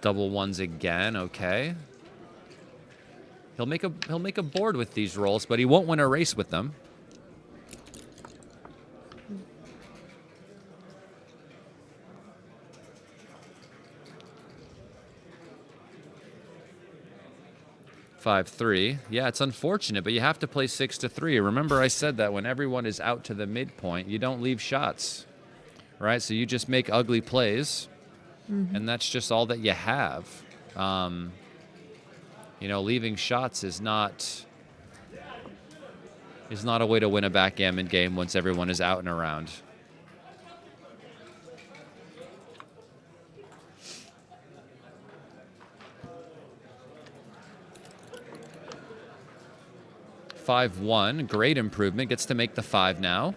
Double ones again, okay. He'll make a board with these rolls, but he won't win a race with them. Five, 3. Yeah, it's unfortunate, but you have to play 6-3. Remember I said that when everyone is out to the midpoint, you don't leave shots, right? So you just make ugly plays. And that's just all that you have. You know, leaving shots is not a way to win a backgammon game once everyone is out and around. (5-1), great improvement. Gets to make the 5 now.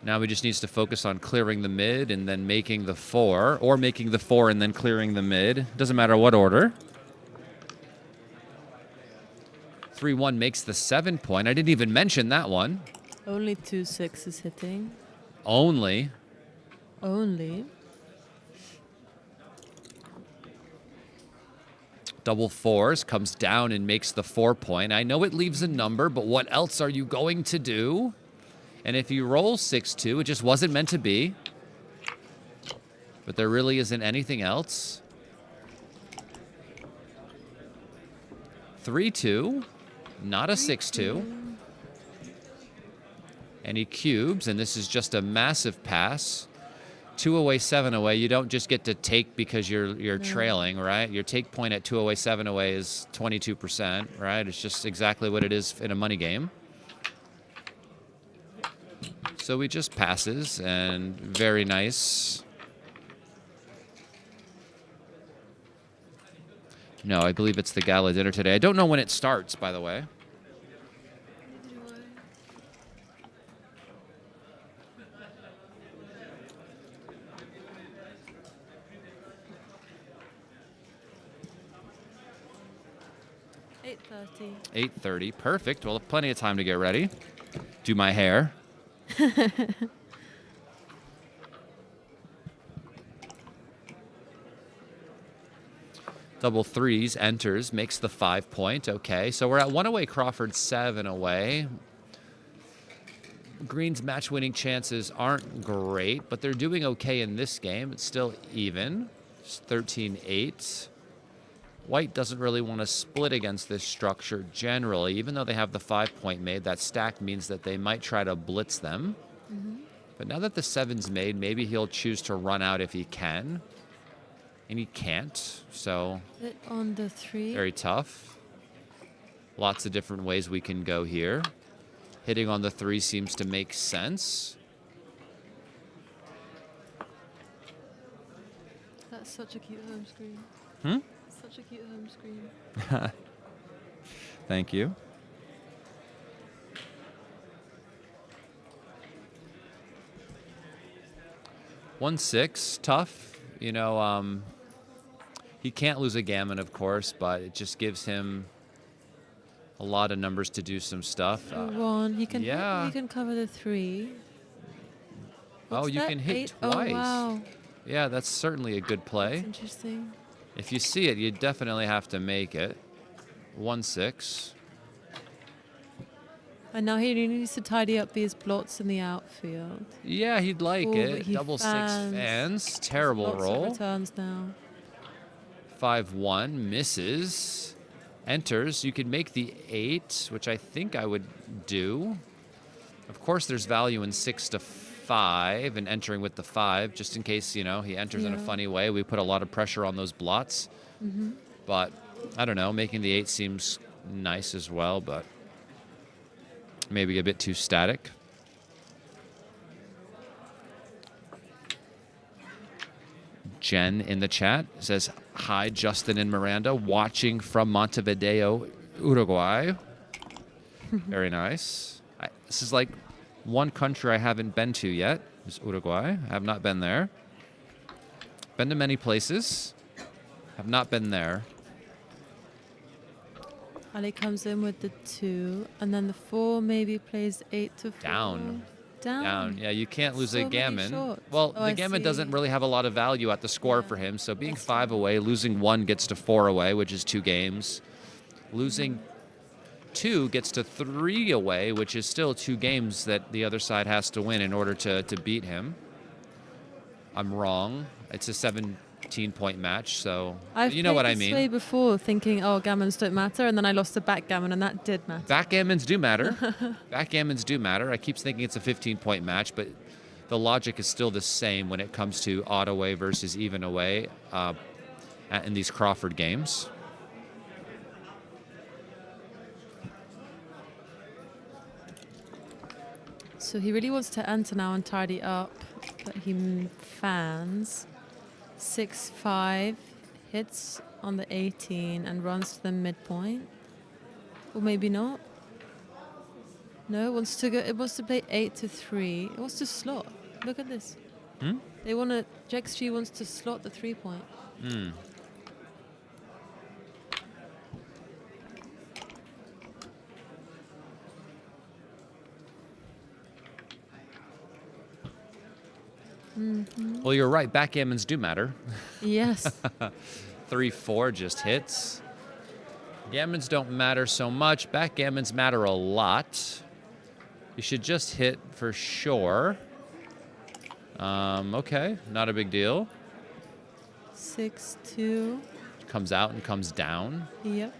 Now he just needs to focus on clearing the mid and then making the 4, or making the 4 and then clearing the mid. Doesn't matter what order. 3-1 makes the 7 point. I didn't even mention that one. Only 2 6s hitting. Only. Only. Double 4s, comes down and makes the 4 point. I know it leaves a number, but what else are you going to do? And if you roll 6-2, it just wasn't meant to be. But there really isn't anything else. 3-2, not a 6-2. And he cubes, and this is just a massive pass. 2 away, 7 away. You don't just get to take because you're trailing, right? Your take point at 2 away, 7 away is 22%, right? It's just exactly what it is in a money game. So he just passes, and very nice. No, I believe it's the gala dinner today. I don't know when it starts, by the way. $8:30. 8:30, perfect. Well, plenty of time to get ready. Do my hair. Double 3s, enters, makes the 5 point. Okay, so we're at 1 away, Crawford 7 away. Green's match winning chances aren't great, but they're doing okay in this game. It's still even. It's 13-8. White doesn't really want to split against this structure generally. Even though they have the 5 point made, that stack means that they might try to blitz them. But now that the 7's made, maybe he'll choose to run out if he can. And he can't, so Hit on the 3. very tough. Lots of different ways we can go here. Hitting on the 3 seems to make sense. That's such a cute home screen. Such a cute home screen. Thank you. One 6, tough. You know, he can't lose a gammon, of course, but it just gives him a lot of numbers to do some stuff. 1. He can yeah. he can cover the 3. Oh, What's you that? can hit 8? twice. Oh, wow. Yeah, that's certainly a good play. That's interesting. If you see it, you definitely have to make it. 1 6. And now he needs to tidy up these blots in the outfield. Yeah, he'd like Oh, but it. he Double fans. six fans. Terrible Lots of roll. returns now. 5-1 misses. Enters. You could make the 8, which I think I would do. Of course, there's value in 6 to 5 and entering with the 5, just in case, you know, he enters in a Yeah. funny way. We put a lot of pressure on those blots. But I don't know. Making the 8 seems nice as well, but maybe a bit too static. Jen in the chat says, hi, Justin and Miranda, watching from Montevideo, Uruguay. Very nice. This is like one country I haven't been to yet, is Uruguay. I have not been there. Been to many places. Have not been there. Ali comes in with the 2, and then the 4 maybe plays 8 to 4. Down. Down. Down. Yeah, you can't lose So a many gammon. shots. Well, Oh, the I gammon see. doesn't really have a lot of value at the score for him. So being 5 away, losing 1 gets to 4 away, which is 2 games. Losing 2 gets to 3 away, which is still 2 games that the other side has to win in order to beat him. I'm wrong. It's a 17-point match, so I've you know what I played this mean. way before, thinking, oh, gammons don't matter, and then I lost to backgammon, and that did matter. Backgammons do matter. Backgammons do matter. I keep thinking it's a 15-point match, but the logic is still the same when it comes to odd away versus even away in these Crawford games. So he really wants to enter now and tidy up, but he fans. 6-5 hits on the 18 and runs to the midpoint. Or maybe not. No, it wants to go. It wants to play 8 to 3. It wants to slot. Look at this. They want to. JXG wants to slot the 3-point. Well, you're right. Backgammons do matter. Yes. 3-4 just hits. Gammons don't matter so much. Backgammons matter a lot. You should just hit for sure. Okay, not a big deal. 6-2. Comes out and comes down. Yep.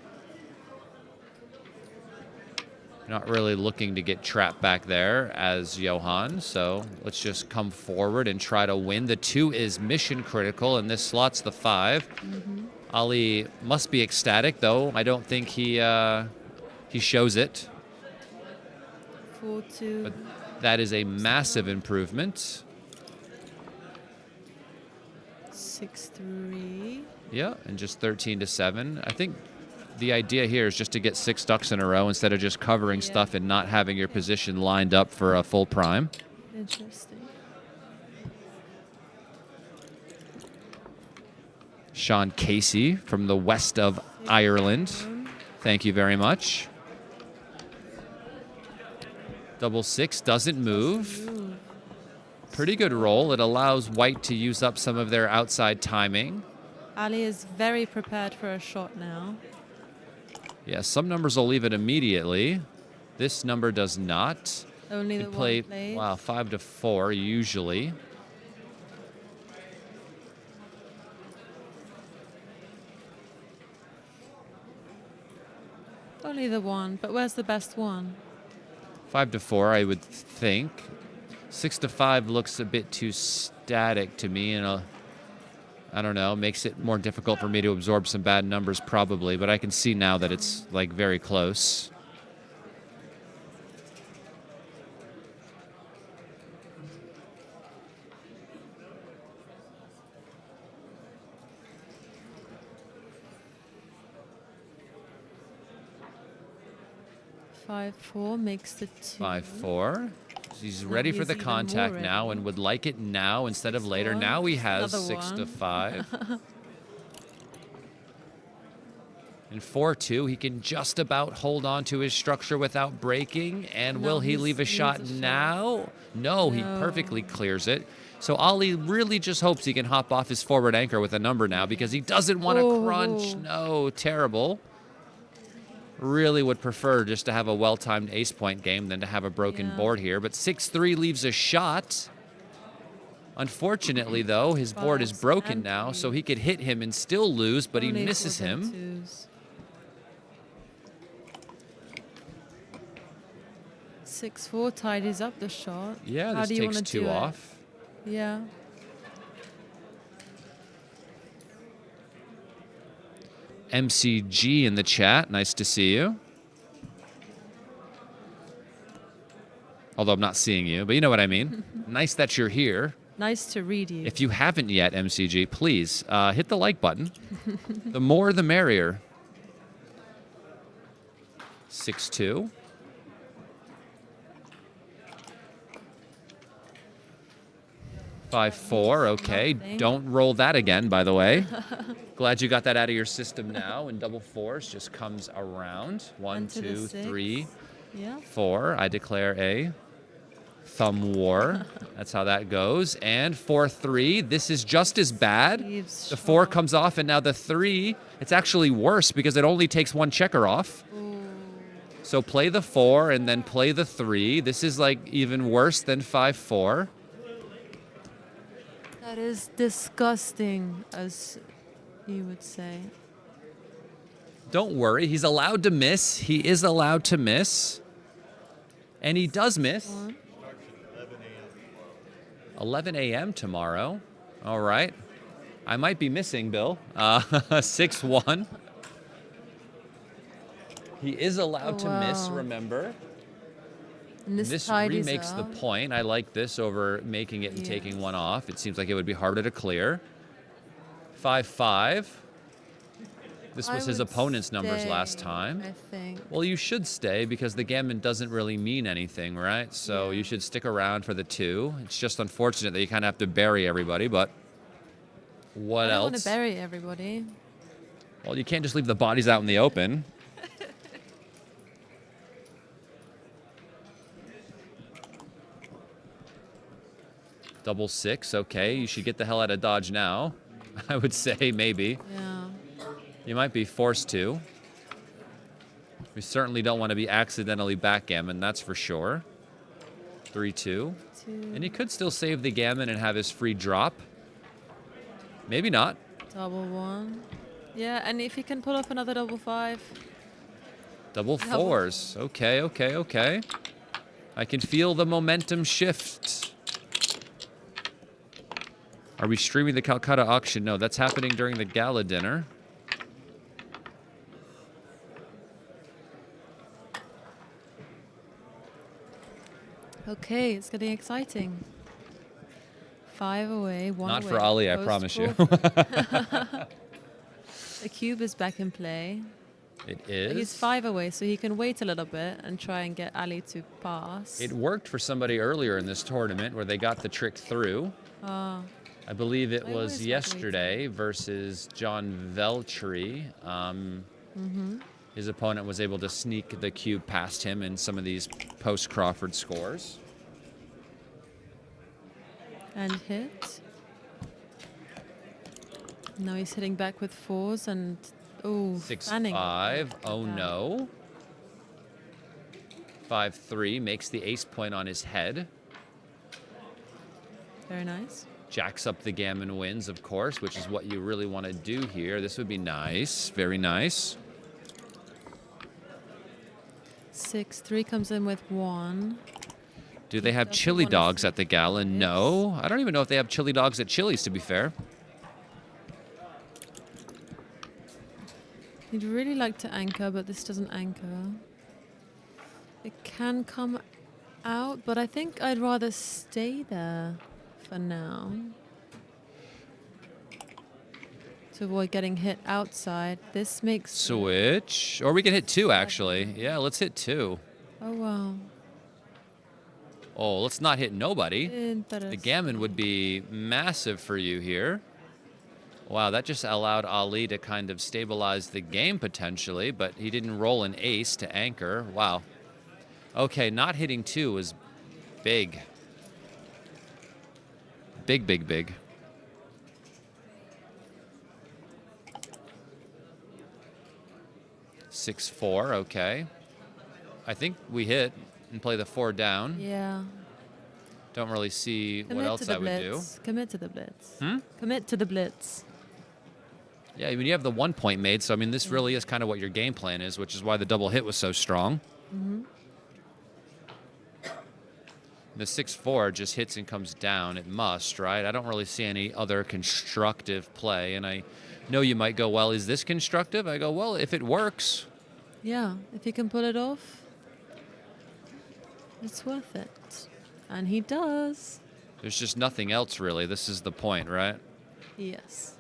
Not really looking to get trapped back there as Johan, so let's just come forward and try to win. The 2 is mission critical, and this slots the 5. Ali must be ecstatic, though. I don't think he shows it. 4-2. But that is a massive improvement. 6-3. Yeah, and just 13 to 7. I think the idea here is just to get 6 ducks in a row instead of just covering stuff and not having your position lined up for a full prime. Interesting. Sean Casey from the west of Ireland. Thank you very much. Double 6 doesn't move. Pretty good roll. It allows white to use up some of their outside timing. Ali is very prepared for a shot now. Yeah, some numbers will leave it immediately. This number does not. Only the Could one play, played. wow, 5 to 4 usually. Only the one, but where's the best one? 5 to 4, I would think. 6 to 5 looks a bit too static to me, and I don't know, makes it more difficult for me to absorb some bad numbers probably, but I can see now that it's like very close. Five, 4 makes the 2. 5-4. He's ready for he's the even contact more now ready. and would like it now instead of later. 6-4. Now he has Another 6 to one. 5. And 4-2, he can just about hold on to his structure without breaking. And No, will he leave a needs shot a shot. now? No, he No. perfectly clears it. So Ali really just hopes he can hop off his forward anchor with a number now because he doesn't want to crunch. Oh. No, terrible. really would prefer just to have a well-timed ace-point game than to have a broken Yeah. board here. But 6-3 leaves a shot. Unfortunately, though, his board is Fives broken and now, so he threes. could hit him and still lose, but he Only misses fours and him. twos. 6-4 tidies up the shot. Yeah, How this do you takes want to 2 do off. it? Yeah. MCG in the chat. Nice to see you. Although I'm not seeing you, but you know what I mean. Nice that you're here. Nice to read you. If you haven't yet, MCG, please hit the like button. The more, the merrier. 6-2. Five, 4, okay. Nothing. Don't roll that again, by the way. Glad you got that out of your system now. And double fours just comes around. 1, Onto the 2, six. 3, Yeah. 4. I declare a thumb war. That's how that goes. And 4-3. This is just as bad. Leaves The 4 shot. comes off, and now the 3. It's actually worse because it only takes 1 checker off. So play the 4 and then play the 3. This is like even worse than 5-4. That is disgusting, as you would say. Don't worry, he's allowed to miss. He is allowed to miss. And he does miss. 11 a.m. tomorrow. All right. I might be missing, Bill. 6-1. He is allowed to miss, Wow. remember. And This tidies remakes the up. point. I like this over making it and taking 1 off. It seems like it would be harder to clear. 5-5. This I was his would opponent's numbers last stay, time. I think. Well, you should stay because the gammon doesn't really mean anything, right? So Yeah. you should stick around for the 2. It's just unfortunate that you kind of have to bury everybody, but what I don't want else? to bury everybody. Well, you can't just leave the bodies out in the open. Double 6, okay. You should get the hell out of Dodge now. I would say maybe. Yeah. You might be forced to. We certainly don't want to be accidentally backgammon, that's for sure. 3-2. 2. And he could still save the gammon and have his free drop. Maybe not. Double 1. Yeah, and if he can pull off another double 5. Double Double. 4s. Okay, okay, okay. I can feel the momentum shift. Are we streaming the Calcutta auction? No, that's happening during the gala dinner. Okay, it's getting exciting. 5 away, 1 Not away. for Ali, I Post promise you. four. The cube is back in play. It But he's is. 5 away, so he can wait a little bit and try and get Ali to pass. It worked for somebody earlier in this tournament where they got the trick through. Ah, I believe it I always was like yesterday versus John Veltri. His opponent was able to sneak the cube past him in some of these post-Crawford scores. and hit. Now he's hitting back with 4s and oh, 6-5. Oh no. 5-3 makes the ace point on his head. Very nice. Jacks up the gammon wins, of course, which is what you really want to do here. This would be nice. Very nice. 6-3 comes in with 1. Do they have Doesn't chili wanna dogs see at the gala? No. I don't even know if they have chili dogs at Chili's, to be fair. He'd really like to anchor, but this doesn't anchor. It can come out, but I think I'd rather stay there for now. To avoid getting hit outside. This makes... Switch. Or we can hit 2, actually. Yeah, let's hit 2. Oh, wow. Oh, let's not hit nobody. The Interesting. gammon would be massive for you here. Wow, that just allowed Ali to kind of stabilize the game potentially, but he didn't roll an ace to anchor. Wow. Okay, not hitting 2 is big. Big, big, big. 6-4, okay. I think we hit and play the 4 down. Yeah. Don't really see what Commit to else the I would do. blitz. Commit to the blitz. Hmm? Commit to the blitz. Yeah, I mean, you have the 1 point made, so I mean, this really is kind of what your game plan is, which is why the double hit was so strong. The 6-4 just hits and comes down. It must, right? I don't really see any other constructive play, and I know you might go, well, is this constructive? I go, well, if it works. Yeah, if he can pull it off, it's worth it. And he does. There's just nothing else, really. This is the point, right? Yes.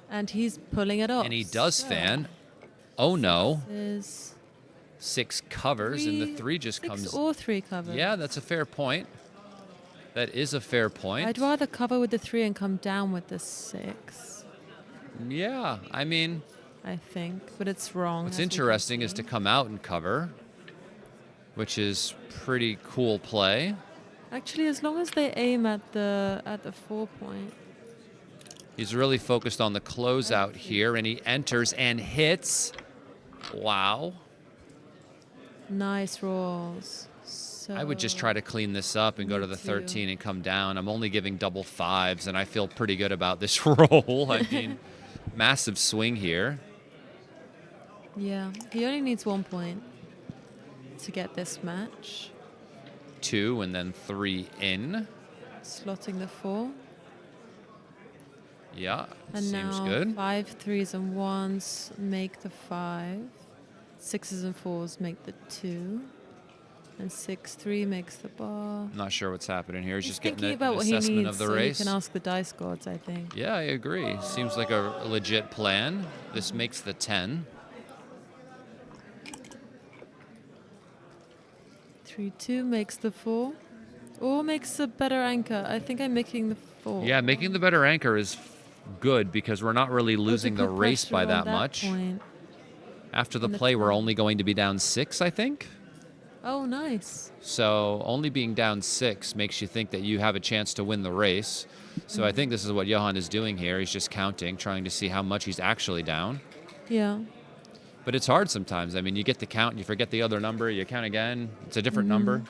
And he's pulling it off. And he does so fan. Oh, no. Is 6 covers, and the 3 just 6 comes. or 3 covers. Yeah, that's a fair point. That is a fair point. I'd rather cover with the 3 and come down with the 6. Yeah, I mean, I think, but it's wrong. what's as we can interesting is see. to come out and cover, which is pretty cool play. Actually, as long as they aim at the 4 point. He's really focused on the closeout here, and he enters and hits. Wow. Nice rolls. So I would just try to clean this up and go Me to the too. 13 and come down. I'm only giving double 5s, and I feel pretty good about this roll. I mean, massive swing here. Yeah, he only needs 1 point to get this match. 2 and then 3 in. Slotting the 4. Yeah, And seems now good. 5 3s and 1s make the 5. 6s and 4s make the 2. And 6-3 makes the bar. I'm not sure what's happening here. He's just getting thinking an about what he assessment needs, of the so race. you can ask the dice gods, I think. Yeah, I agree. Seems like a legit plan. This makes the 10. 3-2 makes the 4. Or makes a better anchor. I think I'm making the 4. Yeah, making the better anchor is good because we're not really Oh, to losing the put race by pressure on that much. point. After the on the play, we're top. only going to be down 6, I think. Oh, nice. So only being down 6 makes you think that you have a chance to win the race. So I think this is what Johan is doing here. He's just counting, trying to see how much he's actually down. Yeah. But it's hard sometimes. I mean, you get the count, you forget the other number, you count again. It's a different number.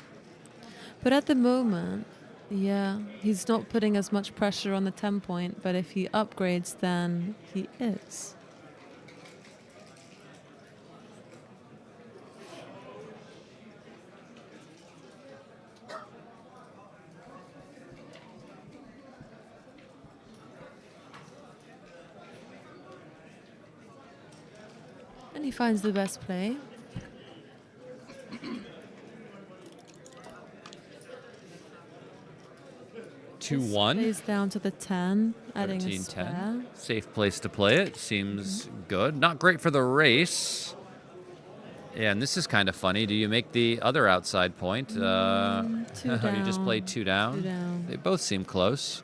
But at the moment, yeah, he's not putting as much pressure on the 10 point, but if he upgrades, then he is. And he finds the best play. 2-1. Plays down to the 10, adding a 13-10. spare. Safe place to play it. Seems good. Not great for the race. Yeah, and this is kind of funny. Do you make the other outside point? Two You just played 2 down. 2 down. They both seem close.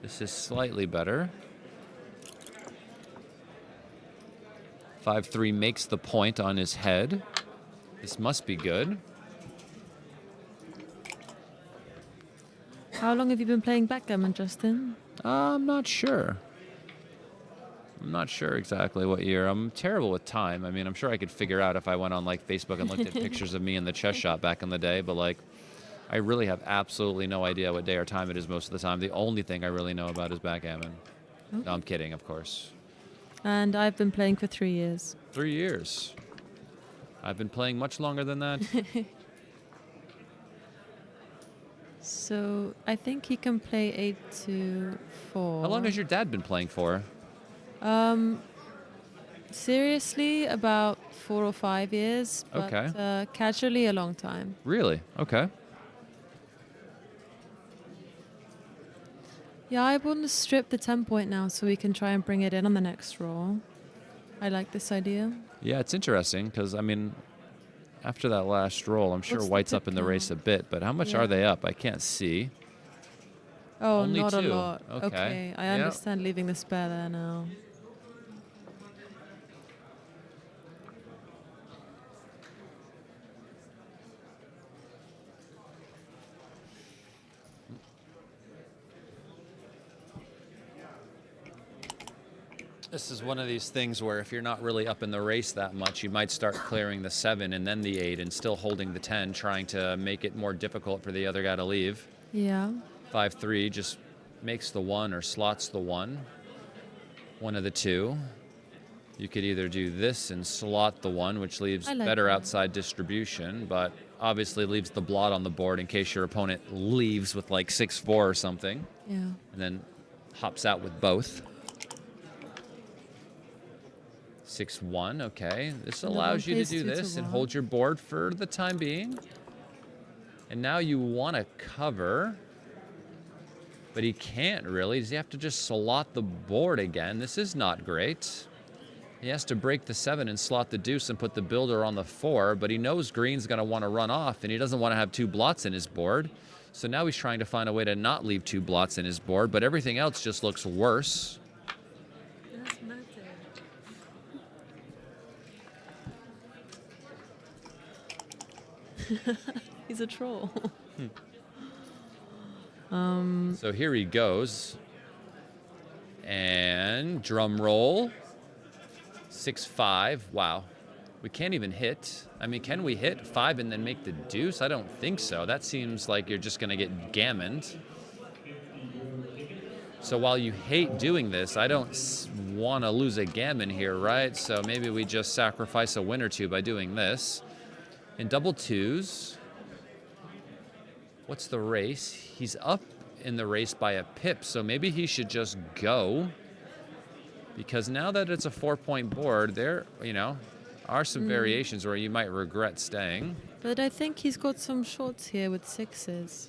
This is slightly better. 5-3 makes the point on his head. This must be good. How long have you been playing backgammon, Justin? I'm not sure. I'm not sure exactly what year. I'm terrible with time. I mean, I'm sure I could figure out if I went on like Facebook and looked at pictures of me in the chess shop back in the day, but like I really have absolutely no idea what day or time it is most of the time. The only thing I really know about is backgammon. No, I'm kidding, of course. And I've been playing for 3 years. 3 years. I've been playing much longer than that. So I think he can play 8-4. How long has your dad been playing for? Seriously, about 4 or 5 years. But, Okay. Casually, a long time. Really? Okay. Yeah, I want to strip the 10 point now so we can try and bring it in on the next roll. I like this idea. Yeah, it's interesting because, I mean, after that last roll, I'm sure What's the White's up pip in the race a count? bit, but how much Yeah. are they up? I can't see. Oh, Only not a 2. lot. Okay. I Yeah. understand leaving the spare there now. This is one of these things where if you're not really up in the race that much, you might start clearing the 7 and then the 8 and still holding the 10, trying to make it more difficult for the other guy to leave. Yeah. 5-3 just makes the 1 or slots the 1. One of the two. You could either do this and slot the 1, which leaves I like better that. outside distribution, but obviously leaves the blot on the board in case your opponent leaves with like 6-4 or something, Yeah. and then hops out with both. 6-1, okay. This And the allows one you to pays do 2 to this and 1. hold your board for the time being. And now you want to cover, but he can't really. Does he have to just slot the board again? This is not great. He has to break the 7 and slot the deuce and put the builder on the 4, but he knows green's going to want to run off, and he doesn't want to have 2 blots in his board. So now he's trying to find a way to not leave 2 blots in his board, but everything else just looks worse. He's a troll. So here he goes. And drum roll. 6-5. Wow. We can't even hit. I mean, can we hit 5 and then make the deuce? I don't think so. That seems like you're just going to get gammoned. So while you hate doing this, I don't want to lose a gammon here, right? So maybe we just sacrifice a win or 2 by doing this. In double 2s, what's the race? He's up in the race by a pip, so maybe he should just go. Because now that it's a 4-point board, there, you know, are some variations where you might regret staying. But I think he's got some shots here with 6s.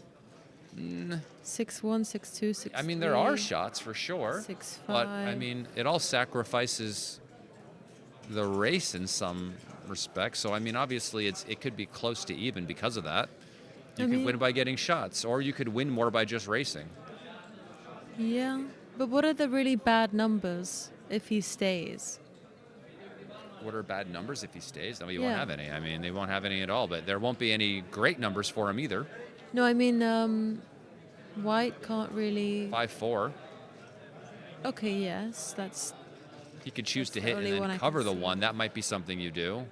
6-1, 6-2, 6-3. I mean, there are shots for sure. 6-5. But, I mean, it all sacrifices the race in some respects. So, I mean, obviously, it could be close to even because of that. You could win by getting shots, or you could win more by just racing. Yeah. But what are the really bad numbers if he stays? What are bad numbers if he stays? No, he Yeah. won't have any. I mean, they won't have any at all, but there won't be any great numbers for him either. No, I mean, White can't really... 5-4. Okay, yes, that's... He could choose That's to the hit and only one then I cover can the see. 1. That might be something you do.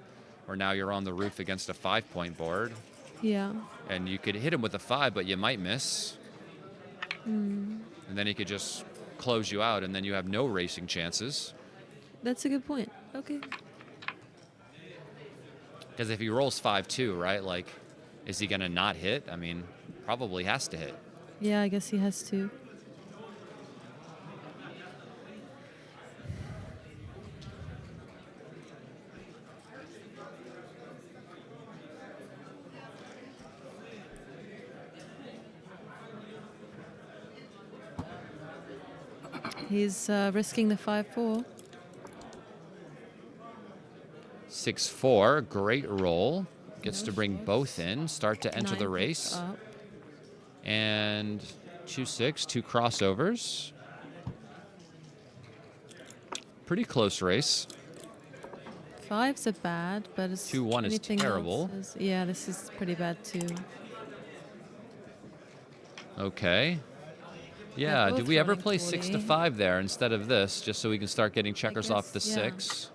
Or now you're on the roof against a 5-point board. Yeah. And you could hit him with a 5, but you might miss. And then he could just close you out, and then you have no racing chances. That's a good point. Okay. Because if he rolls 5-2, right, like, is he going to not hit? I mean, probably has to hit. Yeah, I guess he has to. He's risking the 5-4. 6-4, great roll. Gets No to bring shots. both in, start to enter 9 the picks race. up. And 2-6, 2 crossovers. Pretty close race. 5s are bad, but it's 2-1 is anything terrible. else yeah, this is pretty bad too. Okay. Yeah, both did we ever running play 40. 6-5 there instead of this, just so we can start getting checkers off the guess, yeah. 6?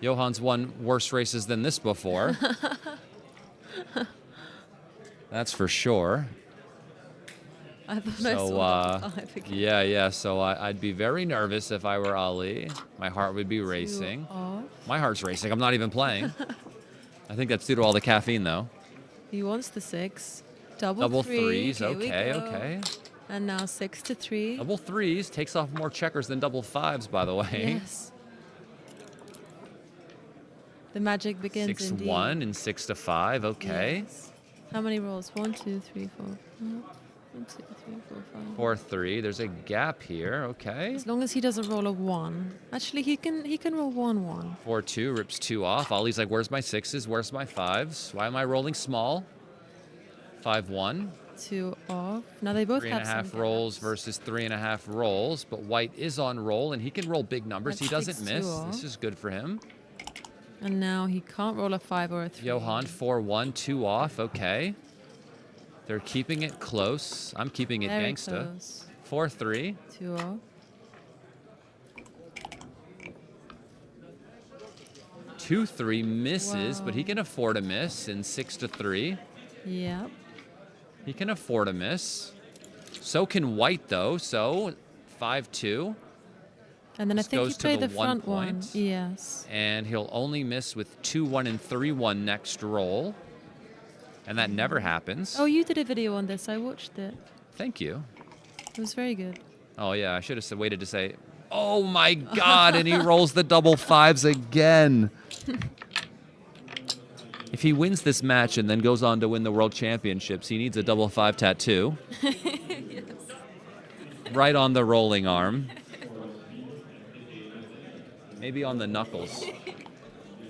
Johan's won worse races than this before. That's for sure. I thought I So, saw the 5 again. yeah, so I'd be very nervous if I were Ali. My heart would be 2 racing. off. My heart's racing. I'm not even playing. I think that's due to all the caffeine, though. He wants the 6. Double Double 3. threes. Here we Okay, go. okay. And now 6-3. Double 3s takes off more checkers than double 5s, by the way. Yes. The magic begins 6-1 and 6-5. Okay. Yes. How many rolls? 1, 2, 3, 4. 1, 2, 3, 4, 5. 4-3. There's a gap here. Okay. As long as he doesn't roll a 1. Actually, he can roll 1-1. 4-2 rips 2 off. Ollie's like, where's my 6s? Where's my 5s? Why am I rolling small? 5-1. 2 off. Now they both have some 3.5 rolls gaps. versus 3.5 rolls, but White is on roll and he can roll big numbers. He That's doesn't 6-2 miss. off. This is good for him. And now he can't roll a 5 or a 3. Johan 4-1, 2 off. Okay. They're keeping it close. I'm keeping it Very gangsta. close. 4-3. 2-0. 2-3 misses, but he Wow. can afford a miss in 6-3. Yep. He can afford a miss. So can white, though. So 5-2. And then I This think you goes to play the the 1 front one. point. Yes. And he'll only miss with 2-1 and 3-1 next roll. And that never happens. Oh, you did a video on this. I watched it. Thank you. It was very good. Oh, yeah, I should have waited to say, oh, my God, and he rolls the double fives again. If he wins this match and then goes on to win the World Championships, he needs a double five tattoo. Yes. Right on the rolling arm. Maybe on the knuckles.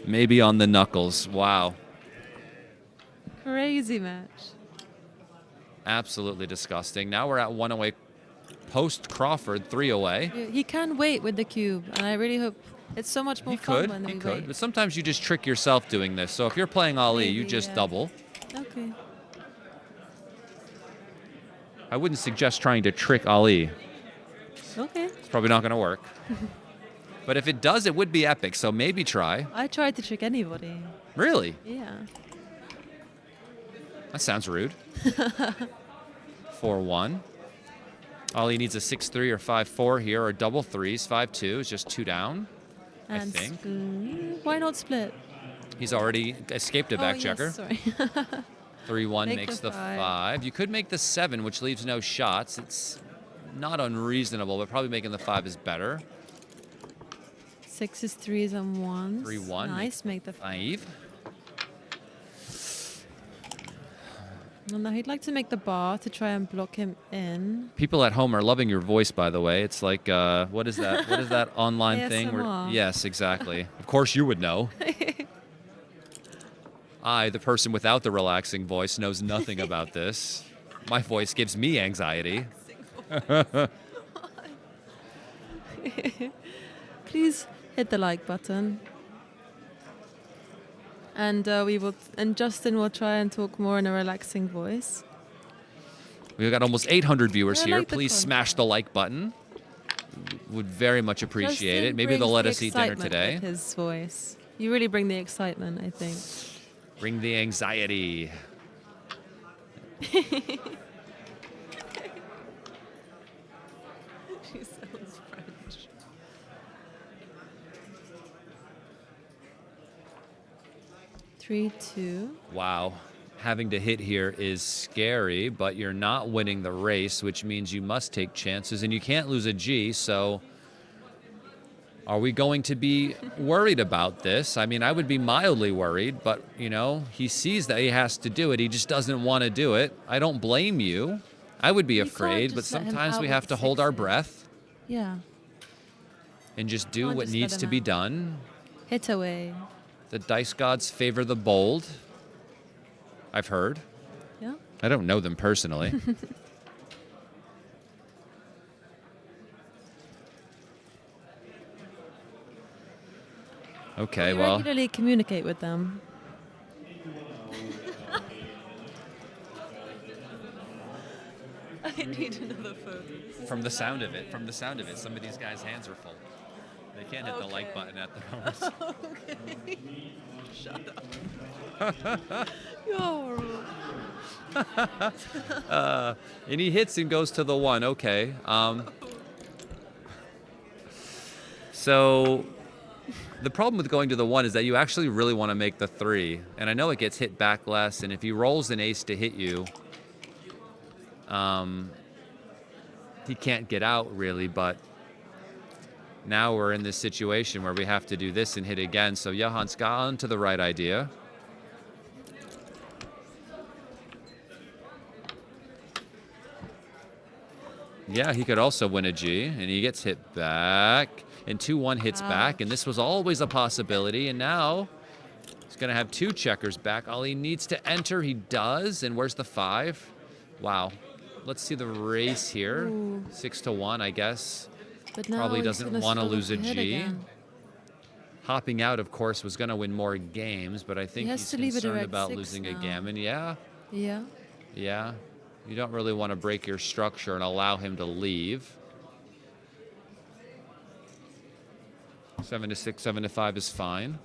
Maybe on the knuckles. Wow. Crazy match. Absolutely disgusting. Now we're at 1 away. Post Crawford, 3 away. Yeah, he can wait with the cube, and I really hope it's so much more He fun could, when he we could. wait. But sometimes you just trick yourself doing this. So if you're playing Ali, you Maybe, just yeah. double. Okay. I wouldn't suggest trying to trick Ali. Okay. It's probably not going to work. But if it does, it would be epic. So maybe try. I tried to trick anybody. Really? Yeah. That sounds rude. 4-1. Ali needs a 6-3 or 5-4 here, or double threes. 5-2 is just 2 down. And think. Why not split? He's already escaped a back oh, checker. Yes, sorry. 3-1 Make makes the the five. 5. You could make the 7, which leaves no shots. It's not unreasonable, but probably making the 5 is better. 6s, 3s, and 1s. 3-1. Nice, make the 5. Oh, no, he'd like to make the bar to try and block him in. People at home are loving your voice, by the way. It's like, what is that? What is that online thing? ASMR. Yes, exactly. Of course you would know. I, the person without the relaxing voice, knows nothing about this. My voice gives me anxiety. Please hit the like button. And and Justin will try and talk more in a relaxing voice. We've got almost 800 viewers I here. like the Please smash the like button. Would very much appreciate Justin it. Maybe they'll brings let the us eat dinner excitement today. with his voice. You really bring the excitement, I think. Bring the anxiety. She sounds French. Three, 2. Wow. Having to hit here is scary, but you're not winning the race, which means you must take chances, and you can't lose a G, so are we going to be worried about this? I mean, I would be mildly worried, but, you know, he sees that he has to do it. He just doesn't want to do it. I don't blame you. I would be You can't afraid, but just let him sometimes out we with have the to hold our sixes. breath Yeah. and just do Can't what just let needs him to be out. done. Hit away. The dice gods favor the bold. I've heard. Yeah. I don't know them personally. Okay, You well, regularly communicate with them. I need another photo. from the sound of it, some of these guys' hands are full. They can't hit the like Okay. button at the moment. Okay. Shut up. You're horrible. And he hits and goes to the 1. Okay. So the problem with going to the 1 is that you actually really want to make the 3. And I know it gets hit back less. And if he rolls an ace to hit you, he can't get out really. But now we're in this situation where we have to do this and hit again. So Johan's got on to the right idea. Yeah, he could also win a G, and he gets hit back. And 2-1 hits back, and this was always a possibility. And now he's going to have 2 checkers back. All he needs to enter, he does. And where's the 5? Wow. Let's see the race here. Ooh. 6-1, I guess. But now Probably he's doesn't gonna want to struggle lose a hit G. again. Hopping out, of course, was going to win more games, but I think has he's to leave a concerned direct about 6 losing now. a Gammon. Yeah, Yeah. yeah. You don't really want to break your structure and allow him to leave. 7 to 6, 7 to 5 is fine.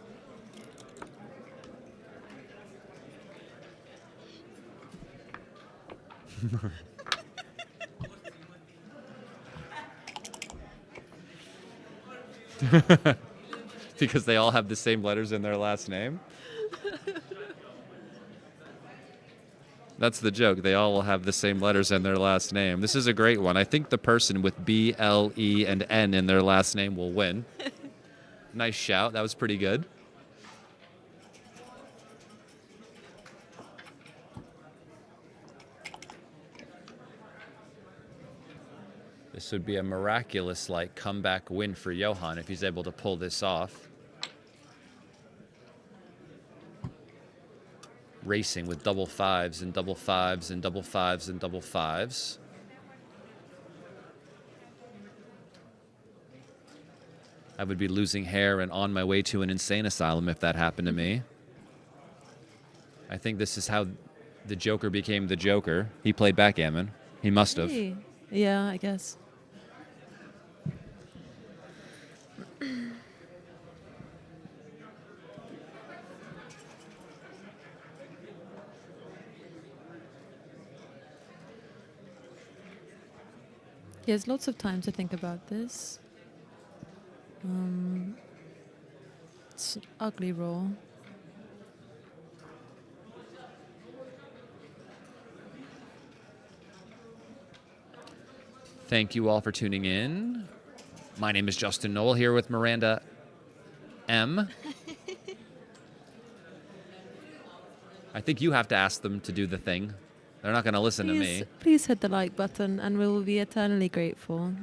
Because they all have the same letters in their last name. That's the joke. They all will have the same letters in their last name. This is a great one. I think the person with B, L, E, and N in their last name will win. Nice shout. That was pretty good. This would be a miraculous, like, comeback win for Johan if he's able to pull this off. Racing with double fives and double fives and double fives and double fives. I would be losing hair and on my way to an insane asylum if that happened to me. I think this is how the Joker became the Joker. He played backgammon. He must have. Hey. Yeah, I guess. There's lots of time to think about this. It's an ugly roll. Thank you all for tuning in. My name is Justin Knoll here with Miranda M. I think you have to ask them to do the thing. They're not going to listen to me. Please hit the like button and we will be eternally grateful.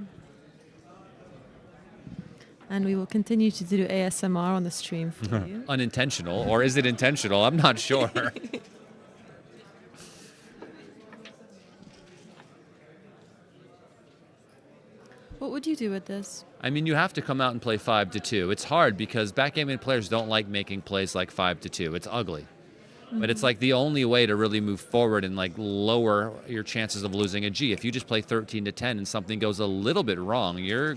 And we will continue to do ASMR on the stream for you. Unintentional, or is it intentional? I'm not sure. What would you do with this? I mean, you have to come out and play 5 to 2. It's hard because backgammon players don't like making plays like 5 to 2. It's ugly. But it's like the only way to really move forward and like lower your chances of losing a G. If you just play 13 to 10 and something goes a little bit wrong, you're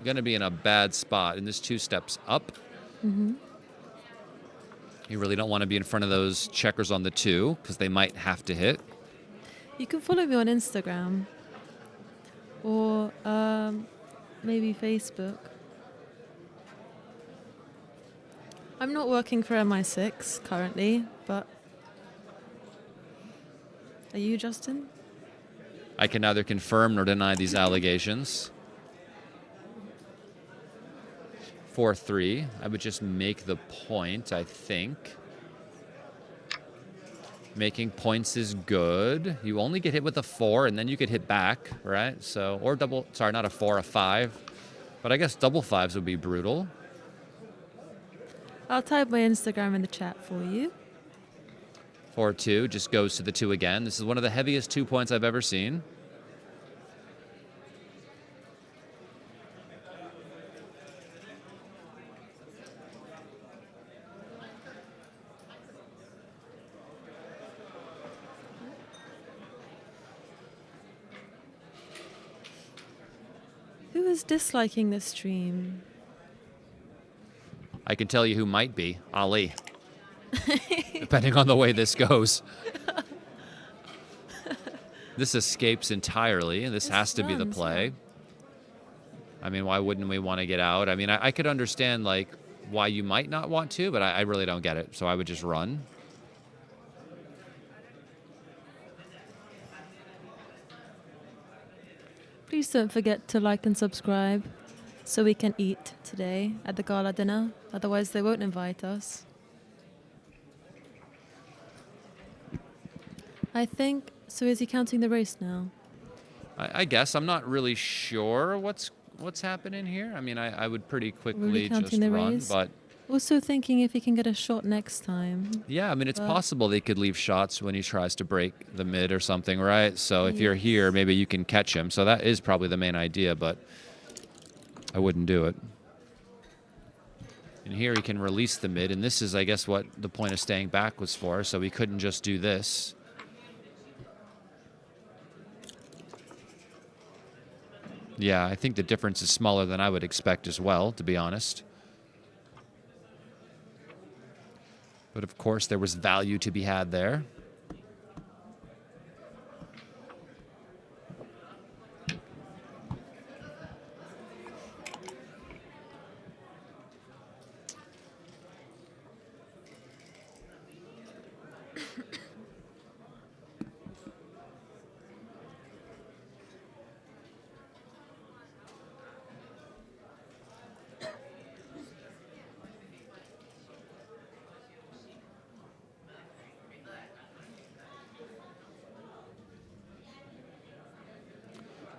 going to be in a bad spot. And this 2 steps up. You really don't want to be in front of those checkers on the 2 because they might have to hit. You can follow me on Instagram or maybe Facebook. I'm not working for MI6 currently, but are you, Justin? I can neither confirm nor deny these allegations. 4-3. I would just make the point, I think. Making points is good. You only get hit with a 4, and then you could hit back, right? So, or double, sorry, not a 4, a 5. But I guess double 5s would be brutal. I'll type my Instagram in the chat for you. 4-2 just goes to the 2 again. This is one of the heaviest 2 points I've ever seen. Who is disliking this stream? I can tell you who might be. Ali. Depending on the way this goes. This escapes entirely, and this has to be the runs, play. yeah. I mean, why wouldn't we want to get out? I mean, I could understand, like, why you might not want to, but I really don't get it. So I would just run. Please don't forget to like and subscribe so we can eat today at the gala dinner. Otherwise, they won't invite us. I think, so is he counting the race now? I guess I'm not really sure what's happening here. I mean, I would pretty quickly Really just counting the run, race? but Also thinking if he can get a shot next time. yeah, I mean, it's possible they could leave shots when he tries to break the mid or something, right? So if you're here, maybe you can catch him. So that is probably the main idea, but I wouldn't do it. And here he can release the mid, and this is, I guess, what the point of staying back was for, so he couldn't just do this. Yeah, I think the difference is smaller than I would expect as well, to be honest. But of course, there was value to be had there.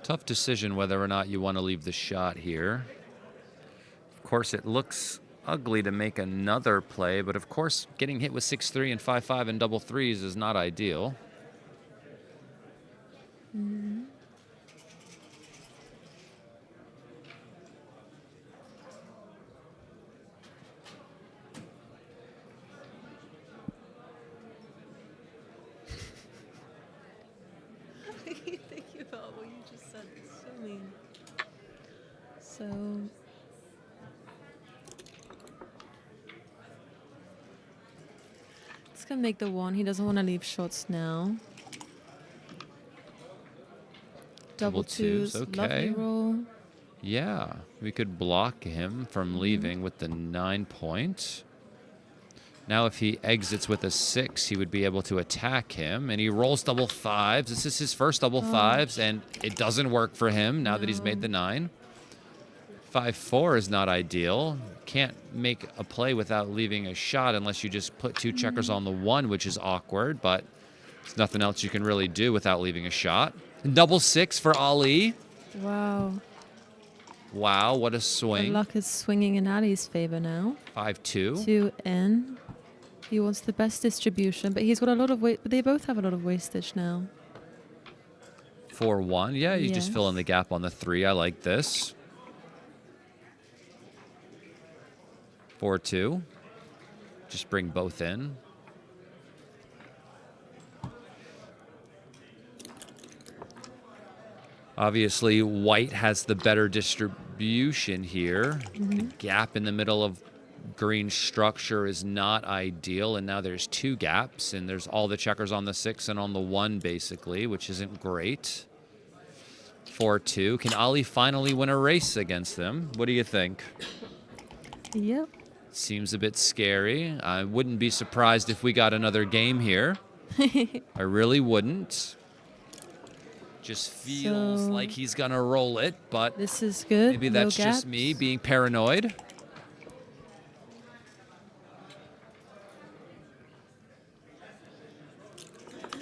Tough decision whether or not you want to leave the shot here. Of course, it looks ugly to make another play, but of course, getting hit with 6-3 and 5-5 and double threes is not ideal. Mm-hmm. Thank you about what you just said. It's so mean. So it's gonna make the one. He doesn't want to leave shots now. Double twos, okay. lovely roll. Yeah, we could block him from leaving with the 9 point. Now if he exits with a 6, he would be able to attack him, and he rolls double fives. This is his first double fives, and it doesn't work for him now that he's made the 9. 5-4 is not ideal. Can't make a play without leaving a shot unless you just put 2 checkers on the 1, which is awkward, but there's nothing else you can really do without leaving a shot. Double 6 for Ali. Wow. Wow, what a The swing. luck is swinging in Ali's favor now. 5-2. 2 in. He wants the best distribution, but he's got a lot of weight. But they both have a lot of wastage now. 4-1. Yeah, you just Yes. fill in the gap on the 3. I like this. 4-2. Just bring both in. Obviously, white has the better distribution here. The gap in the middle of green structure is not ideal, and now there's 2 gaps, and there's all the checkers on the 6 and on the 1, basically, which isn't great. 4-2. Can Ali finally win a race against them? What do you think? Yep. Seems a bit scary. I wouldn't be surprised if we got another game here. I really wouldn't. Just feels So- like he's going to roll it, but This is good. maybe No that's just gaps. me being paranoid.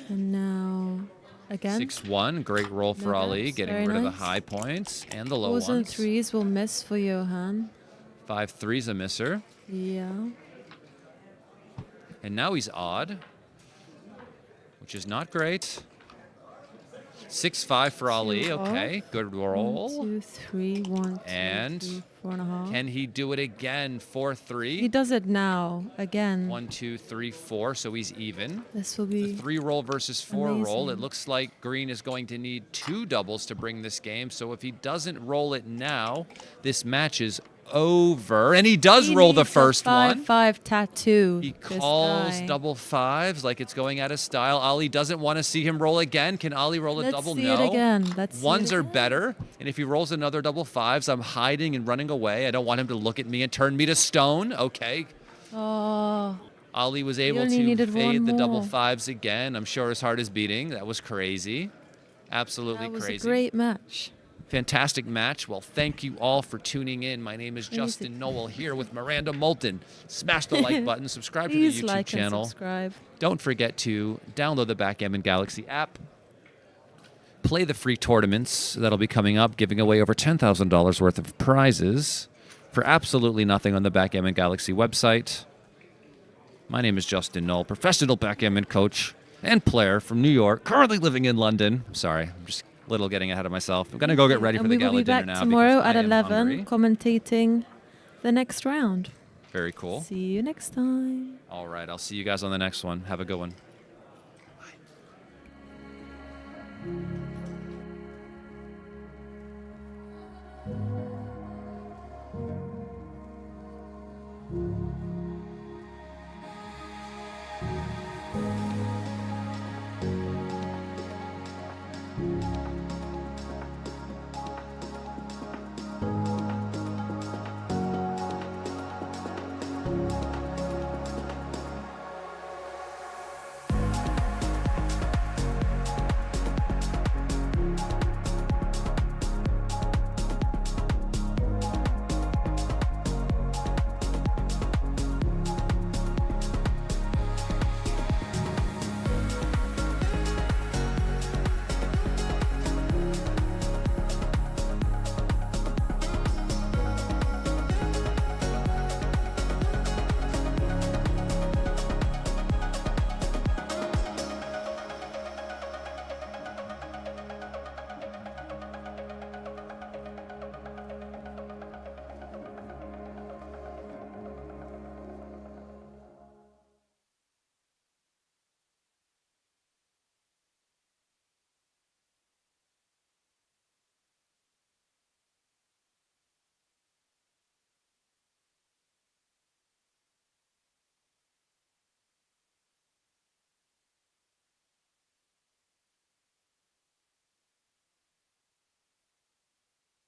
And now again. 6-1. Great roll for No Ali, gaps. getting Very rid of the nice. high points and the low 4s and ones. 3s will miss for Johan. 5-3's a misser. Yeah. And now he's odd, which is not great. 6-5 for Ali. 2 Okay, good 1, roll. 2, 3, 1, 2, And 3, 4.5. Can he do it again? 4-3. He does it now again. 1, 2, 3, 4. So he's even. This will The be 3 roll versus 4 roll. It amazing. looks like Green is going to need 2 doubles to bring this game. So if he doesn't roll it now, this match is over. And he does He roll the needs a first one. 5-5 tattoo. He this calls guy. double fives like it's going out of style. Ali doesn't want to see him roll again. Can Ali roll a Let's double? see No. it again. Let's see Ones it are again. better. And if he rolls another double fives, I'm hiding and running away. I don't want him to look at me and turn me to stone. Okay. Oh, Ali was able only to needed fade one the double more. fives again. I'm sure his heart is beating. That was crazy. Absolutely that was crazy. a great match. Fantastic match. Well, thank you all for tuning in. My name is Justin Noel here with Miranda Moulton. Smash the like button. Subscribe to the Please YouTube like channel. and subscribe. Don't forget to download the Backgammon Galaxy app. Play the free tournaments that'll be coming up, giving away over $10,000 worth of prizes for absolutely nothing on the Backgammon Galaxy website. My name is Justin Knoll, professional backgammon coach and player from New York, currently living in London. Sorry, I'm just a little getting ahead of myself. I'm going to go get ready And for the we will gala be dinner back now. tomorrow because at I am 11, hungry. commentating the next round. Very cool. See you next time. All right, I'll see you guys on the next one. Have a good one.